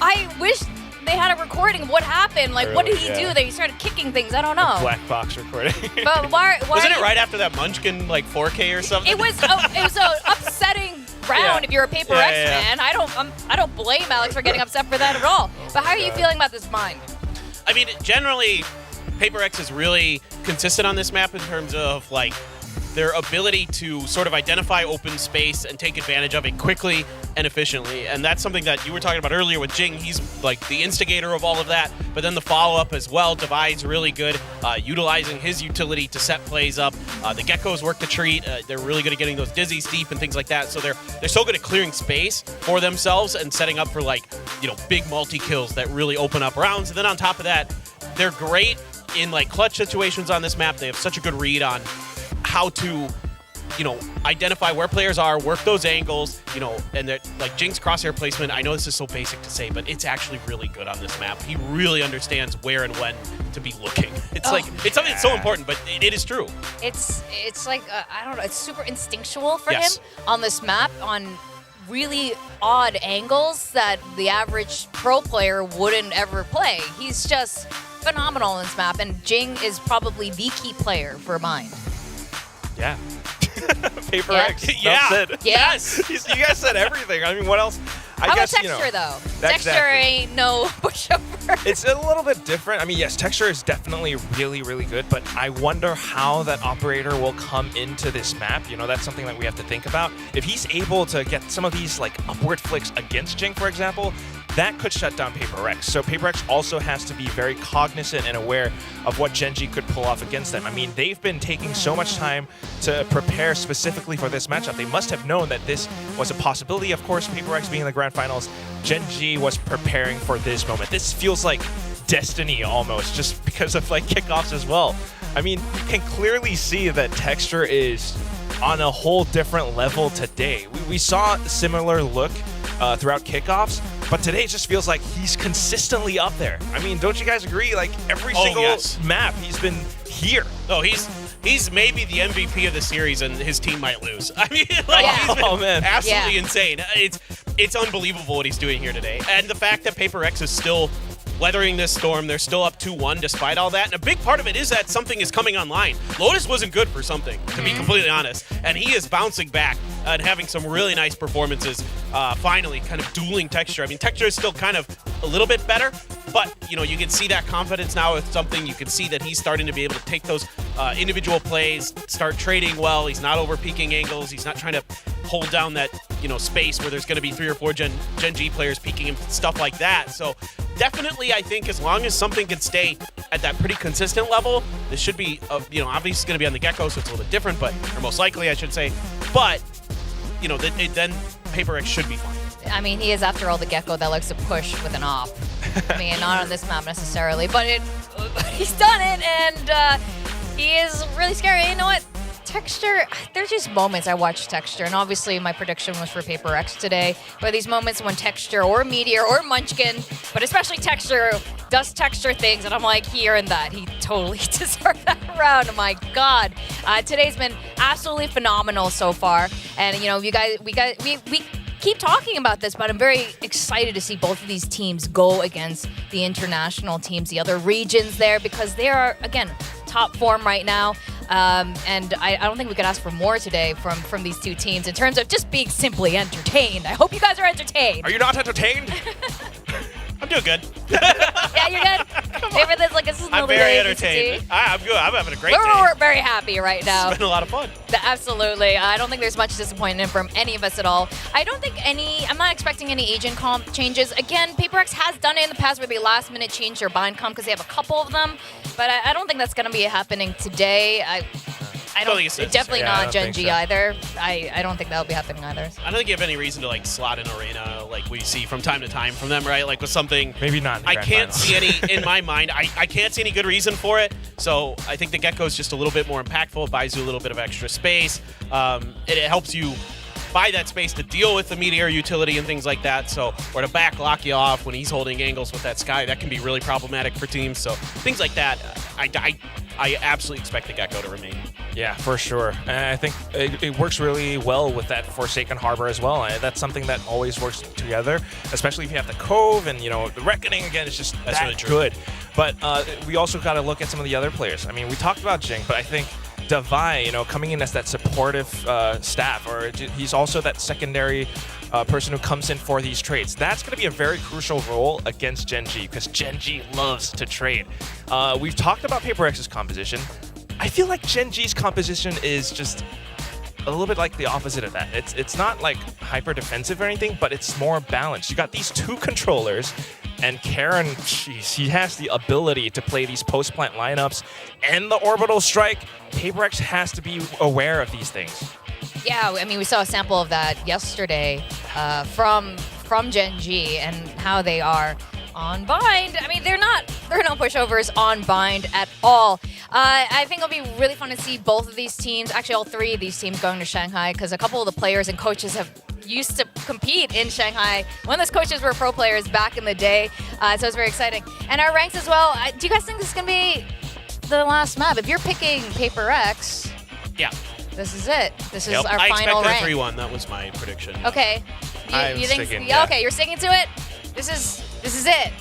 I wish they had a recording of what happened. Like, what did he do? That he started kicking things. I don't know. Black box recording. But why wasn't it right after that Munchkin like 4K or something? It was an upsetting round if you're a PRX fan. I don't blame Alex for getting upset for that at all. But how are you feeling about this Bind? I mean, generally, PRX is really consistent on this map in terms of like their ability to sort of identify open space and take advantage of it quickly and efficiently. And that's something that you were talking about earlier with Jing. He's like the instigator of all of that. But then the follow-up as well, Divide's really good, utilizing his utility to set plays up. The Geckos work the treat. They're really good at getting those dizzies deep and things like that. So they're so good at clearing space for themselves and setting up for like, you know, big multi-kills that really open up rounds. And then on top of that, they're great in like clutch situations on this map. They have such a good read on how to, you know, identify where players are, work those angles, you know, and they're like Jing's crosshair placement. I know this is so basic to say, but it's actually really good on this map. He really understands where and when to be looking. It's like, it's something that's so important, but it is true. It's like, I don't know, it's super instinctual for him on this map, on really odd angles that the average pro player wouldn't ever play. He's just phenomenal on this map, and Jing is probably the key player for Bind. Yeah. PRX. Yeah. Said. Yes. You guys said everything. I mean, what else? How about Texture, though? Texture ain't no pushover. It's a little bit different. I mean, yes, Texture is definitely really, really good, but I wonder how that operator will come into this map. You know, that's something that we have to think about. If he's able to get some of these, like, upward flicks against Jing, for example, that could shut down PRX. So PRX also has to be very cognizant and aware of what Gen G could pull off against them. I mean, they've been taking so much time to prepare specifically for this matchup. They must have known that this was a possibility. Of course, PRX being in the grand finals, Gen G was preparing for this moment. This feels like destiny almost, just because of like kickoffs as well. I mean, you can clearly see that Texture is on a whole different level today. We saw a similar look throughout kickoffs, but today it just feels like he's consistently up there. I mean, don't you guys agree? Like every single map, he's been here. Oh, he's maybe the MVP of the series, and his team might lose. I mean, like he's been absolutely insane. It's unbelievable what he's doing here today, and the fact that PRX is still weathering this storm. They're still up 2-1 despite all that. And a big part of it is that something is coming online. Lotus wasn't good for something, to be completely honest. And he is bouncing back and having some really nice performances, finally kind of dueling Texture. I mean, Texture is still kind of a little bit better, but, you know, you can see that confidence now with something. You can see that he's starting to be able to take those individual plays, start trading well. He's not over-peaking angles. He's not trying to hold down that, you know, space where there's going to be 3 or 4 Gen G players peeking him, stuff like that. So definitely, I think as long as something can stay at that pretty consistent level, this should be, you know, obviously it's going to be on the Gecko, so it's a little bit different, but, or most likely, I should say. But, you know, then PRX should be fine. I mean, he is, after all, the Gecko that likes to push with an op. I mean, not on this map necessarily, but he's done it, and He is really scary. You know what? Texture, there's just moments I watch Texture, and obviously my prediction was for PaperX today, but these moments when Texture or Meteor or Munchkin, but especially Texture, does Texture things, and I'm like, here and that. He totally deserved that round. Oh my God. Today's been absolutely phenomenal so far, and you know, we keep talking about this, but I'm very excited to see both of these teams go against the international teams, the other regions there, because they are, again, top form right now. And I don't think we could ask for more today from these two teams in terms of just being simply entertained. I hope you guys are entertained. Are you not entertained? I'm doing good. Yeah, you're good? Maybe this is I'm very entertained. I'm good. I'm having a great day. We're very happy right now. It's been a lot of fun. Absolutely. I don't think there's much disappointment from any of us at all. I'm not expecting any agent comp changes. Again, PaperX has done it in the past where they last minute change their bind comp because they have a couple of them, but I don't think that's going to be happening today. I don't think it's definitely not Gen G either. I don't think that'll be happening either. I don't think you have any reason to like slot in Arena like we see from time to time from them, right? Like with something. Maybe not. I can't see any in my mind. I can't see any good reason for it. So I think the Gecko is just a little bit more impactful. It buys you a little bit of extra space. It helps you buy that space to deal with the Meteor utility and things like that. So, or to back lock you off when he's holding angles with that Sky, that can be really problematic for teams. So things like that, I absolutely expect the Gecko to remain. Yeah, for sure. And I think it works really well with that Forsaken Harbor as well. That's something that always works together, especially if you have the Cove and, you know, the Reckoning again. It's just That's that really true. good. But we also got to look at some of the other players. I mean, we talked about Jing, but I think Davai, you know, coming in as that supportive staff, or he's also that secondary person who comes in for these trades. That's going to be a very crucial role against Gen G because Gen G loves to trade. We've talked about PaperX's composition. I feel like Gen G's composition is just a little bit like the opposite of that. It's not like hyper defensive or anything, but it's more balanced. You got these two controllers, and Karen, jeez, he has the ability to play these post-plant lineups and the orbital strike. PaperX has to be aware of these things. Yeah, I mean, we saw a sample of that yesterday from Gen G and how they are on bind. I mean, there are no pushovers on bind at all. I think it'll be really fun to see both of these teams, actually all three of these teams going to Shanghai, because a couple of the players and coaches have used to compete in Shanghai. One of those coaches were pro players back in the day, so it's very exciting. And our ranks as well. Do you guys think this is going to be the last map? If you're picking PaperX, yeah, this is it. This is our I final rank. expected a 3-1. That was my prediction. Okay. You think? Yeah. Okay, you're sticking to it. This is it.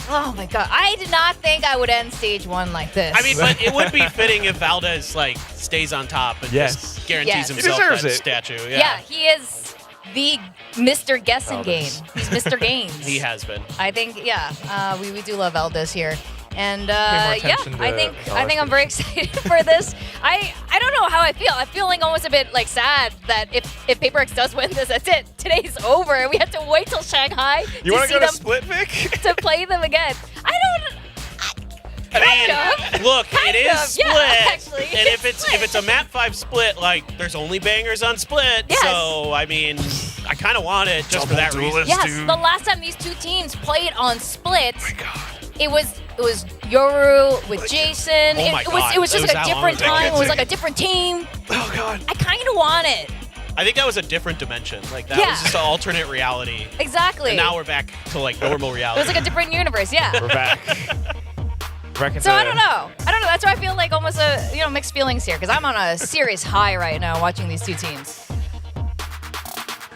Oh my God! I did not think I would end stage 1 like this. I mean, but it would be fitting if Valdez like stays on top and just guarantees himself that statue. Yeah, he is the Mr. Guessing Game. He's Mr. Games. He has been. I think, yeah, we do love Valdez here. And yeah, I think I'm very excited for this. I don't know how I feel. I'm feeling almost a bit like sad that if PaperX does win this, that's it. Today's over, and we have to wait till Shanghai You want to go to Split, Vic? to play them again. I mean, look, it is Split, yeah, actually, and if it's a map 5 Split, like there's only bangers on Split. Yes. So I mean, I kind of want it just for that reason. Yes, the last time these two teams played on Split, it was Yoru with Jason. Oh my God. It was just It was like a that different long ago. time. It was like a different team. Oh God. I kind of want it. I think that was a different dimension. Like that Yeah. was just an alternate reality. Exactly. And now we're back to like normal It reality. was like a different universe. Yeah. We're back. So I don't know. That's why I feel like almost mixed feelings here, because I'm on a serious high right now watching these two teams.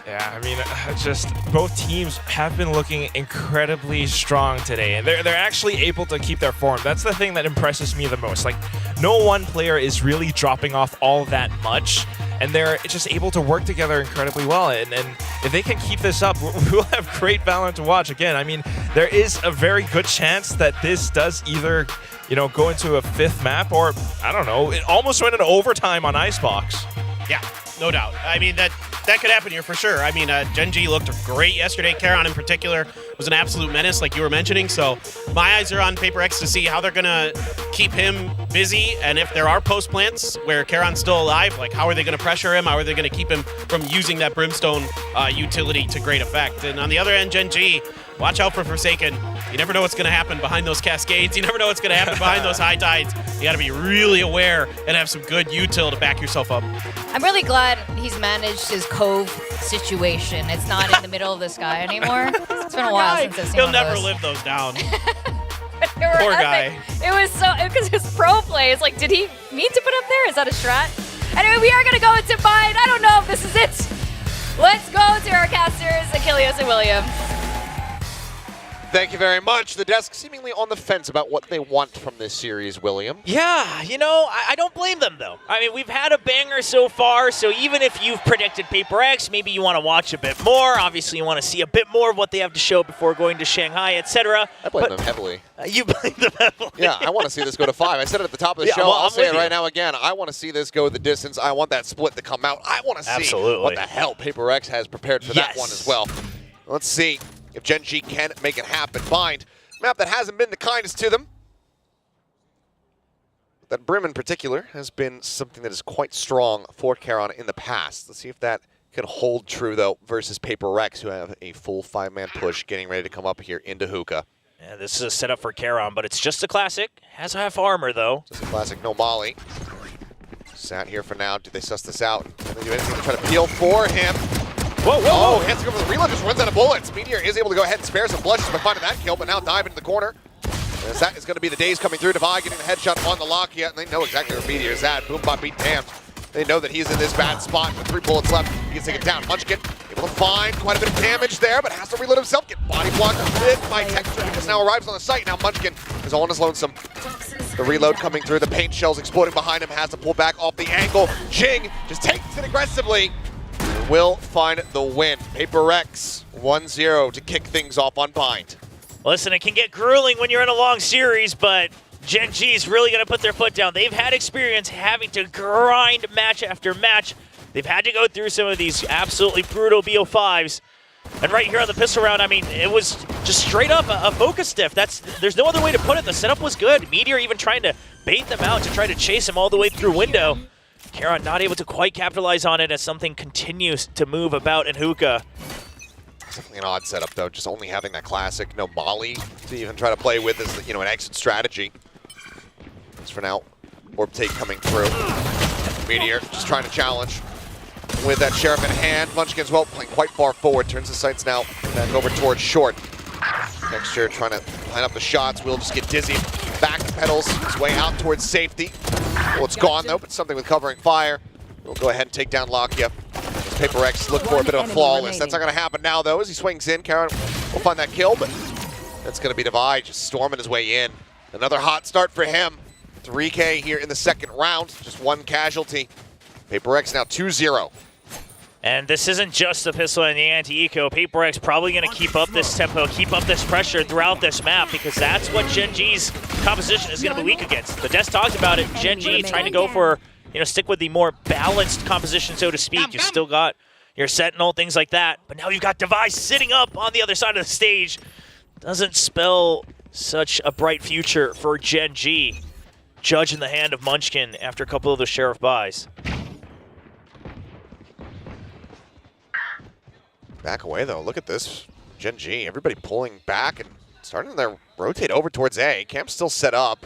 Yeah, I mean, just both teams have been looking incredibly strong today, and they're actually able to keep their form. That's the thing that impresses me the most. Like, no one player is really dropping off all that much, and they're just able to work together incredibly well. And if they can keep this up, we'll have great Valorant to watch. Again, I mean, there is a very good chance that this does either, go into a 5th map, or, I don't know, it almost went into overtime on Icebox. Yeah, no doubt. I mean, that could happen here for sure. I mean, Gen G looked great yesterday. Karon in particular was an absolute menace, like you were mentioning. So my eyes are on PaperX to see how they're going to keep him busy. And if there are post plants where Karon's still alive, like how are they going to pressure him? How are they going to keep him from using that Brimstone utility to great effect? And on the other end, Gen G, watch out for Forsaken. You never know what's going to happen behind those cascades. You never know what's going to happen behind those high tides. You got to be really aware and have some good util to back yourself up. I'm really glad he's managed his cove situation. It's not in the middle of the sky anymore. It's been a while since I've seen He'll one of never those. live those down. Poor guy. It was so, because his pro play, it's like, did he mean to put up there? Is that a strat? Anyway, we are going to go into Bind. I don't know if this is it. Let's go to our casters, Achilles and William. Thank you very much. The desk seemingly on the fence about what they want from this series, William. Yeah, you know, I don't blame them, though. I mean, we've had a banger so far, so even if you've predicted PRX, maybe you want to watch a bit more. Obviously, you want to see a bit more of what they have to show before going to Shanghai, etc. I blame them heavily. You blame them heavily. Yeah, I want to see this go to 5. I said it at the top of the show. Well, I'll I'm say it with right you. now again. I want to see this go the distance. I want that split to come out. I want to see what the hell PRX has prepared for that one as well. Let's see if Gen G can make it happen. Bind. Map that hasn't been the kindest to them. That Brim in particular has been something that is quite strong for Charon in the past. Let's see if that can hold true, though, versus PRX, who have a full 5-man push getting ready to come up here into Hookah. Yeah, this is a setup for Charon, but it's just a classic. Has half armor, though. Just a classic, no molly. Sat here for now. Do they suss this out? Can they do anything to try to peel for him? Whoa, whoa, Oh, whoa. hands to go for the reload, just runs out of bullets. Meteor is able to go ahead and spare some blushes by finding that kill, but now dive into the corner. As that is going to be the days coming through. Devi getting the headshot on the lock yet, and they know exactly where Meteor is at. Boombot be damned. They know that he's in this bad spot with 3 bullets left. He gets taken down. Munchkin able to find quite a bit of damage there, but has to reload himself. Get body blocked a bit by Texture because now arrives on the site. Now Munchkin is all on his lonesome. The reload coming through. The paint shells exploding behind him. Has to pull back off the angle. Jing just takes it aggressively. Will find the win. PRX 1-0 to kick things off on Bind. Listen, it can get grueling when you're in a long series, but Gen G is really going to put their foot down. They've had experience having to grind match after match. They've had to go through some of these absolutely brutal BO5s. And right here on the pistol round, I mean, it was just straight up a focus stiff. There's no other way to put it. The setup was good. Meteor even trying to bait them out to try to chase them all the way through window. Charon not able to quite capitalize on it as something continues to move about in Hookah. It's definitely an odd setup, though. Just only having that classic no molly to even try to play with is, you know, an exit strategy. As for now, orb take coming through. Meteor just trying to challenge with that Sheriff in hand. Munchkin's well playing quite far forward. Turns the sights now back over towards short. Texture trying to line up the shots. Will just get dizzy. Back pedals his way out towards safety. Well, it's gone though, but something with covering fire. We'll go ahead and take down Lakia. PRX look for a bit of a flawless. That's not going to happen now though as he swings in. Charon will find that kill, but that's going to be Devi just storming his way in. Another hot start for him. 3K here in the second round. Just 1 casualty. PRX now 2-0. And this isn't just the pistol and the anti-eco. PRX probably going to keep up this tempo, keep up this pressure throughout this map, because that's what Gen G's composition is going to be weak against. The Desk talked about it. Gen G trying to go for, you know, stick with the more balanced composition, so to speak. You've still got your Sentinel, things like that. But now you've got Devi sitting up on the other side of the stage. Doesn't spell such a bright future for Gen G. Judge in the hand of Munchkin after a couple of those Sheriff buys. Back away though, look at this. Gen G, everybody pulling back and starting to rotate over towards A. Camp's still set up.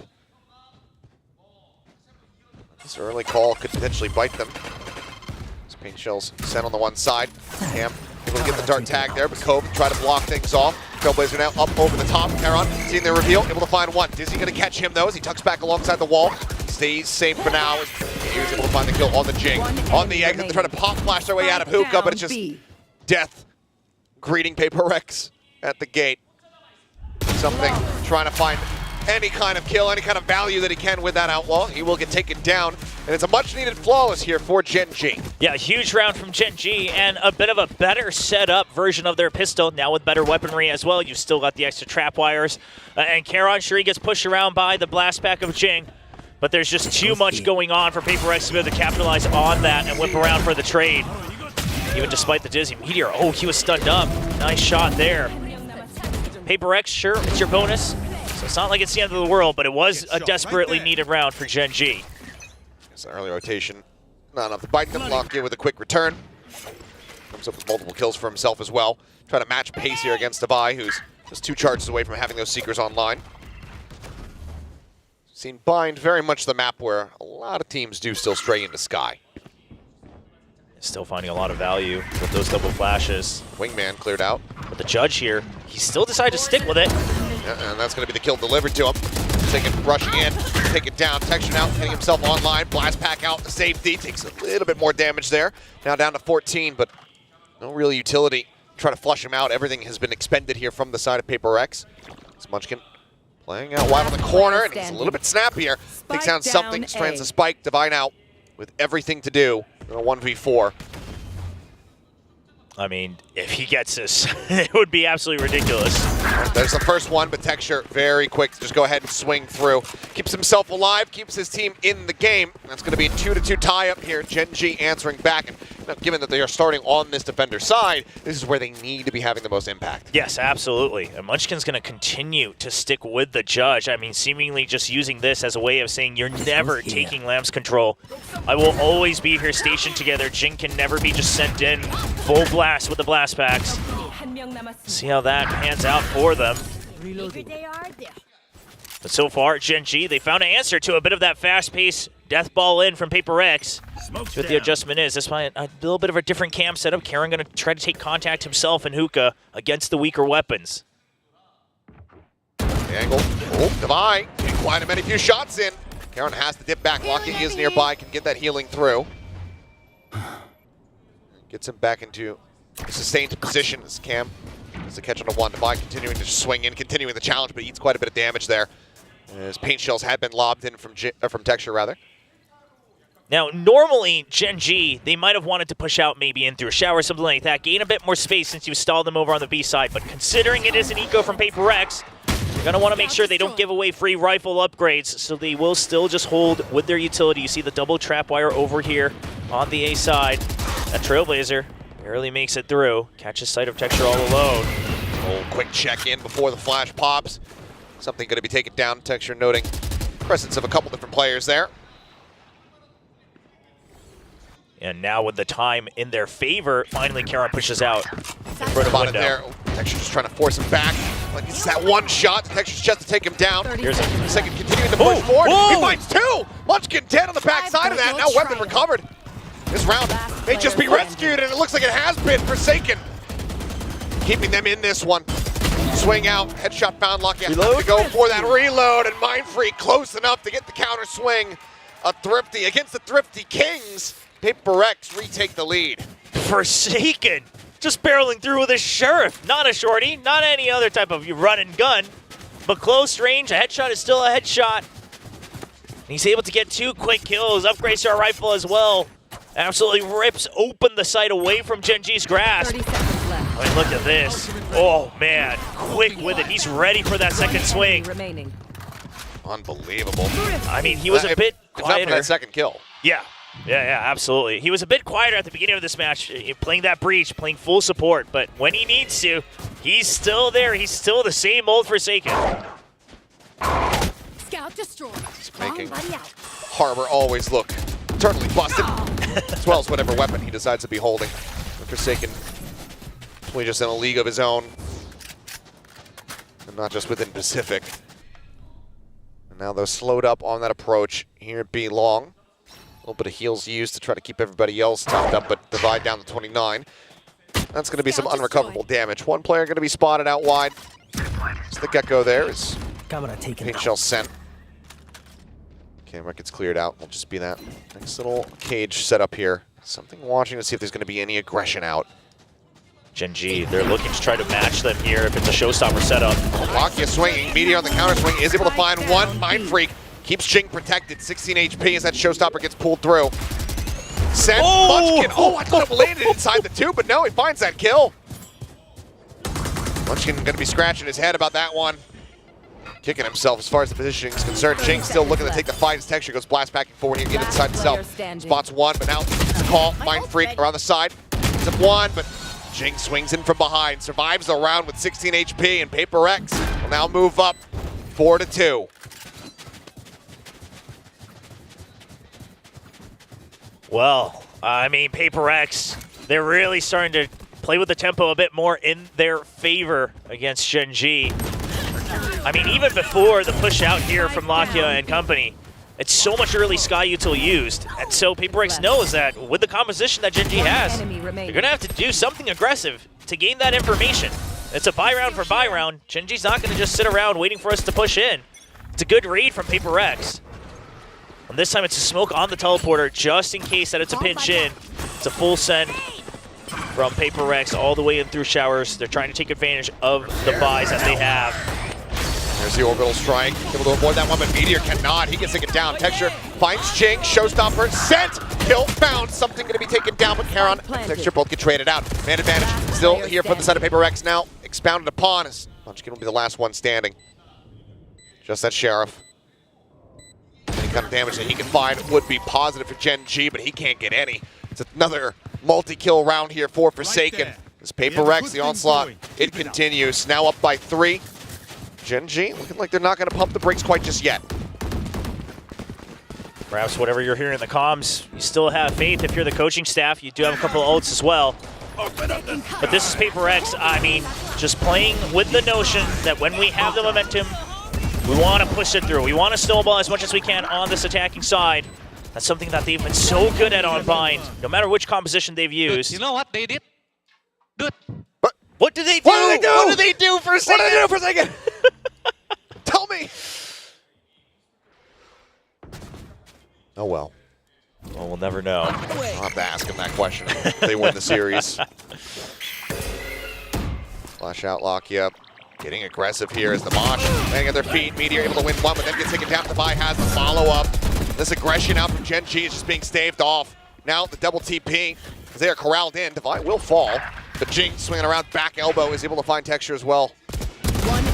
This early call could potentially bite them. Paint shells sent on the one side. Camp able to get the dart tag there, but Cove try to block things off. Trailblazer now up over the top. Charon seeing the reveal, able to find one. Dizzy gonna catch him though as he tucks back alongside the wall. Stays safe for now as he was able to find the kill on the Jing. On the exit, they're trying to pop flash their way out of Hookah, but it's just death greeting PRX at the gate. Something trying to find any kind of kill, any kind of value that he can with that Outlaw. He will get taken down, and it's a much-needed flawless here for Gen G. Yeah, a huge round from Gen G, and a bit of a better set-up version of their pistol, now with better weaponry as well. You've still got the extra trap wires, and Charon, sure, he gets pushed around by the blast pack of Jing, but there's just too much going on for PRX to be able to capitalize on that and whip around for the trade. Even despite the Dizzy. Meteor, oh, he was stunned up. Nice shot there. PRX, sure, it's your bonus. So it's not like it's the end of the world, but it was a desperately needed round for Gen G. It's an early rotation. Not enough to bite them. Lakia with a quick return. Comes up with multiple kills for himself as well. Trying to match pace here against Devi, who's Just 2 charges away from having those Seekers online. Seen Bind very much the map where a lot of teams do still stray into Sky. Still finding a lot of value with those double flashes. Wingman cleared out. But the judge here, he still decided to stick with it. Yeah, and that's going to be the kill delivered to him. Taking, rushing in, take it down, Texture out, getting himself online. Blast pack out to safety, takes a little bit more damage there. Now down to 14, but no real utility. Try to flush him out. Everything has been expended here from the side of PRX. It's Munchkin playing out wide on the corner, and he's a little bit snappier. Takes down something, strands a spike. Divine out with everything to do in a 1v4. I mean, if he gets this, it would be absolutely ridiculous. There's the first one, but Texture very quick to just go ahead and swing through. Keeps himself alive, keeps his team in the game. That's going to be a 2-2 tie-up here. Gen G answering back. And given that they are starting on this defender side, this is where they need to be having the most impact. Yes, absolutely. And Munchkin's going to continue to stick with the judge. I mean, seemingly just using this as a way of saying, you're never taking Lamb's control. I will always be here stationed together. Jing can never be just sent in full blast with the blast packs. See how that pans out for them. But so far, Gen G, they found an answer to a bit of that fast-paced death ball in from PRX. What the adjustment is, this might a little bit of a different cam setup. Karen going to try to take contact himself and Hookah against the weaker weapons. The angle, oh, Divine, getting quite a few shots in. Karen has to dip back, Lucky is nearby, can get that healing through. Gets him back into a sustained position as Cam has to catch on to one. Divine continuing to swing in, continuing the challenge, but eats quite a bit of damage there. As paint shells had been lobbed in from Texture, rather. Now, normally, Gen G, they might have wanted to push out maybe in through a shower or something like that, gain a bit more space since you stalled them over on the B side, but considering it is an eco from PRX, you're going to want to make sure they don't give away free rifle upgrades, so they will still just hold with their utility. You see the double trap wire over here on the A side. That Trailblazer barely makes it through. Catches sight of Texture all alone. Oh, quick check in before the flash pops. Something going to be taken down. Texture noting presence of a couple different players there. And now with the time in their favor, finally Karen pushes out in front of the window. There. Texture just trying to force him back. Like it's that one shot. Texture's just to take him down. Here's a second, continuing to push forward. He finds 2. Munchkin dead on the back side of that. Now weapon recovered. This round may just be rescued, and it looks like it has been. Forsaken keeping them in this one. Swing out, headshot found. Lucky to go for that reload, and Mindfreak close enough to get the counter swing. A Thrifty against the Thrifty Kings. PRX retake the lead. Forsaken just barreling through with a Sheriff. Not a shorty, not any other type of run and gun, but close range. A headshot is still a headshot. And he's able to get 2 quick kills, upgrades to our rifle as well. Absolutely rips open the sight away from Gen G's grasp. 30 seconds left. I mean, look at this. Oh man, quick with it. He's ready for that second swing. Remaining. Unbelievable. I mean, he was a bit quieter. Except for that second kill. Yeah, absolutely. He was a bit quieter at the beginning of this match, playing that breach, playing full support, but when he needs to, he's still there. He's still the same old Forsaken. Scout destroyed. Making Harbor always look eternally busted, as well as whatever weapon he decides to be holding. Forsaken, really just in a league of his own, and not just within Pacific. And now they're slowed up on that approach here at B long. A little bit of heals used to try to keep everybody else topped up, but divide down to 29. That's going to be some unrecoverable damage. One player going to be spotted out wide. So the Gecko there is paint shell sent. Camera gets cleared out. Will just be that nice little cage set up here. Something watching to see if there's going to be any aggression out. Gen G, they're looking to try to match them here if it's a showstopper setup. Lakia swinging, Meteor on the counter swing, is able to find one. Mindfreak keeps Jing protected, 16 HP as that showstopper gets pulled through. Sent Munchkin, I thought it landed inside the 2, but no, he finds that kill. Munchkin going to be scratching his head about that one. Kicking himself as far as the positioning is concerned. Jing still looking to take the fight as Texture goes blast back and forward here, get inside himself. Spots one, but now it's a call. Mindfreak around the side. It's up one, but Jing swings in from behind, survives the round with 16 HP, and PRX will now move up 4-2. Well, I mean, PRX, they're really starting to play with the tempo a bit more in their favor against Gen G. I mean, even before the push out here from Lakia and company, it's so much early Sky Util used. And so PRX knows that with the composition that Gen G has, you're going to have to do something aggressive to gain that information. It's a buy round for buy round. Gen G's not going to just sit around waiting for us to push in. It's a good read from PRX. And this time it's a smoke on the teleporter just in case that it's a pinch in. It's a full send from PRX all the way in through showers. They're trying to take advantage of the buys that they have. There's the orbital strike. Able to avoid that one, but Meteor cannot. He gets taken down. Texture finds Jing. Showstopper sent. Kill found. Something going to be taken down, but Charon and Texture both get traded out. Man advantage still here from the side of PRX now. Expounded upon as Munchkin will be the last one standing. Just that Sheriff. Any kind of damage that he can find would be positive for Gen G, but he can't get any. It's another multi-kill round here for Forsaken. This PRX, the onslaught, it continues. Now up by 3. Gen G looking like they're not going to pump the brakes quite just yet. Perhaps whatever you're hearing in the comms, you still have faith if you're the coaching staff. You do have a couple of ults as well. But this is PRX. I mean, just playing with the notion that when we have the momentum, we want to push it through. We want to snowball as much as we can on this attacking side. That's something that they've been so good at on Bind, no matter which composition they've used. You know what they did? Good. What did they do? What did they do? What did they do for a second? What did they do for a second? Tell me. Oh well. Well, we'll never know. I'll have to ask them that question if they win the series. Flash out, Lakia. Getting aggressive here as the Mosh landing at their feet. Meteor able to win one, but then gets taken down. Devi has the follow-up. This aggression out from Gen G is just being staved off. Now the double TP, as they are corralled in. Devi will fall. But Jing swinging around back elbow is able to find Texture as well.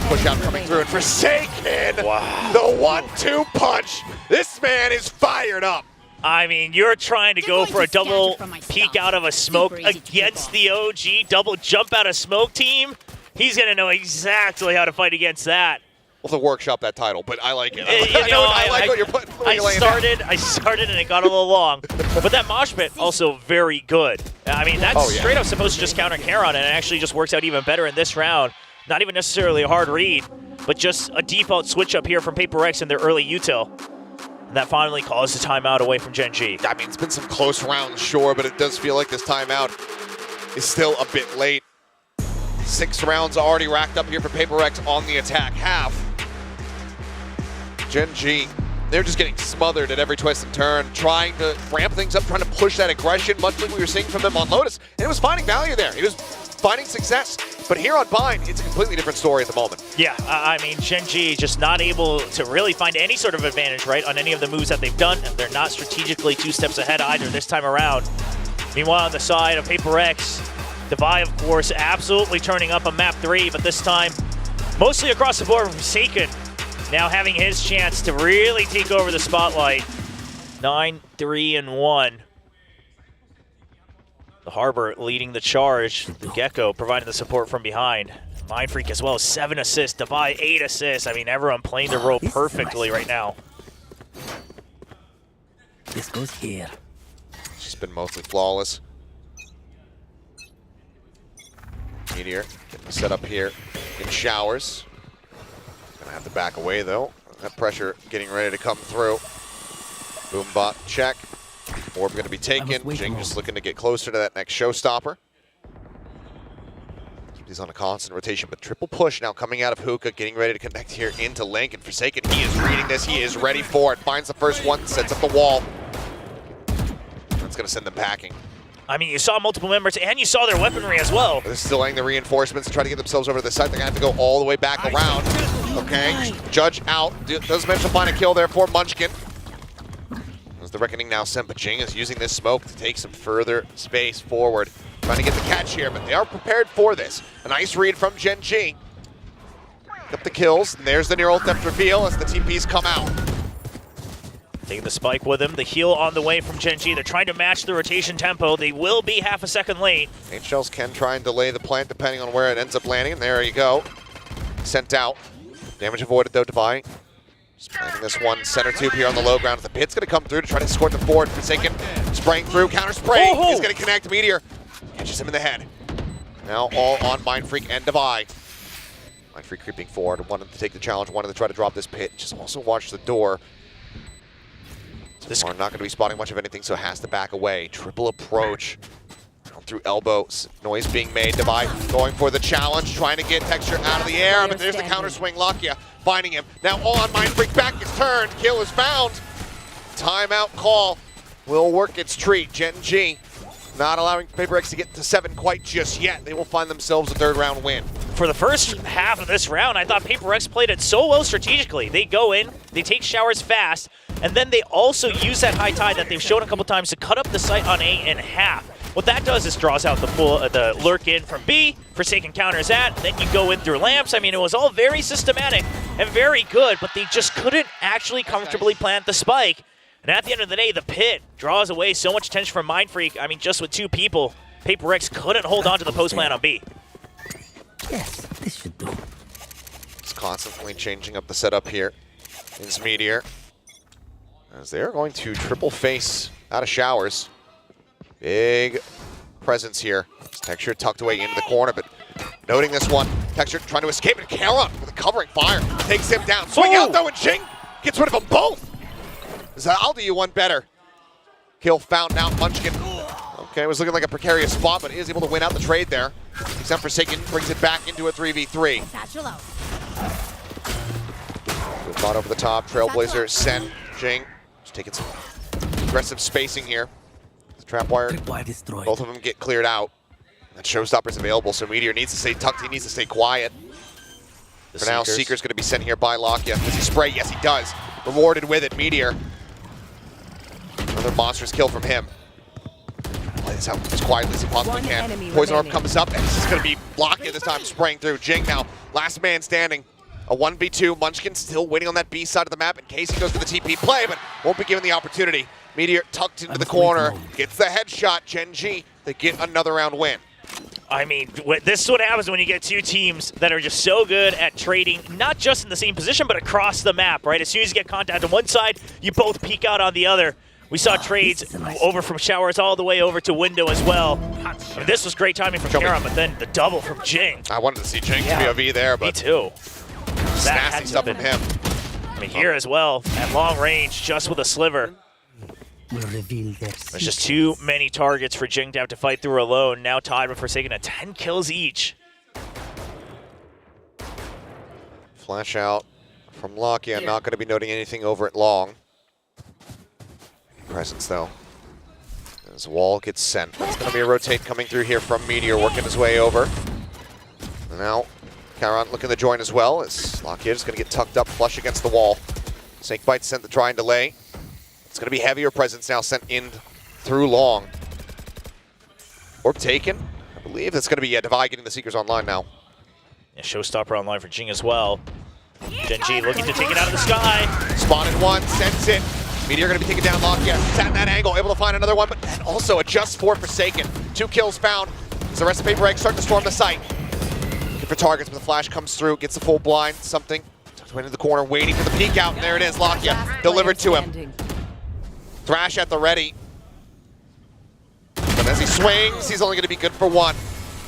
Push out coming through, and Forsaken, wow. The 1-2 punch. This man is fired up. I mean, you're trying to go for a double peek out of a smoke against the OG double jump out of smoke team. He's going to know exactly how to fight against that. We'll have to workshop that title, but I like it. I like what you're putting. I started and it got a little long. But that mosh pit also very good. I mean, that's straight up supposed to just counter Charon, and it actually just works out even better in this round. Not even necessarily a hard read, but just a default switch up here from PRX in their early util. And that finally calls the timeout away from Gen G. I mean, it's been some close rounds, sure, but it does feel like this timeout is still a bit late. 6 rounds already racked up here for PRX on the attack half. Gen G, they're just getting smothered at every twist and turn, trying to ramp things up, trying to push that aggression, much like we were seeing from them on Lotus. And it was finding value there. It was finding success. But here on Bind, it's a completely different story at the moment. Yeah, I mean, Gen G just not able to really find any sort of advantage, right, on any of the moves that they've done, and they're not strategically 2 steps ahead either this time around. Meanwhile, on the side of PRX, Devi, of course, absolutely turning up on map 3, but this time mostly across the board from Forsaken. Now having his chance to really take over the spotlight. 9-3-1. The Harbor leading the charge. The Gecko providing the support from behind. Mindfreak as well, 7 assists. Devi, 8 assists. I mean, everyone playing their role perfectly right now. This goes here. She's been mostly flawless. Meteor getting set up here in showers. Gonna have to back away though. That pressure getting ready to come through. Boombot check. Orb gonna be taken. Jing just looking to get closer to that next showstopper. He's on a constant rotation, but triple push now coming out of Hookah, getting ready to connect here into Link. And Forsaken, he is reading this. He is ready for it. Finds the first one, sets up the wall. That's gonna send them packing. I mean, you saw multiple members, and you saw their weaponry as well. They're still laying the reinforcements to try to get themselves over to the site. They're going to have to go all the way back around. Okay, Judge out. Does manage to find a kill there for Munchkin. As the Reckoning now sent, but Jing is using this smoke to take some further space forward. Trying to get the catch here, but they are prepared for this. A nice read from Gen G. Got the kills, and there's the near ult theft reveal as the TPs come out. Taking the spike with him, the heal on the way from Gen G. They're trying to match the rotation tempo. They will be half a second late. H-Shells can try and delay the plant depending on where it ends up landing. And there you go. Sent out. Damage avoided though, Devi. Just planting this one center tube here on the low ground. The pit's going to come through to try to escort the forward. Forsaken spraying through. Counter spray is going to connect. Meteor catches him in the head. Now all on Mindfreak and Devi. Mindfreak creeping forward, wanted to take the challenge, wanted to try to drop this pit. Just also watch the door. This are not going to be spotting much of anything, so has to back away. Triple approach. Down through elbow. Noise being made. Devi going for the challenge, trying to get Texture out of the air, but there's the counter swing. Lakia finding him. Now on Mindfreak, back is turned. Kill is found. Timeout call will work its treat. Gen G not allowing PaperX to get to 7 quite just yet. They will find themselves a 3rd round win. For the first half of this round, I thought PaperX played it so well strategically. They go in, they take showers fast, and then they also use that high tide that they've shown a couple times to cut up the site on A in half. What that does is draws out the lurk in from B, Forsaken counters that, then you go in through lamps. I mean, it was all very systematic and very good, but they just couldn't actually comfortably plant the spike. And at the end of the day, the pit draws away so much attention from Mindfreak. I mean, just with 2 people, PaperX couldn't hold on to the post plant on B. Yes, this should do. It's constantly changing up the setup here. Is Meteor. As they're going to triple face out of showers. Big presence here. Texture tucked away into the corner, but noting this one, Texture trying to escape, and Karon with a covering fire takes him down. Swing out though, and Jing gets rid of them both. I'll do you one better. Kill found now, Munchkin. Okay, it was looking like a precarious spot, but he is able to win out the trade there. Except Forsaken brings it back into a 3v3. Good bot over the top. Trailblazer, Sen, Jing. Just taking some aggressive spacing here. The trap wire, both of them get cleared out. That showstopper's available, so Meteor needs to stay tucked. He needs to stay quiet. For now, Seeker's going to be sent here by Lakia. Does he spray? Yes, he does. Rewarded with it, Meteor. Another monstrous kill from him. Play this out as quietly as he possibly can. Poison Orb comes up, and it's just going to be Lakia this time, spraying through. Jing now, last man standing. A 1v2. Munchkin still waiting on that B side of the map in case he goes for the TP play, but won't be given the opportunity. Meteor tucked into the corner, gets the headshot. Gen G, they get another round win. I mean, this is what happens when you get 2 teams that are just so good at trading, not just in the same position, but across the map, right? As soon as you get contact on one side, you both peek out on the other. We saw trades over from showers all the way over to window as well. I mean, this was great timing from Karon, but then the double from Jing. I wanted to see Jing's POV there, but me too. Nasty stuff from him. I mean, here as well, at long range, just with a sliver. There's just too many targets for Jing to have to fight through alone. Now tied with Forsaken at 10 kills each. Flash out from Lakia. Not going to be noting anything over at long. Presence though. As wall gets sent. That's going to be a rotate coming through here from Meteor, working his way over. And now Karon looking to join as well, as Lakia is going to get tucked up flush against the wall. Snakebite sent the try and delay. It's going to be heavier presence now sent in through long. Orb taken. I believe that's going to be Devi getting the Seekers online now. Yeah, showstopper online for Jing as well. Gen G looking to take it out of the sky. Spotted one, sends it. Meteor going to be taken down. Lakia sat in that angle, able to find another one, but also adjusts for Forsaken. 2 kills found as the rest of PaperX start to storm the site. Looking for targets, but the flash comes through, gets the full blind, something. Tucked away into the corner, waiting for the peek out, and there it is, Lakia delivered to him. Thrash at the ready. But as he swings, he's only going to be good for 1.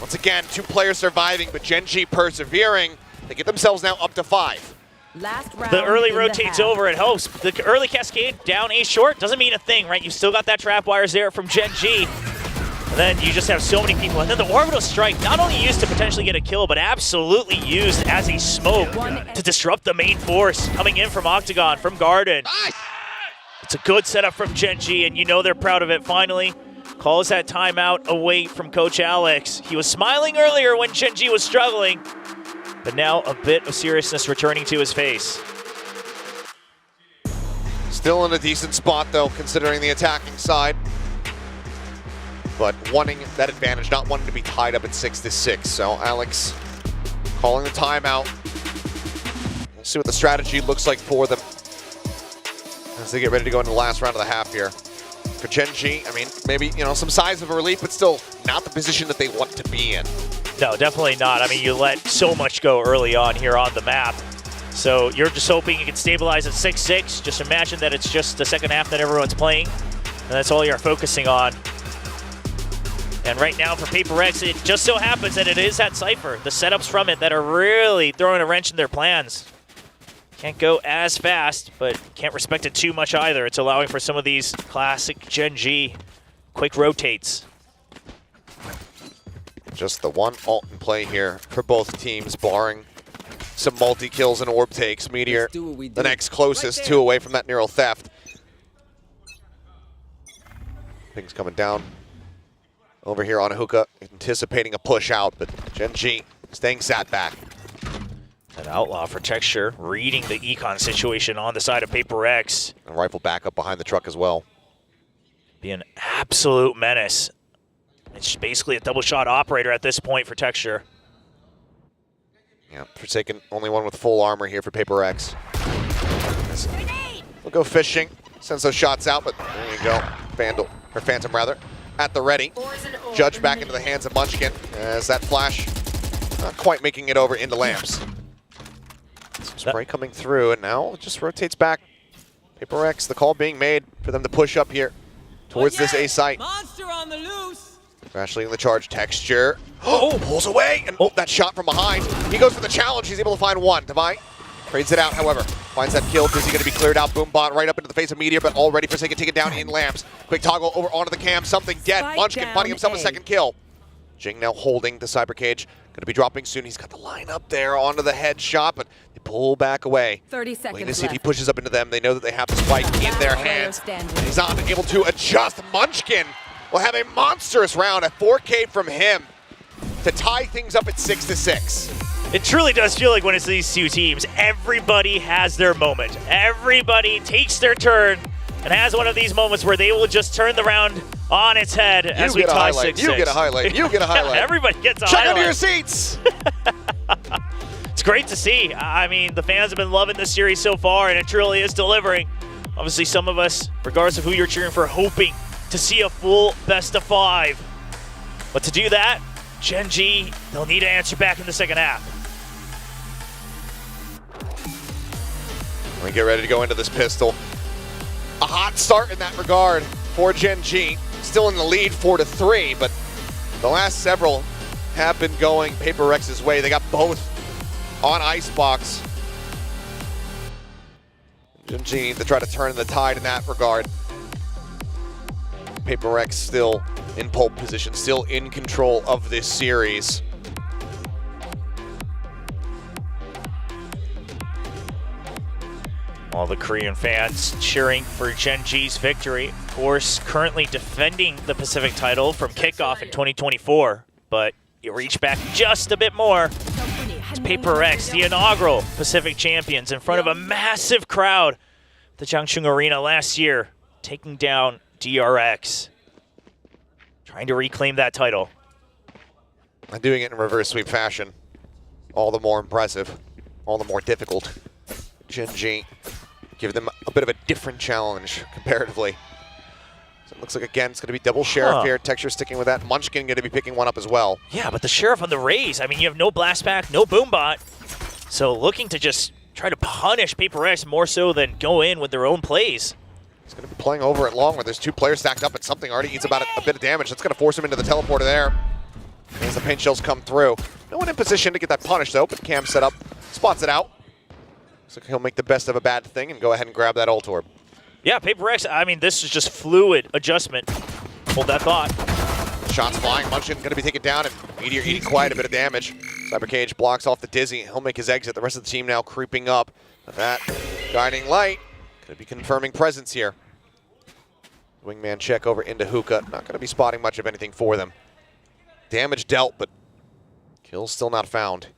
Once again, 2 players surviving, but Gen G persevering. They get themselves now up to 5. The early rotates over, it helps. The early cascade down A short doesn't mean a thing, right? You still got that trap wires there from Gen G. And then you just have so many people. And then the orbital strike, not only used to potentially get a kill, but absolutely used as a smoke to disrupt the main force coming in from Octagon, from Garden. It's a good setup from Gen G, and you know they're proud of it finally. Calls that timeout away from Coach Alex. He was smiling earlier when Gen G was struggling, but now a bit of seriousness returning to his face. Still in a decent spot, though, considering the attacking side. But wanting that advantage, not wanting to be tied up at 6-6. So Alex calling the timeout. We'll see what the strategy looks like for them as they get ready to go into the last round of the half here. For Gen G, I mean, maybe, you know, some signs of a relief, but still not the position that they want to be in. No, definitely not. I mean, you let so much go early on here on the map. So you're just hoping you can stabilize at 6-6. Just imagine that it's just the second half that everyone's playing, and that's all you're focusing on. And right now for PRX, it just so happens that it is that Cypher. The setups from it that are really throwing a wrench in their plans. Can't go as fast, but can't respect it too much either. It's allowing for some of these classic Gen G quick rotates. Just the one ult in play here for both teams, barring some multi-kills and orb takes. Meteor, the next closest, 2 away from that neural theft. Things coming down over here on Hookah, anticipating a push out, but Gen G staying sat back. An outlaw for Texture, reading the econ situation on the side of PRX. A rifle backup behind the truck as well. Be an absolute menace. It's basically a double shot operator at this point for Texture. Yeah, Forsaken, only one with full armor here for PRX. We'll go fishing, sends those shots out, but there you go. Vandal, or Phantom rather, at the ready. Judge back into the hands of Munchkin as that flash not quite making it over into Lamps. Some spray coming through, and now it just rotates back. PRX, the call being made for them to push up here towards this A site. Monster on the loose. Crash leading the charge. Texture. Oh, pulls away, and that shot from behind. He goes for the challenge. He's able to find one. Divine trades it out, however. Finds that kill. Dizzy going to be cleared out. Boombot right up into the face of Meteor, but already Forsaken taken down in Lamps. Quick toggle over onto the cam. Something dead. Munchkin finding himself a second kill. Jing now holding the Cyber Cage. Going to be dropping soon. He's got the line up there onto the headshot, but they pull back away. 30 seconds waiting to see if he pushes up into them. They know that they have the spike in their hands. He's not able to adjust. Munchkin will have a monstrous round, a 4K from him to tie things up at 6-6. It truly does feel like when it's these two teams, everybody has their moment. Everybody takes their turn and has one of these moments where they will just turn the round on its head as we tie 6-6. You get a highlight. You get a highlight. Everybody gets a Check highlight. under your seats. It's great to see. I mean, the fans have been loving this series so far, and it truly is delivering. Obviously, some of us, regardless of who you're cheering for, hoping to see a full best of 5. But to do that, Gen G, they'll need to answer back in the second half. We get ready to go into this pistol. A hot start in that regard for Gen G. Still in the lead 4-3, but the last several have been going PRX's way. They got both on Icebox. Gen G need to try to turn the tide in that regard. PRX still in pole position, still in control of this series. All the Korean fans cheering for Gen G's victory. Of course, currently defending the Pacific title from kickoff in 2024, but you reach back just a bit more. It's PRX, the inaugural Pacific champions, in front of a massive crowd at the Changchun Arena last year, taking down DRX, trying to reclaim that title. And doing it in reverse sweep fashion. All the more impressive, all the more difficult. Gen G give them a bit of a different challenge comparatively. So it looks like, again, it's going to be double Sheriff here. Texture sticking with that. Munchkin going to be picking one up as well. Yeah, but the Sheriff on the raise. I mean, you have no blast pack, no boombot. So looking to just try to punish PRX more so than go in with their own plays. He's going to be playing over at long where there's two players stacked up and something already eats about a bit of damage. That's going to force him into the teleporter there. As the paint shells come through. No one in position to get that punish though, but Cam set up, spots it out. Looks like he'll make the best of a bad thing and go ahead and grab that ult orb. Yeah, PRX, I mean, this is just fluid adjustment. Hold that thought. Shots flying, Munchkin going to be taken down, and Meteor eating quite a bit of damage. Cyber Cage blocks off the Dizzy. He'll make his exit. The rest of the team now creeping up. That guiding light could be confirming presence here. Wingman check over into Hookah. Not going to be spotting much of anything for them. Damage dealt, but kills still not found.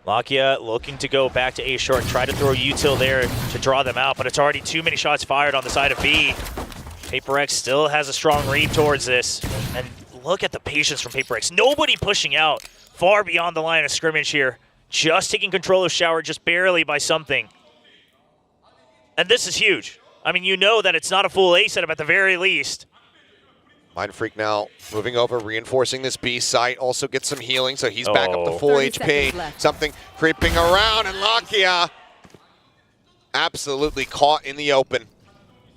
Lakia looking to go back to A short, try to throw util there to draw them out, but it's already too many shots fired on the side of B. PRX still has a strong read towards this, and look at the patience from PRX. Nobody pushing out far beyond the line of scrimmage here, just taking control of Shower just barely by something. And this is huge. I mean, you know that it's not a full A setup at the very least. Mind Freak now moving over, reinforcing this B site. Also gets some healing, so he's back up to full HP. Something creeping around, and Lakia absolutely caught in the open.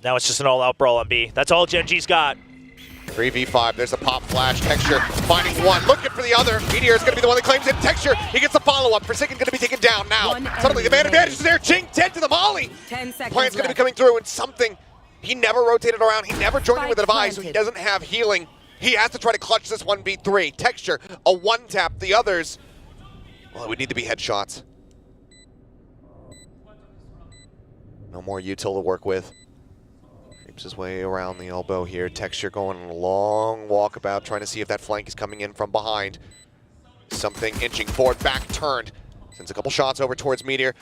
Now it's just an all-out brawl on B. That's all Gen G's got. 3v5, there's a pop flash. Texture finding one, looking for the other. Meteor is going to be the one that claims it. Texture, he gets the follow-up. Forsaken going to be taken down now. Suddenly the man advantage is there. Jing, 10 to the molly. 10 seconds Plant's going to be coming through, and something, he never rotated around. He never joined in with a device, so he doesn't have healing. He has to try to clutch this 1v3. Texture, a one-tap. The others, well, it would need to be headshots. No more util to work with. Creeps his way around the elbow here. Texture going on a long walkabout, trying to see if that flank is coming in from behind. Something inching forward, back turned. Sends a couple shots over towards Meteor.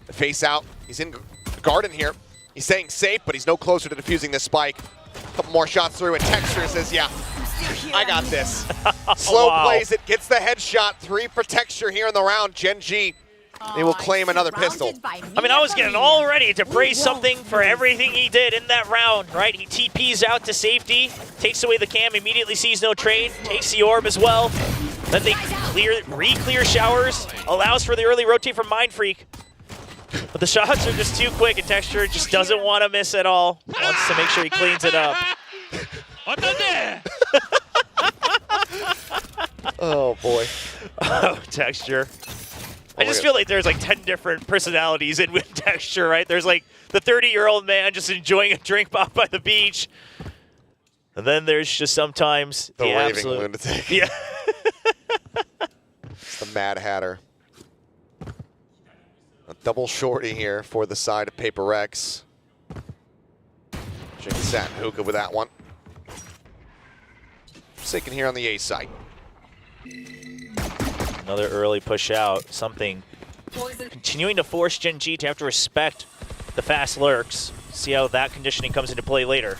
The face out. He's in garden here. He's staying safe, but he's no closer to defusing this spike. A couple more shots through, and Texture says, yeah, I got this. Slow plays it, gets the headshot. 3 for Texture here in the round. Gen G, they will claim another pistol. I mean, I was getting all ready to praise something for everything he did in that round, right? He TPs out to safety, takes away the cam, immediately sees no trade, takes the orb as well. Then they re-clear showers, allows for the early rotate from Mind Freak. But the shots are just too quick, and Texture just doesn't want to miss at all. Wants to make sure he cleans it up. Oh, boy. Oh, Texture. I just feel like there's like 10 different personalities in with Texture, right? There's like the 30-year-old man just enjoying a drink by the beach. And then there's just sometimes the raving absolute lunatic. Yeah. It's the Mad Hatter. A double shorty here for the side of PRX. Jing sat Hookah with that one. Forsaken here on the A site. Another early push out, something continuing to force Gen G to have to respect the fast lurks. See how that conditioning comes into play later.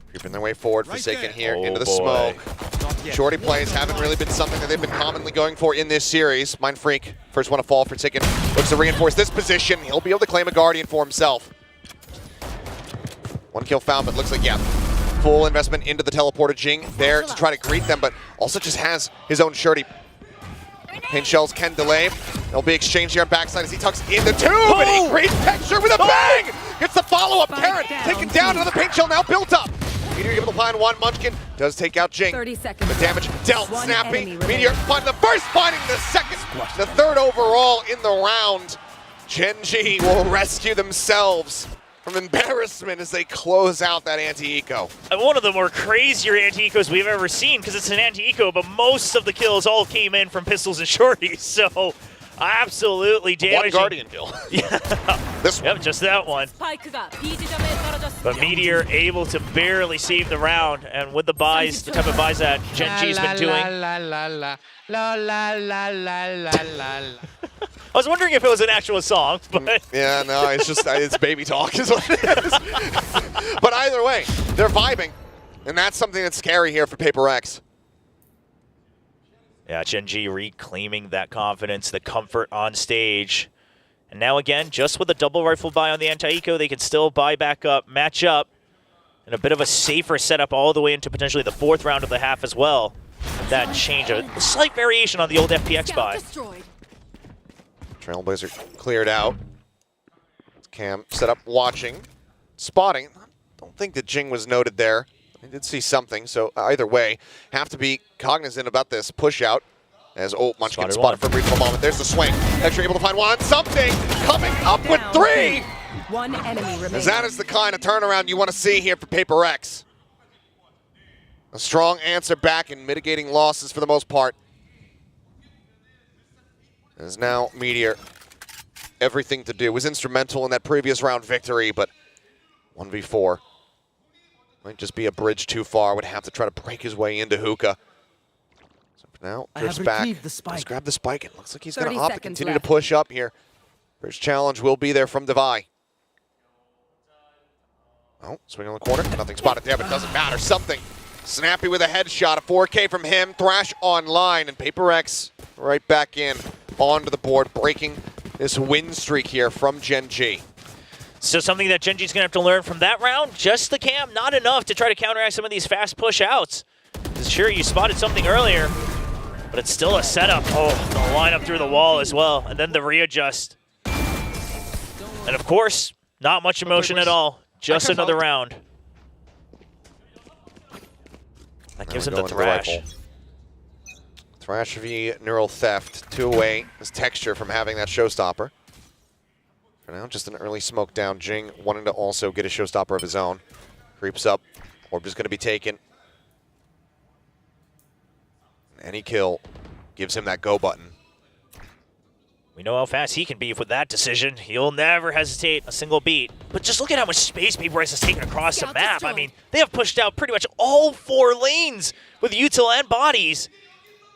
Creeping their way forward, Forsaken here into the smoke. Shorty plays haven't really been something that they've been commonly going for in this series. Mind Freak, first one to fall. Forsaken looks to reinforce this position. He'll be able to claim a Guardian for himself. 1 kill found, but looks like, yeah, full investment into the teleporter. Jing there to try to greet them, but also just has his own shorty. Paint shells can delay. There'll be exchange here on backside as he tucks in the tube, and he greets Texture with a bang! Gets the follow-up. Karen taken down, another paint shell now built up. Meteor able to find one. Munchkin does take out Jing. 30 seconds. The damage dealt. Snappy. Meteor find the first, finding the second. The third overall in the round. Gen G will rescue themselves from embarrassment as they close out that anti-eco. One of the more crazier anti-ecos we've ever seen, because it's an anti-eco, but most of the kills all came in from pistols and shorties, so absolutely damaging. One Guardian kill. Yeah. This one. Yep, just that one. But Meteor able to barely save the round, and with the buys, the type of buys that Gen G's been doing. I was wondering if it was an actual song, but yeah, no, it's just it's baby talk is what it is. But either way, they're vibing, and that's something that's scary here for PRX. Yeah, Gen G reclaiming that confidence, the comfort on stage. And now again, just with a double rifle buy on the anti-eco, they can still buy back up, match up, and a bit of a safer setup all the way into potentially the 4th round of the half as well. That change, a slight variation on the old FPX buy. Trailblazer cleared out. Cam set up watching, spotting. Don't think that Jing was noted there. I did see something, so either way, have to be cognizant about this push out. As Munchkin spotted for a brief moment. There's the swing. Extra able to find one. Something coming up with 3. One enemy remaining. As that is the kind of turnaround you want to see here for PRX. A strong answer back in mitigating losses for the most part. As now Meteor, everything to do. Was instrumental in that previous round victory, but 1v4. Might just be a bridge too far. Would have to try to break his way into Hookah. So for now, drifts back. Let's grab the spike. It looks like he's going to opt to continue to push up here. First challenge will be there from Devi. Oh, swing on the corner. Nothing spotted there, but it doesn't matter. Something. Snappy with a headshot. A 4K from him. Thrash online, and PRX right back in onto the board, breaking this win streak here from Gen G. So something that Gen G's going to have to learn from that round, just the cam, not enough to try to counteract some of these fast push-outs. Sure, you spotted something earlier, but it's still a setup. Oh, the lineup through the wall as well, and then the readjust. And of course, not much emotion at all. Just another round. That gives him the thrash. Thrash v Neural Theft, 2 away. His texture from having that showstopper. For now, just an early smoke down. Jing wanting to also get a showstopper of his own. Creeps up. Orb is going to be taken. Any kill gives him that go button. We know how fast he can be with that decision. He'll never hesitate a single beat. But just look at how much space PRX has taken across the map. I mean, they have pushed out pretty much all 4 lanes with util and bodies.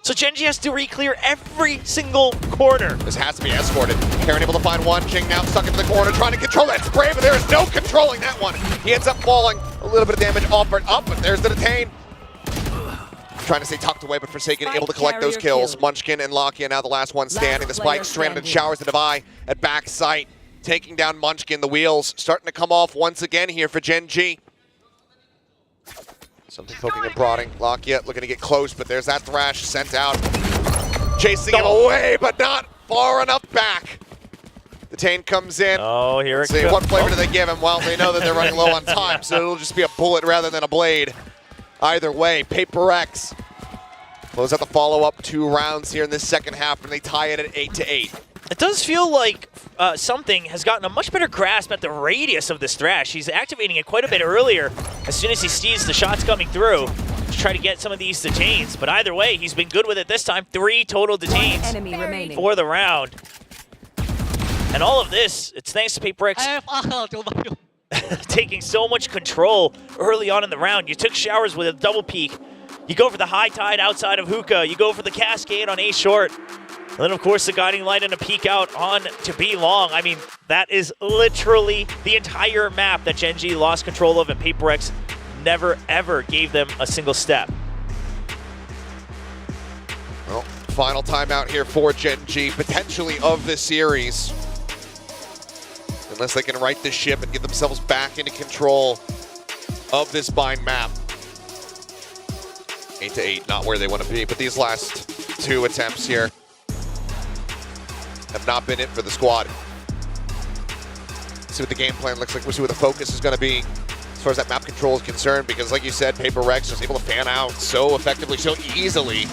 So Gen G has to re-clear every single corner. This has to be escorted. Karen able to find one. Jing now stuck into the corner, trying to control that spray, but there is no controlling that one. He ends up falling. A little bit of damage offered up, but there's the detain. Trying to stay tucked away, but Forsaken able to collect those kills. Munchkin and Lakia now the last one standing. The spike stranded and showers the Devi at back sight. Taking down Munchkin. The wheels starting to come off once again here for Gen G. Something poking and prodding. Lakia looking to get close, but there's that thrash sent out. Chasing him away, but not far enough back. The Tane comes in. Oh, here it comes. goes. What flavor do they give him? Well, they know that they're running low on time, so it'll just be a bullet rather than a blade. Either way, PRX close out the follow-up 2 rounds here in this second half, and they tie it at 8-8. It does feel like something has gotten a much better grasp at the radius of this thrash. He's activating it quite a bit earlier as soon as he sees the shots coming through to try to get some of these detains. But either way, he's been good with it this time. 3 total detains for the round. And all of this, it's thanks to PRX taking so much control early on in the round. You took showers with a double peek. You go for the high tide outside of Hookah. You go for the cascade on A short. And then, of course, the guiding light and a peek out on to B long. I mean, that is literally the entire map that Gen G lost control of, and PRX never, ever gave them a single step. Well, final timeout here for Gen G, potentially of this series. Unless they can right the ship and get themselves back into control of this bind map. 8-8, not where they want to be, but these last 2 attempts here have not been it for the squad. See what the game plan looks like. We'll see what the focus is going to be as far as that map control is concerned, because like you said, PRX was able to fan out so effectively, so easily.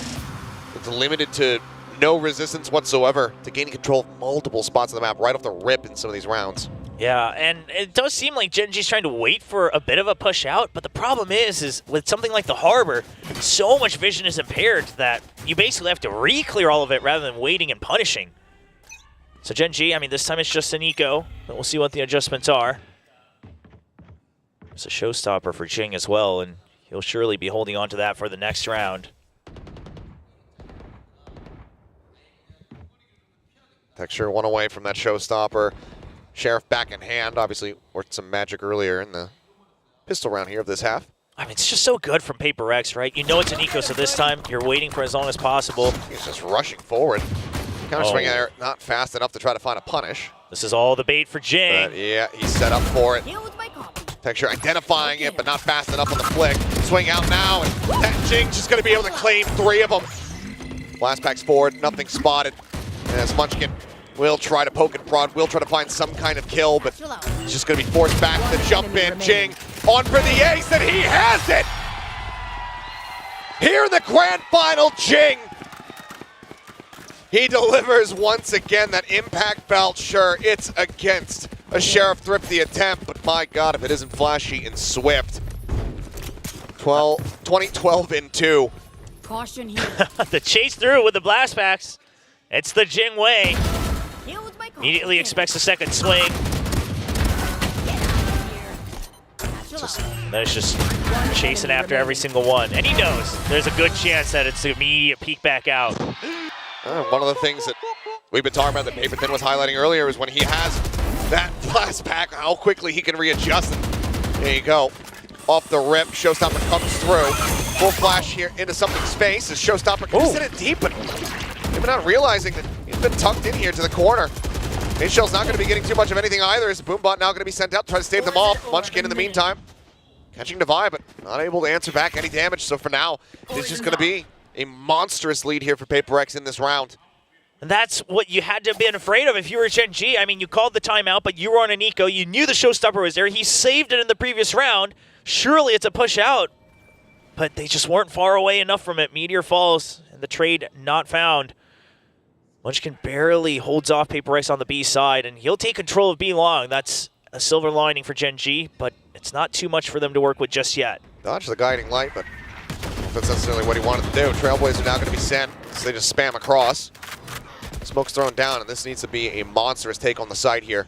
It's limited to no resistance whatsoever to gaining control of multiple spots on the map right off the rip in some of these rounds. Yeah, and it does seem like Gen G's trying to wait for a bit of a push out, but the problem is with something like the Harbor, so much vision is impaired that you basically have to re-clear all of it rather than waiting and punishing. So Gen G, I mean, this time it's just an eco, but we'll see what the adjustments are. It's a showstopper for Jing as well, and he'll surely be holding on to that for the next round. Texture 1 away from that showstopper. Sheriff back in hand, obviously worked some magic earlier in the pistol round here of this half. I mean, it's just so good from PRX, right? You know it's an eco, so this time you're waiting for as long as possible. He's just rushing forward. Counter swing there, not fast enough to try to find a punish. This is all the bait for Jing. But yeah, he's set up for it. Texture identifying it, but not fast enough on the flick. Swing out now, and that Jing's just going to be able to claim 3 of them. Blast packs forward, nothing spotted. As Munchkin will try to poke and prod, will try to find some kind of kill, but he's just going to be forced back to the jump in. Jing on for the ace, and he has it! Here in the grand final, Jing. He delivers once again. That impact belt, sure, it's against a Sheriff Thrifty attempt, but my God, if it isn't flashy and swift. 20-12 in 2. Caution here. The chase through with the blast packs. It's the Jing way. Immediately expects a second swing. Then it's just chasing after every single one. And he knows there's a good chance that it's an immediate peek back out. One of the things that we've been talking about that Paper Thin was highlighting earlier is when he has that blast pack, how quickly he can readjust. And there you go. Off the rip, Showstopper comes through. Full flash here into something space as Showstopper can sit it deep, but maybe not realizing that he's been tucked in here to the corner. H-Shell's not going to be getting too much of anything either. Is Boombot now going to be sent out to try to stave them off? Munchkin in the meantime, catching Devi, but not able to answer back any damage. So for now, it's just going to be a monstrous lead here for PRX in this round. And that's what you had to have been afraid of if you were Gen G. I mean, you called the timeout, but you were on an eco. You knew the Showstopper was there. He saved it in the previous round. Surely it's a push out. but they just weren't far away enough from it. Meteor falls, and the trade not found. Munchkin barely holds off PRX on the B side, and he'll take control of B long. That's a silver lining for Gen G, but it's not too much for them to work with just yet. Dodge the guiding light, but I don't know if that's necessarily what he wanted to do. Trailblazers are now going to be sent, so they just spam across. Smoke's thrown down, and this needs to be a monstrous take on the side here.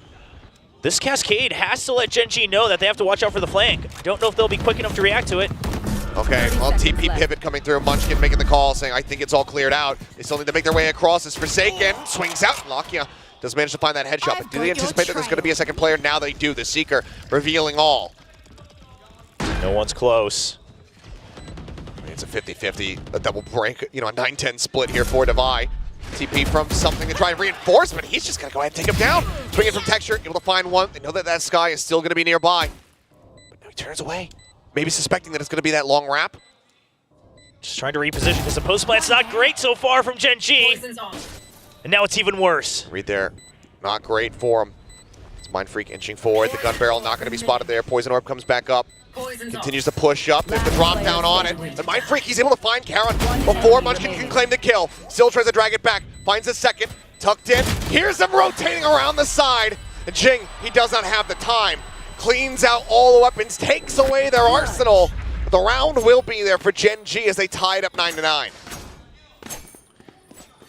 This Cascade has to let Gen G know that they have to watch out for the flank. I don't know if they'll be quick enough to react to it. Okay, well, TP pivot coming through. Munchkin making the call, saying, I think it's all cleared out. They still need to make their way across. It's Forsaken. Swings out. Lakia does manage to find that headshot. But do they anticipate that there's going to be a second player? Now they do. The Seeker revealing all. No one's close. It's a 50-50, a double break, you know, a 9-10 split here for Devi. TP from something to try and reinforce, but he's just going to go ahead and take him down. Swing it from Texture, able to find one. They know that that Sky is still going to be nearby. But now he turns away. Maybe suspecting that it's going to be that long wrap. Just trying to reposition because the post plant's not great so far from Gen G. And now it's even worse. Read there, not great for him. It's Mind Freak inching forward. The gun barrel not going to be spotted there. Poison Orb comes back up. Continues to push up. There's the drop down on it. And Mind Freak, he's able to find Karen before Munchkin can claim the kill. Still tries to drag it back. Finds a second. Tucked in. Here's him rotating around the side. And Jing, he does not have the time. Cleans out all the weapons. Takes away their arsenal. But the round will be there for Gen G as they tie it up 9-9.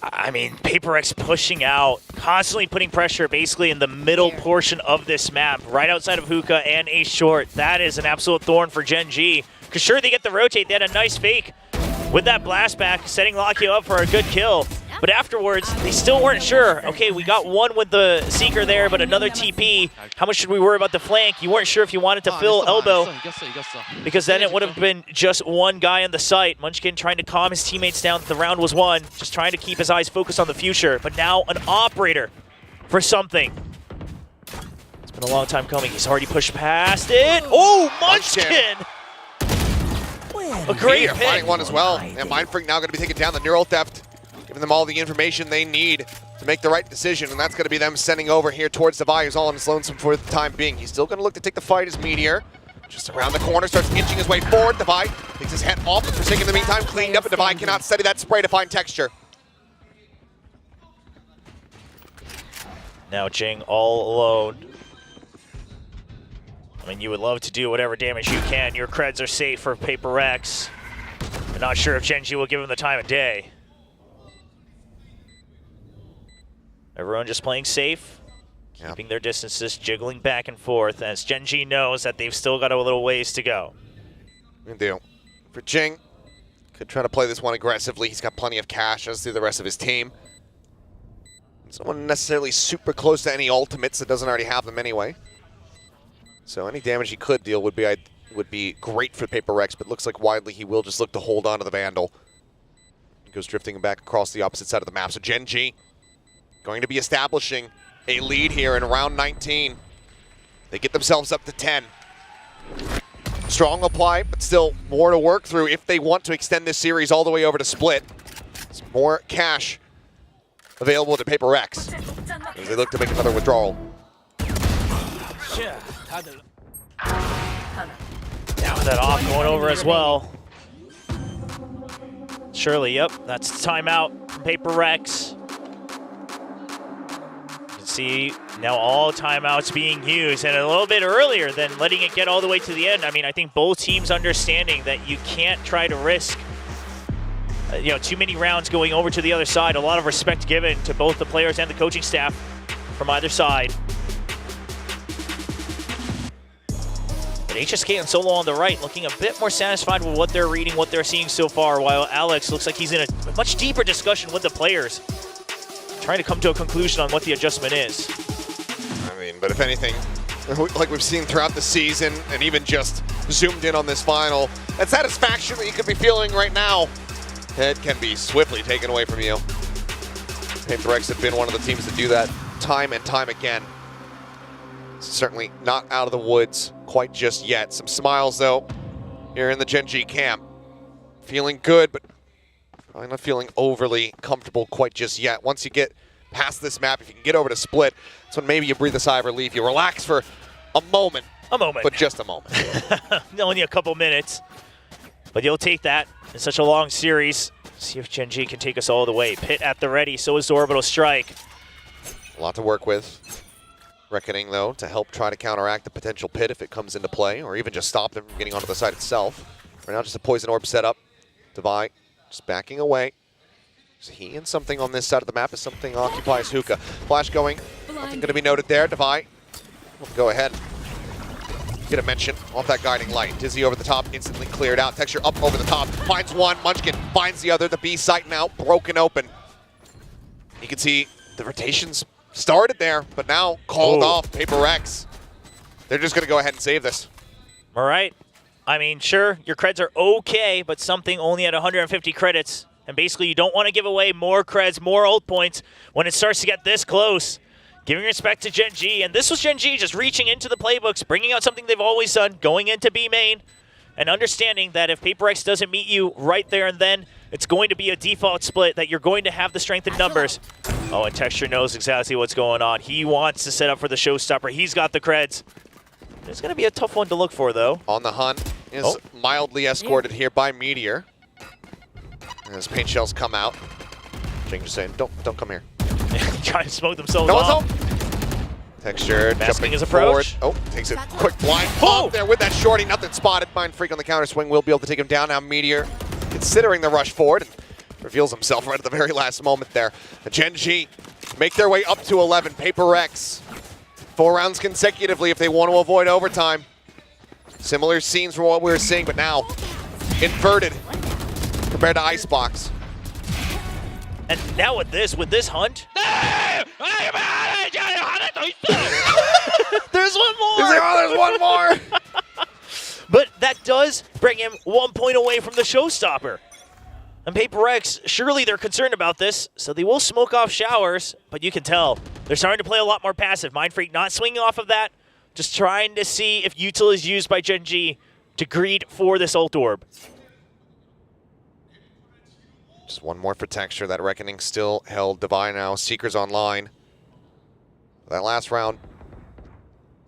I mean, PRX pushing out, constantly putting pressure basically in the middle portion of this map, right outside of Hookah and Ace Short. That is an absolute thorn for Gen G. Because sure, they get the rotate. They had a nice fake with that blast back, setting Lakia up for a good kill. But afterwards, they still weren't sure. Okay, we got one with the Seeker there, but another TP. How much should we worry about the flank? You weren't sure if you wanted to fill elbow, because then it would have been just one guy in the site. Munchkin trying to calm his teammates down that the round was won, just trying to keep his eyes focused on the future. But now an operator for something. It's been a long time coming. He's already pushed past it. Oh, Munchkin! A great pick. Finding one as well. And Mind Freak now going to be taking down the Neural Theft, giving them all the information they need to make the right decision, and that's going to be them sending over here towards Devi, who's all on his lonesome for the time being. He's still going to look to take the fight as Meteor. Just around the corner, starts inching his way forward. Devi takes his head off, but Forsaken in the meantime, cleaned up, and Devi cannot study that spray to find Texture. Now Jing all alone. I mean, you would love to do whatever damage you can. Your creds are safe for PRX. I'm not sure if Gen G will give him the time of day. Everyone just playing safe, keeping their distances, jiggling back and forth, as Gen G knows that they've still got a little ways to go. Good deal. For Jing, could try to play this one aggressively. He's got plenty of cash, as do the rest of his team. He's not necessarily super close to any ultimates that doesn't already have them anyway. So any damage he could deal would be great for PRX, but looks like widely he will just look to hold on to the Vandal. He goes drifting back across the opposite side of the map. So Gen G going to be establishing a lead here in round 19. They get themselves up to 10. Strong apply, but still more to work through if they want to extend this series all the way over to Split. There's more cash available to PRX as they look to make another withdrawal. Now with that off going over as well. Surely, yep, that's the timeout from PRX. You can see now all timeouts being used, and a little bit earlier than letting it get all the way to the end. I mean, I think both teams understanding that you can't try to risk too many rounds going over to the other side. A lot of respect given to both the players and the coaching staff from either side. But HSK and Solo on the right looking a bit more satisfied with what they're reading, what they're seeing so far, while Alex looks like he's in a much deeper discussion with the players, trying to come to a conclusion on what the adjustment is. I mean, but if anything, like we've seen throughout the season and even just zoomed in on this final, that satisfaction that you could be feeling right now, it can be swiftly taken away from you. PRX have been one of the teams to do that time and time again. Certainly not out of the woods quite just yet. Some smiles, though, here in the Gen G camp. Feeling good, but probably not feeling overly comfortable quite just yet. Once you get past this map, if you can get over to Split, that's when maybe you breathe a sigh of relief. You relax for a moment. A moment. But just a moment. Only a couple minutes. But you'll take that in such a long series. See if Gen G can take us all the way. Pit at the ready, so is the Orbital Strike. A lot to work with. Reckoning, though, to help try to counteract the potential Pit if it comes into play, or even just stop them from getting onto the site itself. Right now, just a Poison Orb setup. Devi just backing away. So he and something on this side of the map is something occupies Hookah. Flash going. Nothing going to be noted there. Devi will go ahead. Get a mention off that guiding light. Dizzy over the top, instantly cleared out. Texture up over the top, finds one. Munchkin finds the other. The B site now broken open. You can see the rotations started there, but now called off. PRX. They're just going to go ahead and save this. All right. I mean, sure, your creds are okay, but something only at 150 credits. And basically, you don't want to give away more creds, more ult points when it starts to get this close. Giving respect to Gen G, and this was Gen G just reaching into the playbooks, bringing out something they've always done, going into B main, and understanding that if PRX doesn't meet you right there and then, it's going to be a default split, that you're going to have the strength in numbers. Oh, and Texture knows exactly what's going on. He wants to set up for the showstopper. He's got the creds. It's going to be a tough one to look for, though. On the hunt is mildly escorted here by Meteor. As paint shells come out. Jing just saying, don't come here. Trying to smoke themselves no off. one's home. Texture jumping his approach. forward. Oh, takes a quick blind pop there with that shorty. Nothing spotted. Mind Freak on the counter swing will be able to take him down. Now Meteor considering the rush forward and reveals himself right at the very last moment there. The Gen G make their way up to 11. PRX 4 rounds consecutively if they want to avoid overtime. Similar scenes from what we were seeing, but now inverted compared to Icebox. And now with this hunt. There's one more! There's one more! But that does bring him 1 point away from the showstopper. And PRX, surely they're concerned about this, so they will smoke off showers, but you can tell they're starting to play a lot more passive. Mind Freak not swinging off of that, just trying to see if util is used by Gen G to greed for this ult orb. Just one more for Texture. That Reckoning still held. Devi now. Seekers online. That last round,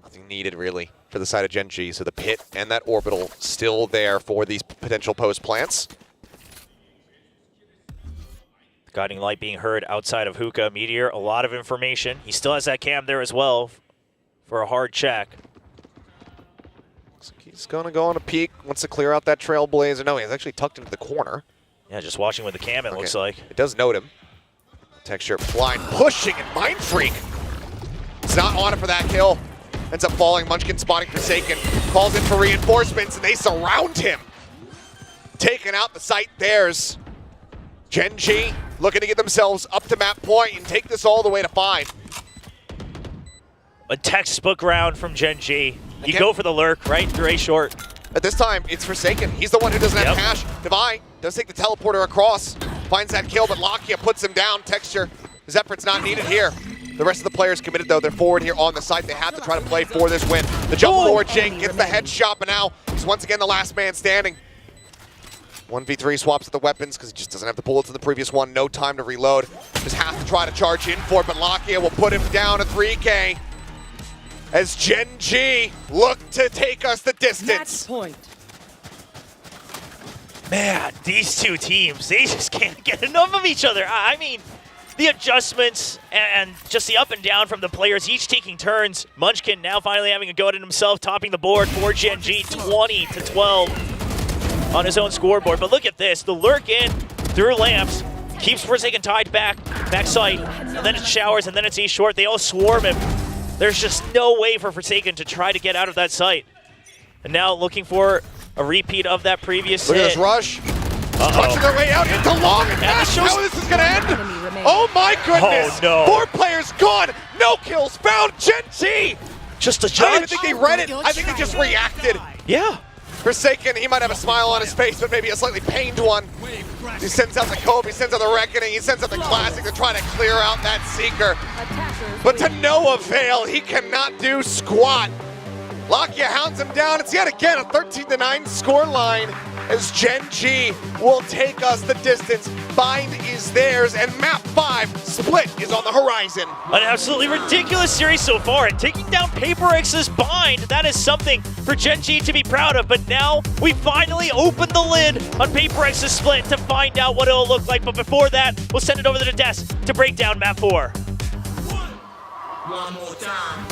nothing needed really for the side of Gen G. So the Pit and that Orbital still there for these potential post plants. Guiding light being heard outside of Hookah. Meteor, a lot of information. He still has that cam there as well for a hard check. Looks like he's going to go on a peek. Wants to clear out that Trailblazer. No, he's actually tucked into the corner. Yeah, just watching with the cam, it looks like. It does note him. Texture blind pushing and Mind Freak. It's not on it for that kill. Ends up falling. Munchkin spotting Forsaken. Calls in for reinforcements and they surround him. Taking out the site theirs. Gen G looking to get themselves up to map point and take this all the way to 5. A textbook round from Gen G. You go for the lurk, right? Gray short. At this time, it's Forsaken. He's the one who doesn't have cash. Devi does take the teleporter across. Finds that kill, but Lakia puts him down. Texture, his effort's not needed here. The rest of the players committed, though. They're forward here on the site. They have to try to play for this win. The jump forward, Jing gets the headshot, but now he's once again the last man standing. 1v3 swaps at the weapons because he just doesn't have the bullets in the previous one. No time to reload. Just has to try to charge in for it, but Lakia will put him down to 3K. As Gen G look to take us the distance. Man, these two teams, they just can't get enough of each other. I mean, the adjustments and just the up and down from the players, each taking turns. Munchkin now finally having a go at it himself, topping the board for Gen G, 20-12 on his own scoreboard. But look at this, the lurk in through lamps, keeps Forsaken tied back sight, and then it's showers, and then it's A short. They all swarm him. There's just no way for Forsaken to try to get out of that site. And now looking for a repeat of that previous Look hit. at this rush. Punching their way out into long and fast. How this is going to end? Oh my goodness. Oh no. 4 players gone. No kills found. Gen G. Just a I don't even think they read it. I think they just reacted. Yeah. Forsaken, he might have a smile on his face, but maybe a slightly pained one. He sends out the Kobe, he sends out the Reckoning, he sends out the Classic to try to clear out that Seeker. But to no avail, he cannot do squat. Lakia hounds him down. It's yet again a 13-9 scoreline. as Gen G will take us the distance. Bind is theirs, and map 5, Split, is on the horizon. An absolutely ridiculous series so far, and taking down PRX's Bind, that is something for Gen G to be proud of. But now we finally opened the lid on PRX's Split to find out what it'll look like. But before that, we'll send it over to the desk to break down map 4. One more time.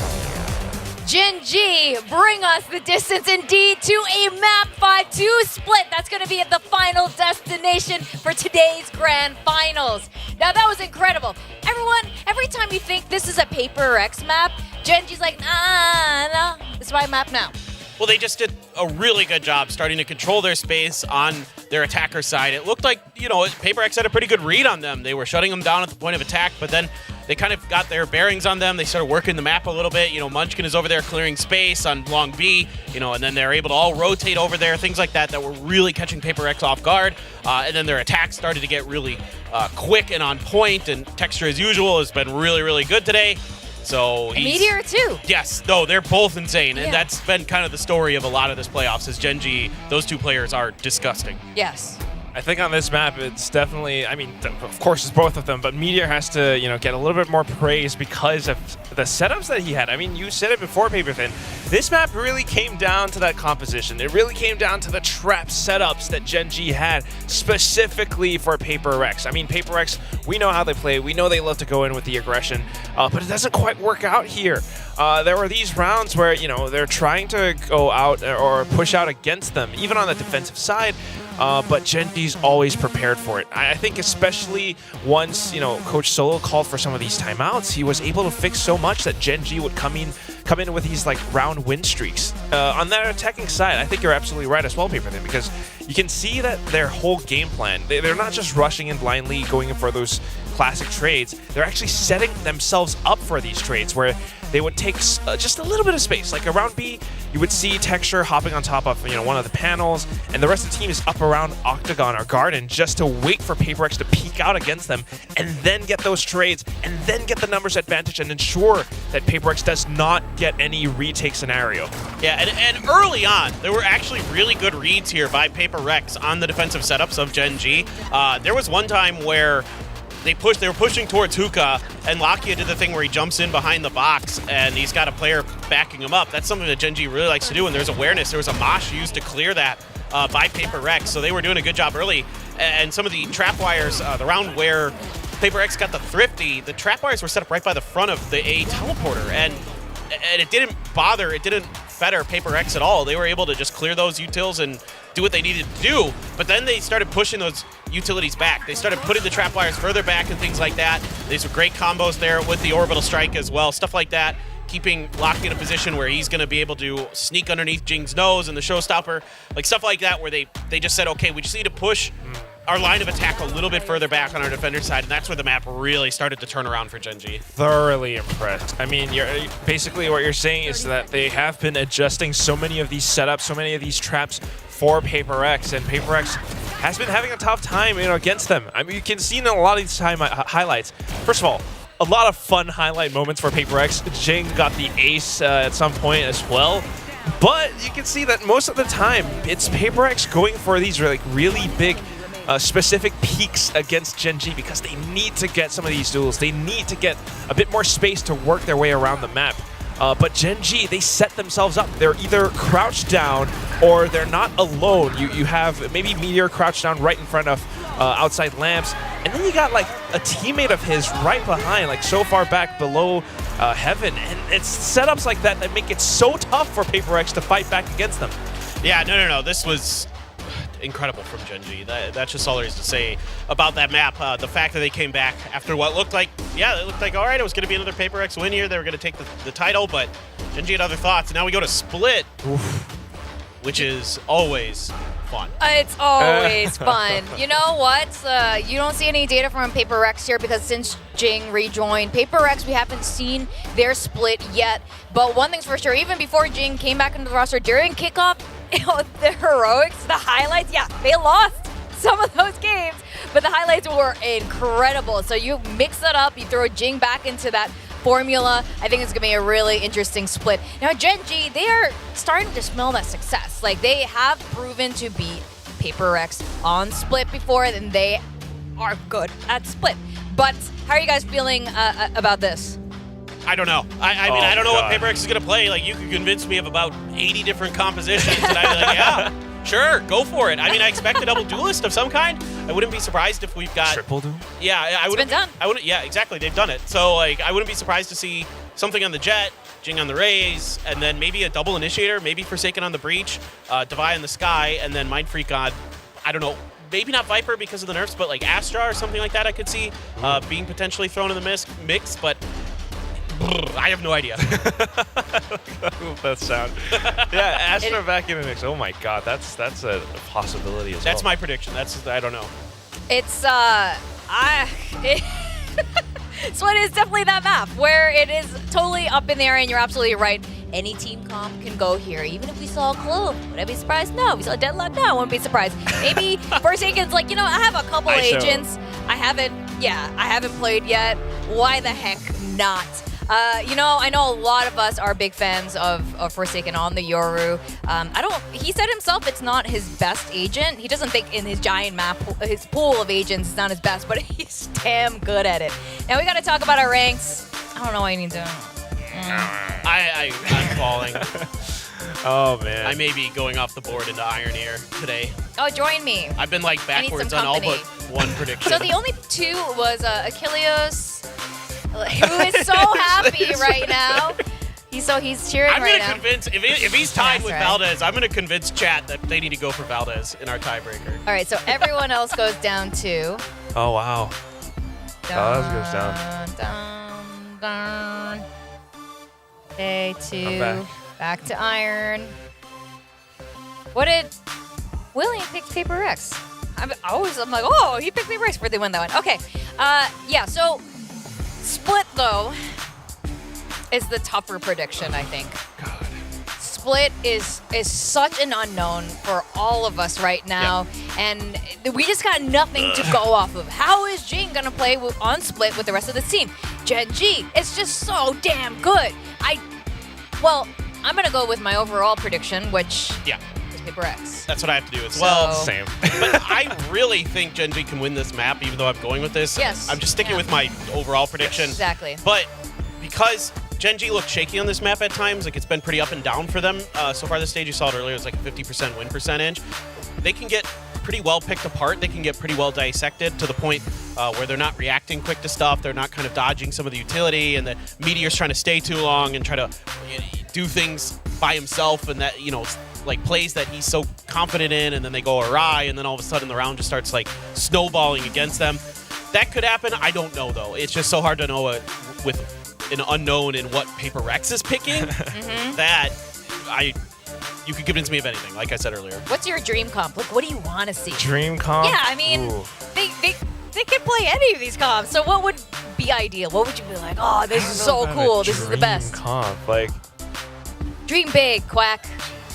Gen G bring us the distance indeed to a map 5-2 Split. That's going to be the final destination for today's grand finals. Now that was incredible. Everyone, every time you think this is a PRX map, Gen G's like, nah, it's my map now. Well, they just did a really good job starting to control their space on their attacker side. It looked like, you know, PRX had a pretty good read on them. They were shutting them down at the point of attack, but then they kind of got their bearings on them. They started working the map a little bit. You know, Munchkin is over there clearing space on long B, you know, and then they're able to all rotate over there, things like that were really catching PRX off guard. And then their attacks started to get really quick and on point, and Texture, as usual, has been really, really good today. So Meteor too. Yes, no, they're both insane, and Yeah. that's been kind of the story of a lot of this playoffs. Is Gen G, those two players are disgusting. Yes. I think on this map, it's definitely, I mean, of course, it's both of them, but Meteor has to, you know, get a little bit more praise because of the setups that he had. I mean, you said it before, Paperthin. This map really came down to that composition. It really came down to the trap setups that Gen G had specifically for PRX. I mean, PRX, we know how they play. We know they love to go in with the aggression, but it doesn't quite work out here. There were these rounds where, you know, they're trying to go out or push out against them, even on the defensive side. But Gen G's always prepared for it. I think especially once, you know, Coach Solo called for some of these timeouts, he was able to fix so much that Gen G would come in with these like round win streaks. On that attacking side, I think you're absolutely right as well, Paperthin, because you can see that their whole game plan, they're not just rushing in blindly, going in for those classic trades. They're actually setting themselves up for these trades where they would take just a little bit of space. Like around B, you would see Texture hopping on top of, you know, one of the panels, and the rest of the team is up around Octagon or Garden just to wait for PRX to peek out against them and then get those trades and then get the numbers advantage and ensure that PRX does not get any retake scenario. Yeah, and early on, there were actually really good reads here by PRX on the defensive setups of Gen G. There was one time where they were pushing towards Hookah, and Lakia did the thing where he jumps in behind the box, and he's got a player backing him up. That's something that Gen G really likes to do, and there's awareness. There was a mosh used to clear that by PRX, so they were doing a good job early. And some of the trap wires, the round where PRX got the Thrifty, the trap wires were set up right by the front of the A teleporter, and it didn't fetter PRX at all. They were able to just clear those utils and do what they needed to do, but then they started pushing those utilities back. They started putting the trap wires further back and things like that. These were great combos there with the orbital strike as well, stuff like that, keeping Locky in a position where he's going to be able to sneak underneath Jing's nose and the showstopper, like stuff like that where they just said, okay, we just need to push our line of attack a little bit further back on our defender side, and that's where the map really started to turn around for Gen G. Thoroughly impressed. I mean, basically what you're saying is that they have been adjusting so many of these setups, so many of these traps for PRX, and PRX has been having a tough time, you know, against them. I mean, you can see in a lot of these highlights. First of all, a lot of fun highlight moments for PRX. Jing got the ace at some point as well. But you can see that most of the time, it's PRX going for these really big specific peaks against Gen G because they need to get some of these duels. They need to get a bit more space to work their way around the map. But Gen G, they set themselves up. They're either crouched down or they're not alone. You have maybe Meteor crouched down right in front of outside lamps, and then you got like a teammate of his right behind, like so far back below Heaven. And it's setups like that that make it so tough for PRX to fight back against them. Yeah, no. This was incredible from Gen G. That's just all there is to say about that map. The fact that they came back after what looked like, it looked like, all right, it was going to be another PRX win here. They were going to take the title, but Gen G had other thoughts. Now we go to Split, which is always fun. It's always fun. You know what? You don't see any data from PRX here because since Jing rejoined PRX, we haven't seen their Split yet. But one thing's for sure, even before Jing came back into the roster during kickoff, the heroics, the highlights, they lost some of those games, but the highlights were incredible. So you mix it up, you throw Jing back into that formula. I think it's going to be a really interesting split. Now, Gen G, they are starting to smell that success. Like, they have proven to be PaperX on Split before, and they are good at Split. But how are you guys feeling about this? I don't know. I mean, I don't know what PaperX is going to play. Like, you could convince me of about 80 different compositions, and I'd be like, yeah, sure, go for it. I mean, I expect a double duelist of some kind. I wouldn't be surprised if we've got... Triple duel? Yeah, it's been done. Yeah, exactly. They've done it. So, like, I wouldn't be surprised to see something on the Jet, Jing on the Rays, and then maybe a double initiator, maybe Forsaken on the Breach, Devi in the Sky, and then Mind Freak on, I don't know, maybe not Viper because of the nerfs, but like Astra or something like that I could see being potentially thrown in the mix, but I have no idea. That sound. Yeah, Astra back in the mix. Oh my god, that's a possibility as well. That's my prediction. I don't know. It's Split is definitely that map where it is totally up in the air, and you're absolutely right. Any team comp can go here. Even if we saw a Clove, would I be surprised? No. If we saw a Deadlock? No, I wouldn't be surprised. Maybe Forsaken's like, you know, I have a couple agents. I haven't played yet. Why the heck not? You know, I know a lot of us are big fans of Forsaken on the Yoru. He said himself it's not his best agent. He doesn't think in his giant map, his pool of agents is not his best, but he's damn good at it. Now we gotta talk about our ranks. I don't know what I need to. I'm falling. Oh man. I may be going off the board into Iron Ear today. Oh, join me. I've been like backwards on all but one prediction. So the only two was Achilleos, who is so happy right now. He's cheering right now. I'm gonna convince if he's tied with Valdez, I'm gonna convince chat that they need to go for Valdez in our tiebreaker. All right, so everyone else goes down to. Oh wow. Valdez goes down. Down. Day 2. Back to Iron. What did William pick PaperX? I'm like, oh, he picked PaperX for the win that one. Okay. Yeah, so Split though is the tougher prediction, I think. God. Split is such an unknown for all of us right now, and we just got nothing to go off of. How is Jing gonna play on Split with the rest of the team? Gen G, it's just so damn good. Well, I'm gonna go with my overall prediction, which is PaperX. That's what I have to do as well. Same. But I really think Gen G can win this map, even though I'm going with this. Yes. I'm just sticking with my overall prediction. Exactly. But because Gen G looked shaky on this map at times, like it's been pretty up and down for them so far this stage. You saw it earlier, it was like a 50% win percentage. They can get pretty well picked apart. They can get pretty well dissected to the point where they're not reacting quick to stuff. They're not kind of dodging some of the utility, and the Meteor's trying to stay too long and try to do things by himself, and that, you know, like plays that he's so confident in, and then they go awry, and then all of a sudden the round just starts like snowballing against them. That could happen. I don't know though. It's just so hard to know with an unknown in what PaperX is picking that you could convince me of anything, like I said earlier. What's your dream comp? Like, what do you want to see? Dream comp? Yeah, I mean, they can play any of these comps. So what would be ideal? What would you be like, oh, this is so cool. This is the best. Comp, like, dream big, Quack.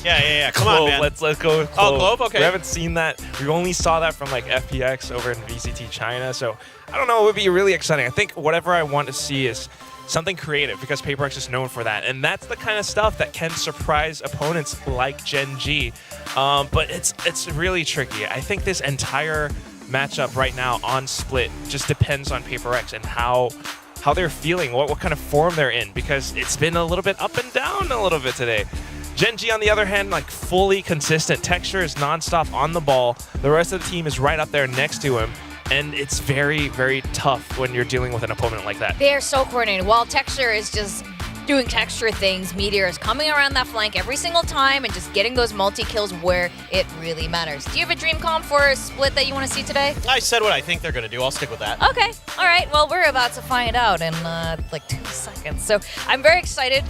Yeah. Come Clove, on, man. Let's go with Oh, Clove. Clove? Okay. We haven't seen that. We only saw that from like FPX over in VCT China. So I don't know. It would be really exciting. I think whatever I want to see is something creative, because PaperX is known for that. And that's the kind of stuff that can surprise opponents like Gen G. But it's really tricky. I think this entire matchup right now on Split just depends on PaperX and how they're feeling, what kind of form they're in, because it's been a little bit up and down a little bit today. Gen G, on the other hand, like fully consistent. Texture is nonstop on the ball. The rest of the team is right up there next to him. And it's very, very tough when you're dealing with an opponent like that. They are so coordinated. While Texture is just doing Texture things, Meteor is coming around that flank every single time and just getting those multi-kills where it really matters. Do you have a dream comp for Split that you want to see today? I said what I think they're going to do. I'll stick with that. Okay. All right. Well, we're about to find out in like 2 seconds. So I'm very excited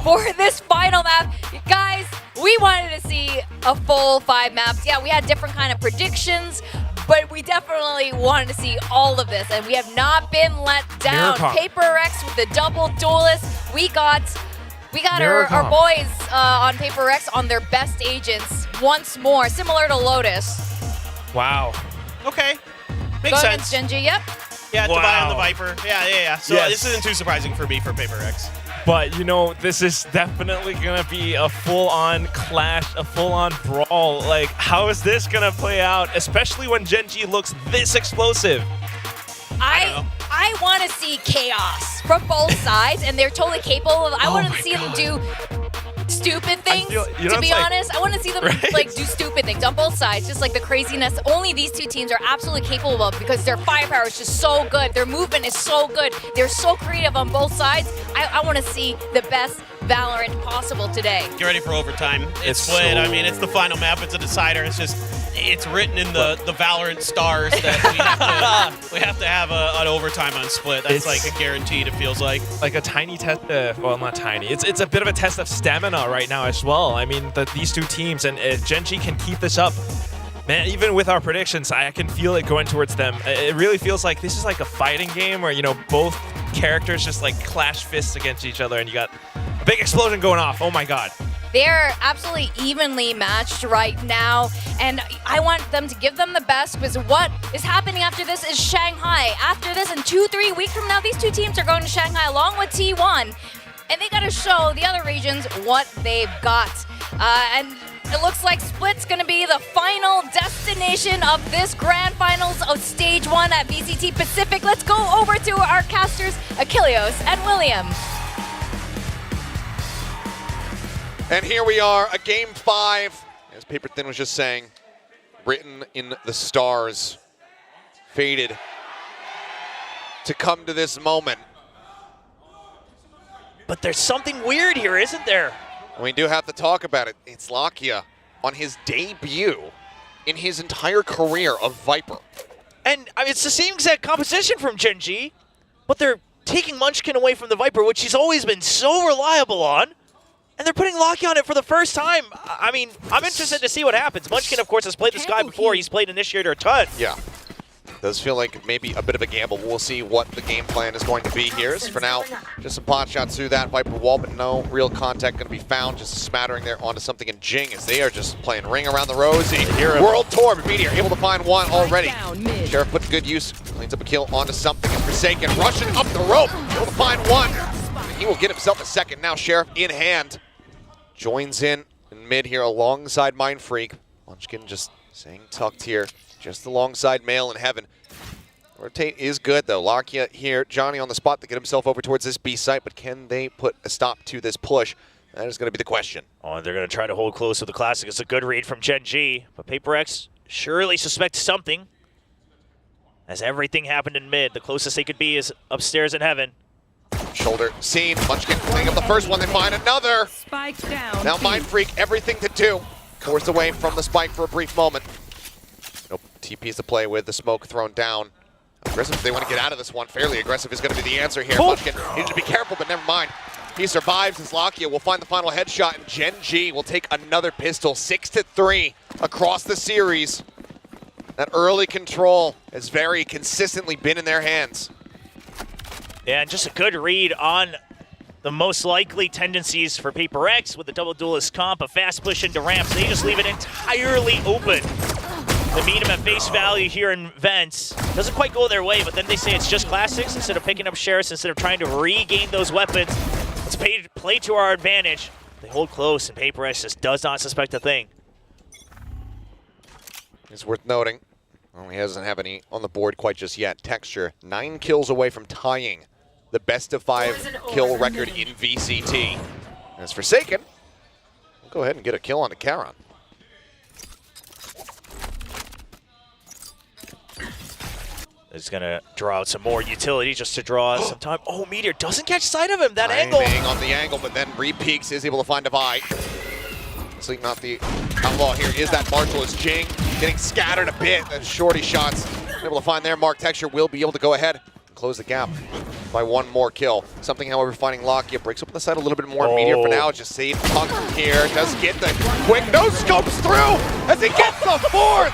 for this final map. Guys, we wanted to see a full 5 maps. Yeah, we had different kind of predictions, but we definitely wanted to see all of this, and we have not been let down. PaperX with the double duelist. We got our boys on PaperX on their best agents once more, similar to Lotus. Wow. Okay. Makes Go sense. against Gen G, yep. Yeah, Wow. to buy on the Viper. Yeah. So Yes. this isn't too surprising for me for PaperX. But, you know, this is definitely going to be a full-on clash, a full-on brawl. Like, how is this going to play out, especially when Gen G looks this explosive? I want to see chaos from both sides, and they're totally capable of. I want to see them do stupid things. To be honest, I want to see them like do stupid things on both sides, just like the craziness only these two teams are absolutely capable of because their firepower is just so good. Their movement is so good. They're so creative on both sides. I want to see the best Valorant possible today. Get ready for overtime. It's split. I mean, it's the final map. It's a decider. It's just, it's written in the Valorant stars that we have to have an overtime on split. That's like a guaranteed, it feels like. Like a tiny test, well, not tiny. It's a bit of a test of stamina right now as well. I mean, these two teams, and Gen G can keep this up. Man, even with our predictions, I can feel it going towards them. It really feels like this is like a fighting game where, you know, both characters just like clash fists against each other and you got a big explosion going off. Oh my god. They're absolutely evenly matched right now, and I want them to give them the best because what is happening after this is Shanghai. After this, in 2-3 weeks from now, these two teams are going to Shanghai along with T1, and they got to show the other regions what they've got. And it looks like Split's going to be the final destination of this grand finals of Stage 1 at VCT Pacific. Let's go over to our casters, Achilleos and William. And here we are, a Game 5, as Paper Thin was just saying, written in the stars, fated to come to this moment. But there's something weird here, isn't there? We do have to talk about it. It's Lakia on his debut in his entire career of Viper. And I mean, it's the same exact composition from Gen G, but they're taking Munchkin away from the Viper, which he's always been so reliable on. And they're putting Lakia on it for the first time. I mean, I'm interested to see what happens. Munchkin, of course, has played this guy before. He's played Initiator a ton. Yeah. Does feel like maybe a bit of a gamble. We'll see what the game plan is going to be here. So for now, just some pot shots through that Viper wall, but no real contact going to be found. Just smattering there onto something in Jing as they are just playing Ring Around the Rosie. World Tour, but Meteor able to find one already. Sheriff puts good use, cleans up a kill onto something. And Forsaken rushing up the rope, able to find one. And he will get himself a second. Now Sheriff in hand. Joins in mid here alongside Mind Freak. Munchkin just staying tucked here, just alongside Male in Heaven. Rotate is good though. Lakia here, Johnny on the spot to get himself over towards this B site, but can they put a stop to this push? That is going to be the question. Oh, and they're going to try to hold close to the Classic. It's a good read from Gen G, but PaperX surely suspects something. As everything happened in mid, the closest they could be is upstairs in Heaven. Shoulder seen. Munchkin cleaning up the first one. They find another. Spike down. Now Mind Freak, everything to do. Forced away from the spike for a brief moment. Nope. TP's to play with. The smoke thrown down. Aggressive if they want to get out of this one. Fairly aggressive is going to be the answer here. Munchkin needed to be careful, but never mind. He survives as Lakia will find the final headshot, and Gen G will take another pistol. 6-3 across the series. That early control has very consistently been in their hands. Yeah, and just a good read on the most likely tendencies for PaperX with the double duelist comp, a fast push into ramps. They just leave it entirely open. They meet him at face value here in Vents. Doesn't quite go their way, but then they say it's just classics instead of picking up sheriffs, instead of trying to regain those weapons. Let's play to our advantage. They hold close, and PaperX just does not suspect a thing. It's worth noting, well, he doesn't have any on the board quite just yet. Texture, 9 kills away from tying the best of 5 kill record in VCT. As Forsaken, we'll go ahead and get a kill on the Charon. He's going to draw out some more utility just to draw some time. Oh, Meteor doesn't catch sight of him, that angle. On the angle, but then re-peeks, is able to find Devi. Sleep not the outlaw here is that Marshall is Jing, getting scattered a bit. And shorty shots, able to find there. Mark Texture will be able to go ahead and close the gap by one more kill. Something, however, finding Lakia breaks open the side a little bit more. Meteor for now, just stayed tucked here. Does get the quick no scopes through as he gets the fourth.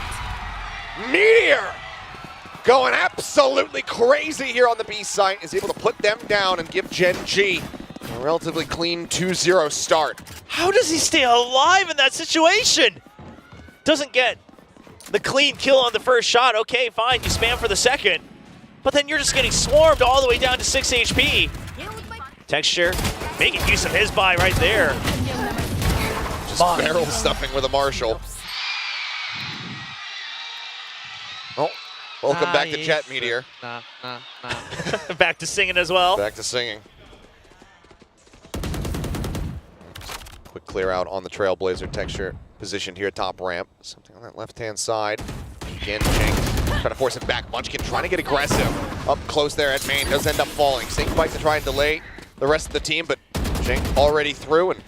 Meteor going absolutely crazy here on the B site, is able to put them down and give Gen G a relatively clean 2-0 start. How does he stay alive in that situation? Doesn't get the clean kill on the first shot. Okay, fine, you spam for the second. But then you're just getting swarmed all the way down to 6 HP. Texture making use of his buy right there. Just barrel stuffing with a Marshall. Oh, welcome back to Jet, Meteor. Back to singing as well. Back to singing. Quick clear out on the Trailblazer texture positioned here, top ramp. Something on that left-hand side. Again, Jing trying to force it back. Munchkin trying to get aggressive. Up close there at main, does end up falling. Snake fights to try and delay the rest of the team, but Jing already through, and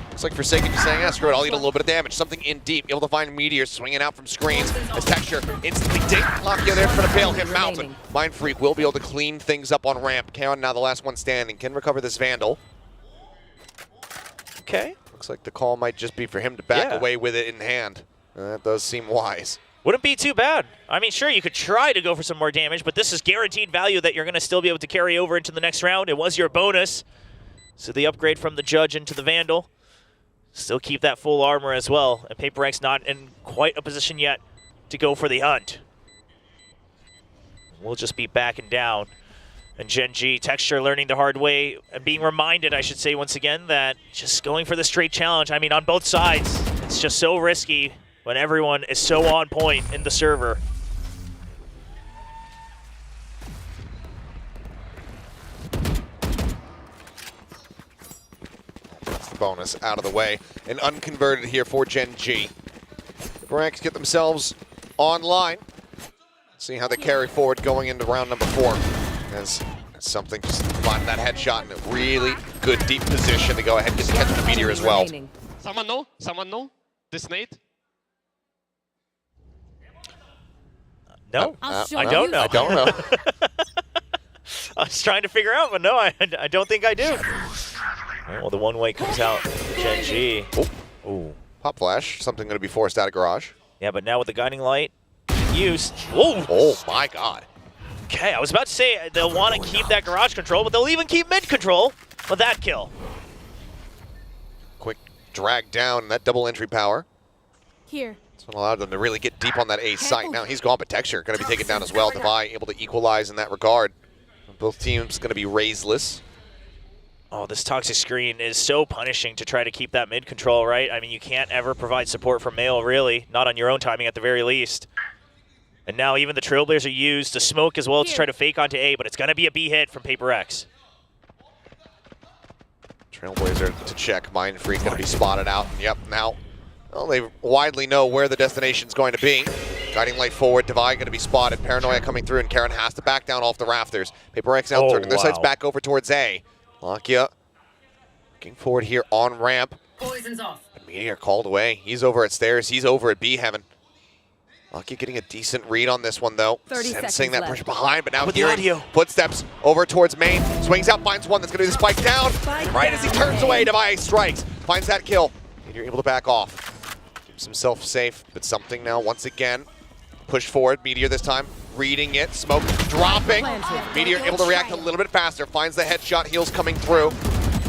looks like Forsaken just saying, screw it, I'll eat a little bit of damage. Something in deep, able to find Meteor swinging out from screens as Texture instantly dink. Lakia there trying to bail him out, but Mind Freak will be able to clean things up on ramp. Kaon now the last one standing, can recover this Vandal. Okay. Looks like the call might just be for him to back away with it in hand. That does seem wise. Wouldn't be too bad. I mean, sure, you could try to go for some more damage, but this is guaranteed value that you're going to still be able to carry over into the next round. It was your bonus. So the upgrade from the Judge into the Vandal. Still keep that full armor as well. And Paper X not in quite a position yet to go for the hunt. We'll just be backing down. And Gen G, Texture learning the hard way and being reminded, I should say once again, that just going for the straight challenge, I mean, on both sides, it's just so risky when everyone is so on point in the server. That's the bonus out of the way. And unconverted here for Gen G. PRX get themselves online. See how they carry forward going into round number 4. As something just finding that headshot in a really good deep position to go ahead and get the catch on the Meteor as well. Someone know? Someone know? This nade? No, I don't know. I don't know. I was trying to figure out, but no, I don't think I do. Well, the one way comes out for Gen G. Ooh. Pop flash, something going to be forced out of garage. Yeah, but now with the guiding light used. Whoa. Oh my god. Okay, I was about to say they'll want to keep that garage control, but they'll even keep mid control with that kill. Quick drag down that double entry power. Here. It's what allowed them to really get deep on that A site. Now he's gone, but Texture going to be taken down as well. Devi able to equalize in that regard. Both teams going to be raiseless. Oh, this toxic screen is so punishing to try to keep that mid control, right? I mean, you can't ever provide support from Mail, really. Not on your own timing at the very least. And now even the Trailblazer used the smoke as well to try to fake onto A, but it's going to be a B hit from Paper X. Trailblazer to check. Mind Freak going to be spotted out. And yep, now well, they widely know where the destination's going to be. Guiding light forward, Devi going to be spotted. Paranoia coming through, and Karen has to back down off the rafters. Paper X now turning their sights back over towards A. Lakia looking forward here on ramp. Poison's off. And Meteor called away. He's over at stairs. He's over at B heaven. Lakia getting a decent read on this one, though. Sensing that pressure behind, but now hearing footsteps over towards main. Swings out, finds one that's going to be the spike down. Right as he turns away, Devi strikes. Finds that kill. Meteor able to back off. Keeps himself safe, but something now once again. Push forward, Meteor this time. Reading it, smoke dropping. Meteor able to react a little bit faster. Finds the headshot, heals coming through.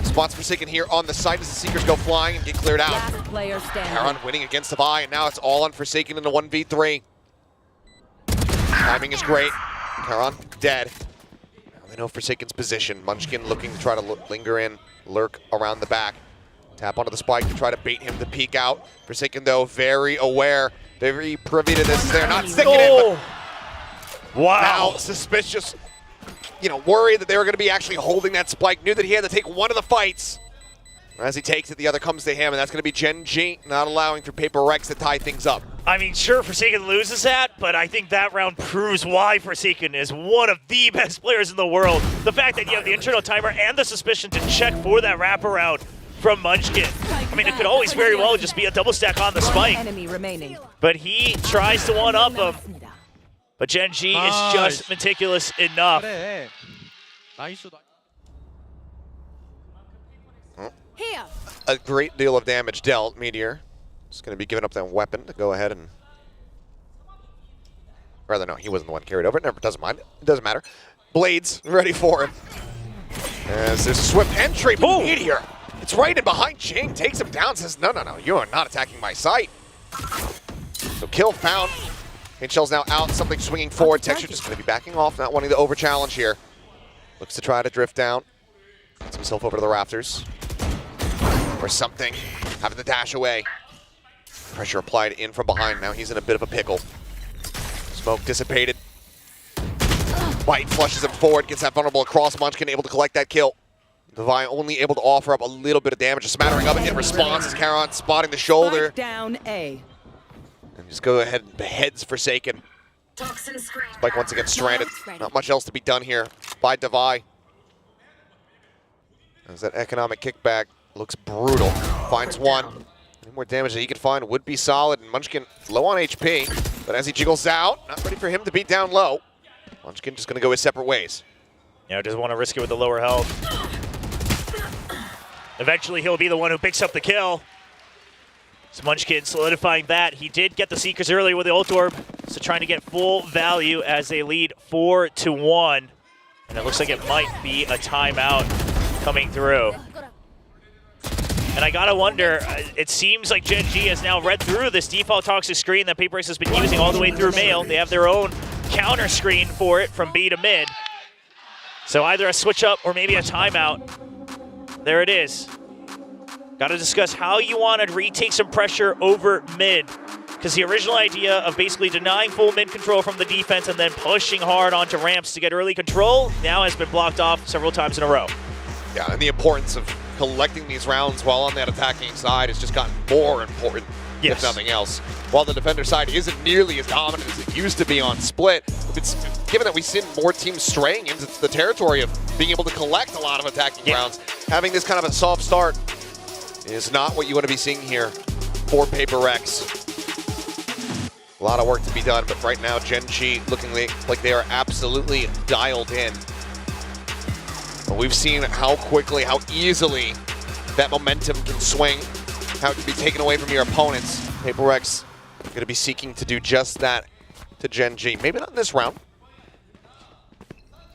Spots Forsaken here on the site as the Seekers go flying and get cleared out. Karon winning against Devi, and now it's all on Forsaken in a 1v3. Timing is great. Karon dead. Now they know Forsaken's position. Munchkin looking to try to linger in, lurk around the back. Tap onto the spike to try to bait him to peek out. Forsaken, though, very aware, very privy to this. They're not sticking in. Wow. Now, suspicious, worried that they were going to be actually holding that spike. Knew that he had to take one of the fights. As he takes it, the other comes to him, and that's going to be Gen G, not allowing for Paper X to tie things up. I mean, sure, Forsaken loses that, but I think that round proves why Forsaken is one of the best players in the world. The fact that you have the internal timer and the suspicion to check for that wraparound from Munchkin. I mean, it could always very well just be a double stack on the spike. But he tries to one-up him. But Gen G is just meticulous enough. Here. A great deal of damage dealt. Meteor is going to be giving up that weapon to go ahead and... Rather, no, he wasn't the one carried over. It never doesn't mind. It doesn't matter. Blades ready for him. As there's a swift entry, but Meteor, it's right in behind Jing, takes him down, says, no, you are not attacking my site. So kill found. Paint Shell's now out, something swinging forward. Texture just going to be backing off, not wanting to over-challenge here. Looks to try to drift down. Gets himself over to the rafters. Or something. Having the dash away. Pressure applied in from behind. Now he's in a bit of a pickle. Smoke dissipated. Bite flushes him forward, gets that vulnerable across. Munchkin able to collect that kill. Divine only able to offer up a little bit of damage, a smattering of it in response as Karon spotting the shoulder. Down A. And just go ahead and beheads Forsaken. Spike once again stranded. Not much else to be done here by Devi. As that economic kickback looks brutal. Finds one. Any more damage that he could find would be solid. And Munchkin low on HP, but as he jiggles out, not ready for him to be down low. Munchkin just going to go his separate ways. Yeah, doesn't want to risk it with the lower health. Eventually, he'll be the one who picks up the kill. So Munchkin solidifying that. He did get the Seekers earlier with the ult orb, so trying to get full value as they lead 4-1. And it looks like it might be a timeout coming through. And I gotta wonder, it seems like Gen G has now read through this default toxic screen that PRX has been using all the way through male. They have their own counter screen for it from B to mid. So either a switch up or maybe a timeout. There it is. Got to discuss how you want to retake some pressure over mid. Because the original idea of basically denying full mid control from the defense and then pushing hard onto ramps to get early control now has been blocked off several times in a row. Yeah, and the importance of collecting these rounds while on that attacking side has just gotten more important, if nothing else. While the defender side isn't nearly as dominant as it used to be on split, given that we've seen more teams straying into the territory of being able to collect a lot of attacking rounds, having this kind of a soft start is not what you want to be seeing here for PRX. A lot of work to be done, but right now Gen G looking like they are absolutely dialed in. But we've seen how quickly, how easily that momentum can swing, how it can be taken away from your opponents. PRX going to be seeking to do just that to Gen G. Maybe not in this round.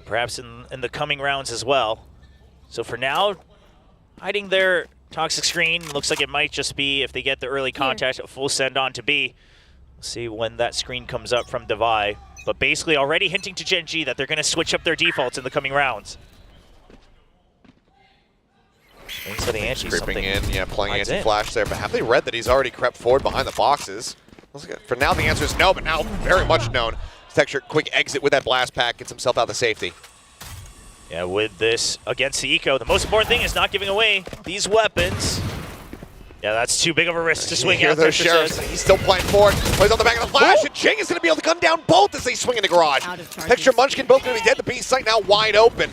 Perhaps in the coming rounds as well. So for now, hiding their toxic screen. Looks like it might just be, if they get the early contact, a full send on to B. We'll see when that screen comes up from Devi. But basically already hinting to Gen G that they're going to switch up their defaults in the coming rounds. Into the anti, creeping in, yeah, playing anti-flash there. But have they read that he's already crept forward behind the boxes? For now, the answer is no, but now very much known. Texture, quick exit with that blast pack, gets himself out of the safety. Yeah, with this against the eco, the most important thing is not giving away these weapons. Yeah, that's too big of a risk to swing out. Those sheriffs. He's still playing forward. Plays on the back of the flash, and Jing is going to be able to gun down both as they swing in the garage. Texture, Munchkin both going to be dead. The B site now wide open.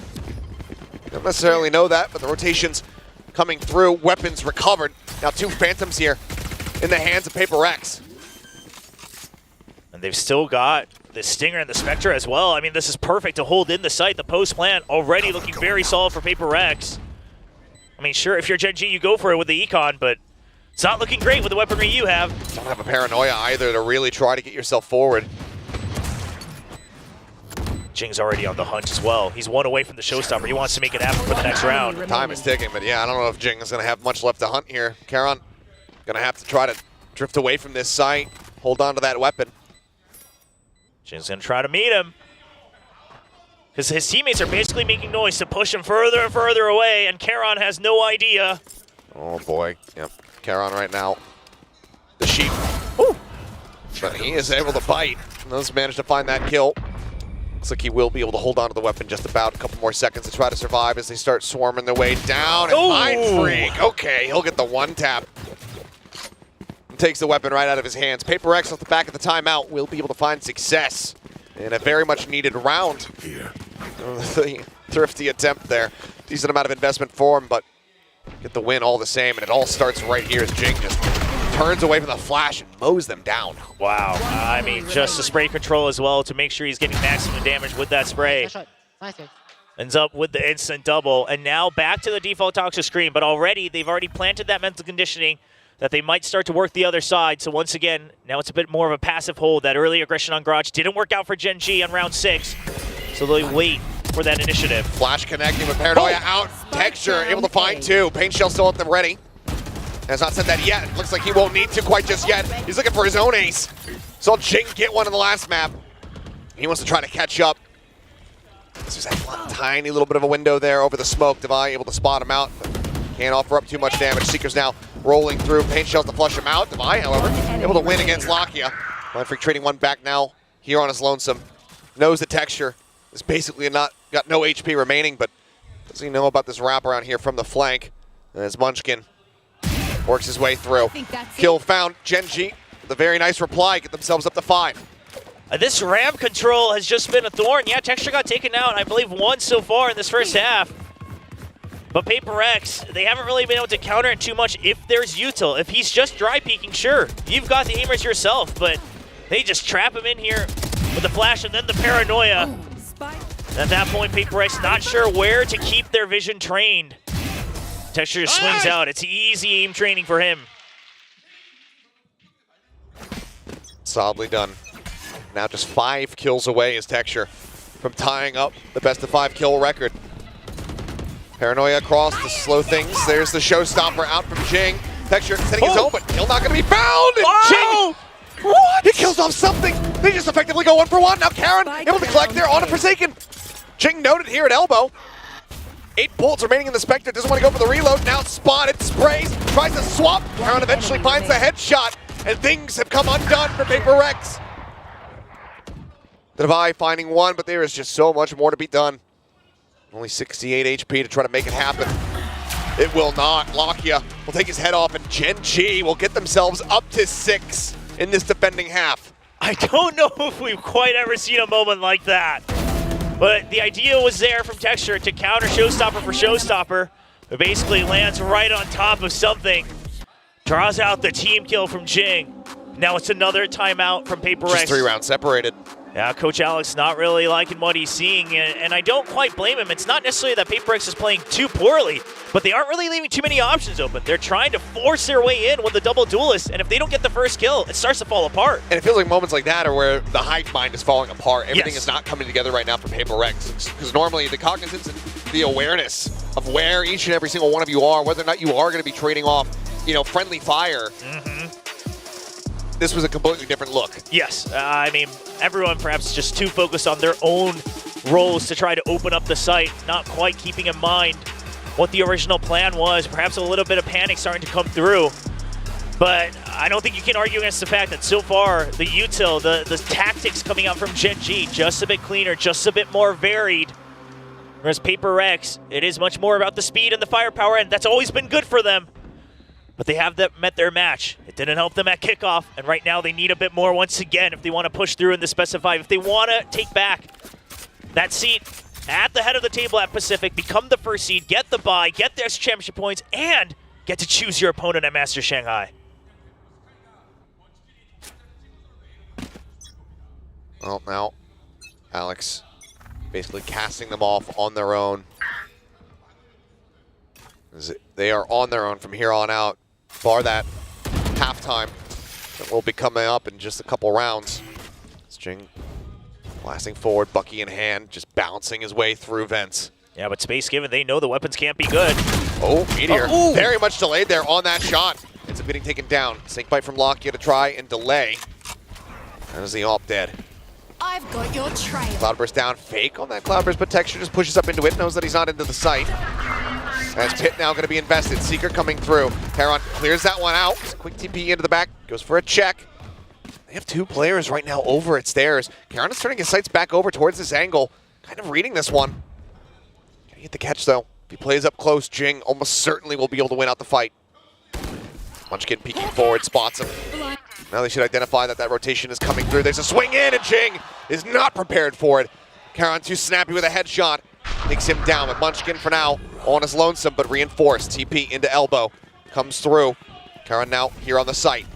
Don't necessarily know that, but the rotations coming through. Weapons recovered. Now 2 Phantoms here in the hands of PRX. And they've still got the Stinger and the Spectre as well. I mean, this is perfect to hold in the site. The post plant already looking very solid for PRX. I mean, sure, if you're Gen G, you go for it with the Econ, but it's not looking great with the weaponry you have. Don't have a paranoia either to really try to get yourself forward. Jing's already on the hunt as well. He's 1 away from the showstopper. He wants to make it happen for the next round. Time is ticking, but yeah, I don't know if Jing is going to have much left to hunt here. Karon going to have to try to drift away from this site, hold on to that weapon. Jing's going to try to meet him, because his teammates are basically making noise to push him further and further away, and Karon has no idea. Oh boy, yep. Karon right now, the sheep. Ooh. But he is able to bite. Does manage to find that kill. Looks like he will be able to hold on to the weapon just about a couple more seconds to try to survive as they start swarming their way down. And Mind Freak, okay, he'll get the 1 tap. Takes the weapon right out of his hands. PRX off the back of the timeout will be able to find success in a very much needed round. The thrifty attempt there. Decent amount of investment for him, but get the win all the same. And it all starts right here as Jing just turns away from the flash and mows them down. Wow. I mean, just the spray control as well to make sure he's getting maximum damage with that spray. Nice. Ends up with the instant double. And now back to the default toxic screen, but they've already planted that mental conditioning that they might start to work the other side. So once again, now it's a bit more of a passive hold. That early aggression on Garage didn't work out for Gen G on round 6. So they wait for that initiative. Flash connecting with Paranoia out. Texture able to find 2. Pain Shell still at them ready. Has not said that yet. Looks like he won't need to quite just yet. He's looking for his own ace. Saw Jing get one in the last map. He wants to try to catch up. There's that tiny little bit of a window there over the smoke. Devi able to spot him out, but can't offer up too much damage. Seeker's now rolling through. Paint shells to flush him out. Devi, however, able to win against Lakia. Mindfreak trading one back now here on his lonesome. Knows the texture. Is basically got no HP remaining, but does he know about this wraparound here from the flank? As Munchkin works his way through. Kill found. Gen G with a very nice reply. Get themselves up to 5. This ramp control has just been a thorn. Yeah, Texture got taken out, I believe, once so far in this first half. But PRX, they haven't really been able to counter it too much if there's util. If he's just dry peeking, sure, you've got the aimers yourself, but they just trap him in here with the flash and then the paranoia. At that point, PRX not sure where to keep their vision trained. Texture just swings out. It's easy aim training for him. Solidly done. Now just 5 kills away is Texture from tying up the best of 5 kill record. Paranoia across to slow things. There's the showstopper out from Jing. Texture setting his own, but kill not going to be found. And Jing, what? He kills off something. They just effectively go 1 for 1. Now Karen able to collect there on a Forsaken. Jing noted here at elbow. 8 bullets remaining in the Spectre. Doesn't want to go for the reload. Now spotted, sprays, tries to swap. Karen eventually finds the headshot, and things have come undone for PRX. The Devi finding 1, but there is just so much more to be done. Only 68 HP to try to make it happen. It will not. Lakia will take his head off, and Gen G will get themselves up to 6 in this defending half. I don't know if we've quite ever seen a moment like that. But the idea was there from Texture to counter Showstopper for Showstopper. It basically lands right on top of something. Draws out the team kill from Jing. Now it's another timeout from PRX. Just 3 rounds separated. Yeah, Coach Alex not really liking what he's seeing, and I don't quite blame him. It's not necessarily that PRX is playing too poorly, but they aren't really leaving too many options open. They're trying to force their way in with the double duelist, and if they don't get the first kill, it starts to fall apart. And it feels like moments like that are where the hive mind is falling apart. Everything is not coming together right now for PRX, because normally the cognizance and the awareness of where each and every single one of you are, whether or not you are going to be trading off, friendly fire. This was a completely different look. Yes, I mean, everyone perhaps just too focused on their own roles to try to open up the site, not quite keeping in mind what the original plan was. Perhaps a little bit of panic starting to come through. But I don't think you can argue against the fact that so far, the util, the tactics coming out from Gen G, just a bit cleaner, just a bit more varied. Whereas PRX, it is much more about the speed and the firepower, and that's always been good for them. But they have met their match. It didn't help them at kickoff, and right now they need a bit more once again if they want to push through in the specified. If they want to take back that seat at the head of the table at Pacific, become the first seed, get the bye, get their championship points, and get to choose your opponent at Masters Shanghai. Well, now Alex basically casting them off on their own. They are on their own from here on out, bar that halftime that will be coming up in just a couple rounds. Jing blasting forward, Bucky in hand, just bouncing his way through vents. Yeah, but space given, they know the weapons can't be good. Oh, Meteor, very much delayed there on that shot. Ends up getting taken down. Snake bite from Lakia to try and delay. That is the AWP dead. I've got your trail. Cloudburst down, fake on that Cloudburst, but Texture just pushes up into it, knows that he's not into the site. As Pit now going to be invested. Seeker coming through. Heron clears that one out. Quick TP into the back. Goes for a check. They have 2 players right now over at stairs. Karen is turning his sights back over towards this angle. Kind of reading this one. Gotta get the catch though. If he plays up close, Jing almost certainly will be able to win out the fight. Munchkin peeking forward, spots him. Now they should identify that that rotation is coming through. There's a swing in, and Jing is not prepared for it. Karen too snappy with a headshot. Takes him down, with Munchkin for now on his lonesome, but reinforced. TP into elbow. Comes through. Karen now here on the site.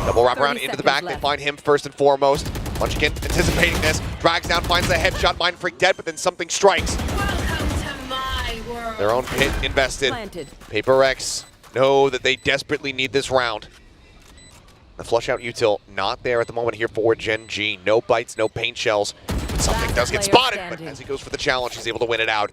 Double wrap around into the back. They find him first and foremost. Munchkin anticipating this. Drags down, finds the headshot. Mindfreak dead, but then something strikes. Their own pit invested. PRX know that they desperately need this round. The flush out util not there at the moment here for Gen G. No bites, no paint shells. Something does get spotted, but as he goes for the challenge, he's able to win it out.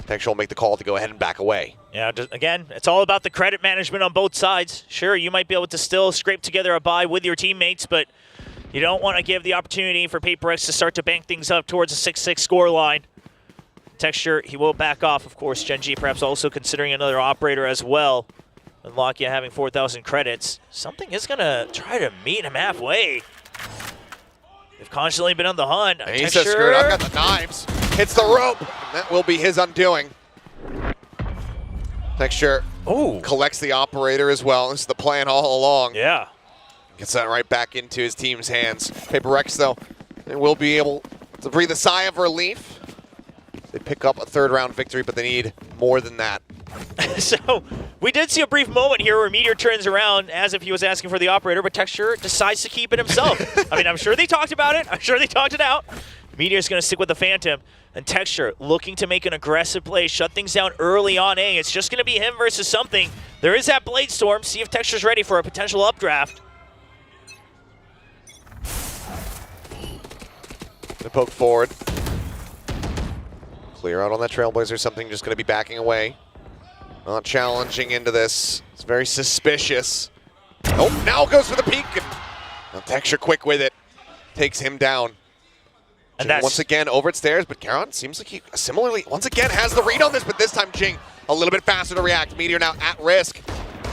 Texture will make the call to go ahead and back away. Yeah, again, it's all about the credit management on both sides. Sure, you might be able to still scrape together a bye with your teammates, but you don't want to give the opportunity for PRX to start to bank things up towards a 6-6 score line. Texture, he will back off, of course. Gen G perhaps also considering another operator as well. And Lakia having 4,000 credits. Something is going to try to meet him halfway. They've constantly been on the hunt. And he says, screw it, I've got the knives. Hits the rope. And that will be his undoing. Texture collects the operator as well. This is the plan all along. Yeah. Gets that right back into his team's hands. PRX, though, they will be able to breathe a sigh of relief. They pick up a third-round victory, but they need more than that. So we did see a brief moment here where Meteor turns around as if he was asking for the operator, but Texture decides to keep it himself. I mean, I'm sure they talked about it. I'm sure they talked it out. Meteor's going to stick with the Phantom. And Texture looking to make an aggressive play, shut things down early on A. It's just going to be him versus something. There is that Blade Storm. See if Texture's ready for a potential updraft. Gonna poke forward. Clear out on that Trailblazer. Something just going to be backing away. Not challenging into this. It's very suspicious. Oh, now goes for the peek. And Texture quick with it. Takes him down. And Jing once again over at stairs, but Karon seems like he similarly once again has the read on this, but this time Jing a little bit faster to react. Meteor now at risk.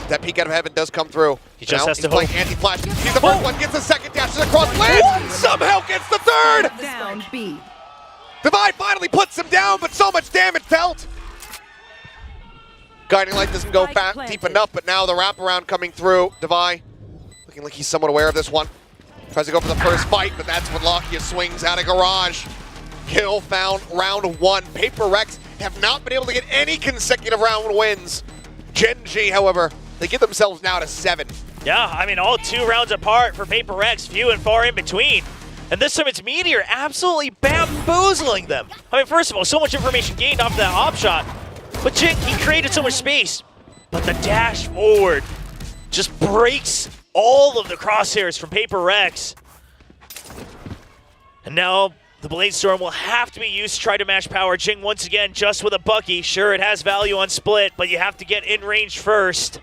That peek out of heaven does come through. He just has to playing anti-flash. He's the first one, gets the second dash to the cross, lands, somehow gets the third! Down B. Divide finally puts him down, but so much damage felt. Guiding Light doesn't go deep enough, but now the wraparound coming through. Divide looking like he's somewhat aware of this one. Tries to go for the first fight, but that's when Lakia swings out of garage. Kill found round one. PRX have not been able to get any consecutive round wins. Gen G, however, they get themselves now to 7. Yeah, I mean, all 2 rounds apart for PRX, few and far in between. And this time it's Meteor absolutely bamboozling them. I mean, first of all, so much information gained off that op shot. But Jing, he created so much space. But the dash forward just breaks all of the crosshairs from PRX. And now the Blade Storm will have to be used to try to match power. Jing once again just with a Bucky. Sure, it has value on split, but you have to get in range first.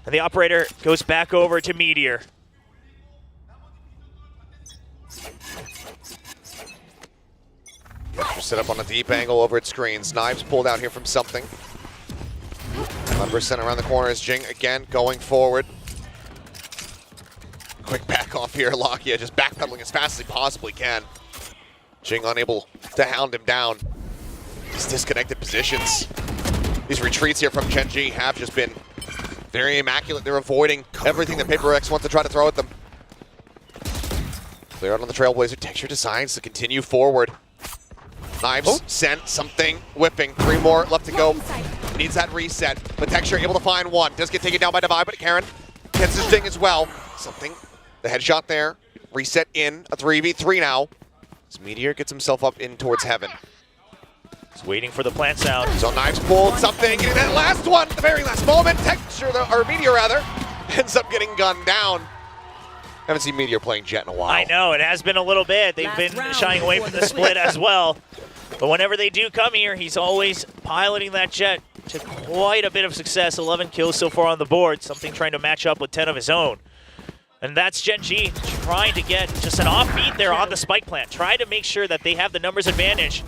And the operator goes back over to Meteor. Set up on a deep angle over at screens. Knives pulled out here from something. 100% around the corner is Jing again going forward. Quick back off here, Lakia just backpedaling as fast as he possibly can. Jing unable to hound him down. These disconnected positions. These retreats here from Gen G have just been very immaculate. They're avoiding everything that PRX wants to try to throw at them. Clear out on the Trailblazer. Texture decides to continue forward. Knives sent, something whipping. 3 more left to go. Needs that reset, but Texture able to find one. Does get taken down by Divide, but Karon gets his Jing as well. Something, the headshot there. Reset in, a 3v3 now. As Meteor gets himself up in towards heaven. He's waiting for the plant sound. So Knives pulled something, and that last one, the very last moment, Texture, or Meteor rather, ends up getting gunned down. Haven't seen Meteor playing Jet in a while. I know, it has been a little bit. They've been shying away from the split as well. But whenever they do come here, he's always piloting that Jet to quite a bit of success. 11 kills so far on the board, something trying to match up with 10 of his own. And that's Gen G trying to get just an offbeat there on the spike plant. Try to make sure that they have the numbers advantage.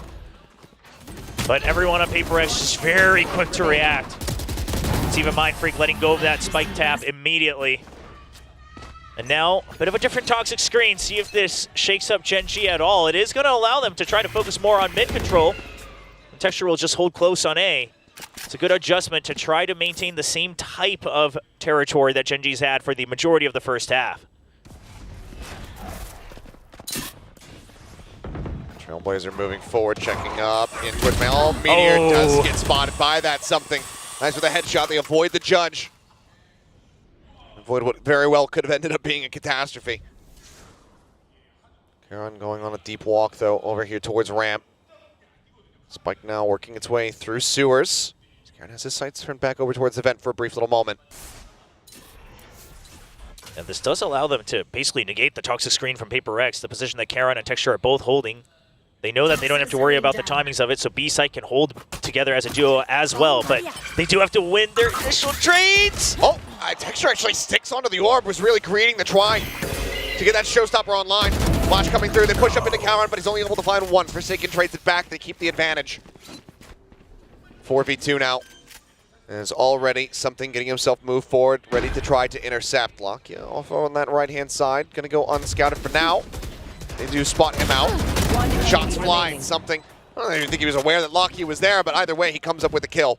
But everyone on PRX is just very quick to react. It's even Mind Freak letting go of that spike tap immediately. And now, a bit of a different toxic screen. See if this shakes up Gen G at all. It is going to allow them to try to focus more on mid control. And Texture will just hold close on A. It's a good adjustment to try to maintain the same type of territory that Gen G's had for the majority of the first half. Trailblazer moving forward, checking up into it. Meteor does get spotted by that something. Nice with a headshot. They avoid the judge. Avoid what very well could have ended up being a catastrophe. Karon going on a deep walk, though, over here towards ramp. Spike now working its way through sewers. Karon has his sights turned back over towards the vent for a brief little moment. And this does allow them to basically negate the toxic screen from PRX, the position that Karon and Texture are both holding. They know that they don't have to worry about the timings of it, so B-Site can hold together as a duo as well, but they do have to win their initial trades! Oh, Texture actually sticks onto the orb, was really creating the try to get that showstopper online. Flash coming through, they push up into Karon, but he's only able to find one. Forsaken trades it back, they keep the advantage. 4v2 now. And is already something getting himself moved forward, ready to try to intercept. Lock off on that right-hand side. Going to go unscouted for now. They do spot him out. Shots flying, something. I don't even think he was aware that Lockheed was there, but either way, he comes up with a kill.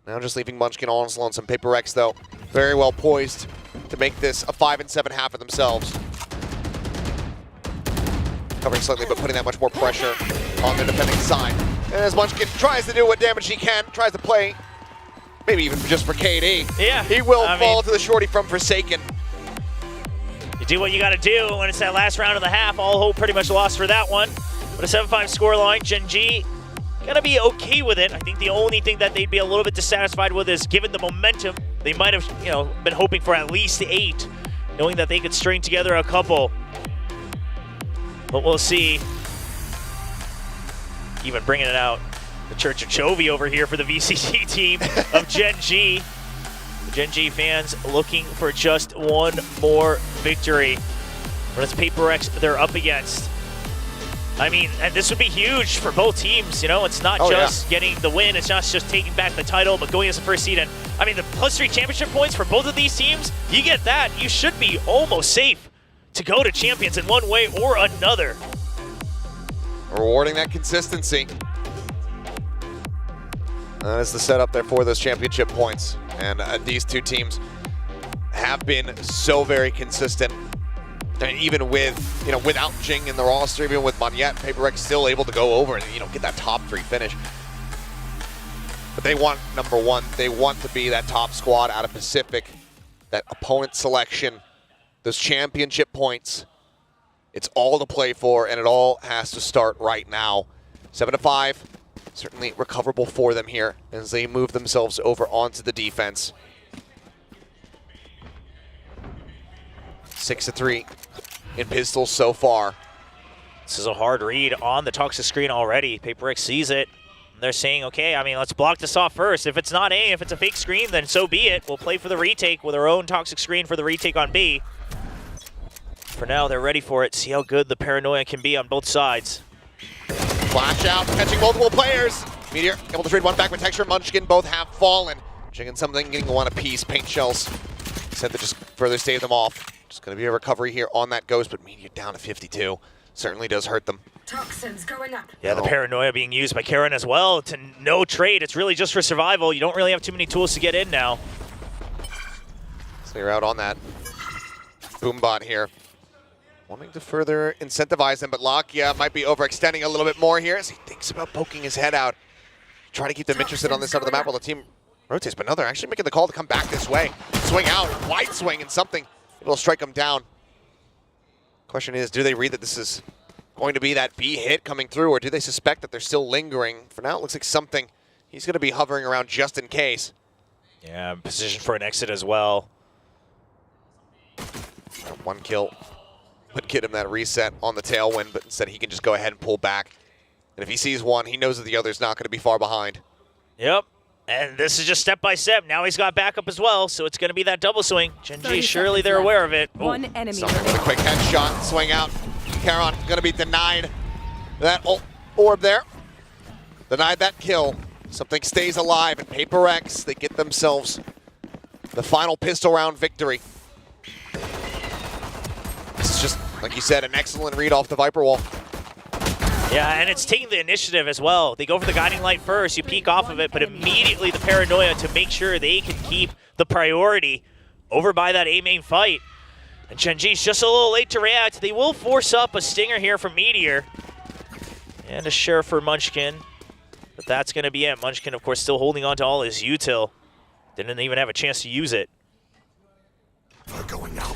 Now just leaving Munchkin all on some PRX, though. Very well poised to make this a 5-7 half of themselves. Covering slightly, but putting that much more pressure on the defending side. And as Munchkin tries to do what damage he can, tries to play, maybe even just for KD. Yeah. He will fall to the shorty from Forsaken. You do what you got to do when it's that last round of the half. All hope pretty much lost for that one. But a 7-5 scoreline, Gen G gonna be okay with it. I think the only thing that they'd be a little bit dissatisfied with is given the momentum, they might have, been hoping for at least 8, knowing that they could string together a couple. But we'll see. Even bringing it out, the Church of Chovy over here for the VCT team of Gen G. The Gen G fans looking for just one more victory. But it's PRX they're up against. I mean, and this would be huge for both teams. It's not just getting the win. It's not just taking back the title, but going as the first seed. And I mean, the +3 championship points for both of these teams, you get that, you should be almost safe to go to champions in one way or another. Rewarding that consistency. That is the setup there for those championship points. And these two teams have been so very consistent. And even with, without Jing in the roster, even with Monyet, PRX still able to go over and, get that top 3 finish. But they want number 1. They want to be that top squad out of Pacific. That opponent selection, those championship points. It's all to play for, and it all has to start right now. 7-5, certainly recoverable for them here as they move themselves over onto the defense. 6-3 in pistols so far. This is a hard read on the toxic screen already. PRX sees it. They're saying, okay, I mean, let's block this off first. If it's not A, if it's a fake screen, then so be it. We'll play for the retake with our own toxic screen for the retake on B. For now, they're ready for it. See how good the paranoia can be on both sides. Flash out, catching multiple players. Meteor able to trade one back with Texture. Munchkin both have fallen. Chicken something, getting one apiece. Paint shells sent to just further stave them off. Just going to be a recovery here on that Ghost, but Meteor down to 52. Certainly does hurt them. Toxins going up. Yeah, the paranoia being used by Karen as well to no trade. It's really just for survival. You don't really have too many tools to get in now. So you're out on that Boombot here. Wanting to further incentivize them, but Lakia might be overextending a little bit more here as he thinks about poking his head out. Try to keep them interested on this side of the map while the team rotates, but no, they're actually making the call to come back this way. Swing out, wide swing, and something will strike them down. Question is, do they read that this is going to be that B hit coming through, or do they suspect that they're still lingering? For now, it looks like something. He's going to be hovering around just in case. Yeah, position for an exit as well. One kill would get him that reset on the tailwind, but instead he can just go ahead and pull back. And if he sees one, he knows that the other's not going to be far behind. Yep. And this is just step by step. Now he's got backup as well, so it's going to be that double swing. Gen G, surely they're aware of it. One enemy. Something with a quick headshot, swing out. Karon going to be denied that orb there. Denied that kill. Something stays alive, and PRX, they get themselves the final pistol round victory. This is just, like you said, an excellent read off the Viper wall. Yeah, and it's taking the initiative as well. They go for the guiding light first, you peek off of it, but immediately the paranoia to make sure they can keep the priority over by that A main fight. And Gen G's just a little late to react. They will force up a stinger here from Meteor. And a share for Munchkin. But that's going to be it. Munchkin, of course, still holding on to all his util. Didn't even have a chance to use it. They're going out.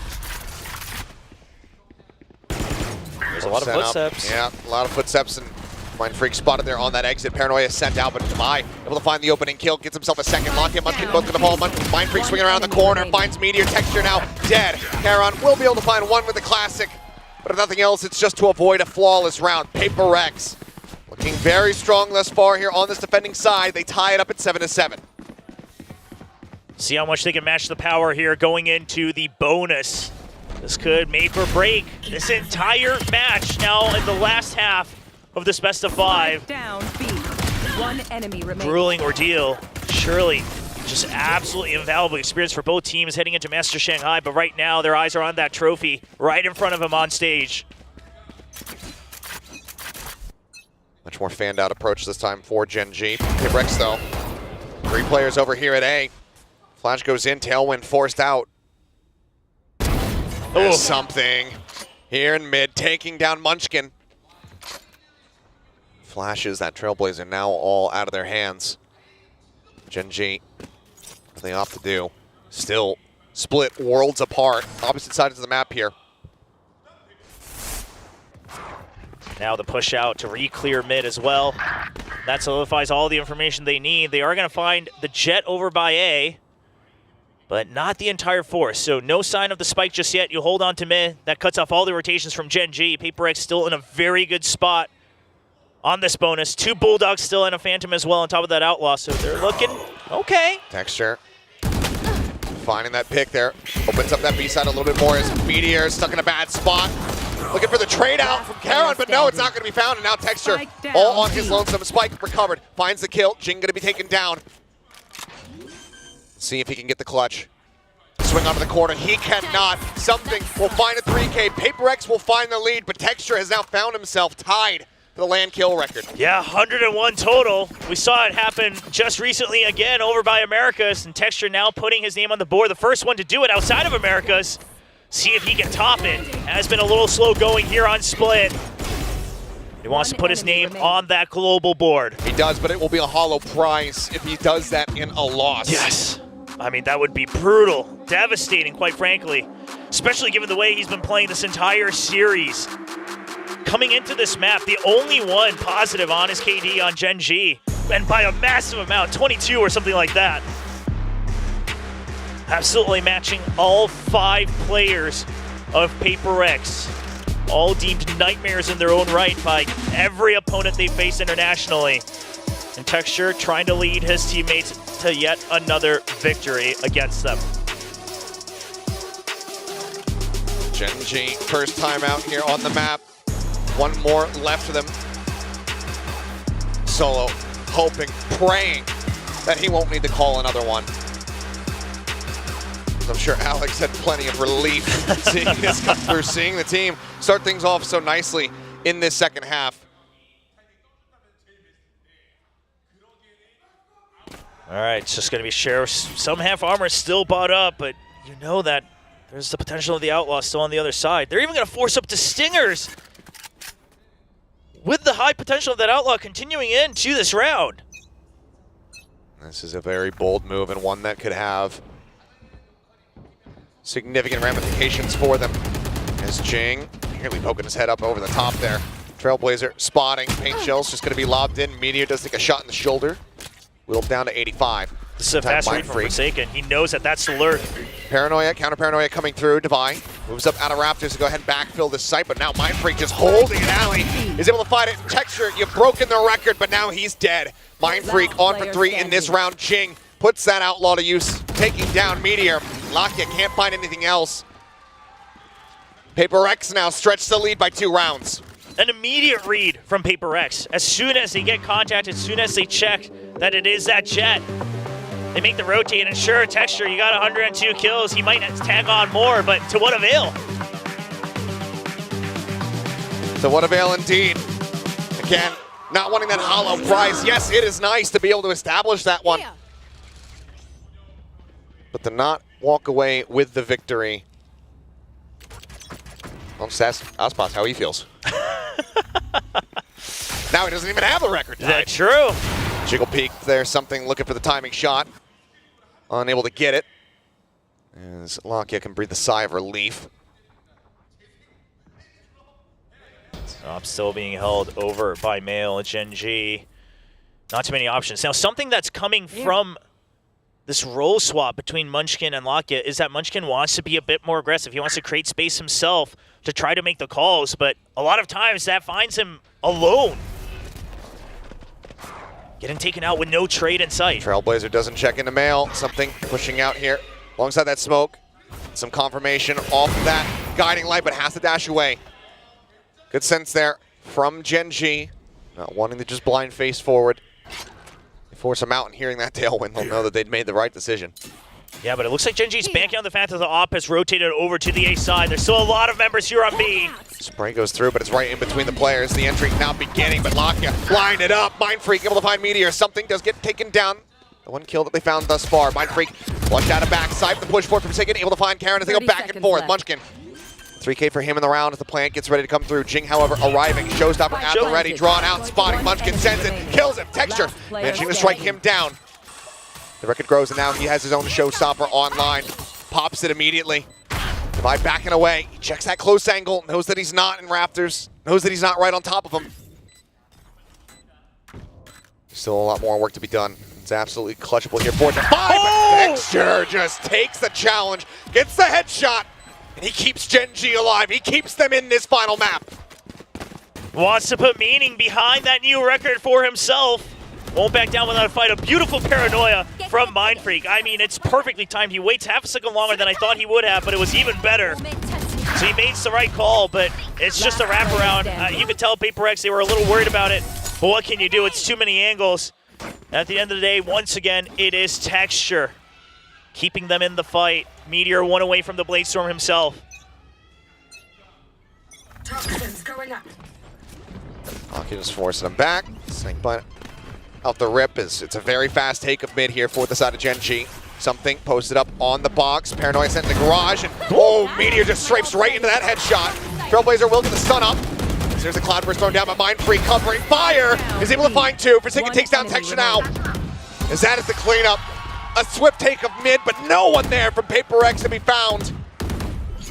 There's a lot of footsteps. Yeah, a lot of footsteps, and Mind Freak spotted there on that exit. Paranoia sent out, but Demai able to find the opening kill, gets himself a second lock in. Munchkin both going to fall. Mind Freak swinging around the corner, finds Meteor. Texture now dead. Karon will be able to find one with the classic, but if nothing else, it's just to avoid a flawless round. PRX looking very strong thus far here on this defending side. They tie it up at 7-7. See how much they can match the power here going into the bonus. This could make or break this entire match now in the last half of this best of 5. Down B. One enemy remaining. grueling ordeal. Surely just absolutely invaluable experience for both teams heading into Master Shanghai, but right now their eyes are on that trophy right in front of them on stage. Much more fanned out approach this time for Gen G. PRX though. 3 players over here at A. Flash goes in, Tailwind forced out. There's something here in mid, taking down Munchkin. Flashes that Trailblazer now all out of their hands. Gen G, what do they opt to do? Still split worlds apart, opposite sides of the map here. Now the push out to re-clear mid as well. That solidifies all the information they need. They are going to find the Jet over by A, but not the entire force. So no sign of the spike just yet. You hold on to mid. That cuts off all the rotations from Gen G. PRX still in a very good spot on this bonus. 2 Bulldogs still and a Phantom as well on top of that Outlaw. So they're looking okay. Texture finding that pick there. Opens up that B side a little bit more as Meteor is stuck in a bad spot. Looking for the trade out from Karon, but no, it's not going to be found. And now Texture all on his lonesome. Spike recovered. Finds the kill. Jing going to be taken down. See if he can get the clutch. Swing onto the corner. He cannot. Something will find a 3K. PRX will find the lead, but Texture has now found himself tied to the land kill record. Yeah, 101 total. We saw it happen just recently again over by Americas, and Texture now putting his name on the board. The first one to do it outside of Americas. See if he can top it. Has been a little slow going here on Split. He wants to put his name on that global board. He does, but it will be a hollow prize if he does that in a loss. Yes. I mean, that would be brutal, devastating, quite frankly, especially given the way he's been playing this entire series. Coming into this map, the only one positive on his KD on Gen G, and by a massive amount, 22 or something like that. Absolutely matching all 5 players of PRX. All deemed nightmares in their own right by every opponent they face internationally. And Texture trying to lead his teammates to yet another victory against them. Gen G, first time out here on the map. 1 more left for them. Solo, hoping, praying that he won't need to call another one. I'm sure Alex had plenty of relief seeing this come through, seeing the team start things off so nicely in this second half. All right, it's just going to be Sheriff. Some half armor is still bought up, but you know that there's the potential of the Outlaw still on the other side. They're even going to force up the Stingers with the high potential of that Outlaw continuing into this round. This is a very bold move and one that could have significant ramifications for them. As Jing nearly poking his head up over the top there. Trailblazer spotting, paint shell's just going to be lobbed in. Meteor does take a shot in the shoulder. Wheeled down to 85. This is a fast read from Forsaken. He knows that that's the lurk. Paranoia, counter Paranoia coming through. Divine moves up out of Raptors to go ahead and backfill this site, but now Mindfreak just holding it. Alley is able to fight it. Texture, you've broken the record, but now he's dead. Mindfreak on for 3 in this round. Jing puts that Outlaw to use, taking down Meteor. Lakia can't find anything else. PRX now stretched the lead by 2 rounds. An immediate read from PRX. As soon as they get contact, as soon as they check that it is that Jet, they make the rotate, and sure, Texture, you got 102 kills. He might tag on more, but to what avail? To what avail indeed. Again, not wanting that hollow prize. Yes, it is nice to be able to establish that one. Yeah. But to not walk away with the victory. I'll just ask Icebox how he feels. Now he doesn't even have the record. Is that true? Jiggle peek there, something looking for the timing shot. Unable to get it. As Lakia can breathe a sigh of relief. I'm still being held over by Male Gen G. Not too many options. Now, something that's coming from this role swap between Munchkin and Lakia is that Munchkin wants to be a bit more aggressive. He wants to create space himself to try to make the calls, but a lot of times that finds him alone. Getting taken out with no trade in sight. Trailblazer doesn't check into Male. Something pushing out here alongside that smoke. Some confirmation off of that guiding light, but has to dash away. Good sense there from Gen G. Not wanting to just blind face forward. Force them out, and hearing that tailwind, they'll know that they'd made the right decision. Yeah, but it looks like Gen G's banking on the fact that the op has rotated over to the A side. There's still a lot of members here on B. Spray goes through, but it's right in between the players. The entry now beginning, but Lakia line it up. Mind Freak able to find Meteor. Something does get taken down. The one kill that they found thus far. Mind Freak flushed out of backside. The push forward from Forsaken, able to find Karen as they go back and forth. Munchkin. 3K for him in the round as the plant gets ready to come through. Jing, however, arriving. Showstopper at the ready. Drawn out, spotting. Munchkin sends it, kills him. Texture managing to strike him down. The record grows, and now he has his own showstopper online. Pops it immediately. Divide backing away. He checks that close angle, knows that he's not in Raptors, knows that he's not right on top of him. Still a lot more work to be done. It's absolutely clutchable here. 4-5, but Texture just takes the challenge, gets the headshot, and he keeps Gen G alive. He keeps them in this final map. Wants to put meaning behind that new record for himself. Won't back down without a fight. A beautiful paranoia from Mind Freak. I mean, it's perfectly timed. He waits half a second longer than I thought he would have, but it was even better. So he made the right call, but it's just a wraparound. You could tell PRX, they were a little worried about it. But what can you do? It's too many angles. At the end of the day, once again, it is Texture keeping them in the fight. Meteor one away from the Bladestorm himself. Toxins going up. Hockey just forcing him back. Snake butt out the rip. It's a very fast take of mid here for the side of Gen G. Something posted up on the box. Paranoia sent in the garage, and Meteor just strafes right into that headshot. Trailblazer will get the stun up. There's a Cloudburst thrown down by Mind Freak, covering fire. Is able to find two. Forsaken takes down Texture now. As that is the cleanup. A swift take of mid, but no one there from PRX to be found.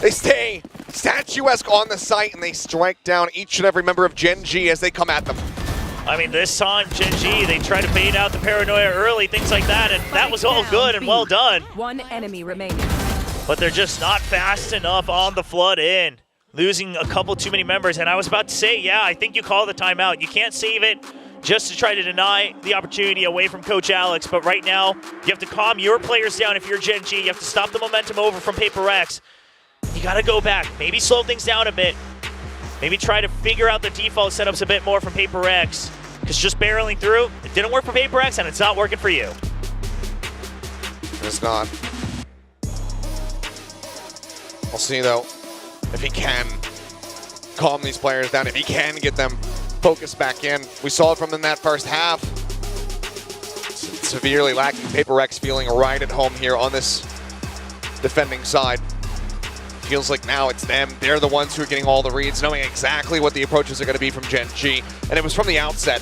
They stay statuesque on the site, and they strike down each and every member of Gen G as they come at them. I mean, this time, Gen G, they try to bait out the paranoia early, things like that, and that was all good and well done. One enemy remaining. But they're just not fast enough on the flood in. Losing a couple too many members, and I was about to say, yeah, I think you call the timeout. You can't save it just to try to deny the opportunity away from Coach Alex, but right now, you have to calm your players down if you're Gen G. You have to stop the momentum over from PRX. You gotta go back, maybe slow things down a bit. Maybe try to figure out the default setups a bit more from PRX. Because just barreling through, it didn't work for PRX, and it's not working for you. It's not. We'll see, though, if he can calm these players down, if he can get them focused back in. We saw it from in that first half. It's severely lacking. PRX feeling right at home here on this defending side. Feels like now it's them. They're the ones who are getting all the reads, knowing exactly what the approaches are going to be from Gen G. And it was from the outset.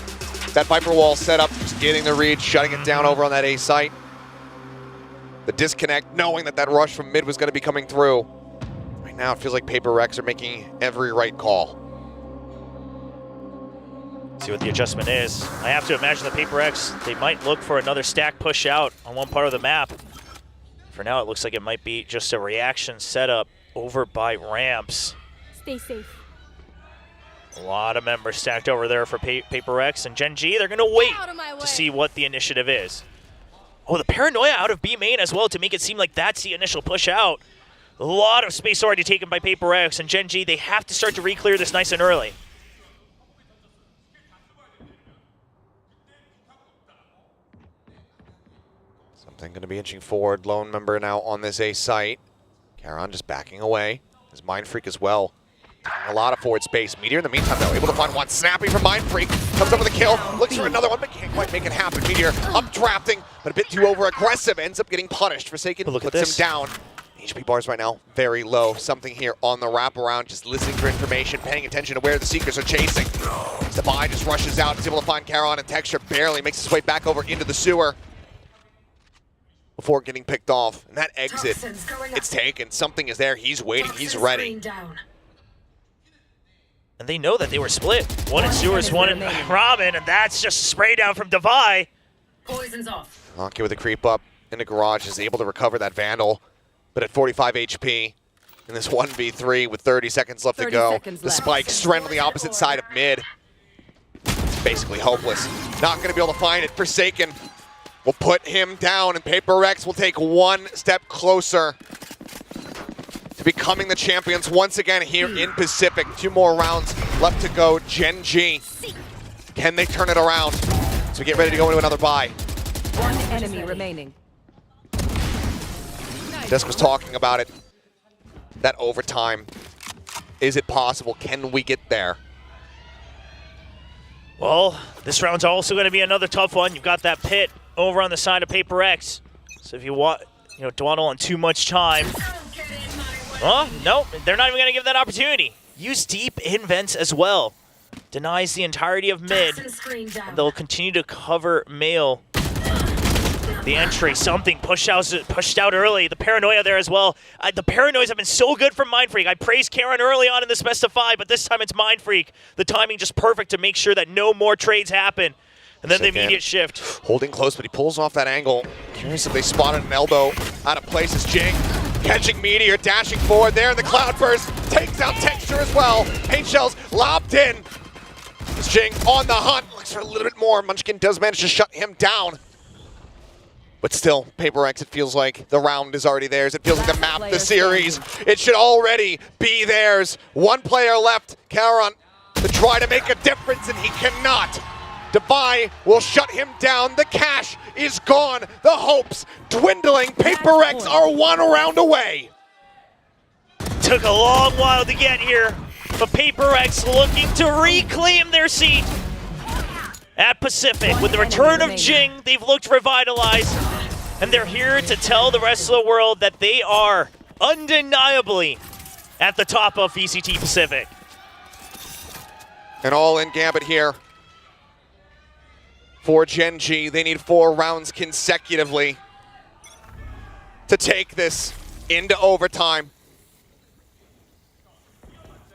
That Viper wall set up, just getting the read, shutting it down over on that A site. The disconnect, knowing that that rush from mid was going to be coming through. Right now, it feels like PRX are making every right call. See what the adjustment is. I have to imagine the PRX, they might look for another stack push out on one part of the map. For now, it looks like it might be just a reaction setup over by ramps. Stay safe. A lot of members stacked over there for PRX and Gen G. They're going to wait to see what the initiative is. Oh, the paranoia out of B main as well to make it seem like that's the initial push out. A lot of space already taken by PRX and Gen G. They have to start to re-clear this nice and early. Something going to be inching forward. Lone member now on this A site. Charon just backing away. His Mind Freak as well. A lot of forward space. Meteor in the meantime, though, able to find one. Snappy from Mind Freak. Comes up with a kill. Looks for another one, but can't quite make it happen. Meteor updrafting, but a bit too over-aggressive. Ends up getting punished. Forsaken puts him down. HP bars right now very low. Something here on the wraparound, just listening for information, paying attention to where the Seekers are chasing. The buy just rushes out. He's able to find Charon, and Texture barely makes his way back over into the sewer before getting picked off. And that exit, it's taken. Something is there. He's waiting. He's ready. And they know that they were split. One in sewers, one in Ramen, and that's just spray down from Devi. Poison's off. Locky with a creep up in the garage is able to recover that Vandal, but at 45 HP in this 1v3 with 30 seconds left to go. The spike strand on the opposite side of mid. It's basically hopeless. Not going to be able to find it. Forsaken will put him down, and PRX will take one step closer to becoming the champions once again here in Pacific. 2 more rounds left to go. Gen G, can they turn it around? So we get ready to go into another bye. One enemy remaining. Desk was talking about it. That overtime. Is it possible? Can we get there? Well, this round's also going to be another tough one. You've got that pit over on the side of PRX. So if you want, dawdle on too much time. Oh, nope, they're not even going to give that opportunity. Use deep in vents as well. Denies the entirety of mid. And they'll continue to cover male. The entry, something pushed out early. The paranoia there as well. The paranoias have been so good from Mindfreak. I praised Karen early on in this best of 5, but this time it's Mindfreak. The timing just perfect to make sure that no more trades happen. And then the immediate shift. Holding close, but he pulls off that angle. Curious if they spotted an elbow out of place as Jing catching Meteor, dashing forward there in the Cloudburst. Takes out Texture as well. Paint Shells lobbed in. As Jing on the hunt. Looks for a little bit more. Munchkin does manage to shut him down. But still, PRX, it feels like the round is already theirs. It feels like the map, the series. It should already be theirs. One player left, Karan, to try to make a difference, and he cannot. Devi will shut him down. The cash is gone. The hopes dwindling. PRX are 1 round away. Took a long while to get here, but PRX looking to reclaim their seat at Pacific. With the return of Jing, they've looked revitalized, and they're here to tell the rest of the world that they are undeniably at the top of VCT Pacific. An all-in gambit here for Gen G. They need 4 rounds consecutively to take this into overtime.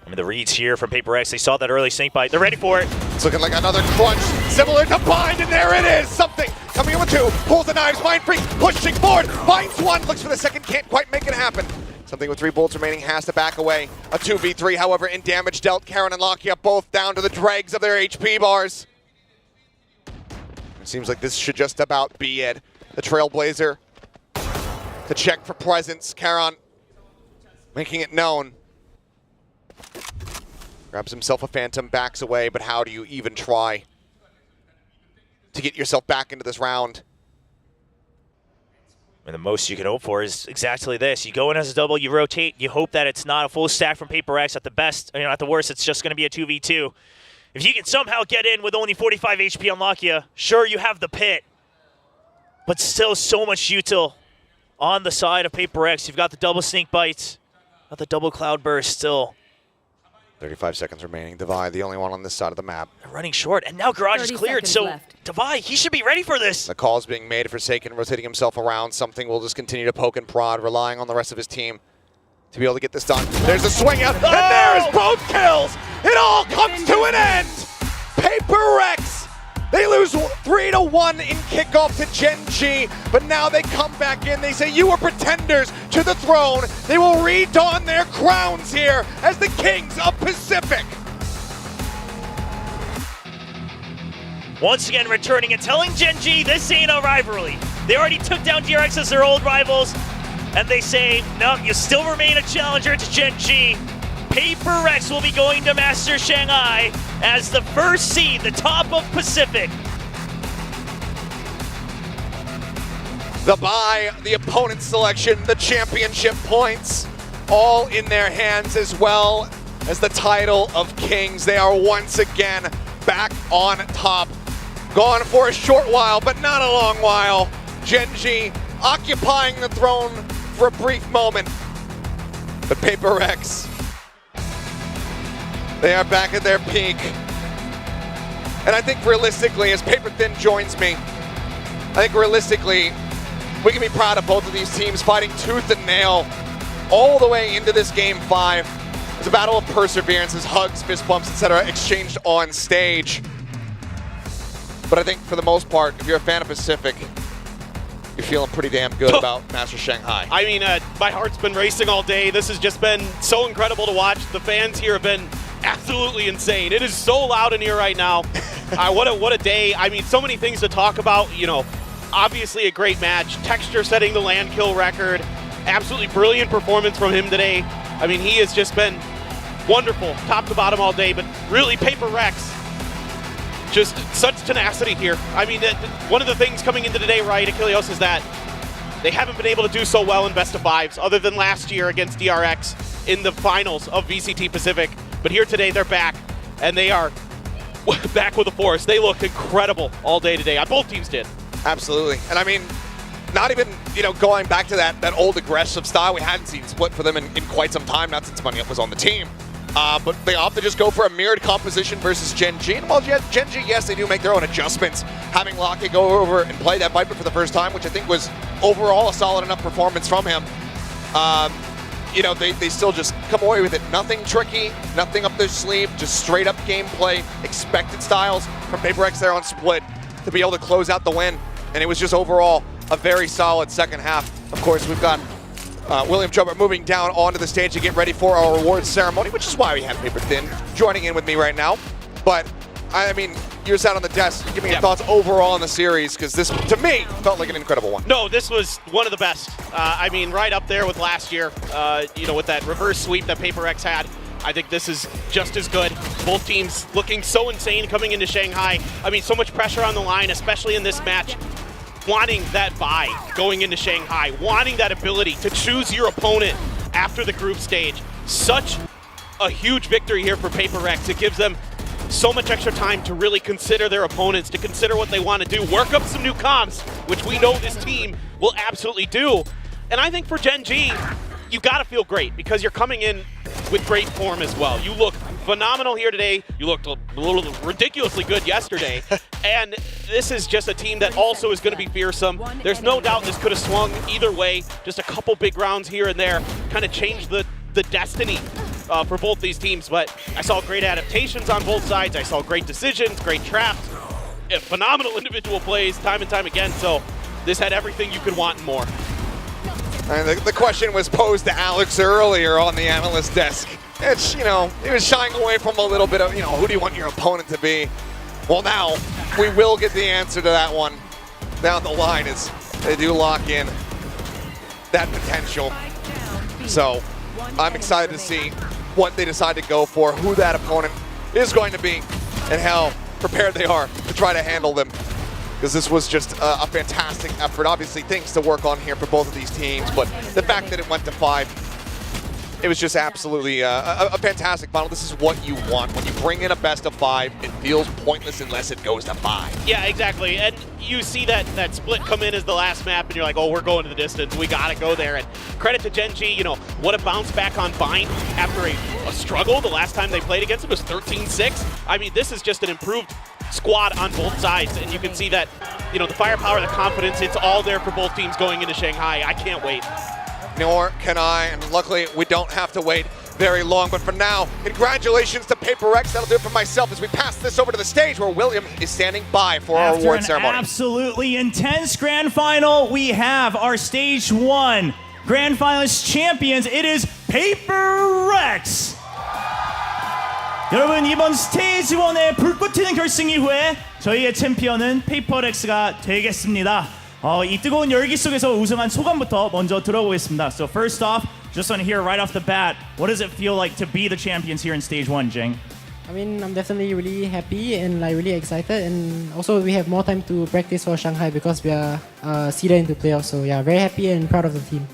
I mean, the reads here from PRX, they saw that early snake bite. They're ready for it. It's looking like another crunch, similar to Bind, and there it is! Something coming in with 2, pulls the knives, Mindfreak pushing forward, finds 1, looks for the second, can't quite make it happen. Something with 3 bullets remaining has to back away. A 2v3, however, in damage dealt. Karen and Lakia both down to the dregs of their HP bars. It seems like this should just about be it. The Trailblazer to check for presence. Karen making it known. Grabs himself a Phantom, backs away, but how do you even try to get yourself back into this round? And the most you can hope for is exactly this. You go in as a double, you rotate, you hope that it's not a full stack from PRX. At the best, at the worst, it's just going to be a 2v2. If you can somehow get in with only 45 HP on Lakia, sure, you have the pit. But still so much util on the side of PRX. You've got the double snake bites, got the double cloudburst still. 35 seconds remaining. Devi, the only one on this side of the map. They're running short, and now Garage is cleared, so Devi, he should be ready for this. The call is being made. Forsaken rotating himself around. Something will just continue to poke and prod, relying on the rest of his team to be able to get this done. There's a swing out, and there's both kills! It all comes to an end! PRX! They lose 3-1 in kickoff to Gen G, but now they come back in. They say, you are pretenders to the throne. They will redon their crowns here as the kings of Pacific. Once again returning and telling Gen G this ain't a rivalry. They already took down DRX as their old rivals, and they say, no, you still remain a challenger to Gen G. PRX will be going to Master Shanghai as the first seed, the top of Pacific. The bye, the opponent selection, the championship points, all in their hands, as well as the title of Kings. They are once again back on top. Gone for a short while, but not a long while. Gen G occupying the throne for a brief moment. But PRX, they are back at their peak. And I think realistically, as Paper Thin joins me, I think realistically, we can be proud of both of these teams fighting tooth and nail all the way into this game 5. It's a battle of perseverances, hugs, fist bumps, etc. exchanged on stage. But I think for the most part, if you're a fan of Pacific, you're feeling pretty damn good about Master Shanghai. I mean, my heart's been racing all day. This has just been so incredible to watch. The fans here have been absolutely insane. It is so loud in here right now. What a day. I mean, so many things to talk about. Obviously a great match. Texture setting the land kill record. Absolutely brilliant performance from him today. I mean, he has just been wonderful, top to bottom all day. But really, PRX just such tenacity here. I mean, one of the things coming into today, right, Achilles, is that they haven't been able to do so well in best of fives, other than last year against PRX in the finals of VCT Pacific. But here today, they're back, and they are back with a force. They looked incredible all day today. Both teams did. Absolutely. And I mean, not even, going back to that old aggressive style. We hadn't seen split for them in quite some time, not since Money Up was on the team. But they opt to just go for a mirrored composition versus Gen G. And while Gen G, yes, they do make their own adjustments, having Lockett go over and play that Viper for the first time, which I think was overall a solid enough performance from him. They still just come away with it. Nothing tricky, nothing up their sleeve, just straight up gameplay, expected styles from PRX there on split to be able to close out the win. And it was just overall a very solid second half. Of course, we've got William Jobber moving down onto the stage to get ready for our awards ceremony, which is why we have Paper Thin joining in with me right now. But, I mean, you're sat on the desk. Give me your thoughts overall on the series, because this, to me, felt like an incredible one. No, this was one of the best. I mean, right up there with last year, with that reverse sweep that PRX had. I think this is just as good. Both teams looking so insane coming into Shanghai. I mean, so much pressure on the line, especially in this match. Wanting that bye going into Shanghai, wanting that ability to choose your opponent after the group stage. Such a huge victory here for PRX. It gives them so much extra time to really consider their opponents, to consider what they want to do, work up some new comps, which we know this team will absolutely do. And I think for Gen G, you got to feel great because you're coming in with great form as well. You look phenomenal here today. You looked a little ridiculously good yesterday. And this is just a team that also is going to be fearsome. There's no doubt this could have swung either way. Just a couple big rounds here and there kind of changed the destiny for both these teams. But I saw great adaptations on both sides. I saw great decisions, great traps, phenomenal individual plays time and time again. So this had everything you could want and more. And the question was posed to Alex earlier on the analyst desk. It's, he was shying away from a little bit of, who do you want your opponent to be? Well, now we will get the answer to that one down the line as they do lock in that potential. So I'm excited to see what they decide to go for, who that opponent is going to be, and how prepared they are to try to handle them. Because this was just a fantastic effort. Obviously, things to work on here for both of these teams, but the fact that it went to 5, it was just absolutely a fantastic final. This is what you want. When you bring in a best of 5, it feels pointless unless it goes to 5. Yeah, exactly. And you see that split come in as the last map, and you're like, oh, we're going to the distance. We got to go there. And credit to Gen G, what a bounce back on Bind after a struggle. The last time they played against it was 13-6. I mean, this is just an improved squad on both sides, and you can see that, the firepower, the confidence, it's all there for both teams going into Shanghai. I can't wait. Nor can I, and luckily we don't have to wait very long. But for now, congratulations to PRX. That'll do it for myself as we pass this over to the stage where William is standing by for our award ceremony. Absolutely intense grand final. We have our stage 1 grand finalist champions. It is PRX. 여러분, 이번 스테이지 1의 불꽃 튀는 결승 이후에 저희의 챔피언은 PRX가 되겠습니다. 이 뜨거운 열기 속에서 우승한 소감부터 먼저 들어보겠습니다. So first off, just want to hear right off the bat, what does it feel like to be the champions here in stage 1, Jing? I mean, I'm definitely really happy and really excited, and also we have more time to practice for Shanghai because we are seeded into playoffs. So yeah, very happy and proud of the team.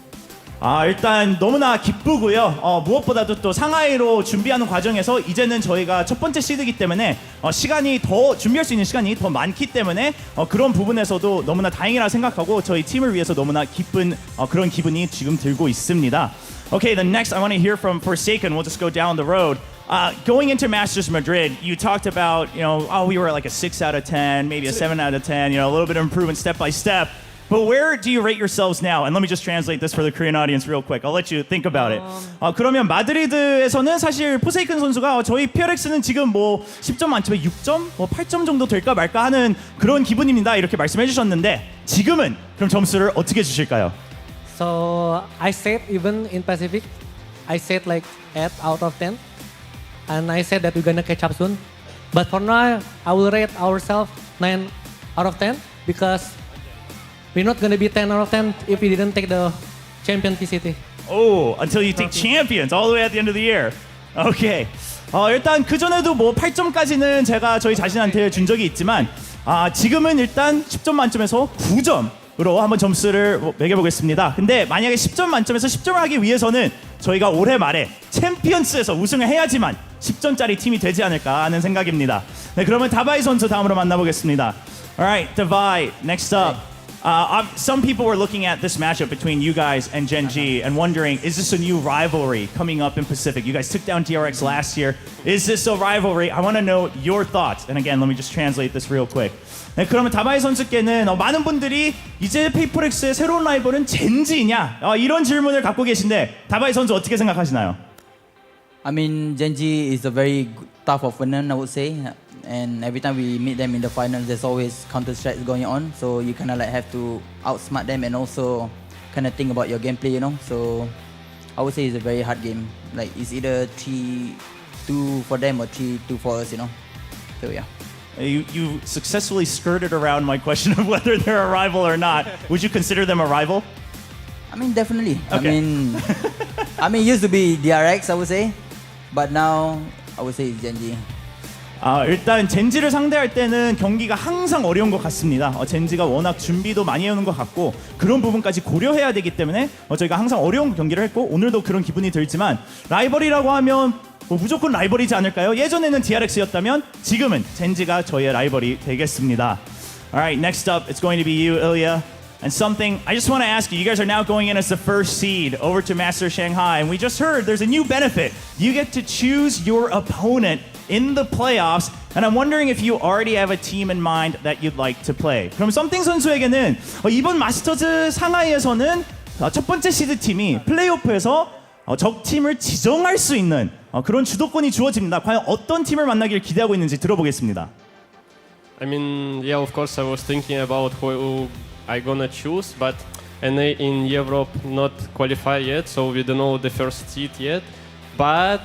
일단 너무나 기쁘고요. 무엇보다도 또 상하이로 준비하는 과정에서 이제는 저희가 첫 번째 시드이기 때문에 시간이 더 준비할 수 있는 시간이 더 많기 때문에 그런 부분에서도 너무나 다행이라 생각하고 저희 팀을 위해서 너무나 기쁜 그런 기분이 지금 들고 있습니다. Okay, the next I want to hear from Forsaken. We'll just go down the road. Going into Masters Madrid, you talked about, we were like a 6 out of 10, maybe a 7 out of 10, a little bit of improvement step by step. But where do you rate yourselves now? And let me just translate this for the Korean audience real quick. I'll let you think about it. 그러면 마드리드에서는 사실 포세이큰 선수가 저희 PRX는 지금 10점 만점에 6점, 8점 정도 될까 말까 하는 그런 기분입니다. 이렇게 말씀해 주셨는데 지금은 그럼 점수를 어떻게 주실까요? So I said even in Pacific, I said like 8 out of 10. And I said that we're gonna catch up soon. But for now, I will rate ourselves 9 out of 10 because we're not going to be 10 out of 10 if we didn't take the champion VCT. Oh, until you take champions all the way at the end of the year. Okay. 일단 그 전에도 뭐 8점까지는 제가 저희 자신한테 준 적이 있지만 지금은 일단 10점 만점에서 9점으로 한번 점수를 매겨보겠습니다. 근데 만약에 10점 만점에서 10점을 하기 위해서는 저희가 올해 말에 챔피언스에서 우승을 해야지만 10점짜리 팀이 되지 않을까 하는 생각입니다. 네, 그러면 다바이 선수 다음으로 만나보겠습니다. Alright, Davai, next up. Some people were looking at this matchup between you guys and Gen G and wondering, is this a new rivalry coming up in Pacific? You guys took down PRX last year. Is this a rivalry? I want to know your thoughts. And again, let me just translate this real quick. 네, 그러면 다바이 선수께는 많은 분들이 이제 페이퍼렉스의 새로운 라이벌은 젠지냐? 이런 질문을 갖고 계신데 다바이 선수 어떻게 생각하시나요? I mean, Gen G is a very tough opponent, I would say. And every time we meet them in the finals, there's always counter strikes going on. So you kind of like have to outsmart them and also kind of think about your gameplay, you know. So I would say it's a very hard game. Like it's either 3-2 for them or 3-2 for us, you know. So yeah. You successfully skirted around my question of whether they're a rival or not. Would you consider them a rival? I mean, definitely. Okay. I mean, it used to be DRX, I would say, but now I would say it's Gen G. 일단 젠지를 상대할 때는 경기가 항상 어려운 것 같습니다. 젠지가 워낙 준비도 많이 해오는 것 같고 그런 부분까지 고려해야 되기 때문에 저희가 항상 어려운 경기를 했고 오늘도 그런 기분이 들지만 라이벌이라고 하면 무조건 라이벌이지 않을까요? 예전에는 DRX였다면 지금은 젠지가 저희의 라이벌이 되겠습니다. Alright, next up it's going to be you, Ilya. And something I just want to ask you, you guys are now going in as the first seed over to Master Shanghai, and we just heard there's a new benefit. You get to choose your opponent in the playoffs, and I'm wondering if you already have a team in mind that you'd like to play. 그럼 썸띵 선수에게는 이번 마스터즈 상하이에서는 첫 번째 시드 팀이 플레이오프에서 적 팀을 지정할 수 있는 그런 주도권이 주어집니다. 과연 어떤 팀을 만나길 기대하고 있는지 들어보겠습니다. I mean, yeah, of course, I was thinking about who I gonna choose, but in Europe not qualify yet, so we don't know the first seed yet. But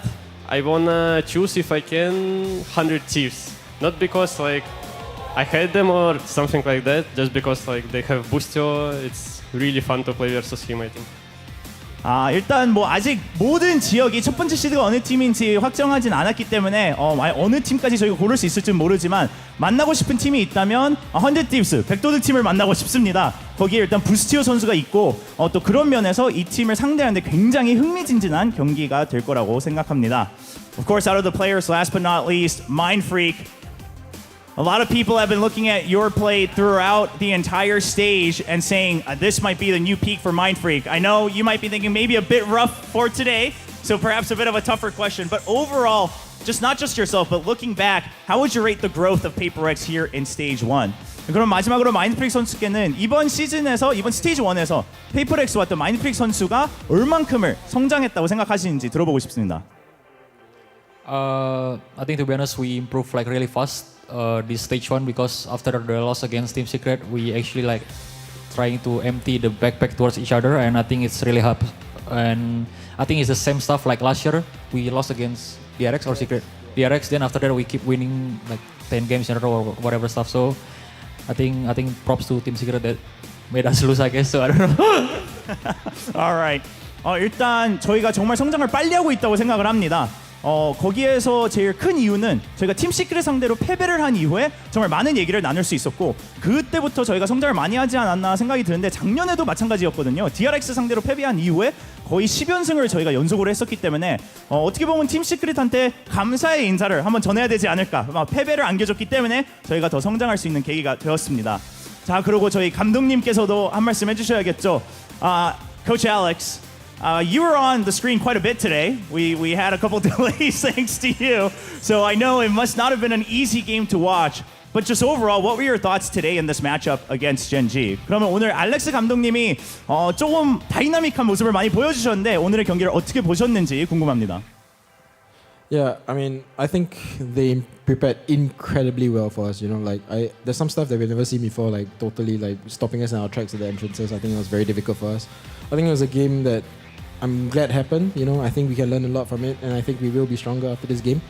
I wanna choose if I can 100 Thieves, not because like I hate them or something like that, just because like they have Boostio. It's really fun to play versus him, I think. 일단 뭐 아직 모든 지역이 첫 번째 시드가 어느 팀인지 확정하진 않았기 때문에 어느 팀까지 저희가 고를 수 있을지는 모르지만 만나고 싶은 팀이 있다면 100 Thieves, 백도둑 팀을 만나고 싶습니다. 거기에 일단 부스티오 선수가 있고 또 그런 면에서 이 팀을 상대하는데 굉장히 흥미진진한 경기가 될 거라고 생각합니다. Of course, out of the players, last but not least, Mindfreak. A lot of people have been looking at your play throughout the entire stage and saying this might be the new peak for Mindfreak. I know you might be thinking maybe a bit rough for today, so perhaps a bit of a tougher question. But overall, not just yourself, but looking back, how would you rate the growth of PaperX here in Stage 1? 그럼 마지막으로 마인드프릭 선수께는 이번 시즌에서 이번 스테이지 1에서 페이퍼렉스와 또 마인드프릭 선수가 얼만큼을 성장했다고 생각하시는지 들어보고 싶습니다. I think to be honest, we improved like really fast this stage 1 because after the loss against Team Secret, we actually like trying to empty the backpack towards each other, and I think it's really hard. And I think it's the same stuff like last year. We lost against PRX or Secret. PRX. Then after that, we keep winning like 10 games in a row or whatever stuff. So I think props to Team Secret that made us lose, I guess. So I don't know. All right. 일단 저희가 정말 성장을 빨리 하고 있다고 생각을 합니다. 거기에서 제일 큰 이유는 저희가 팀 시크릿 상대로 패배를 한 이후에 정말 많은 얘기를 나눌 수 있었고 그때부터 저희가 성장을 많이 하지 않았나 생각이 드는데 작년에도 마찬가지였거든요. DRX 상대로 패배한 이후에 거의 10연승을 저희가 연속으로 했었기 때문에 어떻게 보면 팀 시크릿한테 감사의 인사를 한번 전해야 되지 않을까. 패배를 안겨줬기 때문에 저희가 더 성장할 수 있는 계기가 되었습니다. 자, 그리고 저희 감독님께서도 한 말씀 해주셔야겠죠. Coach Alex. You were on the screen quite a bit today. We had a couple delays thanks to you. So I know it must not have been an easy game to watch. But just overall, what were your thoughts today in this matchup against Gen G? 그러면 오늘 알렉스 감독님이 조금 다이나믹한 모습을 많이 보여주셨는데 오늘의 경기를 어떻게 보셨는지 궁금합니다. Yeah, I mean, I think they prepared incredibly well for us. You know, like there's some stuff that we've never seen before, like totally like stopping us in our tracks at the entrances. I think it was very difficult for us. I think it was a game that I'm glad happened. You know, I think we can learn a lot from it, and I think we will be stronger after this game.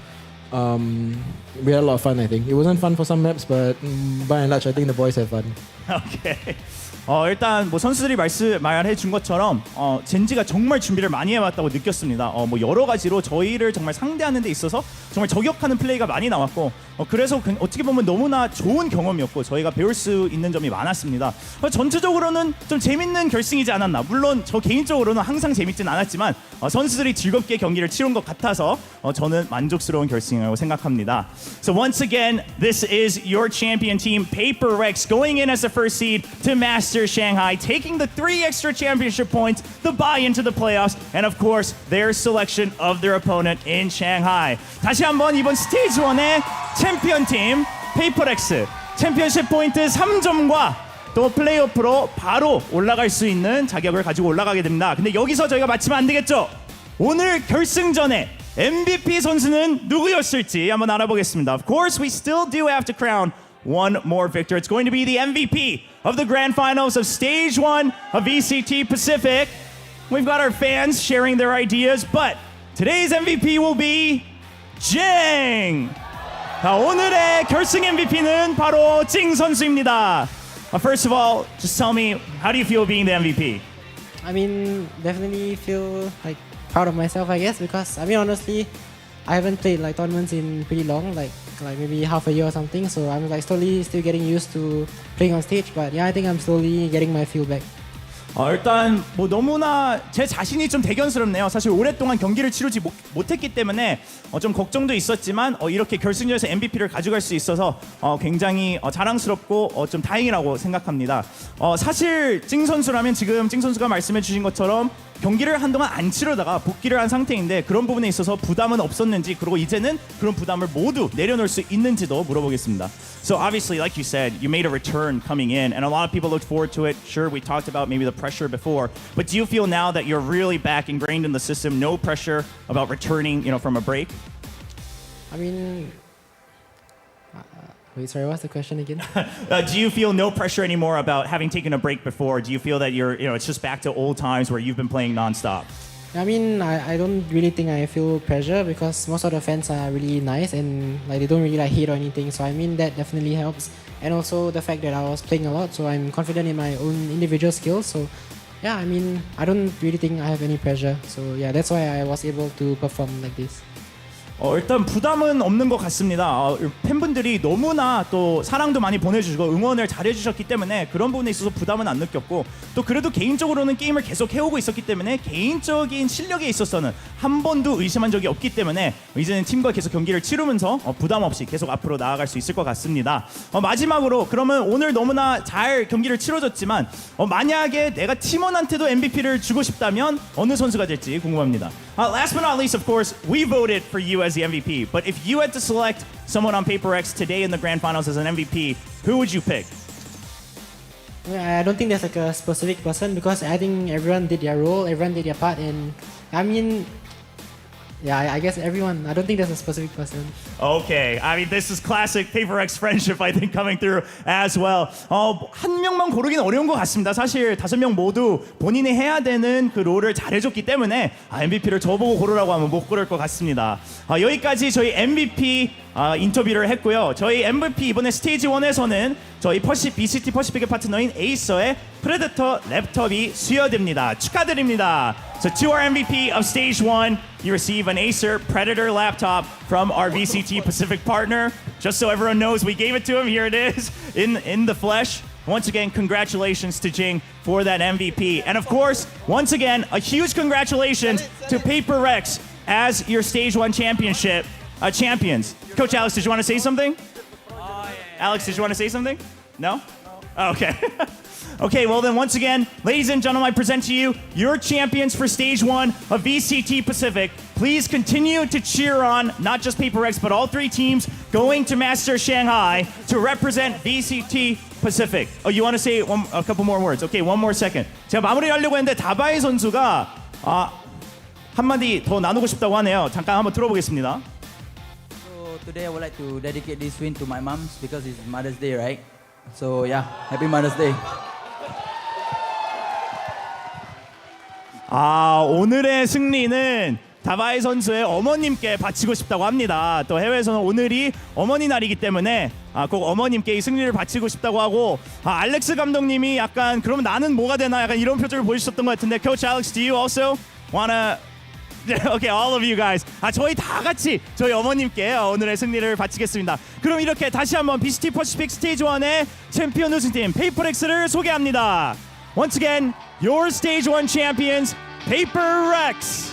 We had a lot of fun. I think it wasn't fun for some maps, but by and large, I think the boys had fun. Okay. 일단 뭐 선수들이 말해 준 것처럼 젠지가 정말 준비를 많이 해왔다고 느꼈습니다. 뭐 여러 가지로 저희를 정말 상대하는 데 있어서 정말 저격하는 플레이가 많이 나왔고 그래서 어떻게 보면 너무나 좋은 경험이었고 저희가 배울 수 있는 점이 많았습니다. 전체적으로는 좀 재밌는 결승이지 않았나. 물론 저 개인적으로는 항상 재밌진 않았지만 선수들이 즐겁게 경기를 치른 것 같아서 저는 만족스러운 결승이라고 생각합니다. So once again, this is your champion team, PRX, going in as the first seed to Master Shanghai, taking the 3 extra championship points, the buy into the playoffs, and of course, their selection of their opponent in Shanghai. 다시 한번 이번 스테이지 1의 챔피언 팀, PRX, 챔피언십 포인트 3점과 또 플레이오프로 바로 올라갈 수 있는 자격을 가지고 올라가게 됩니다. 근데 여기서 저희가 맞히면 안 되겠죠? 오늘 결승전에 MVP 선수는 누구였을지 한번 알아보겠습니다. Of course, we still do have to crown one more victor. It's going to be the MVP of the grand finals of Stage 1 of VCT Pacific. We've got our fans sharing their ideas, but today's MVP will be Jing! 자, 오늘의 결승 MVP는 바로 징 선수입니다. First of all, just tell me, how do you feel being the MVP? I mean, definitely feel like proud of myself, I guess, because I mean, honestly, I haven't played like tournaments in pretty long, like maybe half a year or something. So I'm like slowly still getting used to playing on stage. But yeah, I think I'm slowly getting my feel back. 일단 뭐 너무나 제 자신이 좀 대견스럽네요. 사실 오랫동안 경기를 치르지 못했기 때문에 좀 걱정도 있었지만 이렇게 결승전에서 MVP를 가져갈 수 있어서 굉장히 자랑스럽고 좀 다행이라고 생각합니다. 사실 찡 선수라면 지금 찡 선수가 말씀해 주신 것처럼 경기를 한동안 안 치르다가 복귀를 한 상태인데 그런 부분에 있어서 부담은 없었는지 그리고 이제는 그런 부담을 모두 내려놓을 수 있는지도 물어보겠습니다. So obviously, like you said, you made a return coming in, and a lot of people looked forward to it. Sure, we talked about maybe the pressure before, but do you feel now that you're really back ingrained in the system, no pressure about returning, from a break? I mean, wait, sorry, what's the question again? Do you feel no pressure anymore about having taken a break before? Do you feel that it's just back to old times where you've been playing nonstop? I mean, I don't really think I feel pressure because most of the fans are really nice and like they don't really like hate or anything. So I mean that definitely helps. And also the fact that I was playing a lot, so I'm confident in my own individual skills. So yeah, I mean, I don't really think I have any pressure. So yeah, that's why I was able to perform like this. 일단 부담은 없는 것 같습니다. 팬분들이 너무나 또 사랑도 많이 보내주시고 응원을 잘해주셨기 때문에 그런 부분에 있어서 부담은 안 느꼈고 또 그래도 개인적으로는 게임을 계속 해오고 있었기 때문에 개인적인 실력에 있어서는 한 번도 의심한 적이 없기 때문에 이제는 팀과 계속 경기를 치르면서 부담 없이 계속 앞으로 나아갈 수 있을 것 같습니다. 마지막으로 그러면 오늘 너무나 잘 경기를 치러졌지만 만약에 내가 팀원한테도 MVP를 주고 싶다면 어느 선수가 될지 궁금합니다. Last but not least, of course, we voted for you as the MVP. But if you had to select someone on PRX today in the grand finals as an MVP, who would you pick? I don't think there's like a specific person because I think everyone did their role, everyone did their part, and I mean, yeah, I guess everyone. I don't think there's a specific person. Okay, I mean this is classic PRX friendship, I think, coming through as well. 한 명만 고르기는 어려운 것 같습니다. 사실 5명 모두 본인이 해야 되는 그 롤을 잘해줬기 때문에 MVP를 저보고 고르라고 하면 못 고를 것 같습니다. 여기까지 저희 MVP 인터뷰를 했고요. 저희 MVP 이번에 스테이지 1에서는 저희 VCT 퍼시픽의 파트너인 에이서의 프레데터 랩톱이 수여됩니다. 축하드립니다. So to our MVP of Stage 1, you receive an Acer Predator laptop from our VCT Pacific partner. Just so everyone knows, we gave it to him. Here it is in the flesh. Once again, congratulations to Jing for that MVP. And of course, once again, a huge congratulations to PRX as your Stage 1 championship champions. Coach Alex, did you want to say something? Alex, did you want to say something? No? Okay. Okay, well then once again, ladies and gentlemen, I present to you your champions for Stage 1 of VCT Pacific. Please continue to cheer on not just PRX, but all 3 teams going to Master Shanghai to represent VCT Pacific. Oh, you want to say a couple more words? Okay, one more second. 제가 마무리하려고 했는데 다바이 선수가 한마디 더 나누고 싶다고 하네요. 잠깐 한번 들어보겠습니다. So today I would like to dedicate this win to my mom because it's Mother's Day, right? So yeah, happy Mother's Day. 오늘의 승리는 다바이 선수의 어머님께 바치고 싶다고 합니다. 또 해외에서는 오늘이 어머니 날이기 때문에 꼭 어머님께 이 승리를 바치고 싶다고 하고 알렉스 감독님이 약간 그러면 나는 뭐가 되나 약간 이런 표정을 보여주셨던 것 같은데 Coach Alex, do you also wanna? Okay, all of you guys. 저희 다 같이 저희 어머님께 오늘의 승리를 바치겠습니다. 그럼 이렇게 다시 한번 VCT 퍼시픽 스테이지 1의 챔피언 우승팀 PRX를 소개합니다. Once again, your Stage 1 champions, PRX.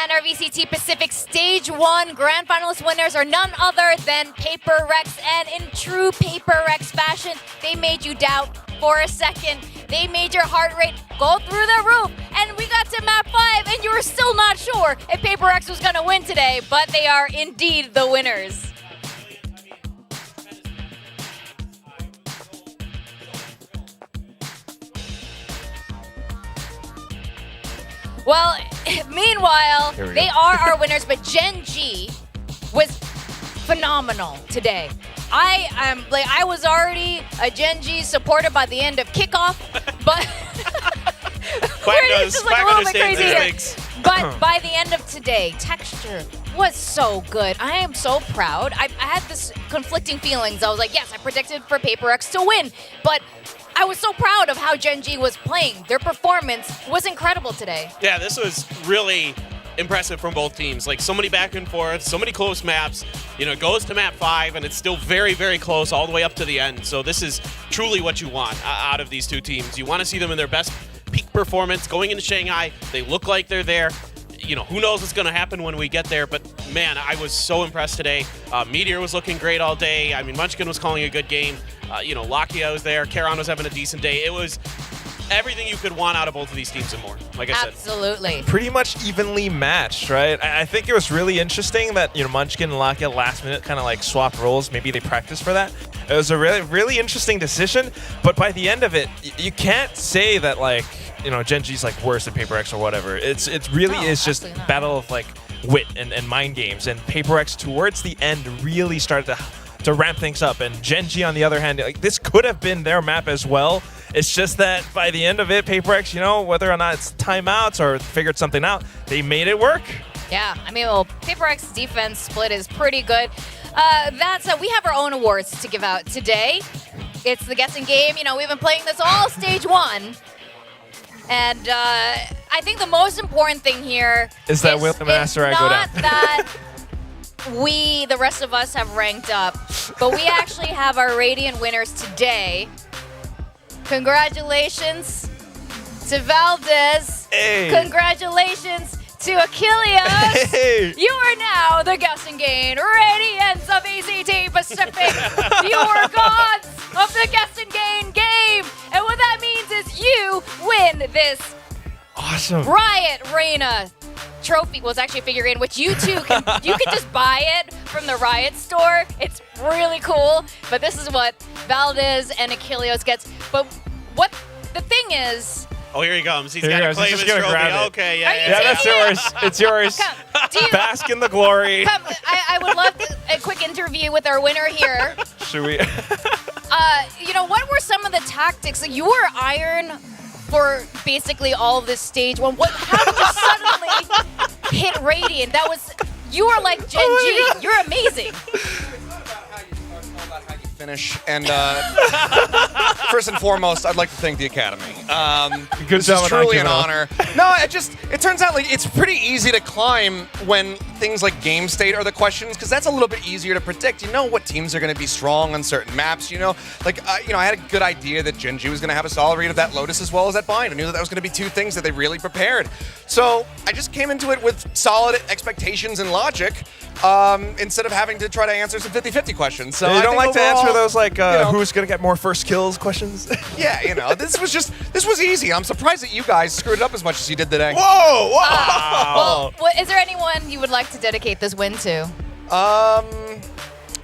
And our VCT Pacific Stage 1 Grand Finalist winners are none other than PRX. And in true PRX fashion, they made you doubt for a second. They made your heart rate go through the roof. And we got to map 5 and you were still not sure if PRX was going to win today. But they are indeed the winners. Well, meanwhile, they are our winners, but Gen G was phenomenal today. I was already a Gen G supporter by the end of kickoff, but it's just like a little bit crazy here. But by the end of today, texture was so good. I am so proud. I had this conflicting feelings. I was like, yes, I predicted for PRX to win, but I was so proud of how Gen G was playing. Their performance was incredible today. Yeah, this was really impressive from both teams. Like, so many back and forth, so many close maps. You know, it goes to map 5, and it's still very, very close all the way up to the end. So this is truly what you want out of these two teams. You want to see them in their best peak performance going into Shanghai. They look like they're there. You know, who knows what's going to happen when we get there, but man, I was so impressed today. Meteor was looking great all day. I mean, Munchkin was calling a good game. You know, Lakia was there. Karon was having a decent day. It was everything you could want out of both of these teams and more, like I said. Absolutely. Pretty much evenly matched, right? I think it was really interesting that, you know, Munchkin and Lakia last minute kind of like swapped roles. Maybe they practiced for that. It was a really, really interesting decision, but by the end of it, you can't say that, like, you know, Gen G's like worse than PRX or whatever. It really is just battle of like wit and mind games, and PRX towards the end really started to ramp things up. And Gen G, on the other hand, like, this could have been their map as well. It's just that by the end of it, PRX, you know, whether or not it's timeouts or figured something out, they made it work. Yeah, I mean, well, PRX defense split is pretty good. We have our own awards to give out today. It's the guessing game. You know, we've been playing this all Stage 1. And I think the most important thing here is that William and Asterai go down. Not that we, the rest of us, have ranked up, but we actually have our Radiant winners today. Congratulations to Valdez. Hey. Congratulations to Achilles. Hey. You are now the guessing game Radiants of VCT Pacific. You are gods of the guessing game. And what that means is you win this awesome Riot Reina trophy. Well, it's actually a figurine, which you too can just buy it from the Riot store. It's really cool. But this is what Valdez and Achilles gets. But what the thing is, oh, here he comes. He's Here got he to goes. claim He's his just gonna trophy. grab it. Okay, Are you yeah. That's taking yours. It's yours. Bask in the glory. Come, I would love a quick interview with our winner here. Should we? You know, what were some of the tactics? Like, you were Iron for basically all of this Stage 1. How did you suddenly hit Radiant? You were like Gen G. You're amazing. finish. And first and foremost, I'd like to thank the Academy. Good this job is on truly that, an honor. No, it turns out like it's pretty easy to climb when things like game state are the questions, because that's a little bit easier to predict. You know what teams are going to be strong on certain maps. You know, like I had a good idea that Gen G was going to have a solid read of that Lotus as well as that Bind. I knew that was going to be two things that they really prepared. So I just came into it with solid expectations and logic, instead of having to try to answer some 50-50 questions. So you don't like to answer those like know, who's gonna get more first kills questions? Yeah, you know, this was easy. I'm surprised that you guys screwed it up as much as you did today. Whoa! Well, is there anyone you would like to dedicate this win to?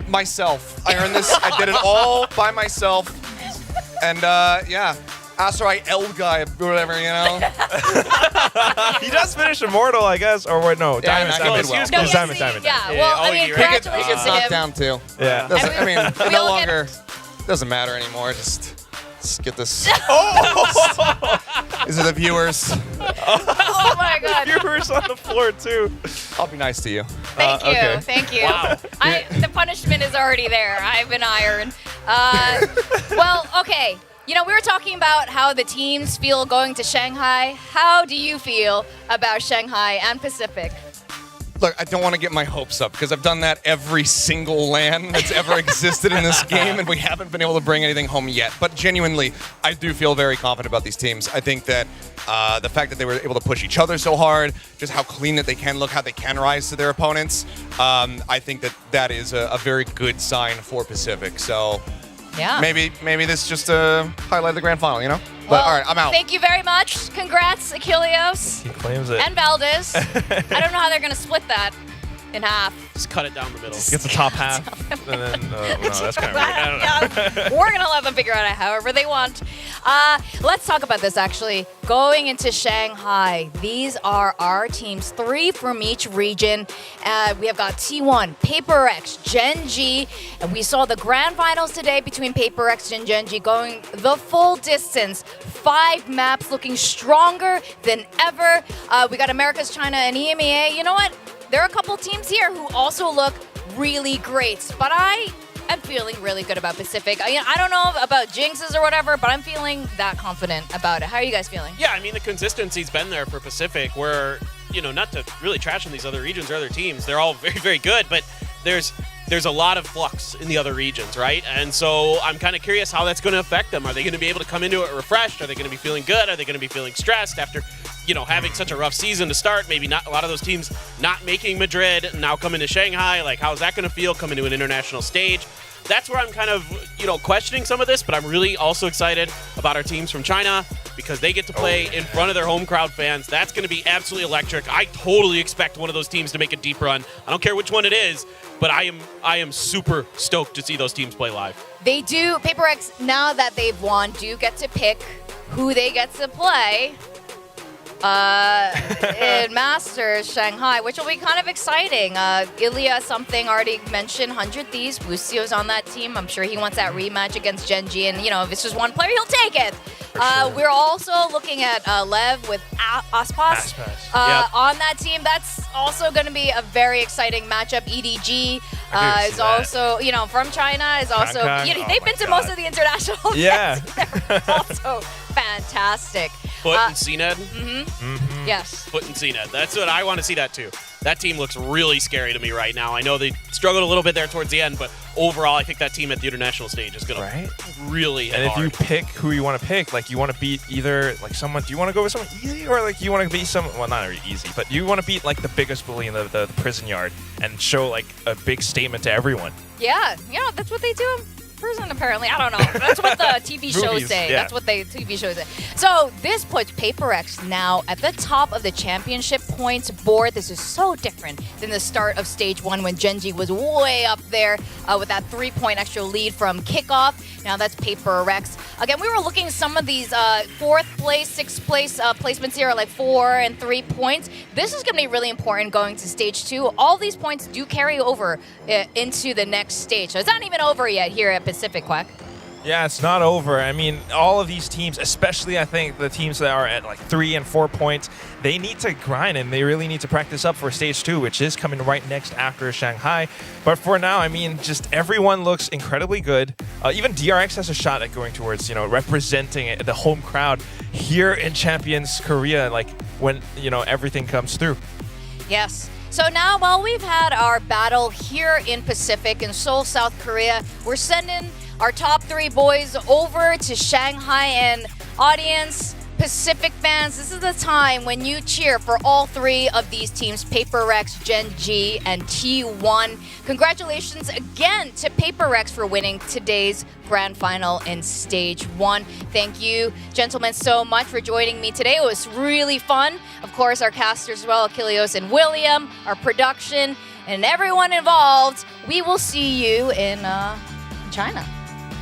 Myself. I earned this. I did it all by myself. And yeah, Asteroid L guy or whatever, you know. He does finish Immortal, I guess. Or wait, no, Yeah, Diamond. Diamond. Yeah, well, I mean, He gets congratulations to knocked him. down too. Yeah. I mean, we no all longer doesn't matter anymore. Just get this. These are the viewers. Oh my God. Viewers on the floor too. I'll be nice to you. Thank you. Okay. Thank you. Wow. The punishment is already there. I've been ironed. Well, okay. You know, we were talking about how the teams feel going to Shanghai. How do you feel about Shanghai and Pacific? Look, I don't want to get my hopes up because I've done that every single LAN that's ever existed in this game, and we haven't been able to bring anything home yet. But genuinely, I do feel very confident about these teams. I think that the fact that they were able to push each other so hard, just how clean that they can look, how they can rise to their opponents, I think that is a very good sign for Pacific. So yeah, maybe this just highlighted the grand final, you know? But all right, I'm out. Thank you very much. Congrats, Achilleos. He claims it. And Valdez. I don't know how they're going to split that in half. Just cut it down the middle. Gets the top half. And then, no, that's kind of weird. I don't know. We're going to let them figure it out however they want. Let's talk about this, actually. Going into Shanghai, these are our teams, 3 from each region. We have got T1, PRX, Gen G, and we saw the grand finals today between PRX and Gen G going the full distance. 5 maps looking stronger than ever. We got America's China and EMEA. You know what? There are a couple teams here who also look really great, but I am feeling really good about Pacific. I don't know about jinxes or whatever, but I'm feeling that confident about it. How are you guys feeling? Yeah, I mean, the consistency's been there for Pacific where, you know, not to really trash on these other regions or other teams, they're all very, very good, but there's a lot of flux in the other regions, right? And so I'm kind of curious how that's going to affect them. Are they going to be able to come into it refreshed? Are they going to be feeling good? Are they going to be feeling stressed after, you know, having such a rough season to start? Maybe not a lot of those teams not making Madrid, now coming to Shanghai. Like, how's that going to feel coming to an international stage? That's where I'm kind of, you know, questioning some of this, but I'm really also excited about our teams from China because they get to play in front of their home crowd fans. That's going to be absolutely electric. I totally expect one of those teams to make a deep run. I don't care which one it is, but I am super stoked to see those teams play live. They do. PRX, now that they've won, do get to pick who they get to play in Masters Shanghai, which will be kind of exciting. Ilya something already mentioned, 100 Thieves. Bucio's on that team. I'm sure he wants that rematch against Gen G, and you know, if it's just one player, he'll take it. Sure. We're also looking at Lev with Icebox on that team. That's also going to be a very exciting matchup. EDG is also, you know, from China, is also, you know, they've been to most of the international events. They're also fantastic. Foot and CNED? Yes. Foot and CNED. That's what I want to see that too. That team looks really scary to me right now. I know they struggled a little bit there towards the end, but overall, I think that team at the international stage is going to really hit And hard. if you pick who you want to pick, like you want to beat either like someone, do you want to go with someone easy or like you want to beat someone, well, not very easy, but you want to beat like the biggest bully in the prison yard and show like a big statement to everyone. Yeah, you know, that's what they do in prison, apparently. I don't know. That's what the TV shows Movies, say. yeah. That's what the TV shows say. So this puts PRX now at the top of the championship points board. This is so different than the start of stage 1 when Gen G was way up there with that 3-point extra lead from kickoff. Now that's PRX. Again, we were looking at some of these 4th place, 6th place placements here are like 4 and 3 points. This is going to be really important going to stage 2. All these points do carry over into the next stage. So it's not even over yet here at Pacific, Quack. Yeah, it's not over. I mean, all of these teams, especially I think the teams that are at like 3 and 4 points, they need to grind and they really need to practice up for stage 2, which is coming right next after Shanghai. But for now, I mean, just everyone looks incredibly good. Even DRX has a shot at going towards, representing the home crowd here in Champions Korea, like when, everything comes through. Yes. So now, while we've had our battle here in Pacific in Seoul, South Korea, we're sending our top 3 boys over to Shanghai. And audience, Pacific fans, this is the time when you cheer for all 3 of these teams, PRX, Gen G, and T1. Congratulations again to PRX for winning today's grand final in stage 1. Thank you, gentlemen, so much for joining me today. It was really fun. Of course, our casters as well, Achilleos and William, our production, and everyone involved. We will see you in China.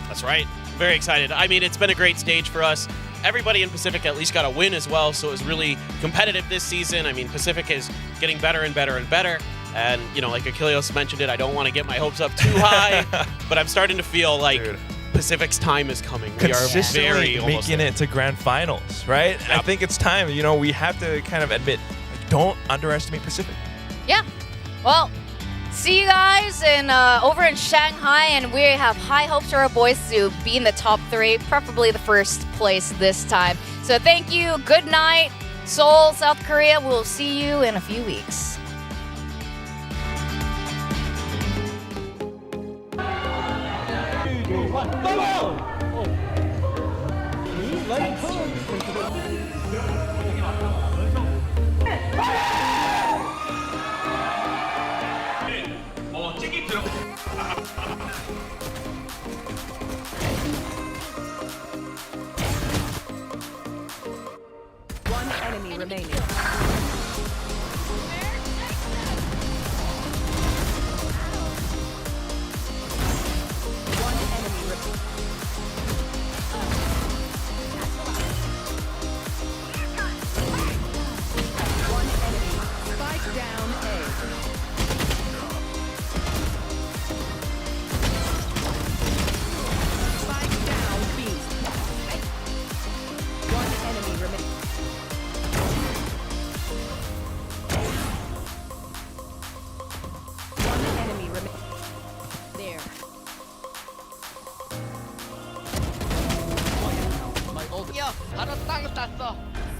That's right. Very excited. I mean, it's been a great stage for us. Everybody in Pacific at least got a win as well, so it was really competitive this season. I mean, Pacific is getting better and better and better. And, like Achilleos mentioned it, I don't want to get my hopes up too high, but I'm starting to feel like Pacific's time is coming. We are very almost making it to grand finals, right? Yep. I think it's time. We have to kind of admit, don't underestimate Pacific. Yeah. Well, see you guys over in Shanghai, and we have high hopes for our boys to be in the top 3, preferably the first place this time. So thank you. Good night, Seoul, South Korea. We'll see you in a few weeks. One enemy remaining.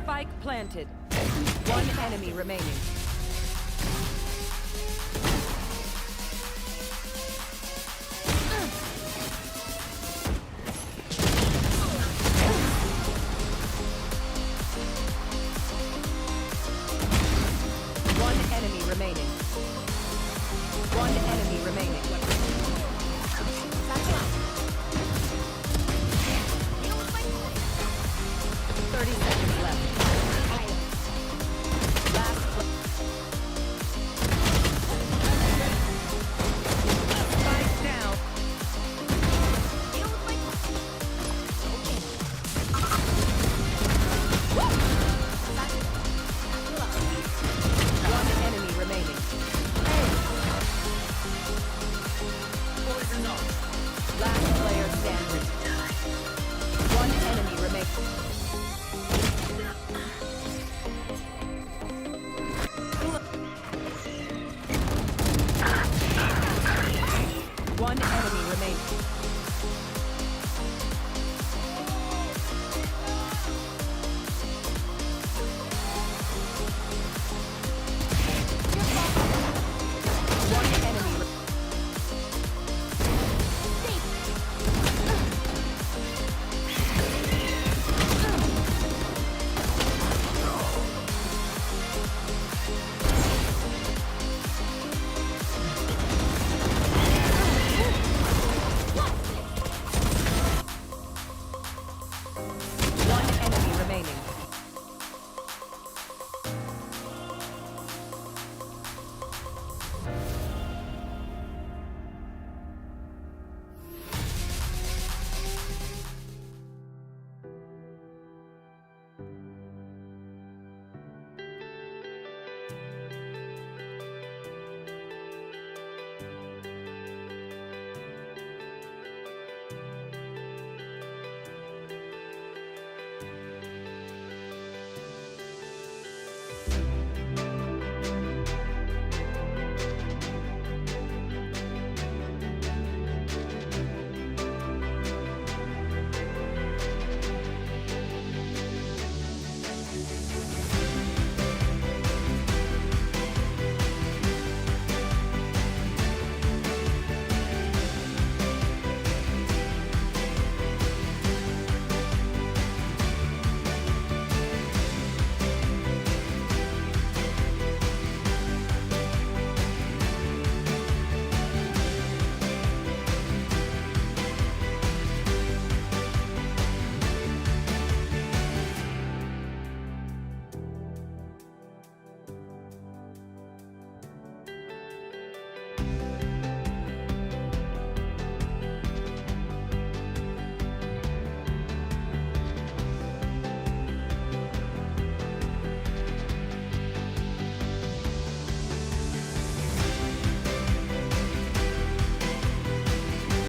Spike planted. One enemy remaining. One enemy remaining. One enemy remaining. 30 seconds left. Spike down. One enemy remaining.